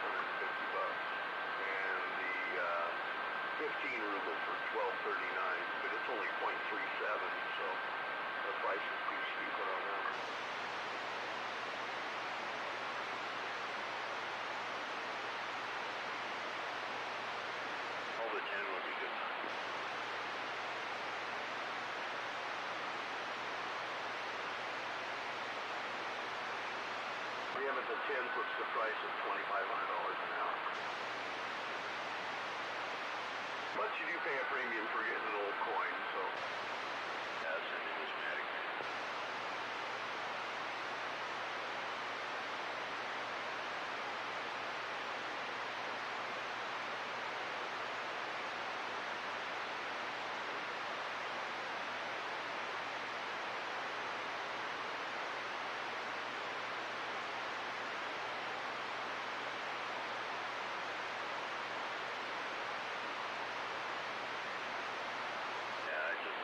and the 15 ruble for $12.39, but it's only 0.37, so the price is too stupid on that. All the 10 would be good. We have it to 10 puts the price at $2,500 an ounce. But you do pay a premium for getting an old coin, so that's an numismatic.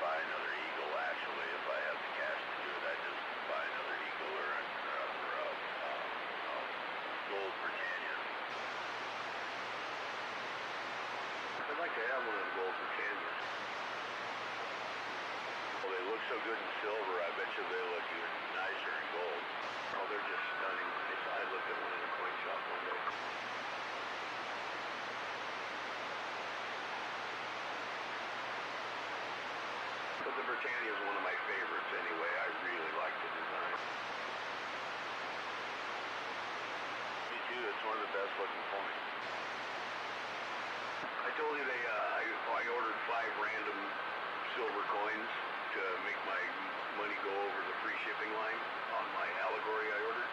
Buy another Eagle, actually, if I have the cash to do it. I just buy another Eagle or a gold Britannia. I'd like to have one of the gold Britannias. Well, they look so good in silver, I bet you they look even nicer in gold. Oh, they're just stunning. I looked at one in a coin shop one day. But the Britannia is one of my favorites anyway. I really like the design. Me too. It's one of the best looking coins. I told you I ordered 5 random silver coins to make my money go over the free shipping line on my allegory I ordered.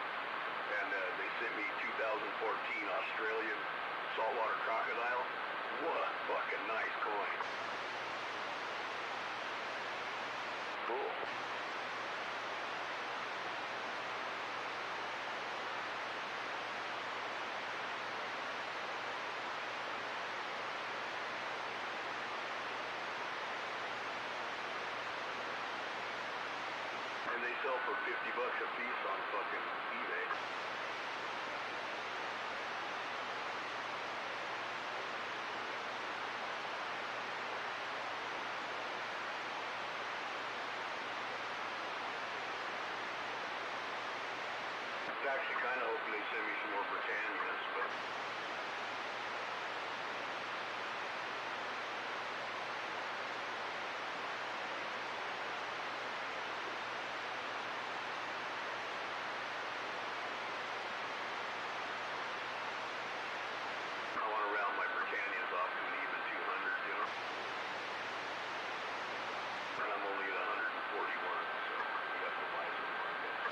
And they sent me 2014 Australian saltwater crocodile. What a fucking nice coin. Cool. And they sell for $50 a piece on fucking eBay. I was actually kind of hoping they'd send me some more Britannias, but I want to round my Britannias off to an even 200, you know? And I'm only at 141, so we got to buy some more, I guess.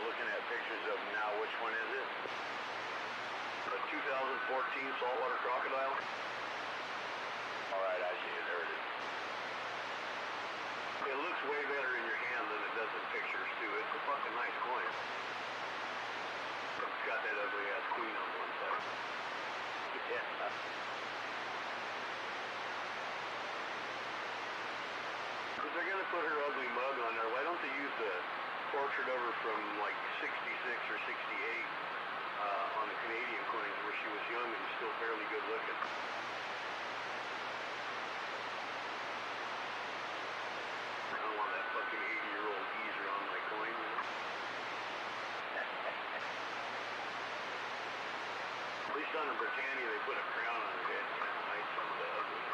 Looking at pictures of them now, which one is it? A 2014 saltwater crocodile? Alright, I see it, there it is. It looks way better in your hand than it does in pictures too. It's a fucking nice coin. It's got that ugly ass queen on one side. Yeah. If they're gonna put her ugly mug on there, why don't they use the portrait of her from like 66 or 68 on the Canadian coins where she was young and still fairly good looking? least on a Britannia, they put a crown on her head. Kind of hide some of the ugly.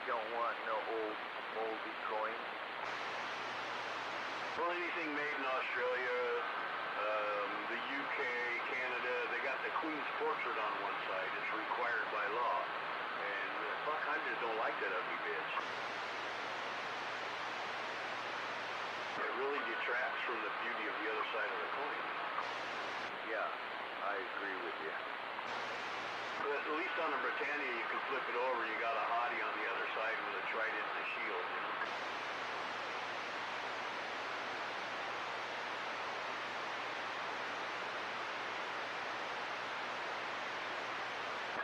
Don't want no old moldy coins. Well, anything made in Australia, the UK, Canada, they got the Queen's portrait on one side. It's required by law. And fuck, I just don't like that ugly bitch. It really detracts from the beauty of the other side of the coin. Yeah, I agree with you. But at least on a Britannia, you can flip it over. You got a hottie on the other side with a trident and a shield. You know?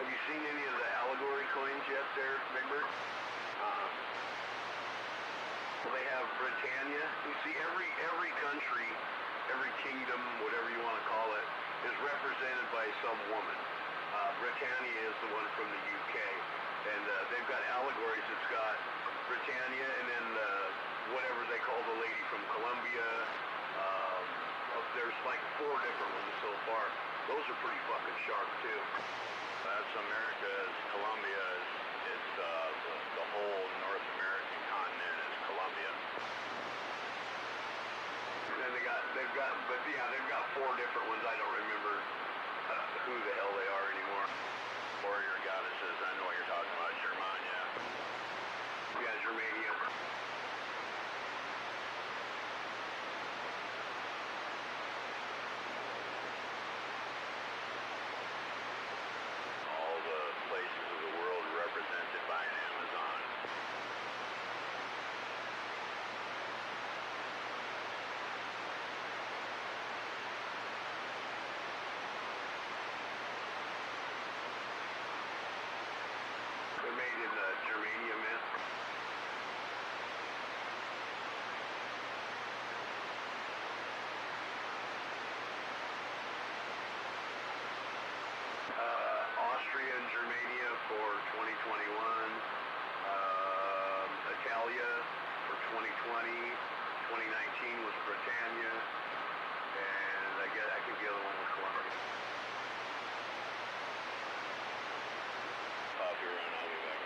Have you seen any of the allegory coins yet there, Big Bird? Well, they have Britannia. You see, every country, every kingdom, whatever you want to call it, is represented by some woman. Britannia is the one from the UK, and they've got allegories. It's got Britannia, and then whatever they call the lady from Colombia. There's like 4 different ones so far. Those are pretty fucking sharp too. That's America. Colombia is the whole North American continent is Colombia. And then they've got 4 different ones. I don't remember who the hell they are anymore. Warrior goddesses. I know what you're talking about. Germania. Yeah, Germania. All the places of the world represented by an Amazon. They're made in Germania mint. Austria and Germania for 2021. Italia for 2020. 2019 was Britannia. And I think the other one was Colombia. Pop here and I'll be back.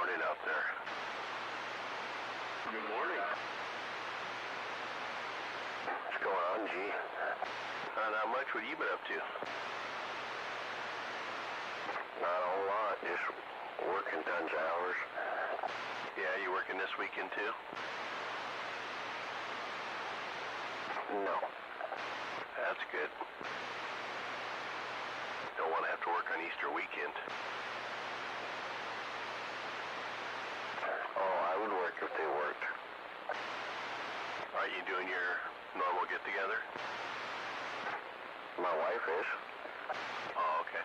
morning out there. Good morning. What's going on, G? Not much. What have you been up to? Not a whole lot. Just working tons of hours. Yeah, you working this weekend too? No. That's good. Don't want to have to work on Easter weekend. Oh, I would work if they worked. Aren't you doing your normal get-together? My wife is. Oh, okay.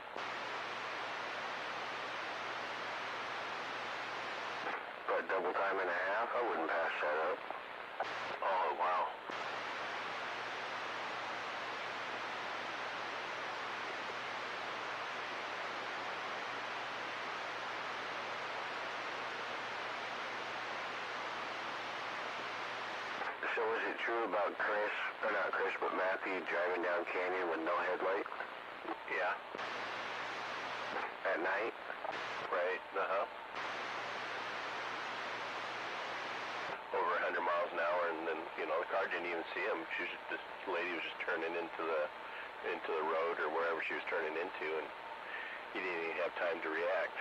But double time and a half, I wouldn't pass that up. Oh, wow. So is it true about Chris, or not Chris, but Matthew driving down Canyon with no headlight? Yeah. At night? Right, uh-huh. Over 100 miles an hour, and then, you know, the car didn't even see him. This lady was just turning into the road or wherever she was turning into, and he didn't even have time to react.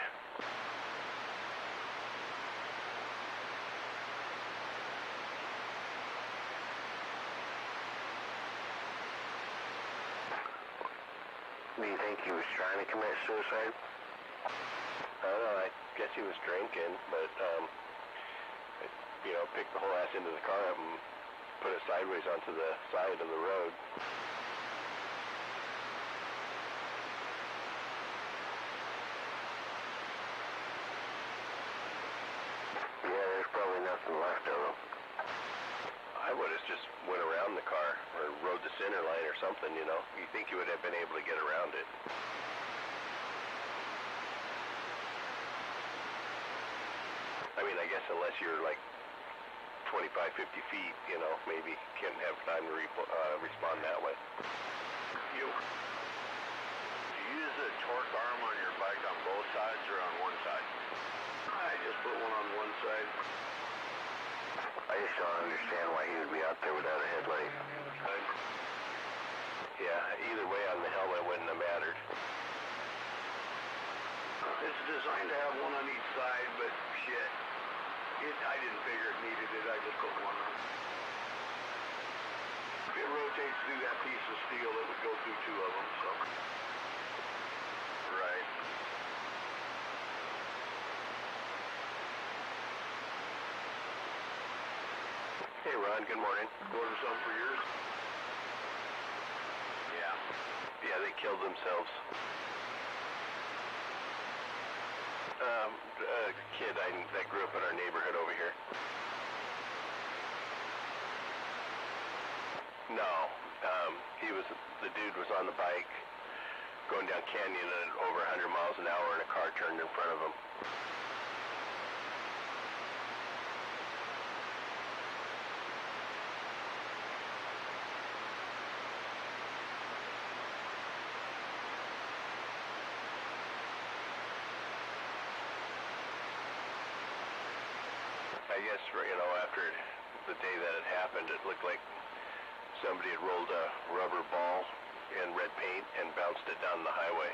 Do you think he was trying to commit suicide? I don't know. I guess he was drinking, but, you know, picked the whole ass into the car up and put it sideways onto the side of the road. Yeah, there's probably nothing left of him. I would have just went around the car or rode the center line or something, you know. You think you would have been able to get around it. I mean, I guess unless you're like 25, 50 feet, you know, maybe can't have time to respond that way. You use a torque arm on your bike on both sides or on one side? I just put one on one side. I just don't understand why he would be out there without a headlight. Yeah, either way on the helmet wouldn't have mattered. It's designed to have one on each side, but shit. I didn't figure it needed it. I just put one on. If it rotates through that piece of steel, it would go through two of them, so. Right. Hey, Ron, good morning. Order some for yours? Yeah. Yeah, they killed themselves. A kid that grew up in our neighborhood over here. No. The dude was on the bike going down Canyon at over 100 miles an hour and a car turned in front of him. I guess, you know, after the day that it happened, it looked like somebody had rolled a rubber ball in red paint and bounced it down the highway.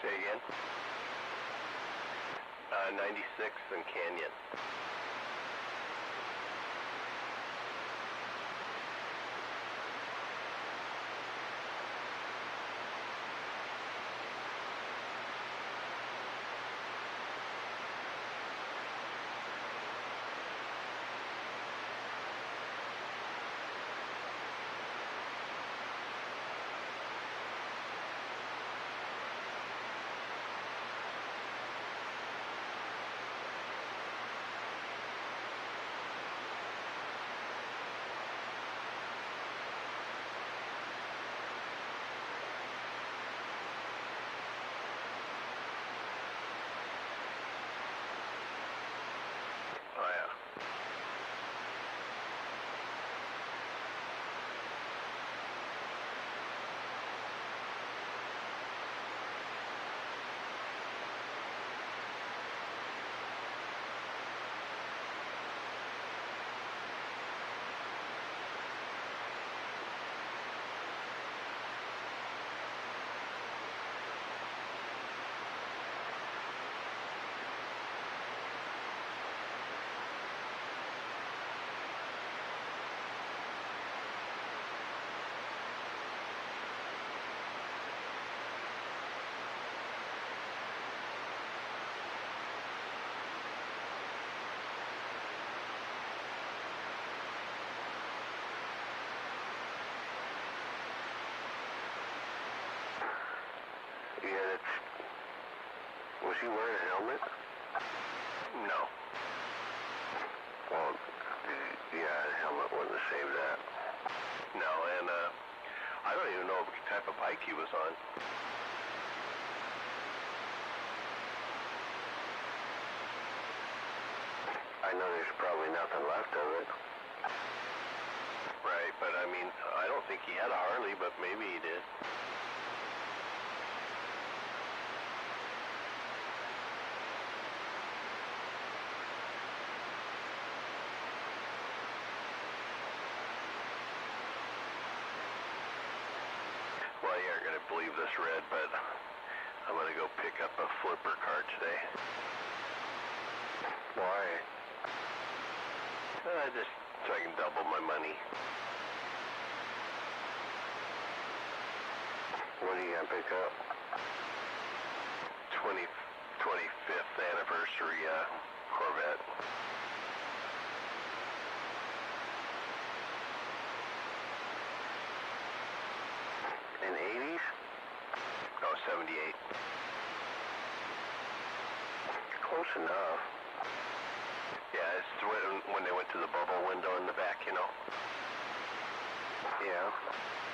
Say again? 96 and Canyon. Was he wearing a helmet? No. Well, yeah, a helmet wouldn't have saved that. No, and I don't even know what type of bike he was on. I know there's probably nothing left of it. Right, but I mean, I don't think he had a Harley, but maybe he did. Well, you aren't going to believe this, Red, but I'm going to go pick up a flipper car today. Why? Just so I can double my money. What are you gonna pick up? 25th anniversary Corvette. An 80s? Oh, 78. Close enough. Yeah, it's when they went to the bubble window in the back, you know. Yeah.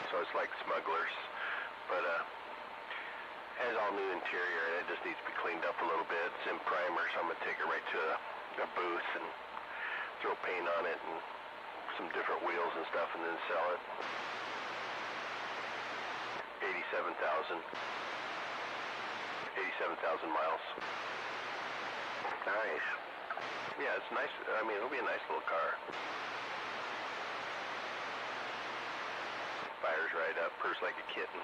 So it's like smugglers, but has all new interior and it just needs to be cleaned up a little bit. It's in primer, so I'm gonna take it right to a booth and throw paint on it and some different wheels and stuff, and then sell it. 87,000 miles. Nice. Yeah, it's nice. I mean, it'll be a nice little car. Fires right up, purrs like a kitten.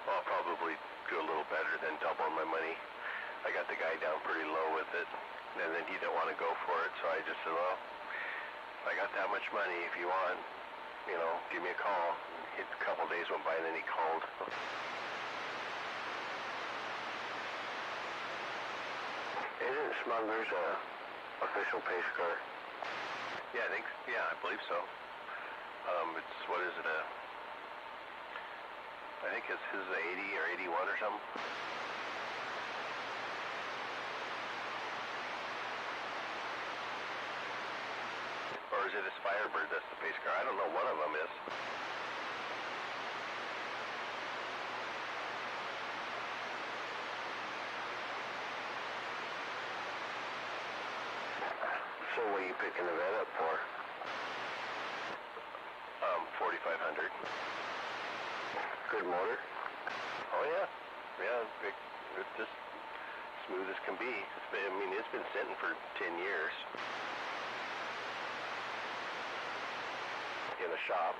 I'll probably do a little better than double my money. I got the guy down pretty low with it, and then he didn't want to go for it, so I just said, well, I got that much money. If you want, you know, give me a call. A couple days went by, and then he called. Isn't Smuggler's a official pace car? Yeah, I believe so. It's, what is it, I think his is 80 or 81 or something. Or is it his Firebird that's the pace car? I don't know, one of them is. So what are you picking the vet up for? 4,500. Good motor? Oh yeah, yeah. It's just smooth as can be. It's been sitting for 10 years in a shop.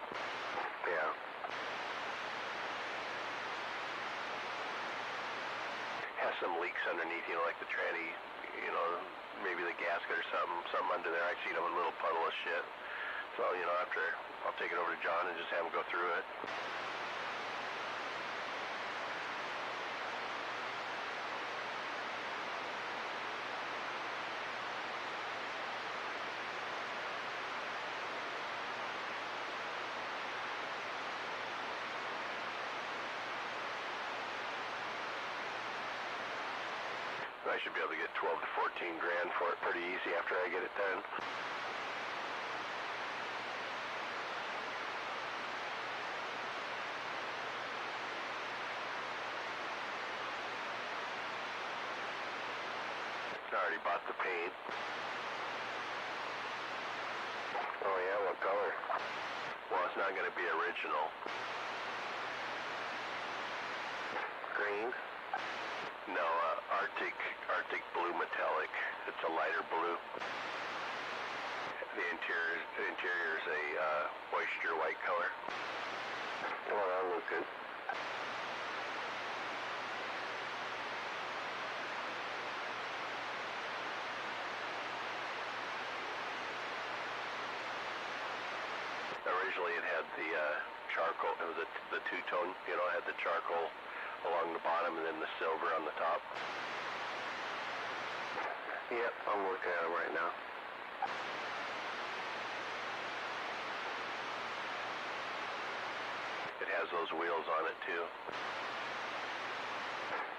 Yeah. Has some leaks underneath, you know, like the tranny, you know, maybe the gasket or something under there. I seen a little puddle of shit. So, you know, after I'll take it over to John and just have him go through it. I should be able to get 12 to 14 grand for it pretty easy after I get it done. I already bought the paint. Oh yeah, what color? Well, it's not going to be original. Green? No, Arctic blue metallic. It's a lighter blue. The interior is a moisture white color. Well, that'll look good. Originally it had the charcoal, it was the two-tone, you know, it had the charcoal along the bottom and then the silver on the top. Yep, I'm looking at them right now. has those wheels on it too.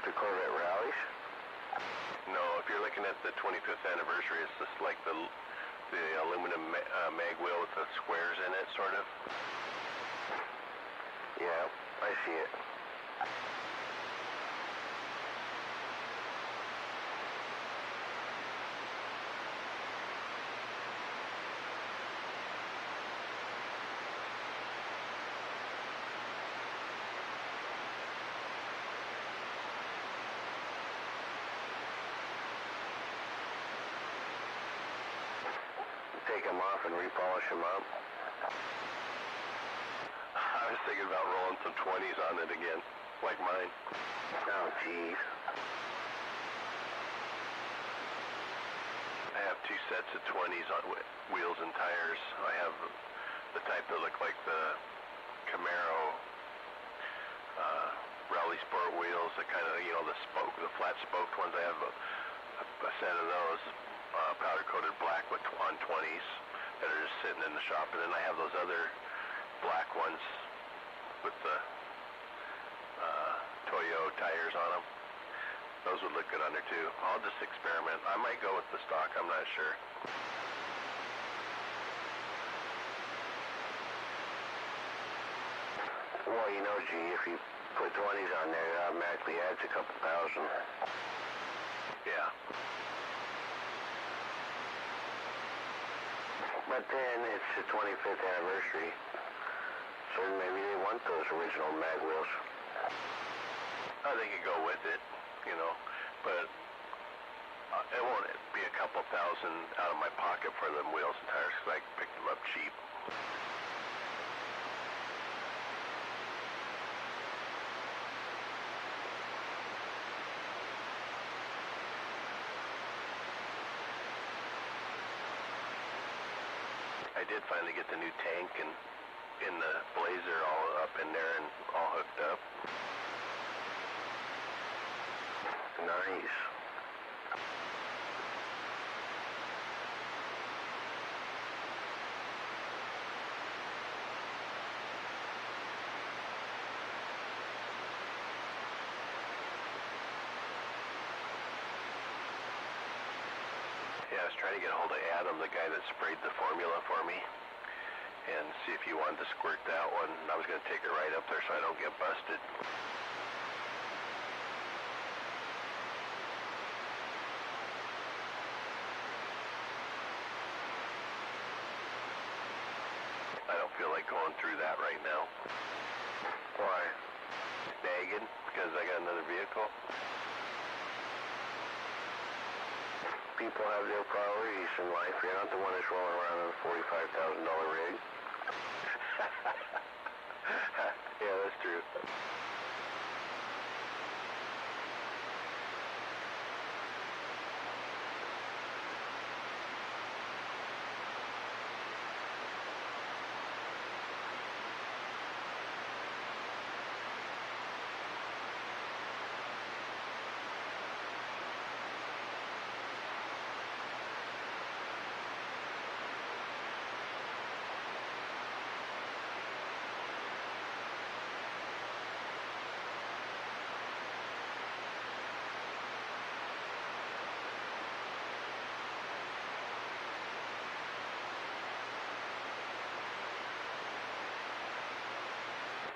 The Corvette rallies? No, if you're looking at the 25th anniversary, it's just like the aluminum mag wheel with the squares in it, sort of. Yeah, I see it. Take them off and repolish them up. I was thinking about rolling some 20s on it again, like mine. Oh, jeez. I have two sets of 20s on wheels and tires. I have the type that look like the Camaro Rally Sport wheels, the kind of, the flat spoked ones. I have a set of those. Powder-coated black on 20s that are just sitting in the shop, and then I have those other black ones with the Toyo tires on them. Those would look good on there too. I'll just experiment. I might go with the stock, I'm not sure. Well, G, if you put 20s on there, it automatically adds a couple thousand. Yeah. But then it's the 25th anniversary, so maybe they want those original mag wheels. They could go with it, but it won't be a couple thousand out of my pocket for them wheels and tires because I picked them up cheap. I did finally get the new tank and in the Blazer all up in there and all hooked up. Nice. Yeah, I was trying to get a hold of Adam, the guy that sprayed the formula for me, and see if he wanted to squirt that one. I was going to take it right up there so I don't get busted. I don't feel like going through that right now. Why? Nagging, because I got another vehicle. People have their priorities in life. You're not the one that's rolling around in a $45,000 rig. Yeah, that's true.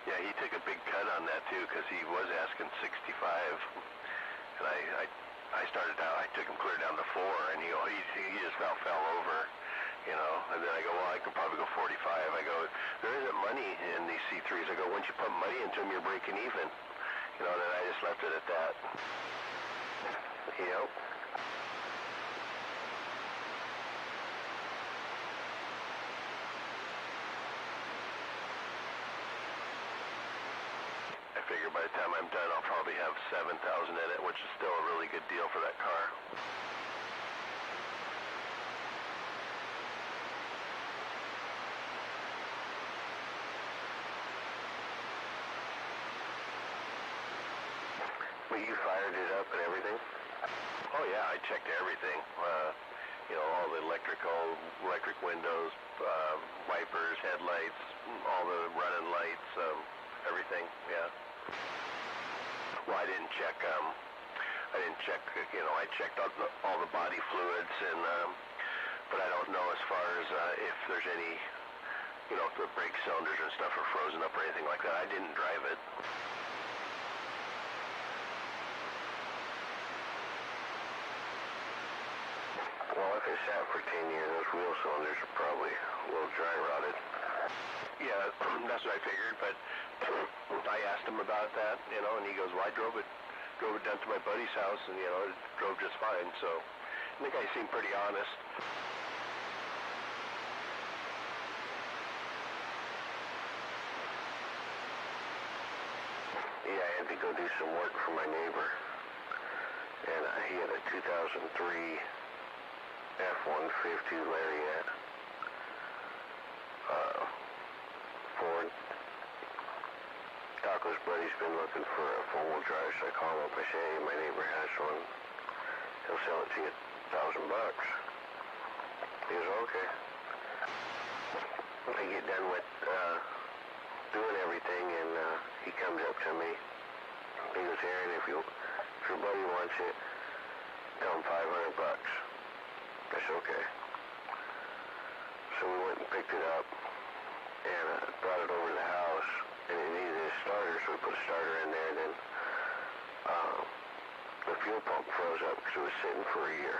Yeah, he took a big cut on that too because he was asking 65, and I started down. I took him clear down to 4, and he just about fell over, And then I go, well, I could probably go 45. I go, there isn't money in these C3s. I go, once you put money into them, you're breaking even. Then I just left it at that. Yep. I figure by the time I'm done, I'll probably have 7,000 in it, which is still a really good deal for that car. But you fired it up and everything? Oh yeah, I checked everything. All the electric windows, wipers, headlights, all the running lights. everything, yeah. Well, I didn't check, you know, I checked all the body fluids and, but I don't know as far as, if there's any, you know, if the brake cylinders and stuff are frozen up or anything like that. I didn't drive it. Well, if it sat for 10 years, those wheel cylinders are probably a little dry rotted. Yeah, that's what I figured, but I asked him about that, you know, and he goes, well, I drove it down to my buddy's house, and, you know, it drove just fine, so I think I seemed pretty honest. Yeah, I had to go do some work for my neighbor, and he had a 2003 F-150 Lariat, Ford. Taco's buddy's been looking for a four-wheel drive, so I call him up. I say, hey, my neighbor has one. He'll sell it to you $1,000. He goes, okay. I get done with doing everything, and he comes up to me. He goes, Aaron, if your buddy wants it, tell him $500. I said, okay. So we went and picked it up and brought it over to the house, and it needed a starter, so we put a starter in there, and then the fuel pump froze up because it was sitting for a year.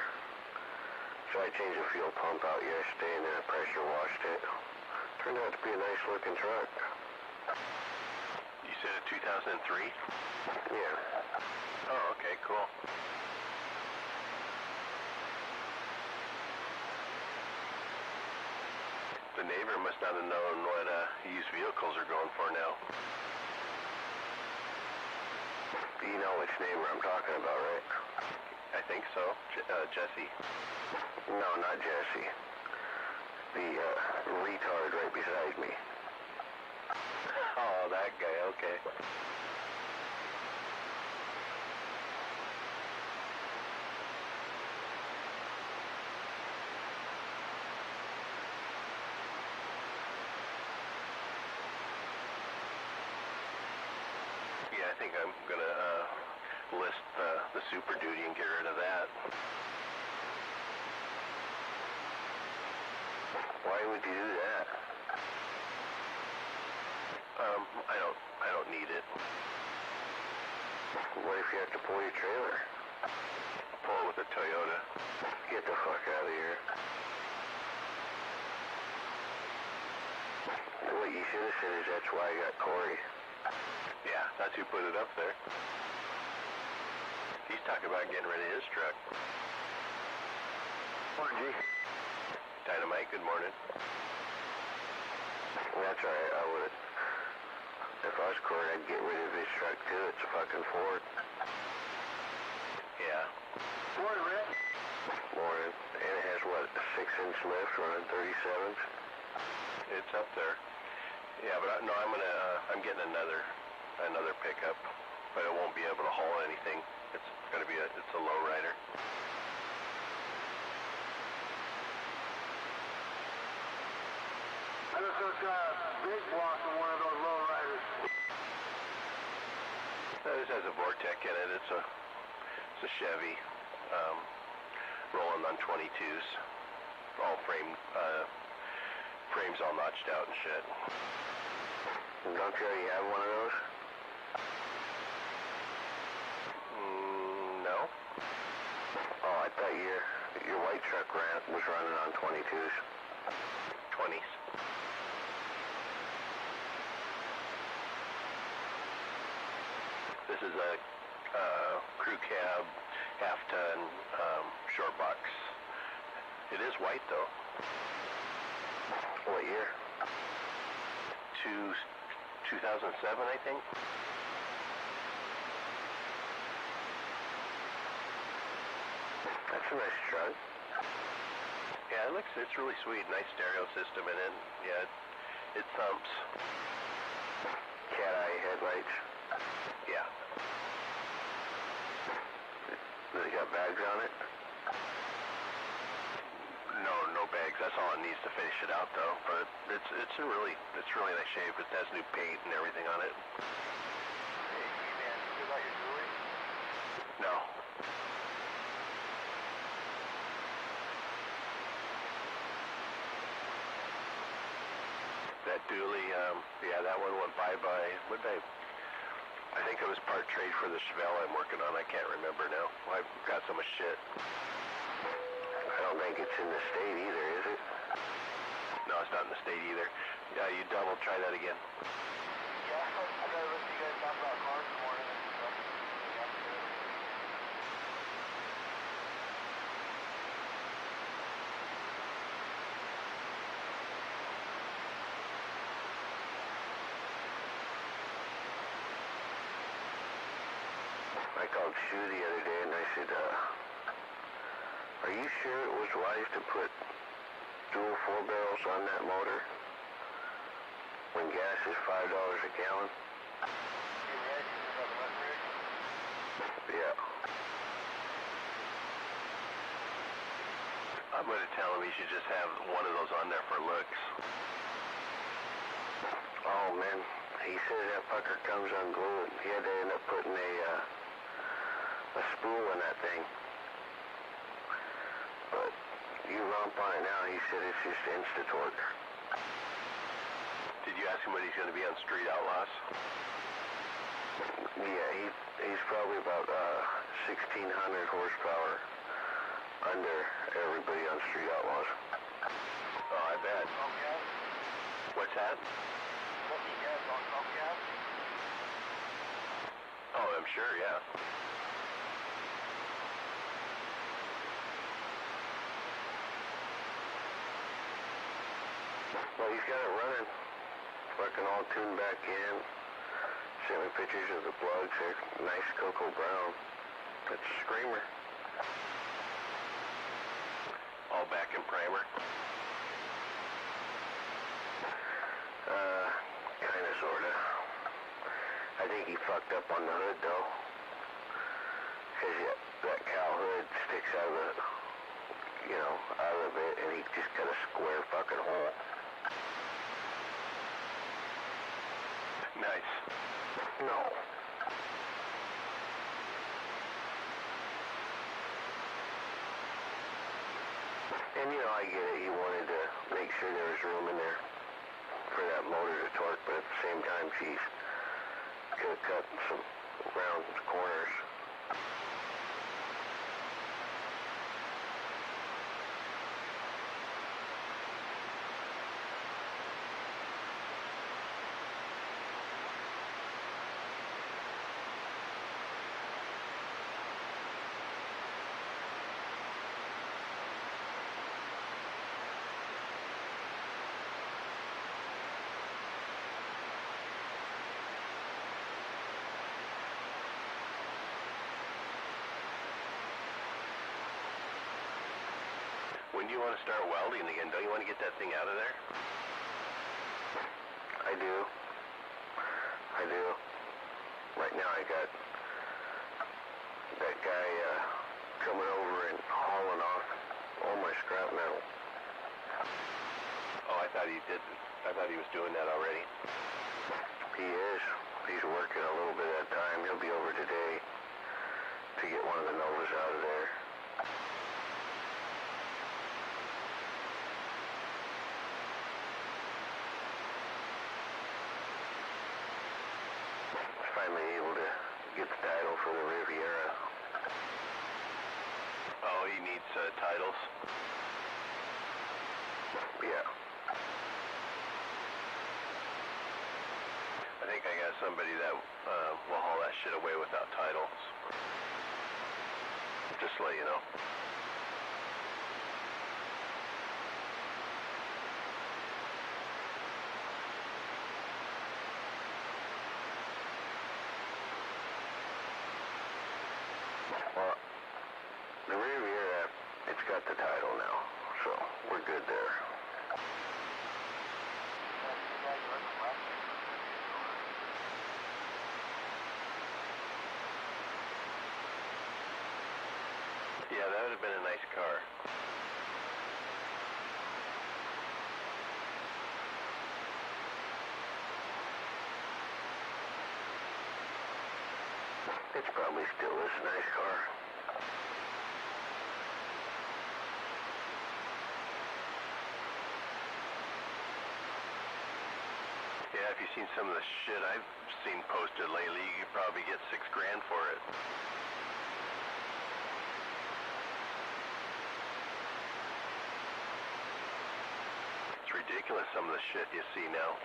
So I changed the fuel pump out yesterday, and then I pressure washed it. Turned out to be a nice looking truck. You said a 2003? Yeah. Oh, okay, cool. The neighbor must not have known what used vehicles are going for now. You know which neighbor I'm talking about, right? I think so. Jesse. No, not Jesse. The retard right beside me. Oh, that guy, okay. Yeah, I think I'm gonna list the Super Duty and get rid of that. Why would you do that? I don't need it. What if you have to pull your trailer? Pull it with a Toyota. Get the fuck out of here. What you should have said is that's why I got Corey. Yeah, that's who put it up there. He's talking about getting rid of his truck. Morning, G. Dynamite, good morning. Well, that's alright, I would. If I was Corey, I'd get rid of his truck too. It's a fucking Ford. Yeah. Morning, Rick. Morning. And it has what, a 6-inch lift running 37s? It's up there. Yeah, but no, I'm getting another pickup, but it won't be able to haul anything. It's gonna be it's a lowrider. I just took a big block on one of those lowriders. This has a Vortec in it. It's a Chevy, rolling on 22s, all frames all notched out and shit. Don't you already have one of those? No. Oh, I thought your white truck was running on 22s. 20s. This is a crew cab, half-ton, short box. It is white though. What year? 2007, I think. That's a nice truck. Yeah, it's really sweet. Nice stereo system in it. Yeah, it thumps. Cat eye headlights. Yeah. Does it got bags on it? No bags That's all it needs to finish it out, though. But it's in really nice shape. It has new paint and everything on it. Hey, man, you got your jewelry? No. That dually, yeah, that one went bye-bye. I think it was part trade for the Chevelle I'm working on. I can't remember now. I've got so much shit. I don't think it's in the state either, is it? No, it's not in the state either. Yeah, you try that again. Yeah, I gotta listen to you guys talk about cars in the morning and stuff. I called Sue the other day and I said, are you sure it was wise to put dual 4 barrels on that motor when gas is $5 a gallon? Yeah. I'm going to tell him he should just have one of those on there for looks. Oh man, he says that fucker comes unglued. He had to end up putting a spool in that thing. But you romp on it now, he said it's just insta-torque. Did you ask him when he's going to be on Street Outlaws? Yeah, he's probably about 1,600 horsepower under everybody on Street Outlaws. Oh, I bet. What's that? Oh, I'm sure, yeah. Well, he's got it running. Fucking all tuned back in. Sent me pictures of the plugs. They're nice cocoa brown. It's a screamer. All back in primer. Kinda, sorta. I think he fucked up on the hood, though. Cause that cow hood sticks out of the, out of it, and he just got a square fucking hole. Nice. No. And I get it, he wanted to make sure there was room in there for that motor to torque, but at the same time, geez, could have cut some round corners. When do you want to start welding again? Don't you want to get that thing out of there? I do. Right now I got that guy coming over and hauling off all my scrap metal. Oh, I thought he did. I thought he was doing that already. He is. He's working a little bit at a time. He'll be over today to get one of the Novas out of there. Finally able to get the title for the Riviera. Oh, he needs titles? Yeah. I think I got somebody that will haul that shit away without titles. Just to let you know. Well, the Riviera, it's got the title now, so we're good there. Yeah, that would have been a nice car. It's probably still this nice car. Yeah, if you've seen some of the shit I've seen posted lately, you could probably get $6 grand for it. It's ridiculous, some of the shit you see now.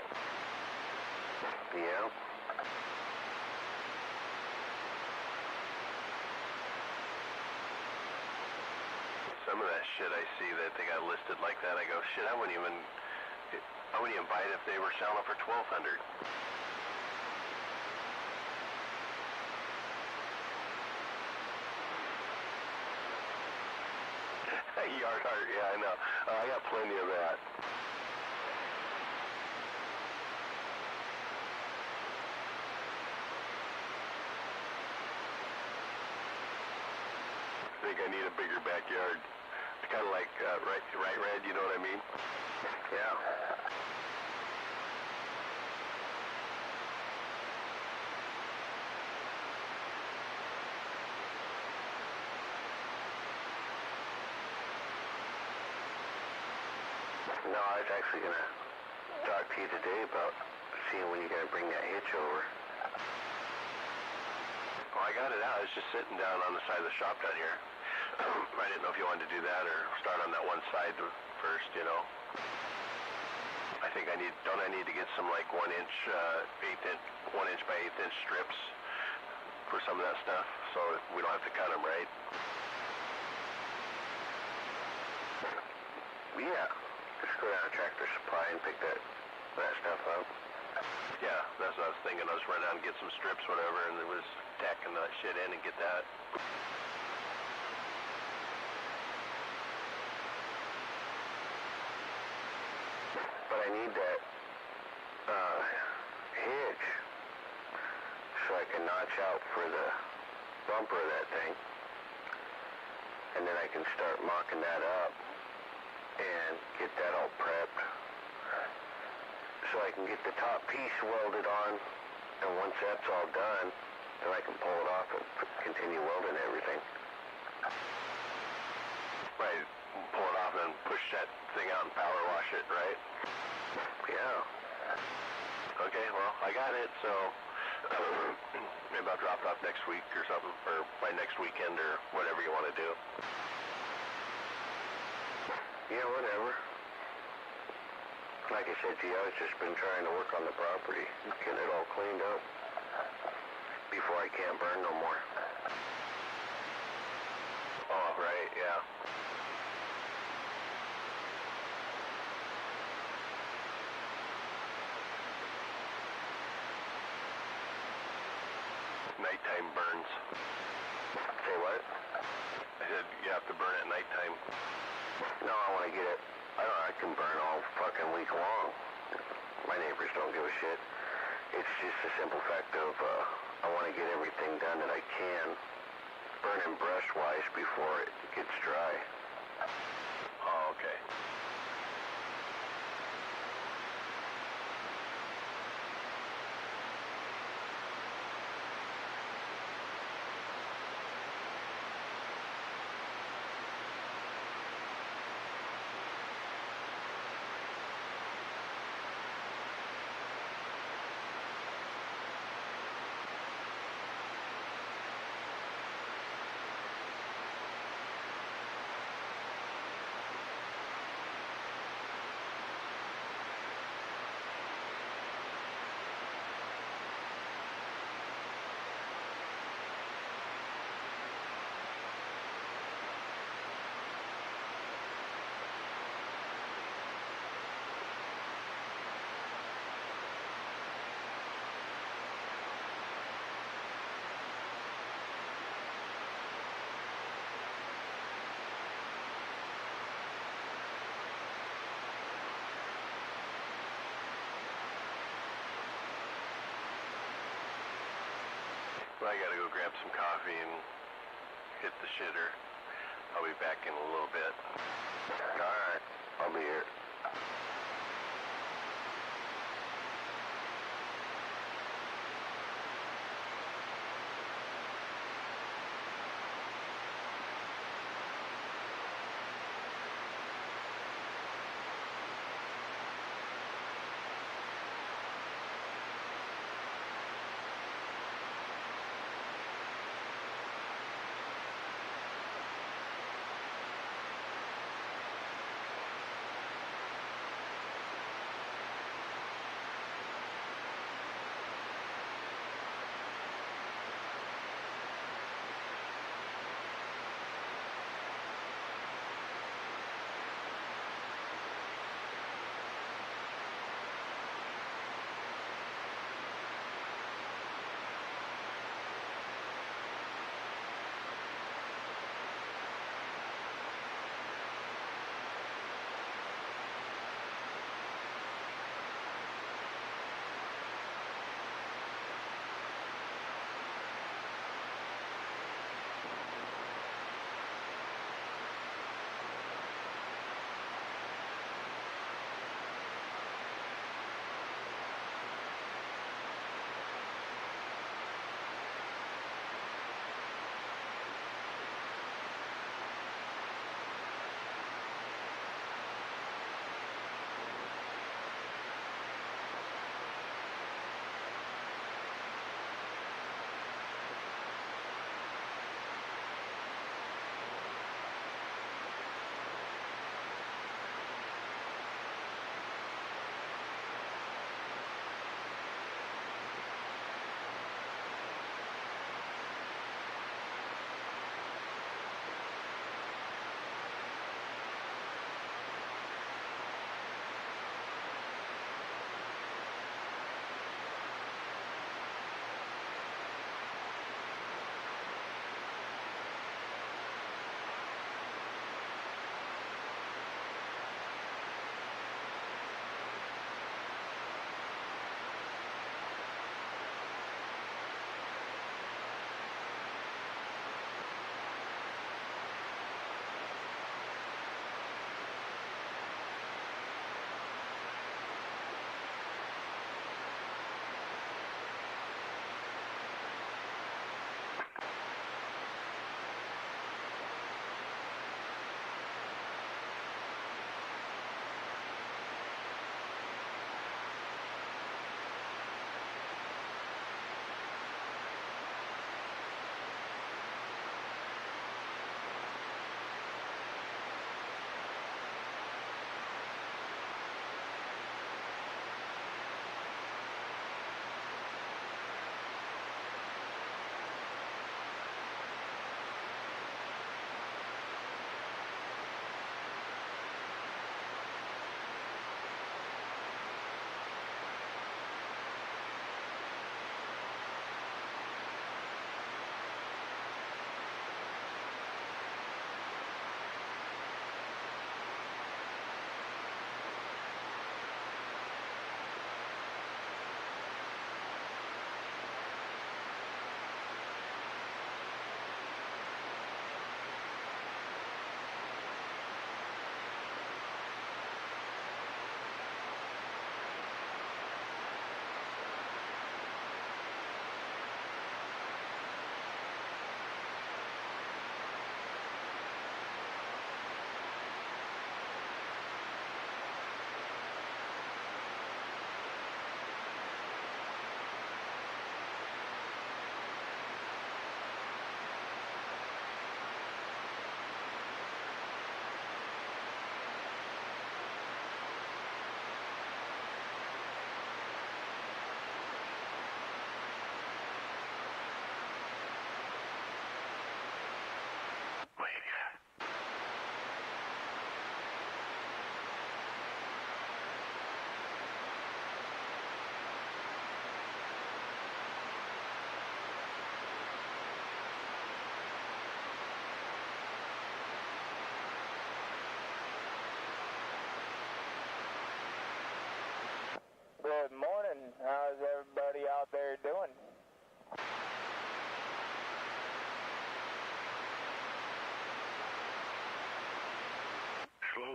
Yeah. Some of that shit I see that they got listed like that, I go, shit, I wouldn't even buy it if they were selling it for $1,200. Yard art, yeah, I know. I got plenty of that. I think I need a bigger backyard. It's kind of like right red, you know what I mean? Yeah. No, I was actually going to talk to you today about seeing when you're going to bring that hitch over. Well, I got it out. It's just sitting down on the side of the shop down here. I didn't know if you wanted to do that or start on that one side first, you know. I think don't I need to get some like 1 inch by 8 inch strips for some of that stuff so we don't have to cut them, right? Yeah. Just go down to Tractor Supply and pick that stuff up. Yeah, that's what I was thinking. I'll just run down and get some strips, whatever, and it was tacking that shit in and get that. But I need that hitch so I can notch out for the bumper of that thing. And then I can start mocking that up and get that all prepped so I can get the top piece welded on, and once that's all done, then I can pull it off and continue welding everything. Right, pull it off and push that thing out and power wash it, right? Yeah. Okay, well, I got it, so maybe I'll drop it off next week or something, or by next weekend or whatever you want to do. Yeah, whatever. Like I said to you, I've just been trying to work on the property, getting it all cleaned up before I can't burn no more. Oh, right, yeah. Nighttime burns. Say what? I said you have to burn at nighttime. No, I want to get it. I can burn all fucking week long. My neighbors don't give a shit. It's just a simple fact of I want to get everything done that I can, burning brush-wise before it gets dry. Oh, okay. I gotta go grab some coffee and hit the shitter. I'll be back in a little bit. Alright, I'll be here.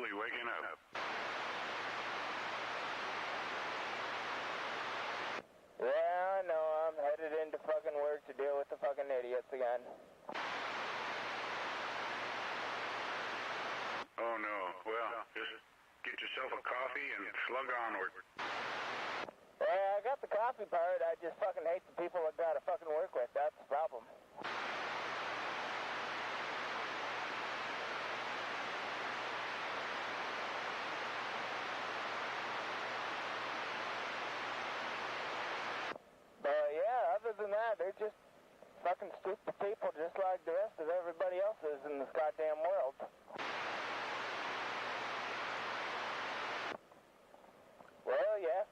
slowly waking up. Yeah, I know. I'm headed into fucking work to deal with the fucking idiots again. Oh no. Well, just get yourself a coffee and slug onward. Yeah, I got the coffee part. I just fucking hate the people I gotta fucking work with. That's the problem. But yeah, other than that, they're just fucking stupid people just like the rest of everybody else is in this goddamn world. Well, yeah.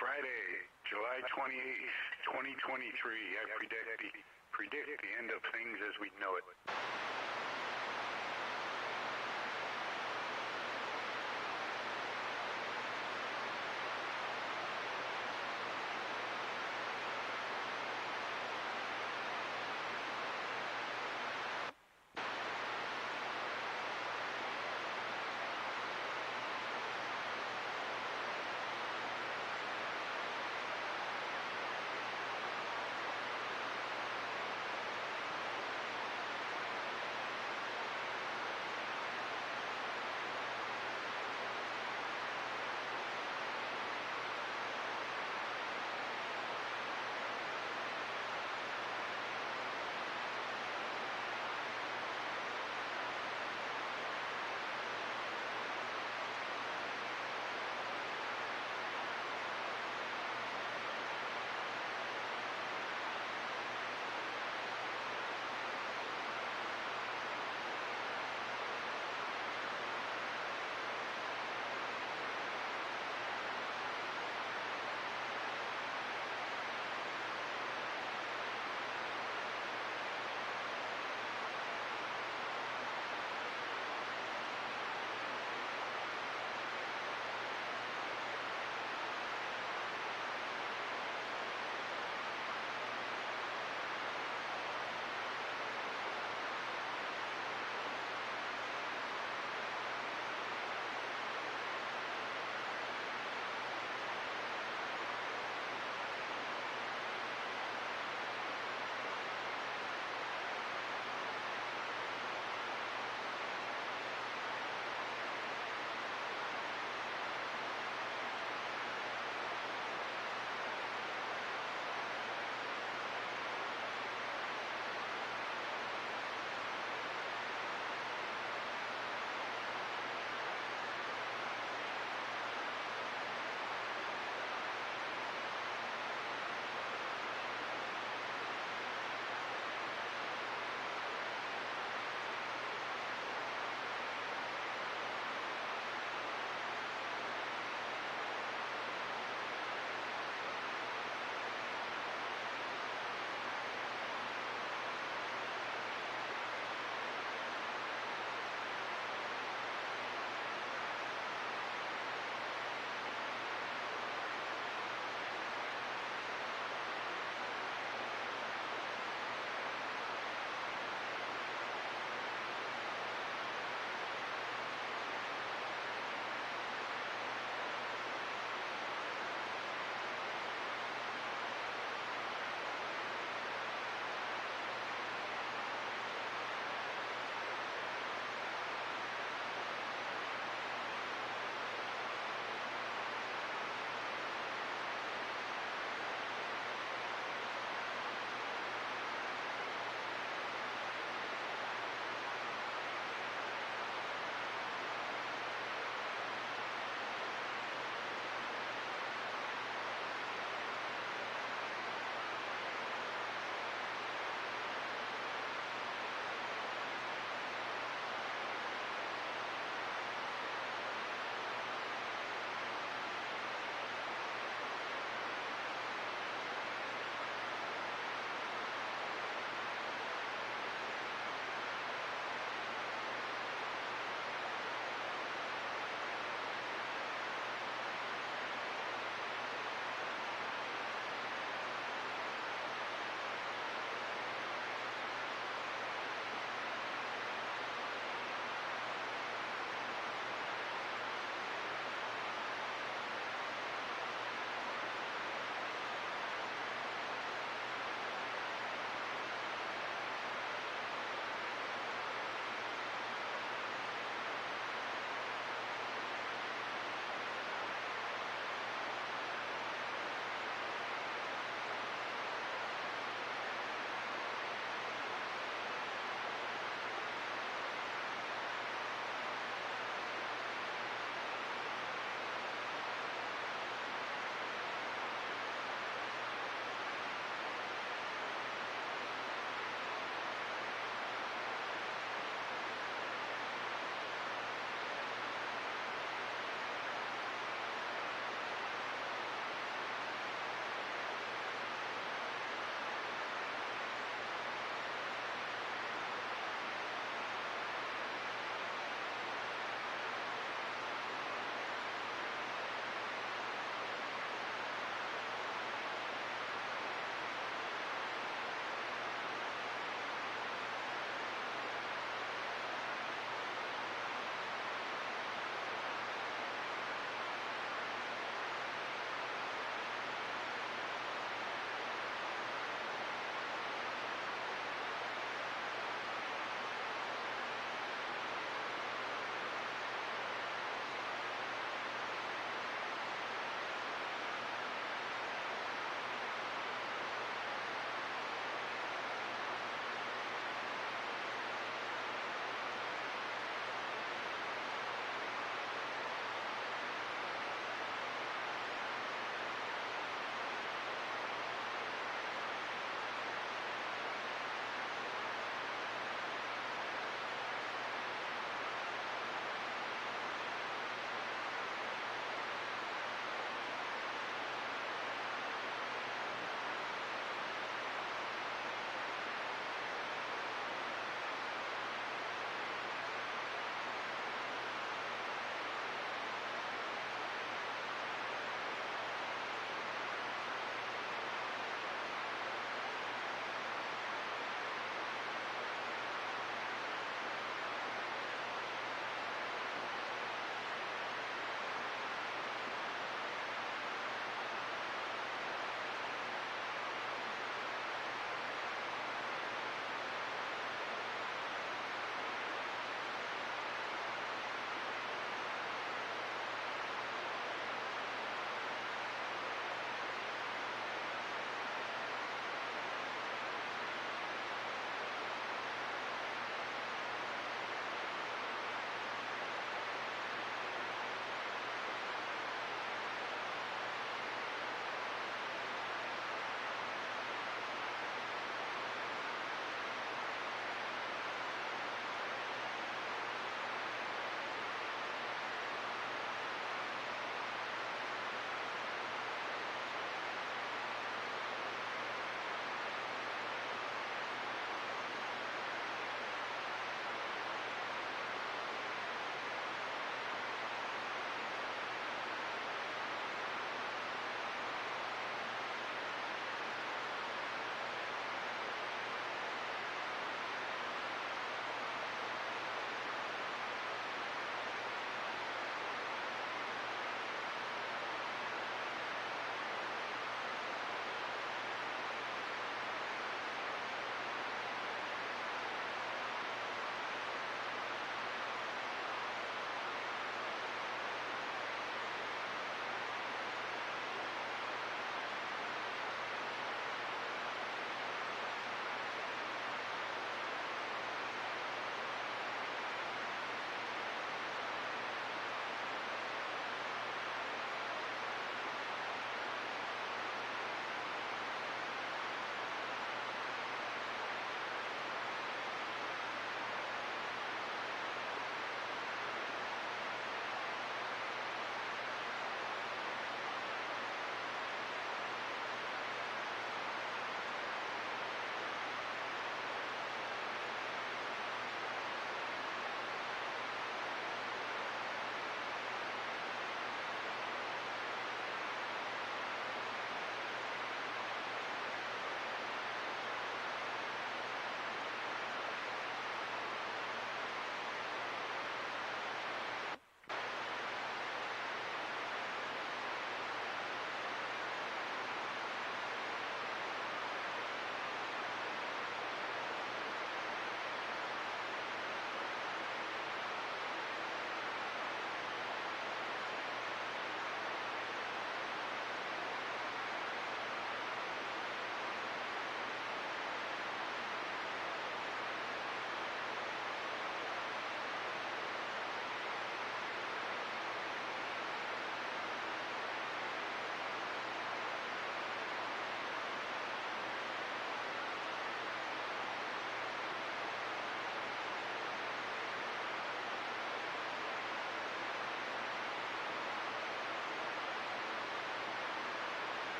Friday, July 28th, 2023. I predict the end of things as we know it.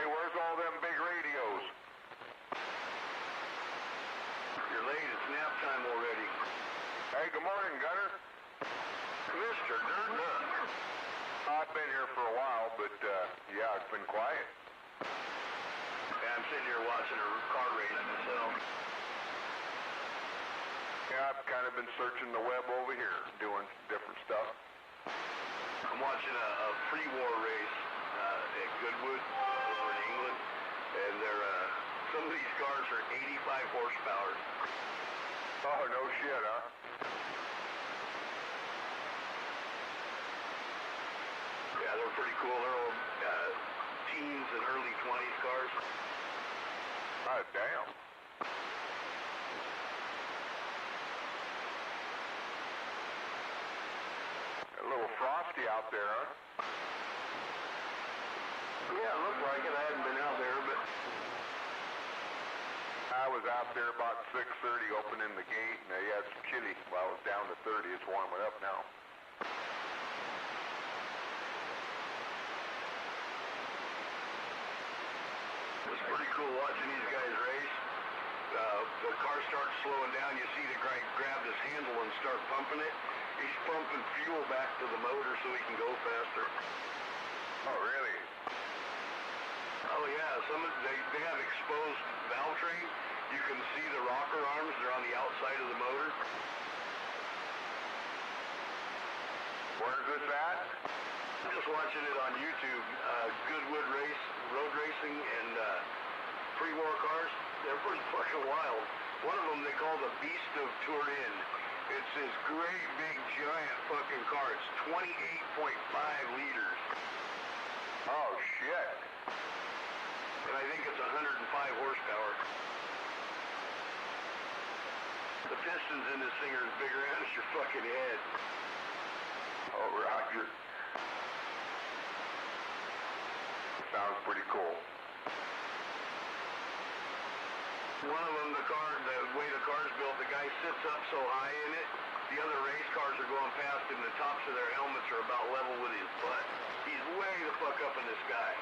where's all them big radios? You're late. It's nap time already. Hey, good morning, Gunner. Mr. Dirt. I've been here for a while, but, yeah, it's been quiet. Yeah, I'm sitting here watching a car race myself. Yeah, I've kind of been searching the web over here, doing different stuff. I'm watching a pre-war race at Goodwood over in England, and some of these cars are 85 horsepower. Oh, no shit, huh? Yeah, they're pretty cool. They're all teens and early 20s cars. Oh, damn. A little frosty out there, huh? Yeah, it looked like it. I hadn't been out there, but I was out there about 6:30 opening the gate, and yeah, it's chilly. Well, it was down to 30. It's warming up now. it was pretty cool watching these guys race. The car starts slowing down. You see the guy grab his handle and start pumping it. He's pumping fuel back to the motor so he can go faster. Oh, really? Oh yeah, they have exposed valve train. You can see the rocker arms. They're on the outside of the motor. Where's this at? I'm just watching it on YouTube. Goodwood road racing, and pre-war cars. They're pretty fucking wild. One of them they call the Beast of Turin. It's this great big giant fucking car. It's 28.5 liters. Oh, shit. And I think it's 105 horsepower. The pistons in this thing are as big around as your fucking head. Oh, Roger. Sounds pretty cool. One of them, the way the car's built, the guy sits up so high in it, the other race cars are going past him, the tops of their helmets are about level with his butt. He's way the fuck up in the sky.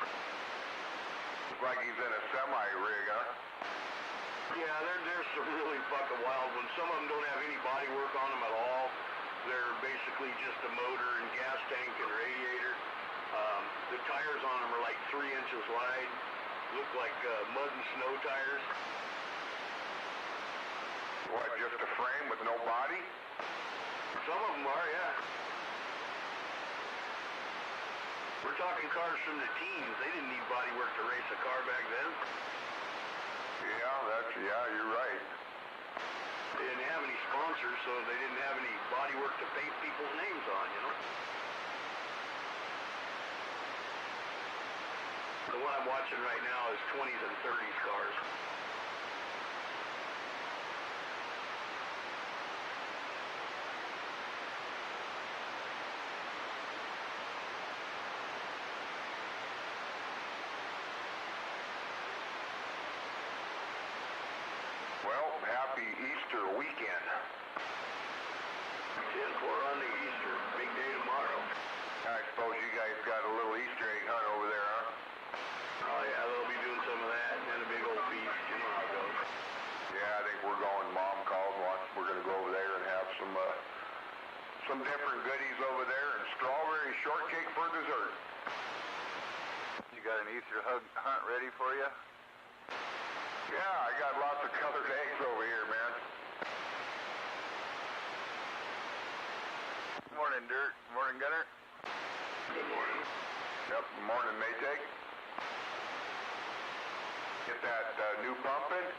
Looks like he's in a semi-rig, huh? Yeah, there's some really fucking wild ones. Some of them don't have any body work on them at all. They're basically just a motor and gas tank and radiator. The tires on them are like 3 inches wide. Look like mud and snow tires. What, just a frame with no body? Some of them are, yeah. We're talking cars from the teens. They didn't need body work to race a car back then. Yeah, you're right. They didn't have any sponsors, so they didn't have any body work to paint people's names on, you know? The one I'm watching right now is 20s and 30s cars. Well, happy Easter weekend. 10-4 on the Easter. Big day tomorrow. I suppose you guys got a little Easter egg hunt over there, huh? Oh yeah, they'll be doing some of that and then a big old feast. You know how it goes. Yeah, I think we're going. Mom called once. We're going to go over there and have some different goodies over there and strawberry shortcake for dessert. You got an Easter hunt ready for you? Yeah, I got lots of colored eggs over here, man. Morning, Dirt. Morning, Gunner. Good morning. Yep, morning, Maytag. Get that new pump in?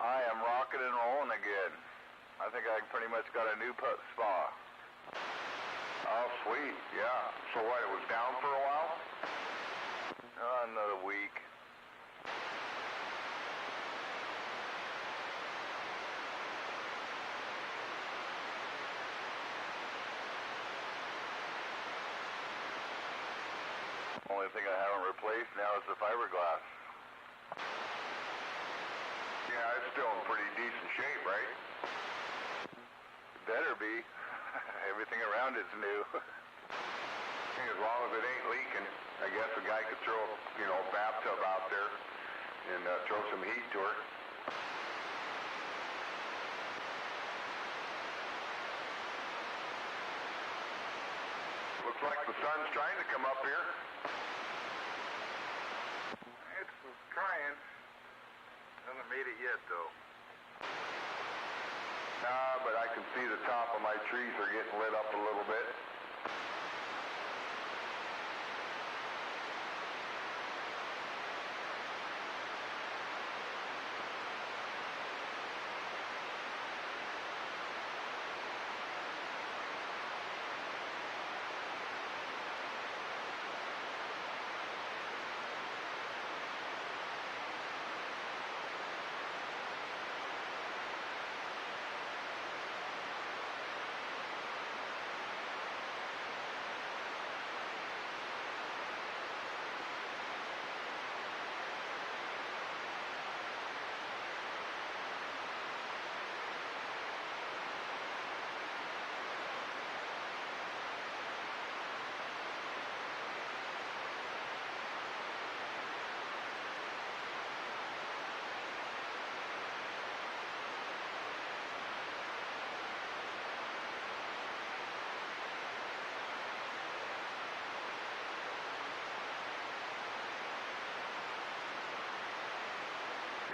I am rocking and rolling again. I think I pretty much got a new spa. Oh, sweet, yeah. So what, it was down for a while? Another week. Only thing I haven't replaced now is the fiberglass. Yeah, it's still in pretty decent shape, right? Better be. Everything around it's new. As long as it ain't leaking. I guess a guy could throw, a bathtub out there and throw some heat to her. Looks like the sun's trying to come up here. It's trying. Hasn't made it yet, though. Nah, but I can see the top of my trees are getting lit up a little bit.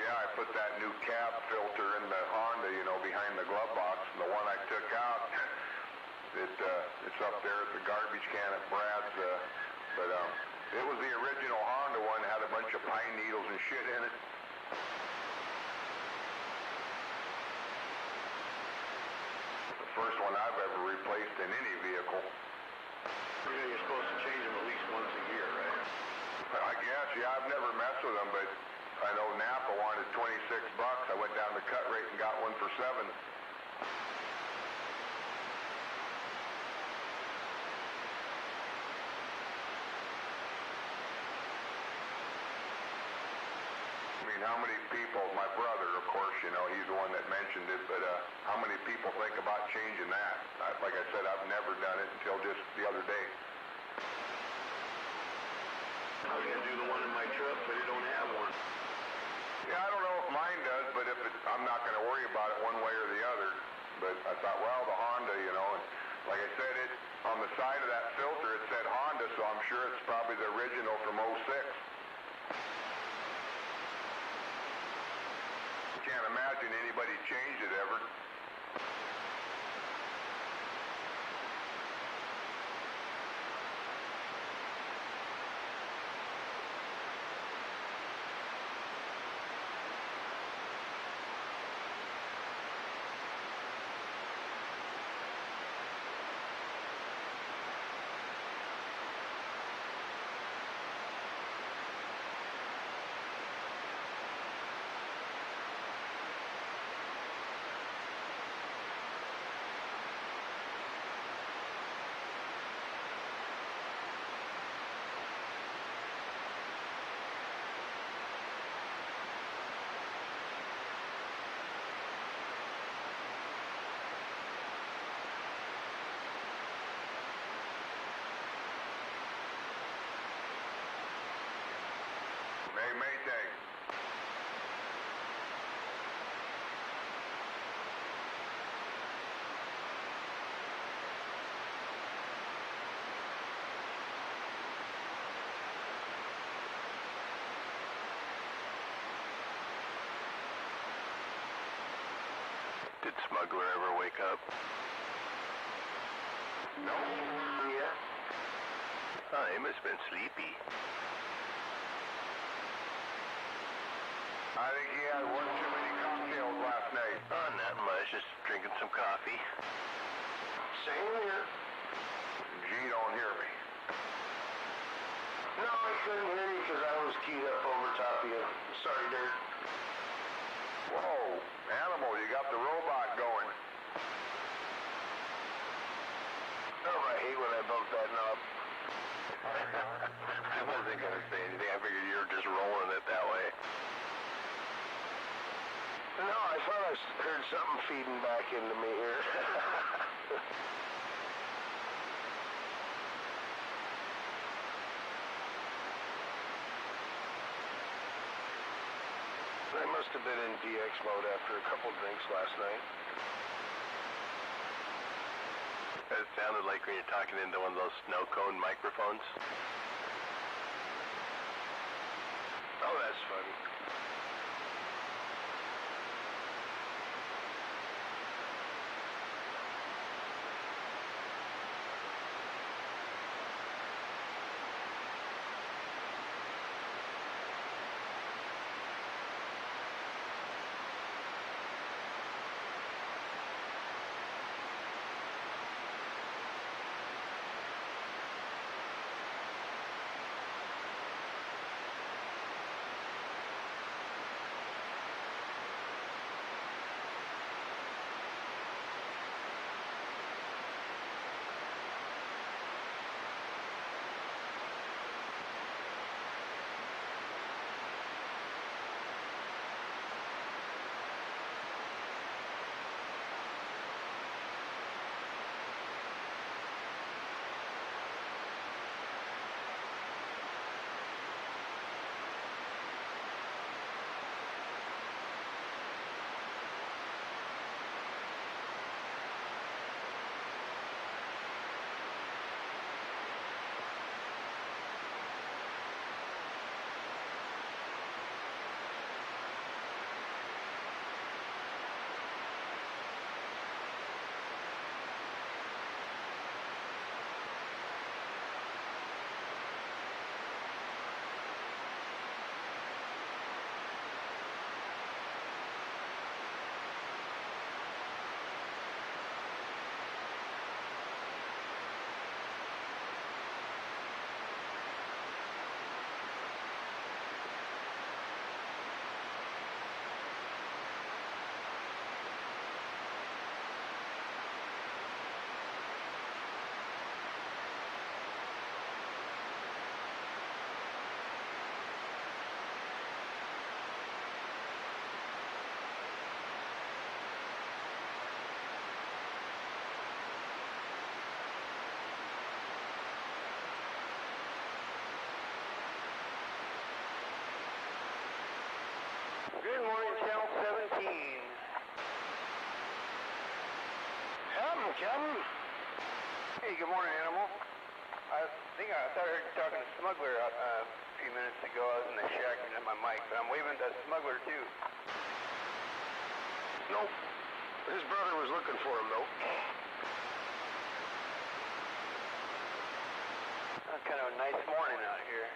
Yeah, I put that new cab filter in the Honda, behind the glove box. And the one I took out, it's up there at the garbage can at Brad's. But it was the original Honda one, had a bunch of pine needles and shit in it. The first one I've ever replaced in any vehicle. You're supposed to change them at least once a year, right? I guess, yeah, I've never messed with them, but I know Napa wanted $26. I went down to Cut Rate and got one for $7. I mean, how many people, my brother, of course, he's the one that mentioned it, but how many people think about changing that? Like I said, I've never done it until just the other day. I was going to do the one in my truck, but it don't have one. Yeah, I don't know if mine does, but I'm not going to worry about it one way or the other. But I thought, well, the Honda, and like I said, on the side of that filter, it said Honda, so I'm sure it's probably the original from '06. Can't imagine anybody changed it ever. Maytag. Did Smuggler ever wake up? No. Yeah. Oh, he must have been sleepy. I think he had one too many cocktails last night. Oh, not much. Just drinking some coffee. Same here. Gee, don't hear me. No, I couldn't hear you because I was keyed up over top of you. Sorry, Dirt. Whoa, Animal, you got the robot going. Oh, I hate when I bump that knob. I wasn't going to say anything. I figured you were just rolling it that way. No, I thought I heard something feeding back into me here. must have been in DX mode after a couple drinks last night. That sounded like when you're talking into one of those snow cone microphones. Oh, that's funny. Good morning, Channel 17. Captain. Hey, good morning, Animal. I thought I heard you talking to Smuggler a few minutes ago. I was in the shack and at my mic, but I'm waving to Smuggler too. Nope. His brother was looking for him, though. Kind of a nice morning out here.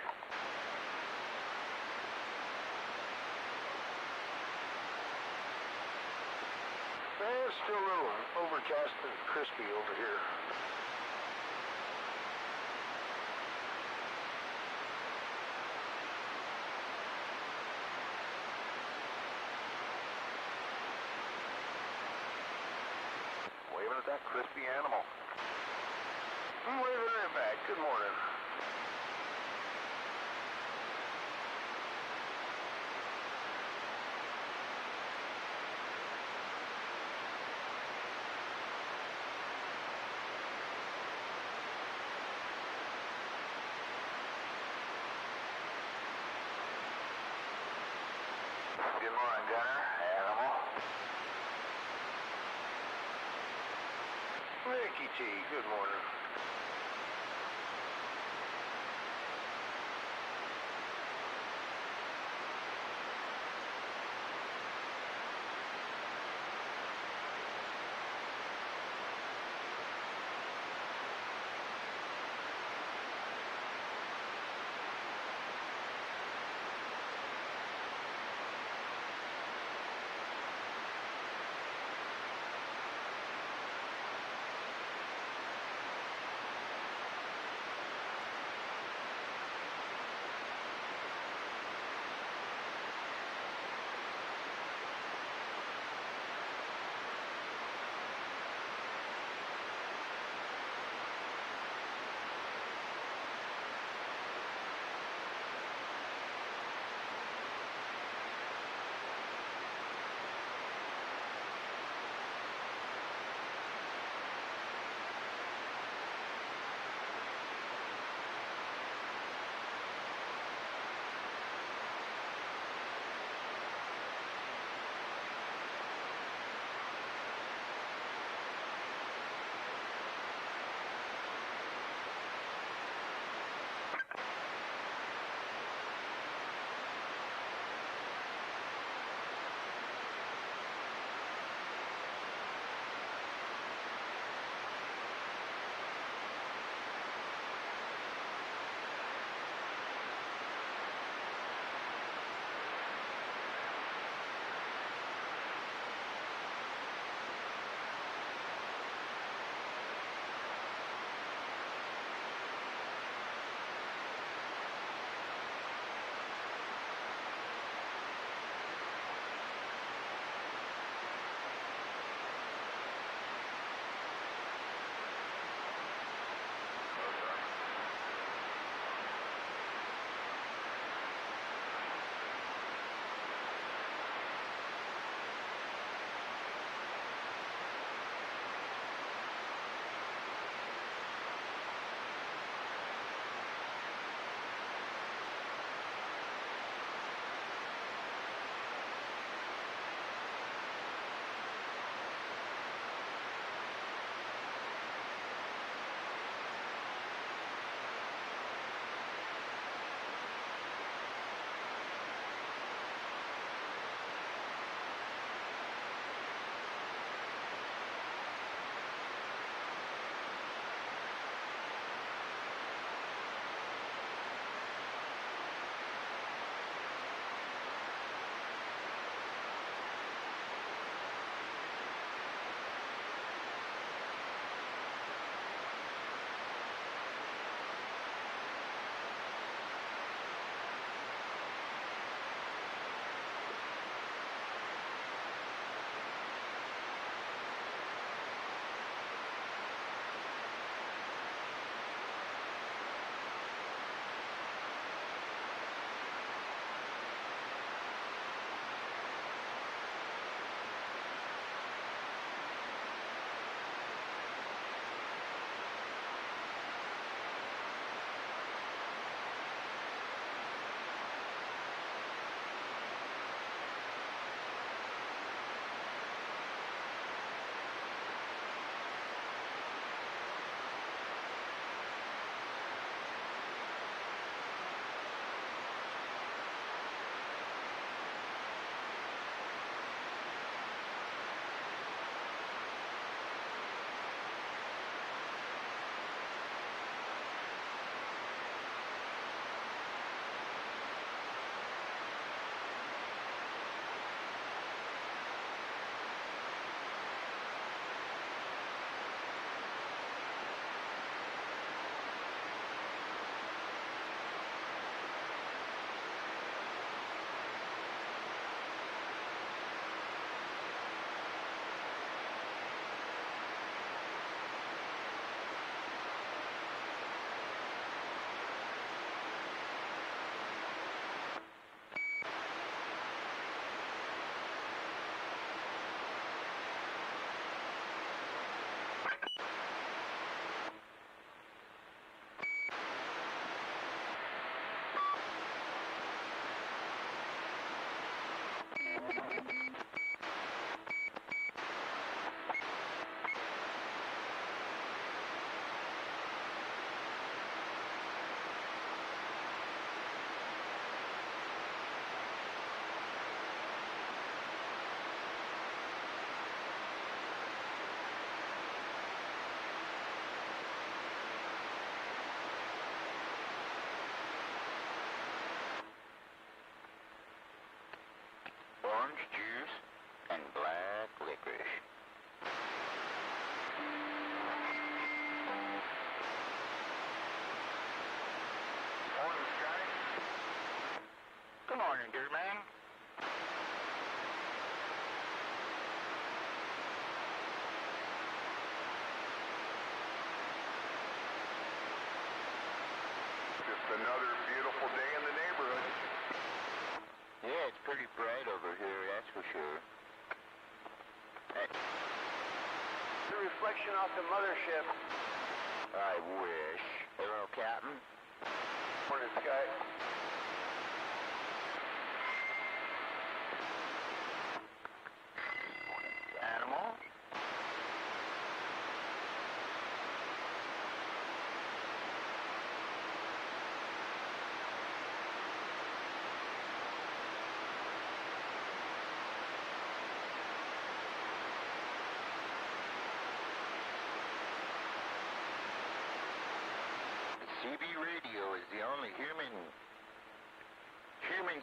It's still a little overcast and crispy over here. Waving at that crispy animal. I'm waving right back. Good morning. Good morning, Gunner. Animal. Ricky T, good morning. Your man? Just another beautiful day in the neighborhood. Yeah, it's pretty bright over here, that's for sure. Hey. The reflection off the mothership. I wish. Hello, Captain. Morning, Sky. Animal? CB radio is the only human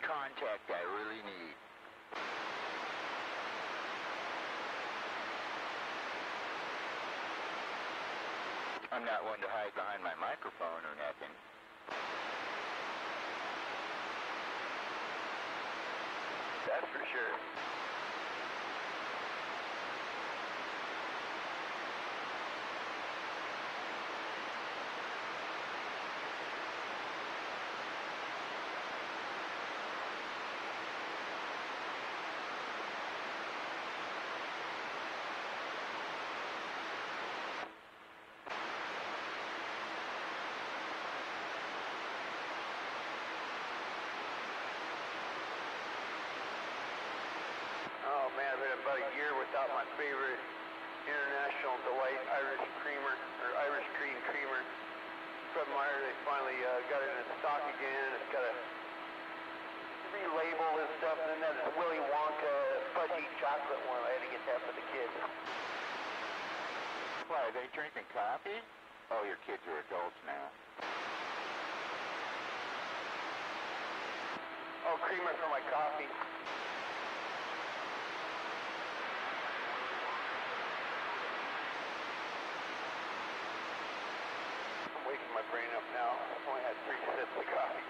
contact I really need. I'm not one to hide behind my microphone or nothing. That's for sure. Oh man, I've been about a year without my favorite international delight Irish creamer, or Irish cream creamer. Fred Meyer, they finally got it in stock again. It's got a relabel and stuff, and then that Willy Wonka fudgy chocolate one. I had to get that for the kids. Why, are they drinking coffee? Oh, your kids are adults now. Oh, creamer for my coffee. I'm waking my brain up now. I've only had 3 sips of coffee.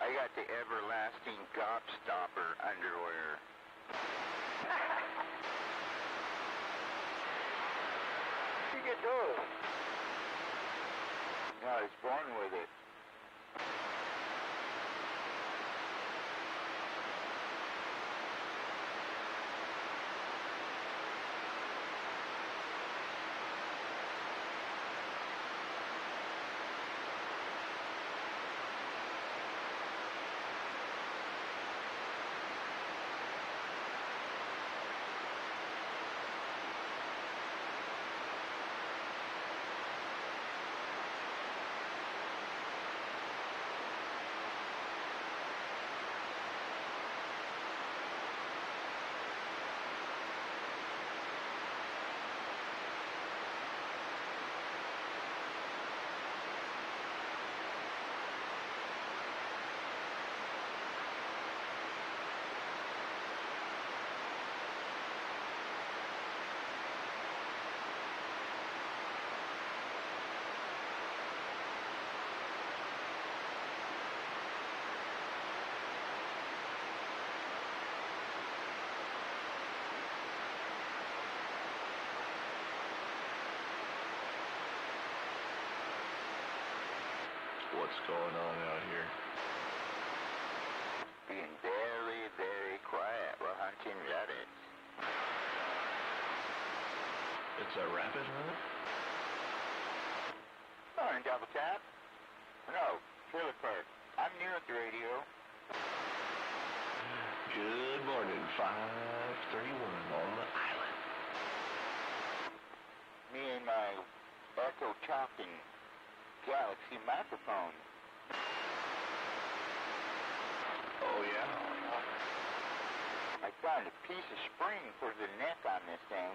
I got the everlasting gobstopper underwear. You get those? No, I was born with it. What's going on out here? Being very, very quiet while hunting rabbits. It's a rapid hunt? Morning, Double Tap. No, Trailer Park. I'm new at the radio. Good morning, 531 on the island. Me and my Echo Talking Galaxy microphone. Oh, yeah? I found a piece of spring for the neck on this thing.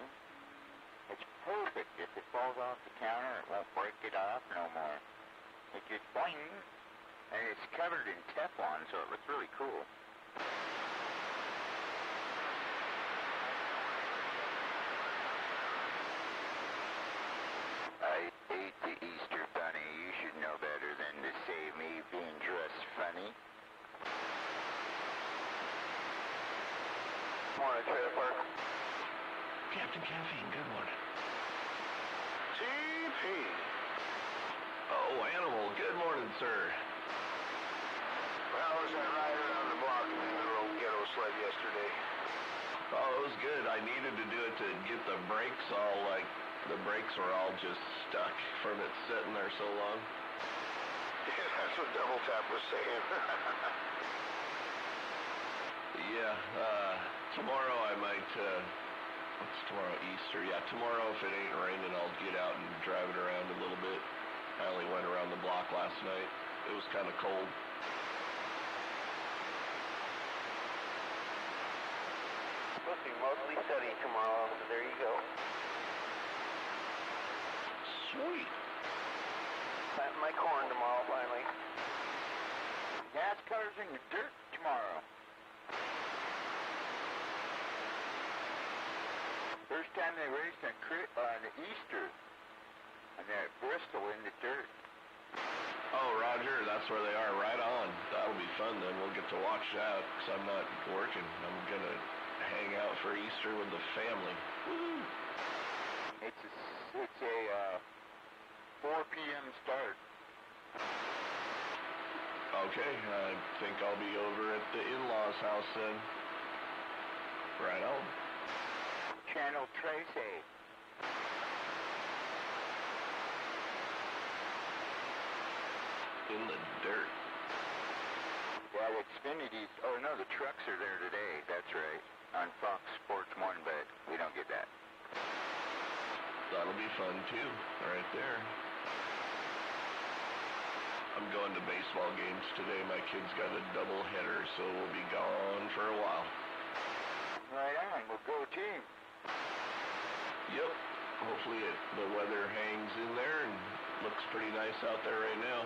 It's perfect. If it falls off the counter, it won't break it off no more. It just boing, and it's covered in Teflon, so it looks really cool. I ate the Easter bunny. You should know better than to save me being dressed Morning, Trailer Park. Captain Caffeine, good morning. TP. Oh, Animal, good morning, sir. How was that ride around the block in the old ghetto sled yesterday? Oh, it was good. I needed to do it to get the brakes all, like, the brakes were all just stuck from it sitting there so long. Yeah, that's what Double Tap was saying. Yeah, tomorrow I might, what's tomorrow, Easter? Yeah, tomorrow if it ain't raining, I'll get out and drive it around a little bit. I only went around the block last night. It was kind of cold. Supposed to be mostly sunny tomorrow, so there you go. Sweet. Planting my corn tomorrow, finally. Gas cars in the dirt tomorrow. First time they raced on Easter. And they're at Bristol in the dirt. Oh, Roger, that's where they are, right on. That'll be fun then. We'll get to watch that, because I'm not working. I'm going to hang out for Easter with the family. Woo! It's a 4 p.m. start. Okay, I think I'll be over at the in-laws' house then. Right on. Channel Tracy. In the dirt. Well, Xfinity's, oh no, the trucks are there today, that's right. On Fox Sports 1, but we don't get that. That'll be fun too, right there. I'm going to baseball games today. My kid's got a double header, so we'll be gone for a while. Right on, we'll go team. Yep. Hopefully the weather hangs in there and looks pretty nice out there right now.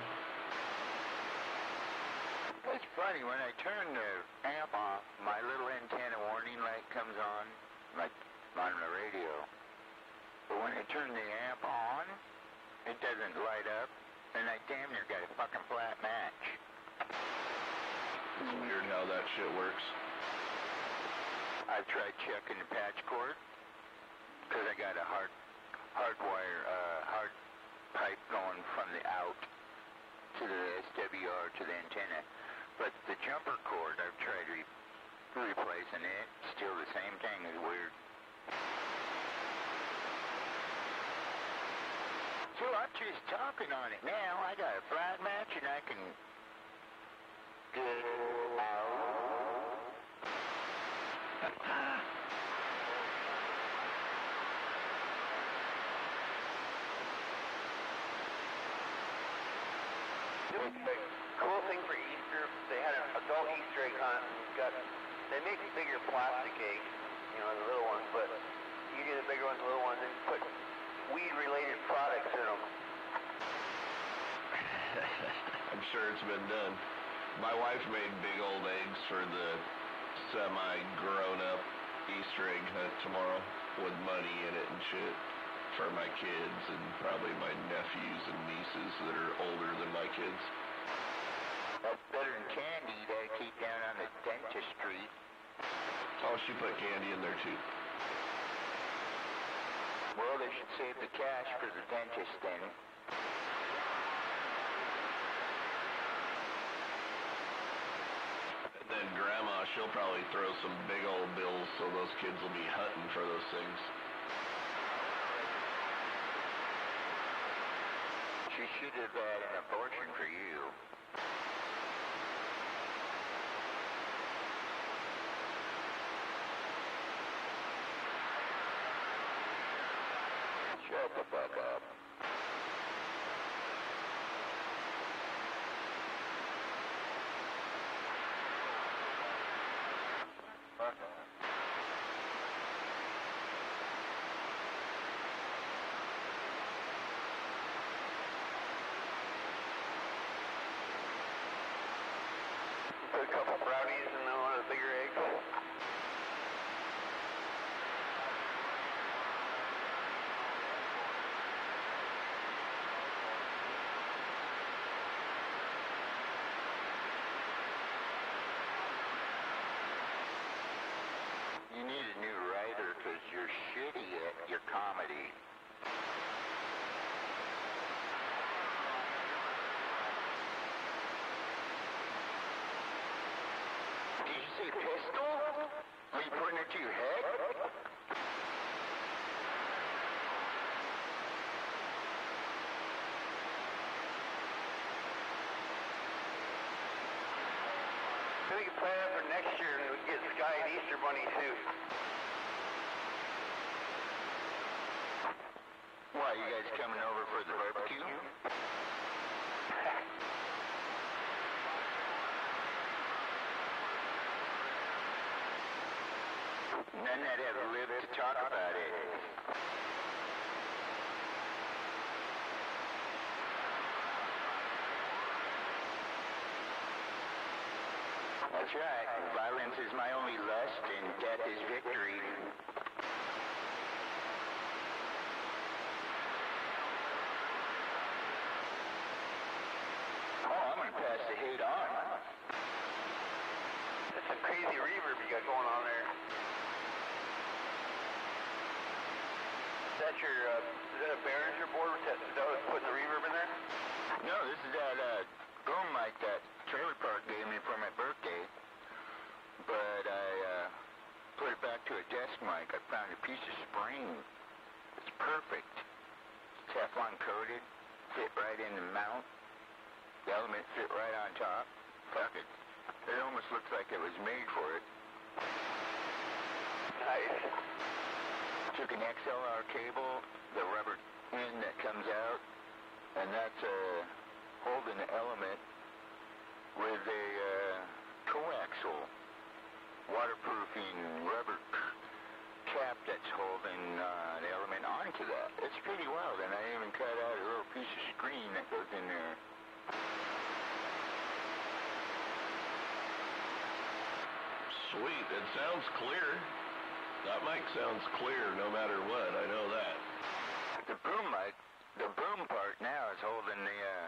It's funny, when I turn the amp off, my little antenna warning light comes on, like on the radio. But when I turn the amp on, it doesn't light up, and I damn near got a fucking flat match. It's weird how that shit works. I've tried checking the patch cord, because I got a hard pipe going from the out to the SWR to the antenna. But the jumper cord, I've tried replacing it. Still the same thing. It's weird. So I'm just talking on it now. I got a flat match and I can get out. The cool thing for Easter, they had an adult Easter egg hunt. They make bigger plastic eggs, you know, the little ones, but you do the bigger ones, the little ones, and put weed-related products in them. I'm sure it's been done. My wife made big old eggs for the semi-grown-up Easter egg hunt tomorrow with money in it and shit for my kids and probably my nephews and nieces that are older than my kids. That's better than candy that I keep down on the dentistry. Oh, she put candy in there too. Well, they should save the cash for the dentist then. And then Grandma, she'll probably throw some big old bills so those kids will be hunting for those things. She should have had an abortion for you. Shut the fuck up. Put a couple brownies in one of the bigger eggs. pistol? Are you putting it to your head? We can plan it for next year and we get Sky an Easter Bunny too. Why, you guys coming over for the barbecue? None that ever lived to talk about it. That's right. Violence is my only lust, and death is victory. Oh, I'm gonna pass the hate on. That's some crazy reverb you got going on there. Is that a Behringer board? Is that what's putting the reverb in there? No, this is that boom mic that trailer park gave me for my birthday. But I put it back to a desk mic. I found a piece of spring. It's perfect. Teflon coated, fit right in the mount. The element fit right on top. Fuck it. It almost looks like it was made for it. Nice. Took an XLR cable, the rubber end that comes out, and that's holding the element with a coaxial waterproofing rubber cap that's holding the element onto that. It's pretty wild, and I even cut out a little piece of screen that goes in there. Sweet, it sounds clear. That mic sounds clear no matter what, I know that. The boom mic, the boom part now is holding the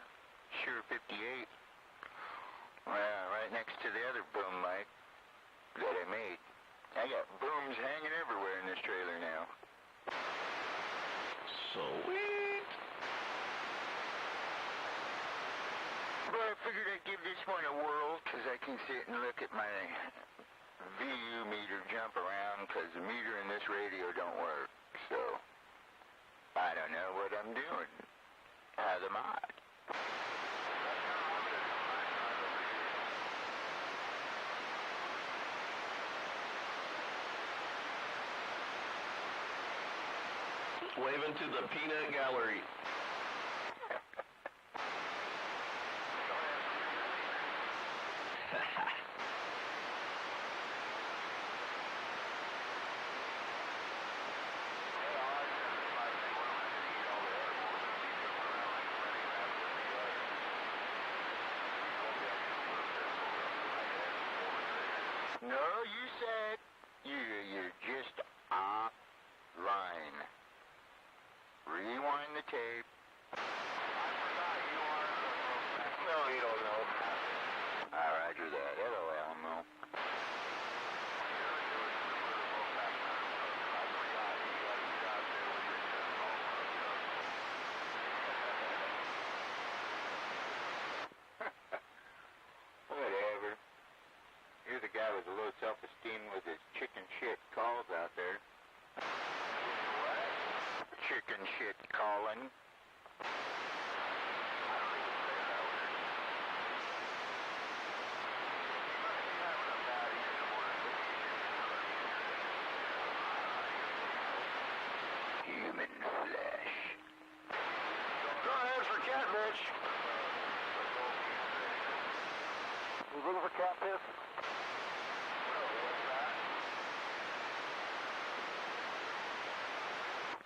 Shure 58 right next to the other boom mic that I made. I got booms hanging everywhere in this trailer now. Sweet. But I figured I'd give this one a whirl, because I can sit and look at my VU meter jump around, because the meter in this radio don't work. So, I don't know what I'm doing. As am I. Waving to the peanut gallery. No, you said you're just offline. Rewind the tape. No, you don't know. Roger that. Hello, Elmo. Whatever. You're the guy with the low self-esteem with his chicken shit calls out there. Chicken shit calling. Human flesh. Go ahead for cat, bitch. You looking for cat piss?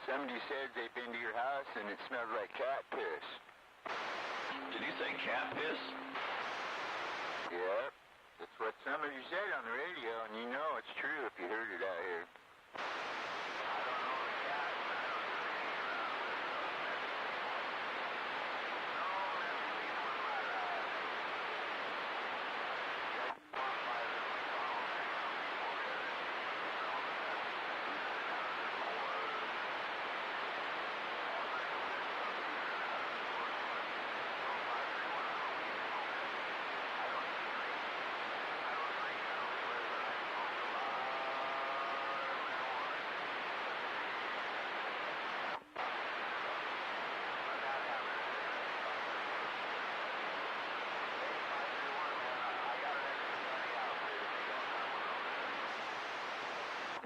Somebody said they've been to your house and it smelled like cat piss. Did you say cat piss? Yep. That's what somebody said on the radio, and you know it's true if you heard it out here.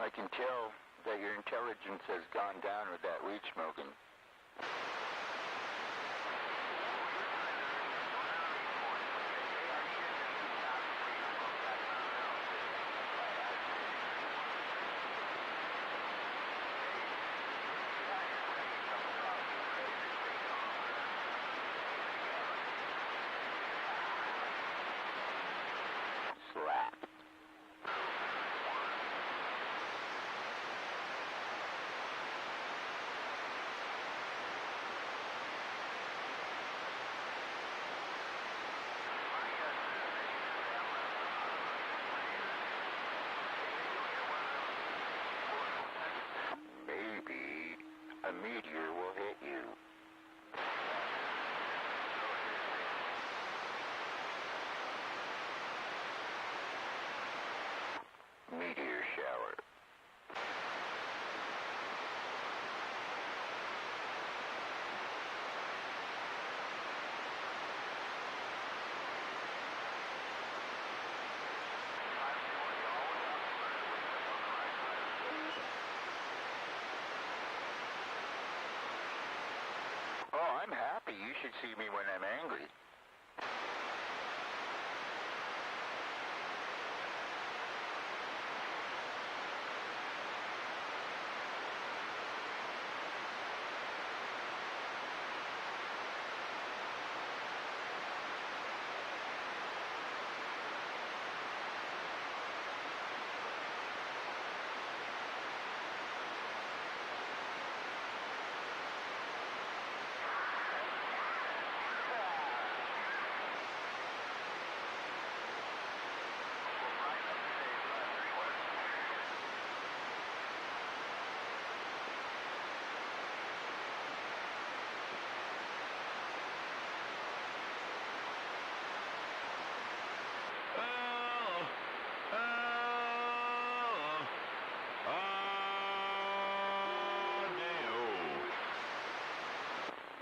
I can tell that your intelligence has gone down with that weed smoking. Slap. Maybe a meteor will hit you. Meteor shower. Oh, I'm happy. You should see me when I'm angry.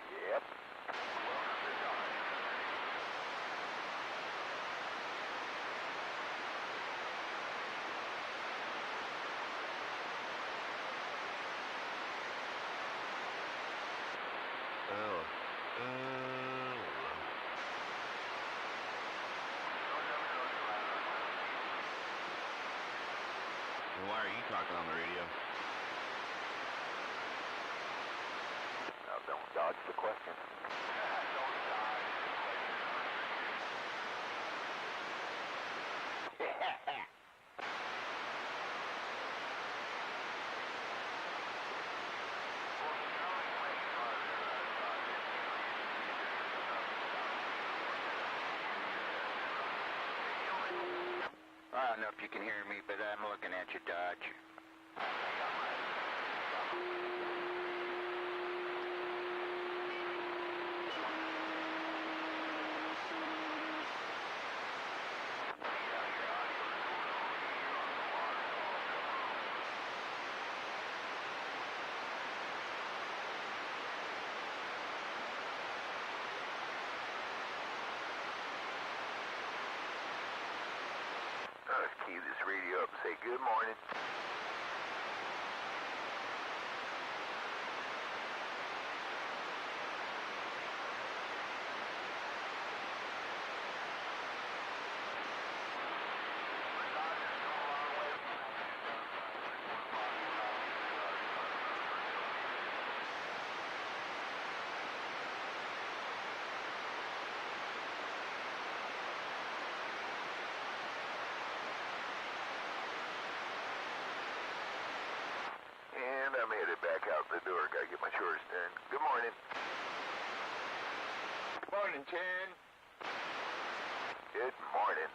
Yep. Why are you talking on the radio? Now, don't dodge the question. Don't dodge the question. I don't know if you can hear me, but I'm looking at your Dodge. Let's key this radio up and say good morning. And I'm headed back out the door. Gotta get my chores done. Good morning. Morning, Chen. Good morning.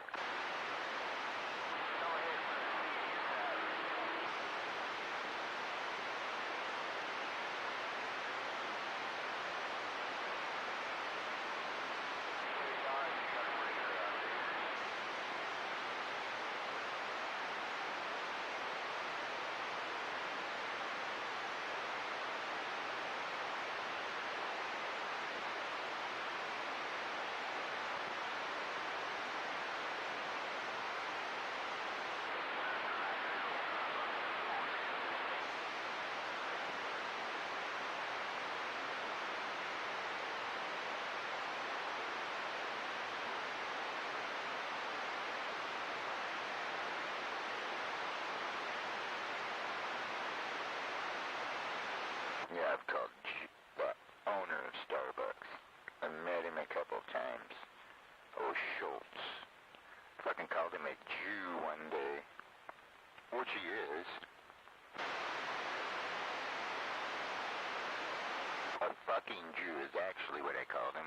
A fucking Jew is actually what I called him.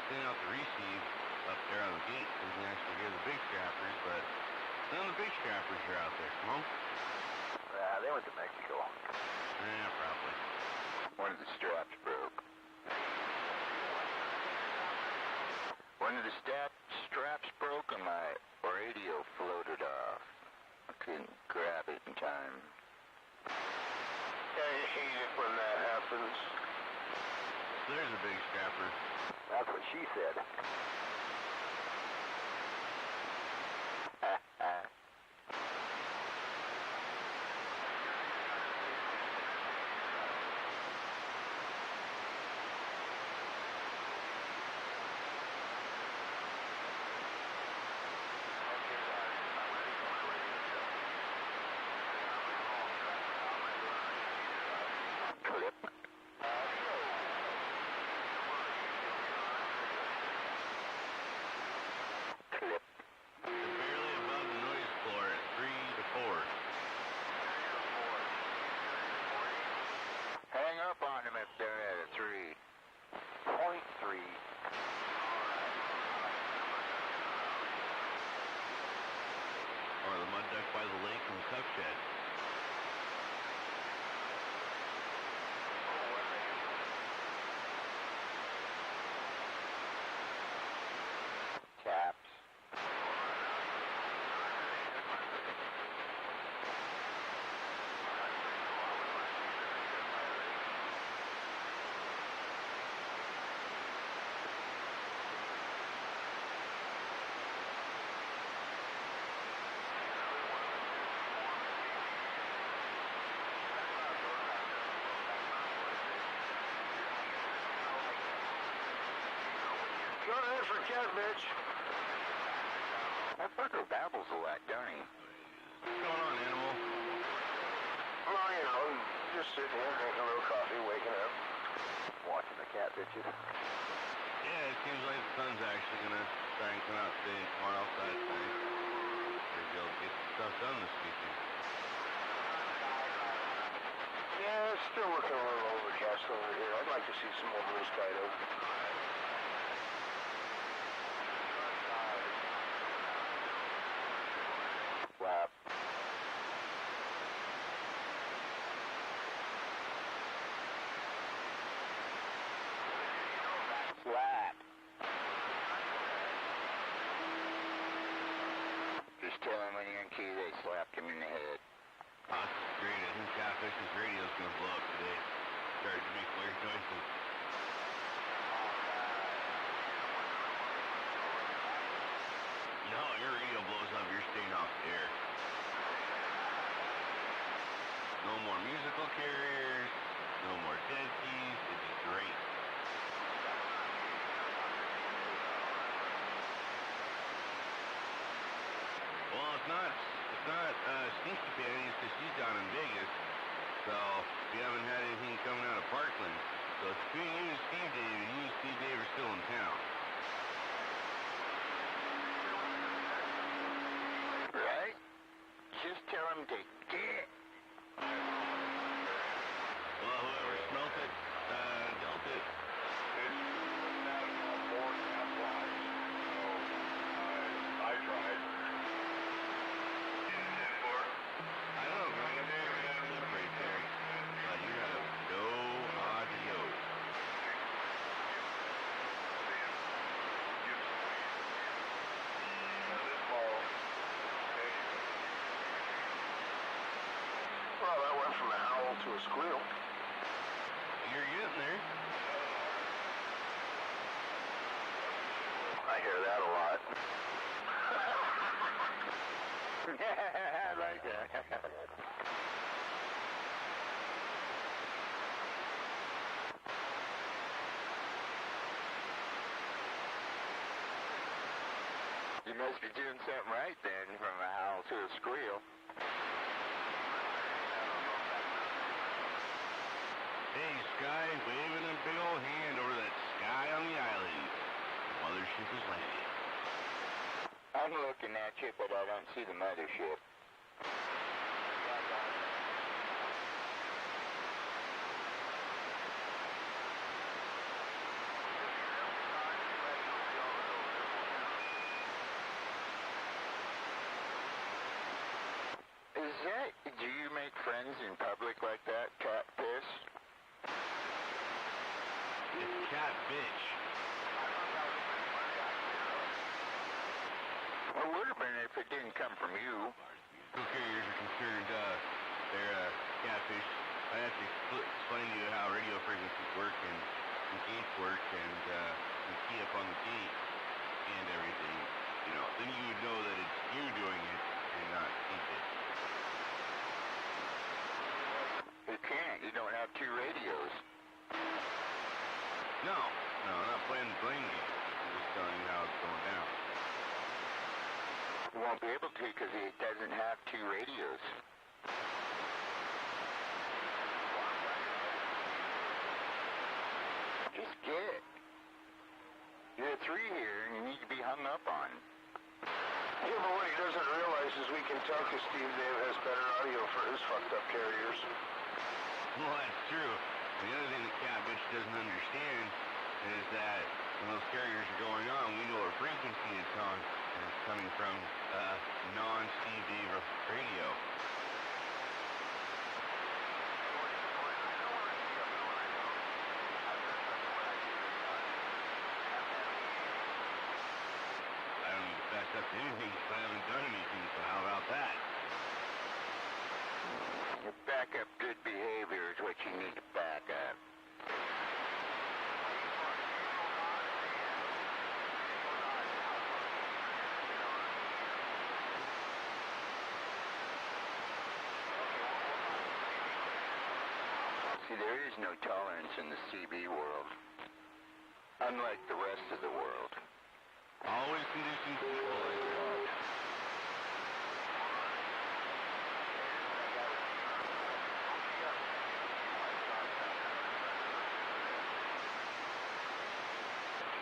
Out the receive up there on the gate so we can actually hear the big scrappers, but none of the big scrappers are out there. Come on. They went to Mexico. Yeah, probably. One of the straps broke. One of the straps broke and my radio floated off. I couldn't grab it in time. I hate it when that happens. There's a big scrapper. That's what she said. Hang up on him if they're at a 3.3. Or the mud duck by the lake and the cup shed. Caps. Go ahead for cat, bitch. That fucker babbles a lot, don't he? What's going on, animal? Well, you know, just sitting here drinking a little coffee, waking up, watching the cat bitches. Yeah, it seems like the sun's actually gonna try and come out today and come on outside today. Maybe be able to get some stuff done this weekend. Yeah, it's still looking a little overcast over here. I'd like to see some more blue sky though. Flap. Slap. Just tell him when you're in key they slapped him in the head. That's great. I think Catfish's radio's gonna blow up today. Start to make weird noises. No, your radio blows up, you're staying off the air. No more musical carriers, no more dead keys, it'd be great. Well, it's not Sneaky Panties because she's down in Vegas, so we haven't had anything coming out of Parkland. So it's between you and Steve Dave, and you and Steve Dave are still in town. Right? Just tell him to get. Well, whoever smelt it, dealt it. I tried. I don't know, right there, but you have no audio. Well, that went from a howl to a squeal. You're getting there. I hear that a lot. I like that. You must be doing something right then from a howl to a squeal. Hey, Sky, waving a big old hand over that sky on the island. The mothership is landing. I'm looking at you, but I don't see the mothership. Is that, do you make friends in public like that, cat piss? It's cat bitch. Well, would have been if it didn't come from you. School carriers are concerned, they're catfish. I have to explain to you how radio frequencies work and gates work and the key up on the gate and everything. You know, then you would know that it's you doing it and not it. You can't. You don't have two radios. No, I'm not playing the blame game. I'm just telling you how it's going down. You won't be able to because it doesn't have two radios. Just get it. You're three here and you need to be hung up on. Yeah, but what he doesn't realize is we can tell because Steve Dave has better audio for his fucked up carriers. Well, that's true. The other thing that cat bitch doesn't understand is that when those carriers are going on, we know what frequency it's on, and it's coming from non-Steve Dave radio. I don't need to fess up to anything because I haven't done anything, so how about that? Back up good behavior is what you need to back up. See, there is no tolerance in the CB world, unlike the rest of the world. Always conditions people like that.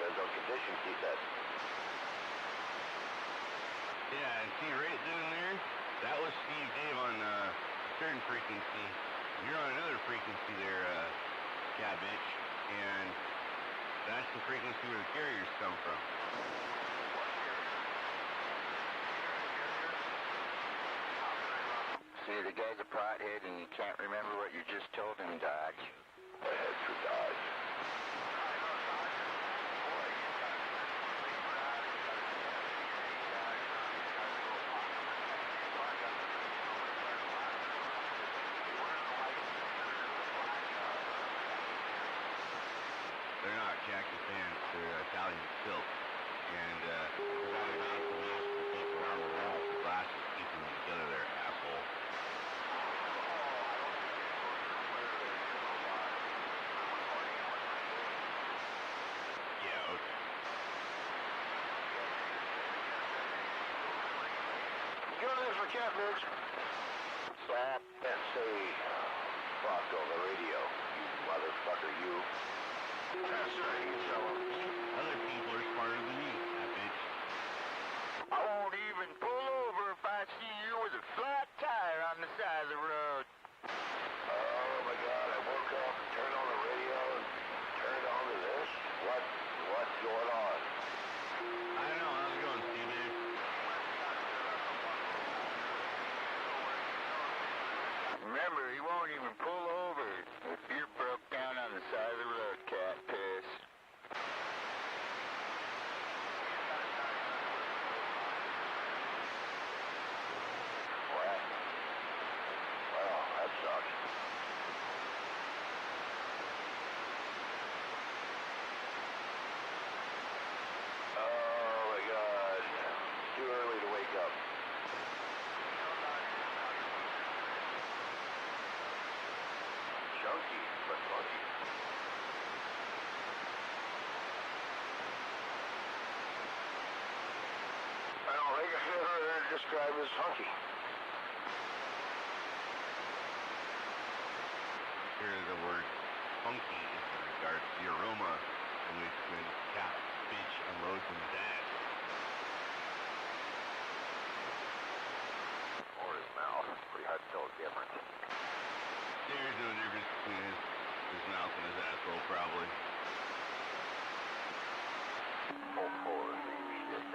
There's no conditions, he said. Yeah, and see right then and there, that was Steve Dave on a certain frequency. You're on another frequency there, cat bitch, and that's the frequency where the carriers come from. See, the guy's a pothead and you can't remember what you just told him, Dodge. I head for Dodge. They're not Jackie fans, they're Italian silk. And forgot about the mask to keep around the walls. The glasses keep them together there, asshole. Yeah, okay. You go there for cat bitch. Stop and say, fuck on the radio, you motherfucker, you. That's right, you tell him. Other people are smarter than you, that bitch. I won't even pull over if I see you with a flat tire on the side of the road. Oh my God, I woke up and turned on the radio and turned on to this. What's going on? I know, how's it going, Steve Dave? Remember, he won't even pull over if you're broke down on the side of the road, cat piss. What? Well, that sucks. describe as hunky. Here the word funky is in regards to the aroma in which when catfish unloads in his ass. Or his mouth. Pretty hard to tell the difference. There's no difference between his mouth and his asshole, probably. Oh, the same shit.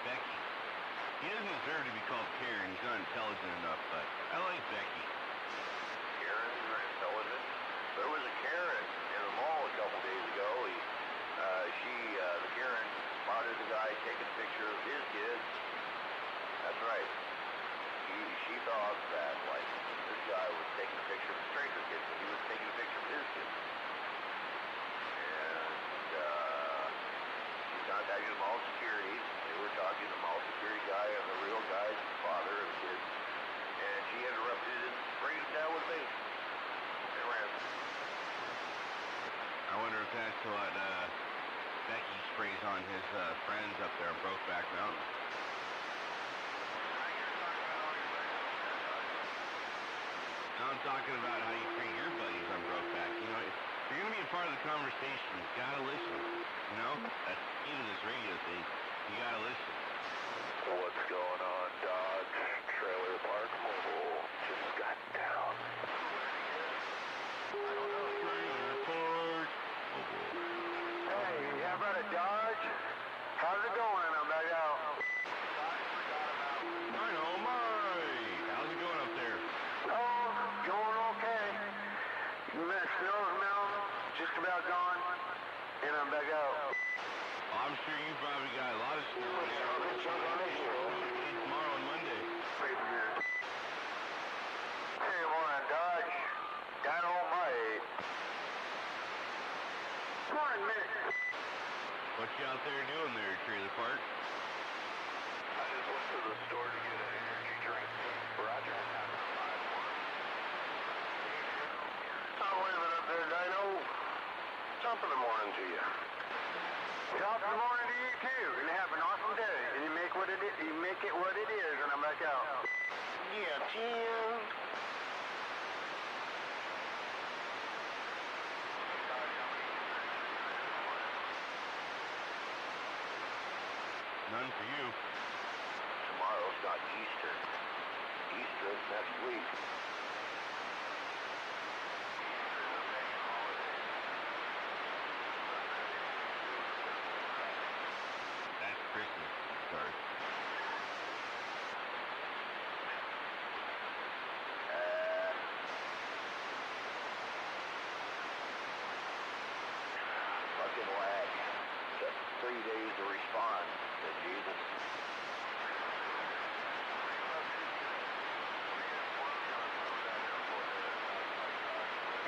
Becky. He doesn't deserve to be called Karen. He's not intelligent enough, but I like Becky. Karens are intelligent. There was a Karen in the mall a couple days ago. The Karen spotted the guy taking a picture of his kids. That's right. She thought that, like, this guy was taking a picture of a stranger kid, but he was taking a picture of his kids. And, she contacted mall security. They were talking to the mall security guy and the real guy's father of the kids. And she interrupted and sprayed him down with bait. They ran. I wonder if that's what Becky sprays on his friends up there on Brokeback Mountain. Now I'm talking about how you treat your buddies on Brokeback. You know, if you're going to be a part of the conversation, you got to listen. You know, that's the key to this radio thing. You got to listen. What's going on, Dodge? Trailer Park Mobile just got down. I don't know. Trailer Park Mobile. Hey, how about a Dodge? How's it going? I'm back out. I know, Mike. How's it going up there? Oh, going okay. Snow's melting, just about gone, and I'm back out. Well, I'm sure you probably got a lot of snow. Tomorrow and Monday. Wait a minute. Hey, morning, Dodge. Dynamite. Morning, Mick. What you out there doing there, Trailer Park? I just went to the store to get an energy drink. Roger. I'm waving up there, Dino. Top of the morning to you. Top of the morning to you too. And have an awesome day. And you make what it is. You make it what it is, and I'm back out. Yeah, Tim. None for you. Tomorrow's not Easter. Easter's next week. That's Christmas. Sorry. Fucking lag. Took 3 days to respond. Said Jesus.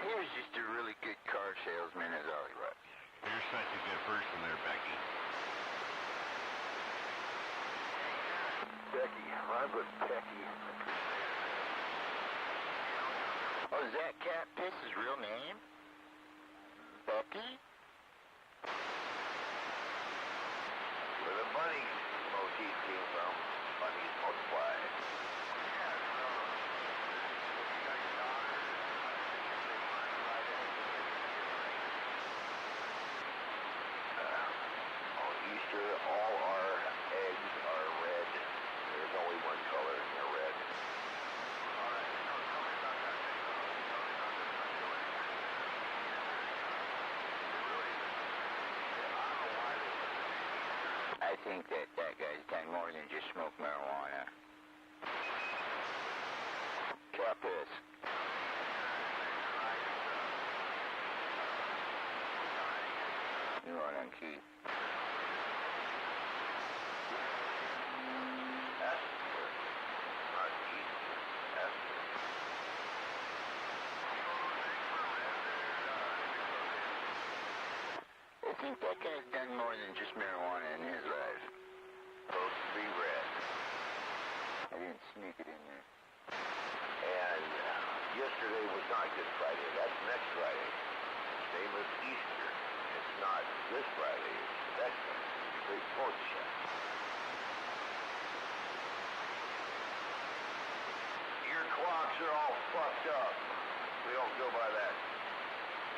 He was just a really good car salesman, is all he was. You're such a good person there, Becky. Becky, I put Becky. Oh, is that Catfish's real name? Becky? Where the bunny motif came from. Bunnies multiply. On Easter, all our eggs are red. There's only one color, and they're red. I think that that guy's done more than just smoke marijuana. Capus. You're right on key. I think that guy's done more than just marijuana in his life. Supposed to be red. I didn't sneak it in there. And yesterday was not Good Friday. That's next Friday. Same as Easter. It's not this Friday. It's the next one. Straight pork chop. Your clocks are all fucked up. We don't go by that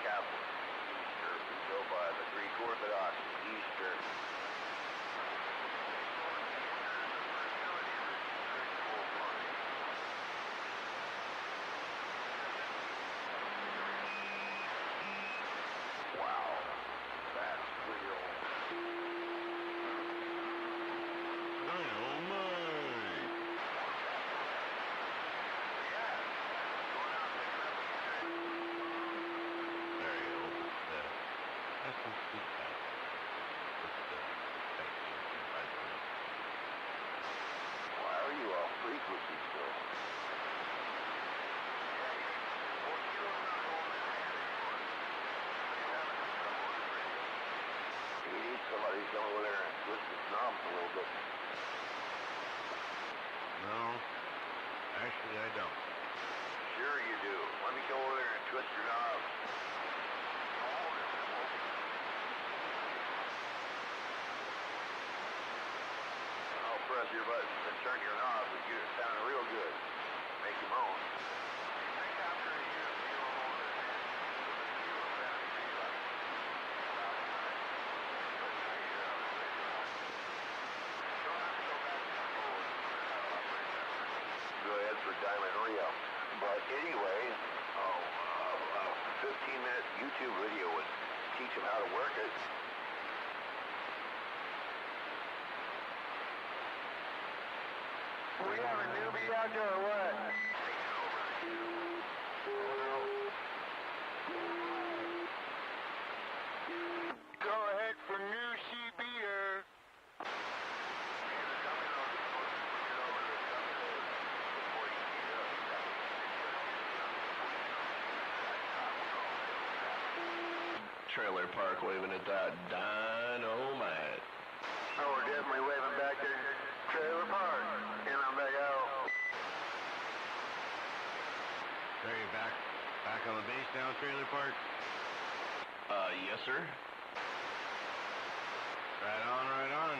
Catholic Easter. We go by the Greek Orthodox Easter. Wow, that's real. Dynamite! There you go. That's some sweet stuff. Why are you off frequency still? You need somebody to go over there and twist his knobs a little bit. No, actually I don't. Sure you do. Let me go over there and twist your knobs. I'll press your buttons and turn your knobs and get it sounding real good. Make you moan. Go ahead for Diamond Rio. But anyway, 15-minute YouTube video would teach him how to work it. We have a newbie out there or what? Go ahead for new CBer. Trailer park waving at that dynamite. Oh, we're definitely waving back there. Trailer park. And I'm back out. There you back on the base now, trailer park? Yes, sir. Right on, right on.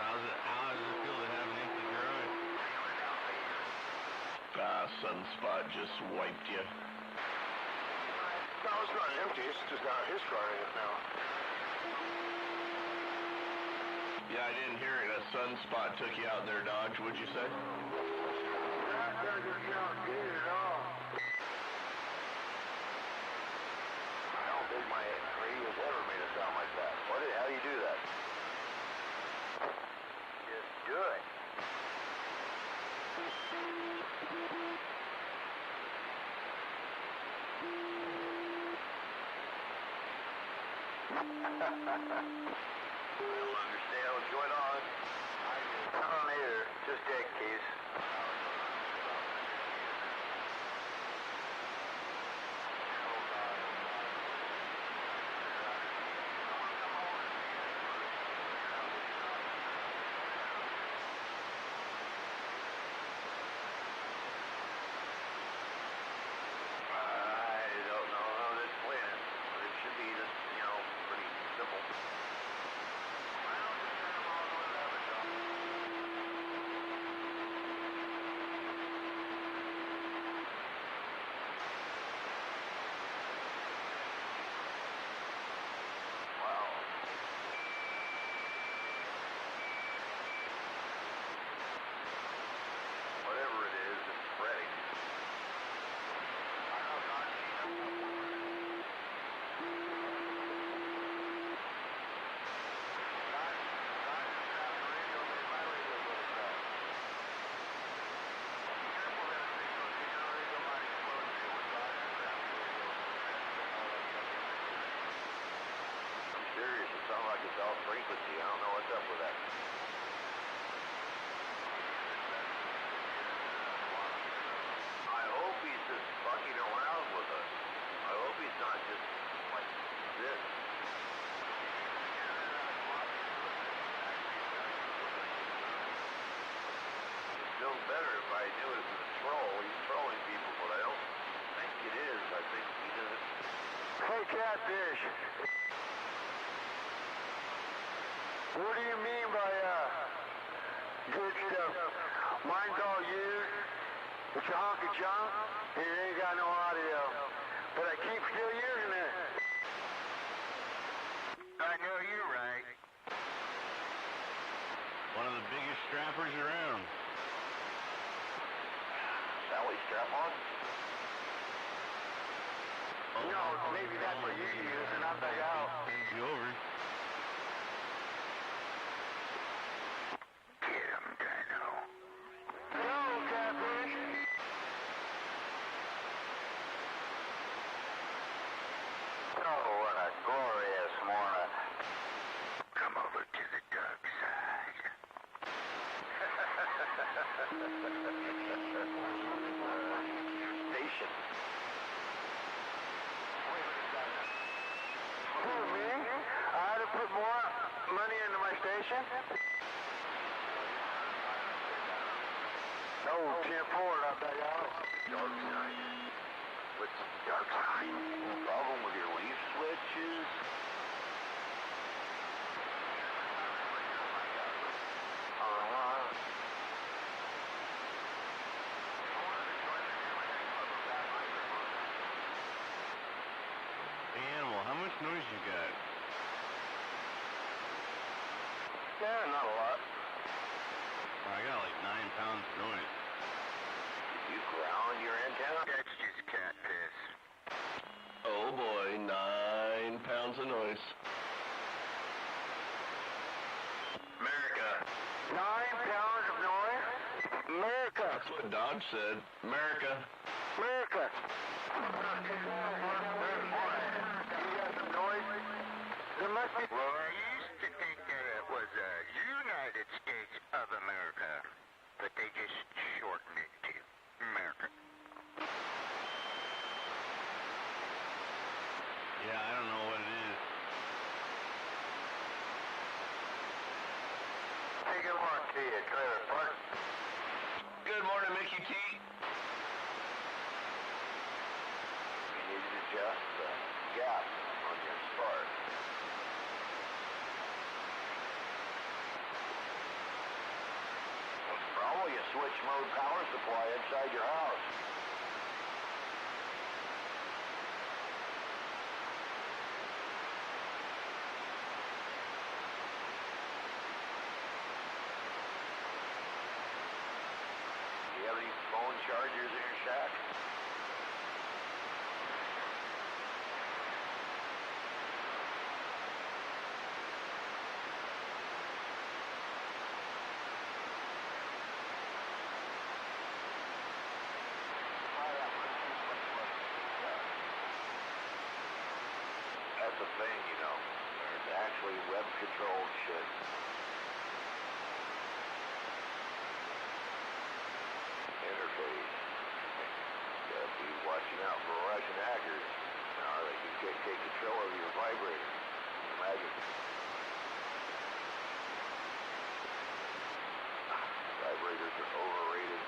How does it feel to have an empty garage? Sunspot just wiped you. No, it's not empty. It's just not his car in it now. Yeah, I didn't hear it. A sunspot took you out there, Dodge, would you say? That doesn't sound good at all. I don't think my radio's ever made it sound like that. How do you do that? Just do it. I don't understand what's going on. I don't either. Just dead keys. I don't know how this went, but it should be just, pretty simple. off frequency. I don't know what's up with that. I hope he's just fucking around with us. I hope he's not just like this. It's still better if I knew it was a troll. He's trolling people, but I don't think it is. I think he doesn't. Hey, Catfish. What do you mean by, good stuff? Mine's all used. It's a hunk of junk, and it ain't got no audio. But I keep still using it. I know you're right. One of the biggest strappers around. Sally strap-on? No, maybe that's what you use, and I'm back out. Easy over. Get him, Dino. Hello, Catfish. Oh, what a glorious morning. Come over to the dark side. Station. Who, me? I had to put more money into my station? No, 10-4, I'll back out. Dark side. What's dark side? Problem with your leaf switches? Hey, Animal, how much noise you got? Yeah, not a lot. I got like 9 pounds of noise. Did you ground your antenna? That's just cat piss. Oh boy, 9 pounds of noise. America. 9 pounds of noise? America! That's what Dodge said. America. America! You got some noise? There must be... Well, I used to think that it was United States of America, but they just shortened it to America. Yeah, I don't know what it is. Hey, good morning to you, Trailer Park. Good morning, Mickey T. You need to adjust the gap on your spark. Probably a switch mode power supply inside your house. Do you have any phone chargers in your shack? That's the thing, you know. There's actually web-controlled shit. Interface. Gotta be watching out for Russian hackers. Now they can take control of your vibrator. Imagine. Vibrators are overrated.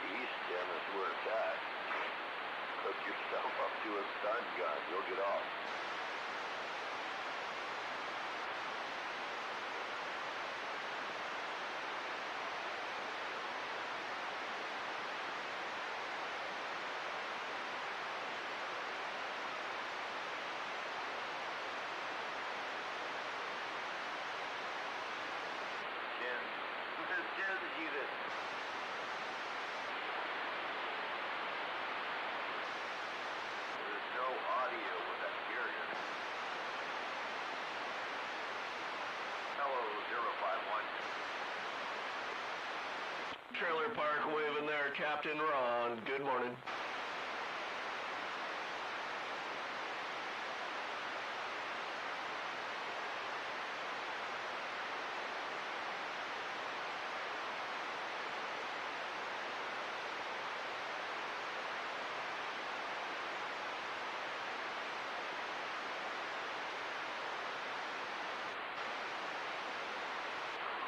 Easton is where it's at. Hook yourself up to a stun gun. You'll get off. Jen, Jen, you this. There's no audio with that carrier. trailer park waving there, Captain Ron. Good morning.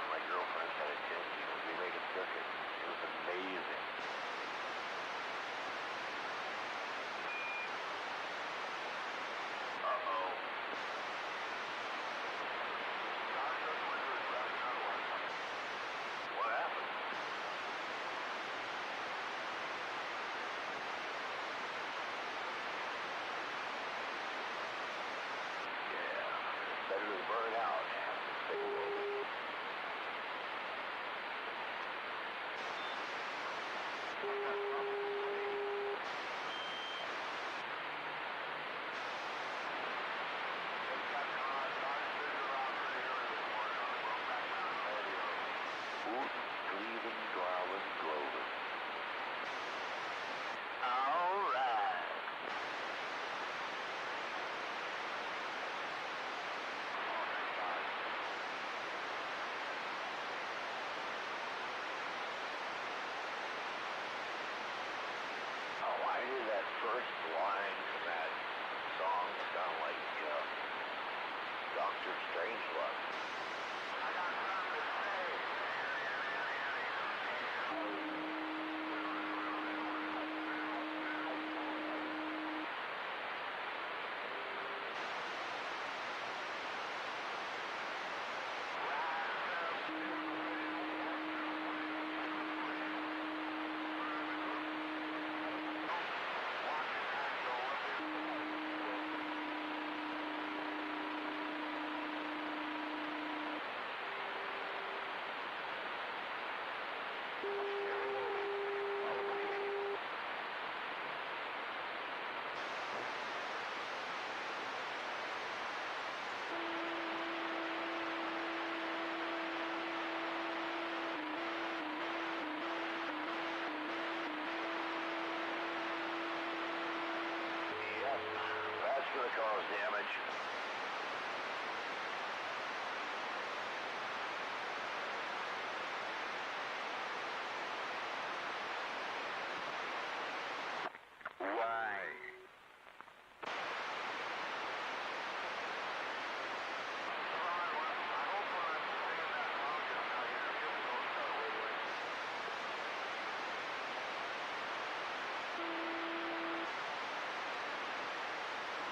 My girlfriend had a tinky when we made a circuit. It was amazing. Uh-oh. What happened? Yeah, better to burn out. Take a look. Gleeving, Glowing, Gloving. All right. Oh, why did that first line from that song sound like Dr. Strangelove? I got something to say. Yep, that's going to cause damage. Why?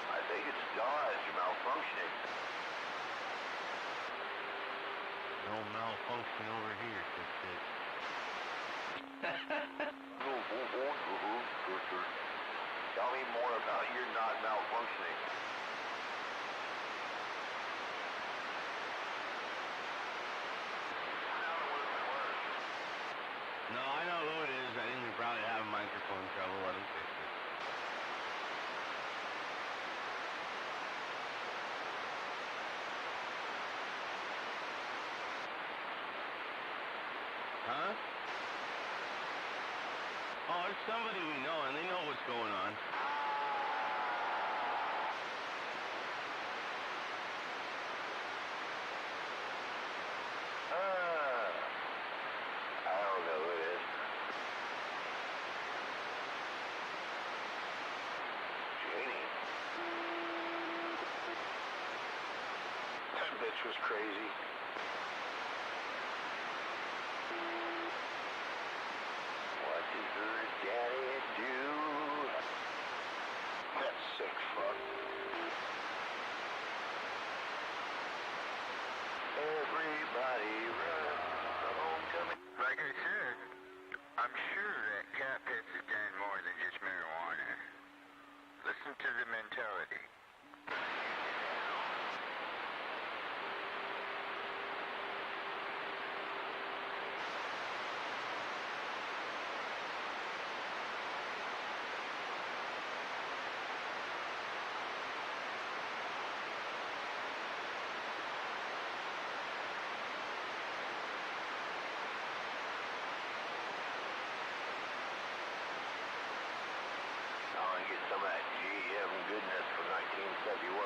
I think it's Dodge malfunctioning. No malfunction over here. Tell me more about your not malfunctioning. No, I know who it is. I think we probably have microphone trouble. Let him fix it. Huh? Oh, it's somebody we know, and they know what's going on. I don't know who it is. Janie. That bitch was crazy. What did her daddy do? That sick fuck. Everybody run the homecoming. Like I said, I'm sure that cat pits has done more than just marijuana. Listen to the mentality. Team said you would.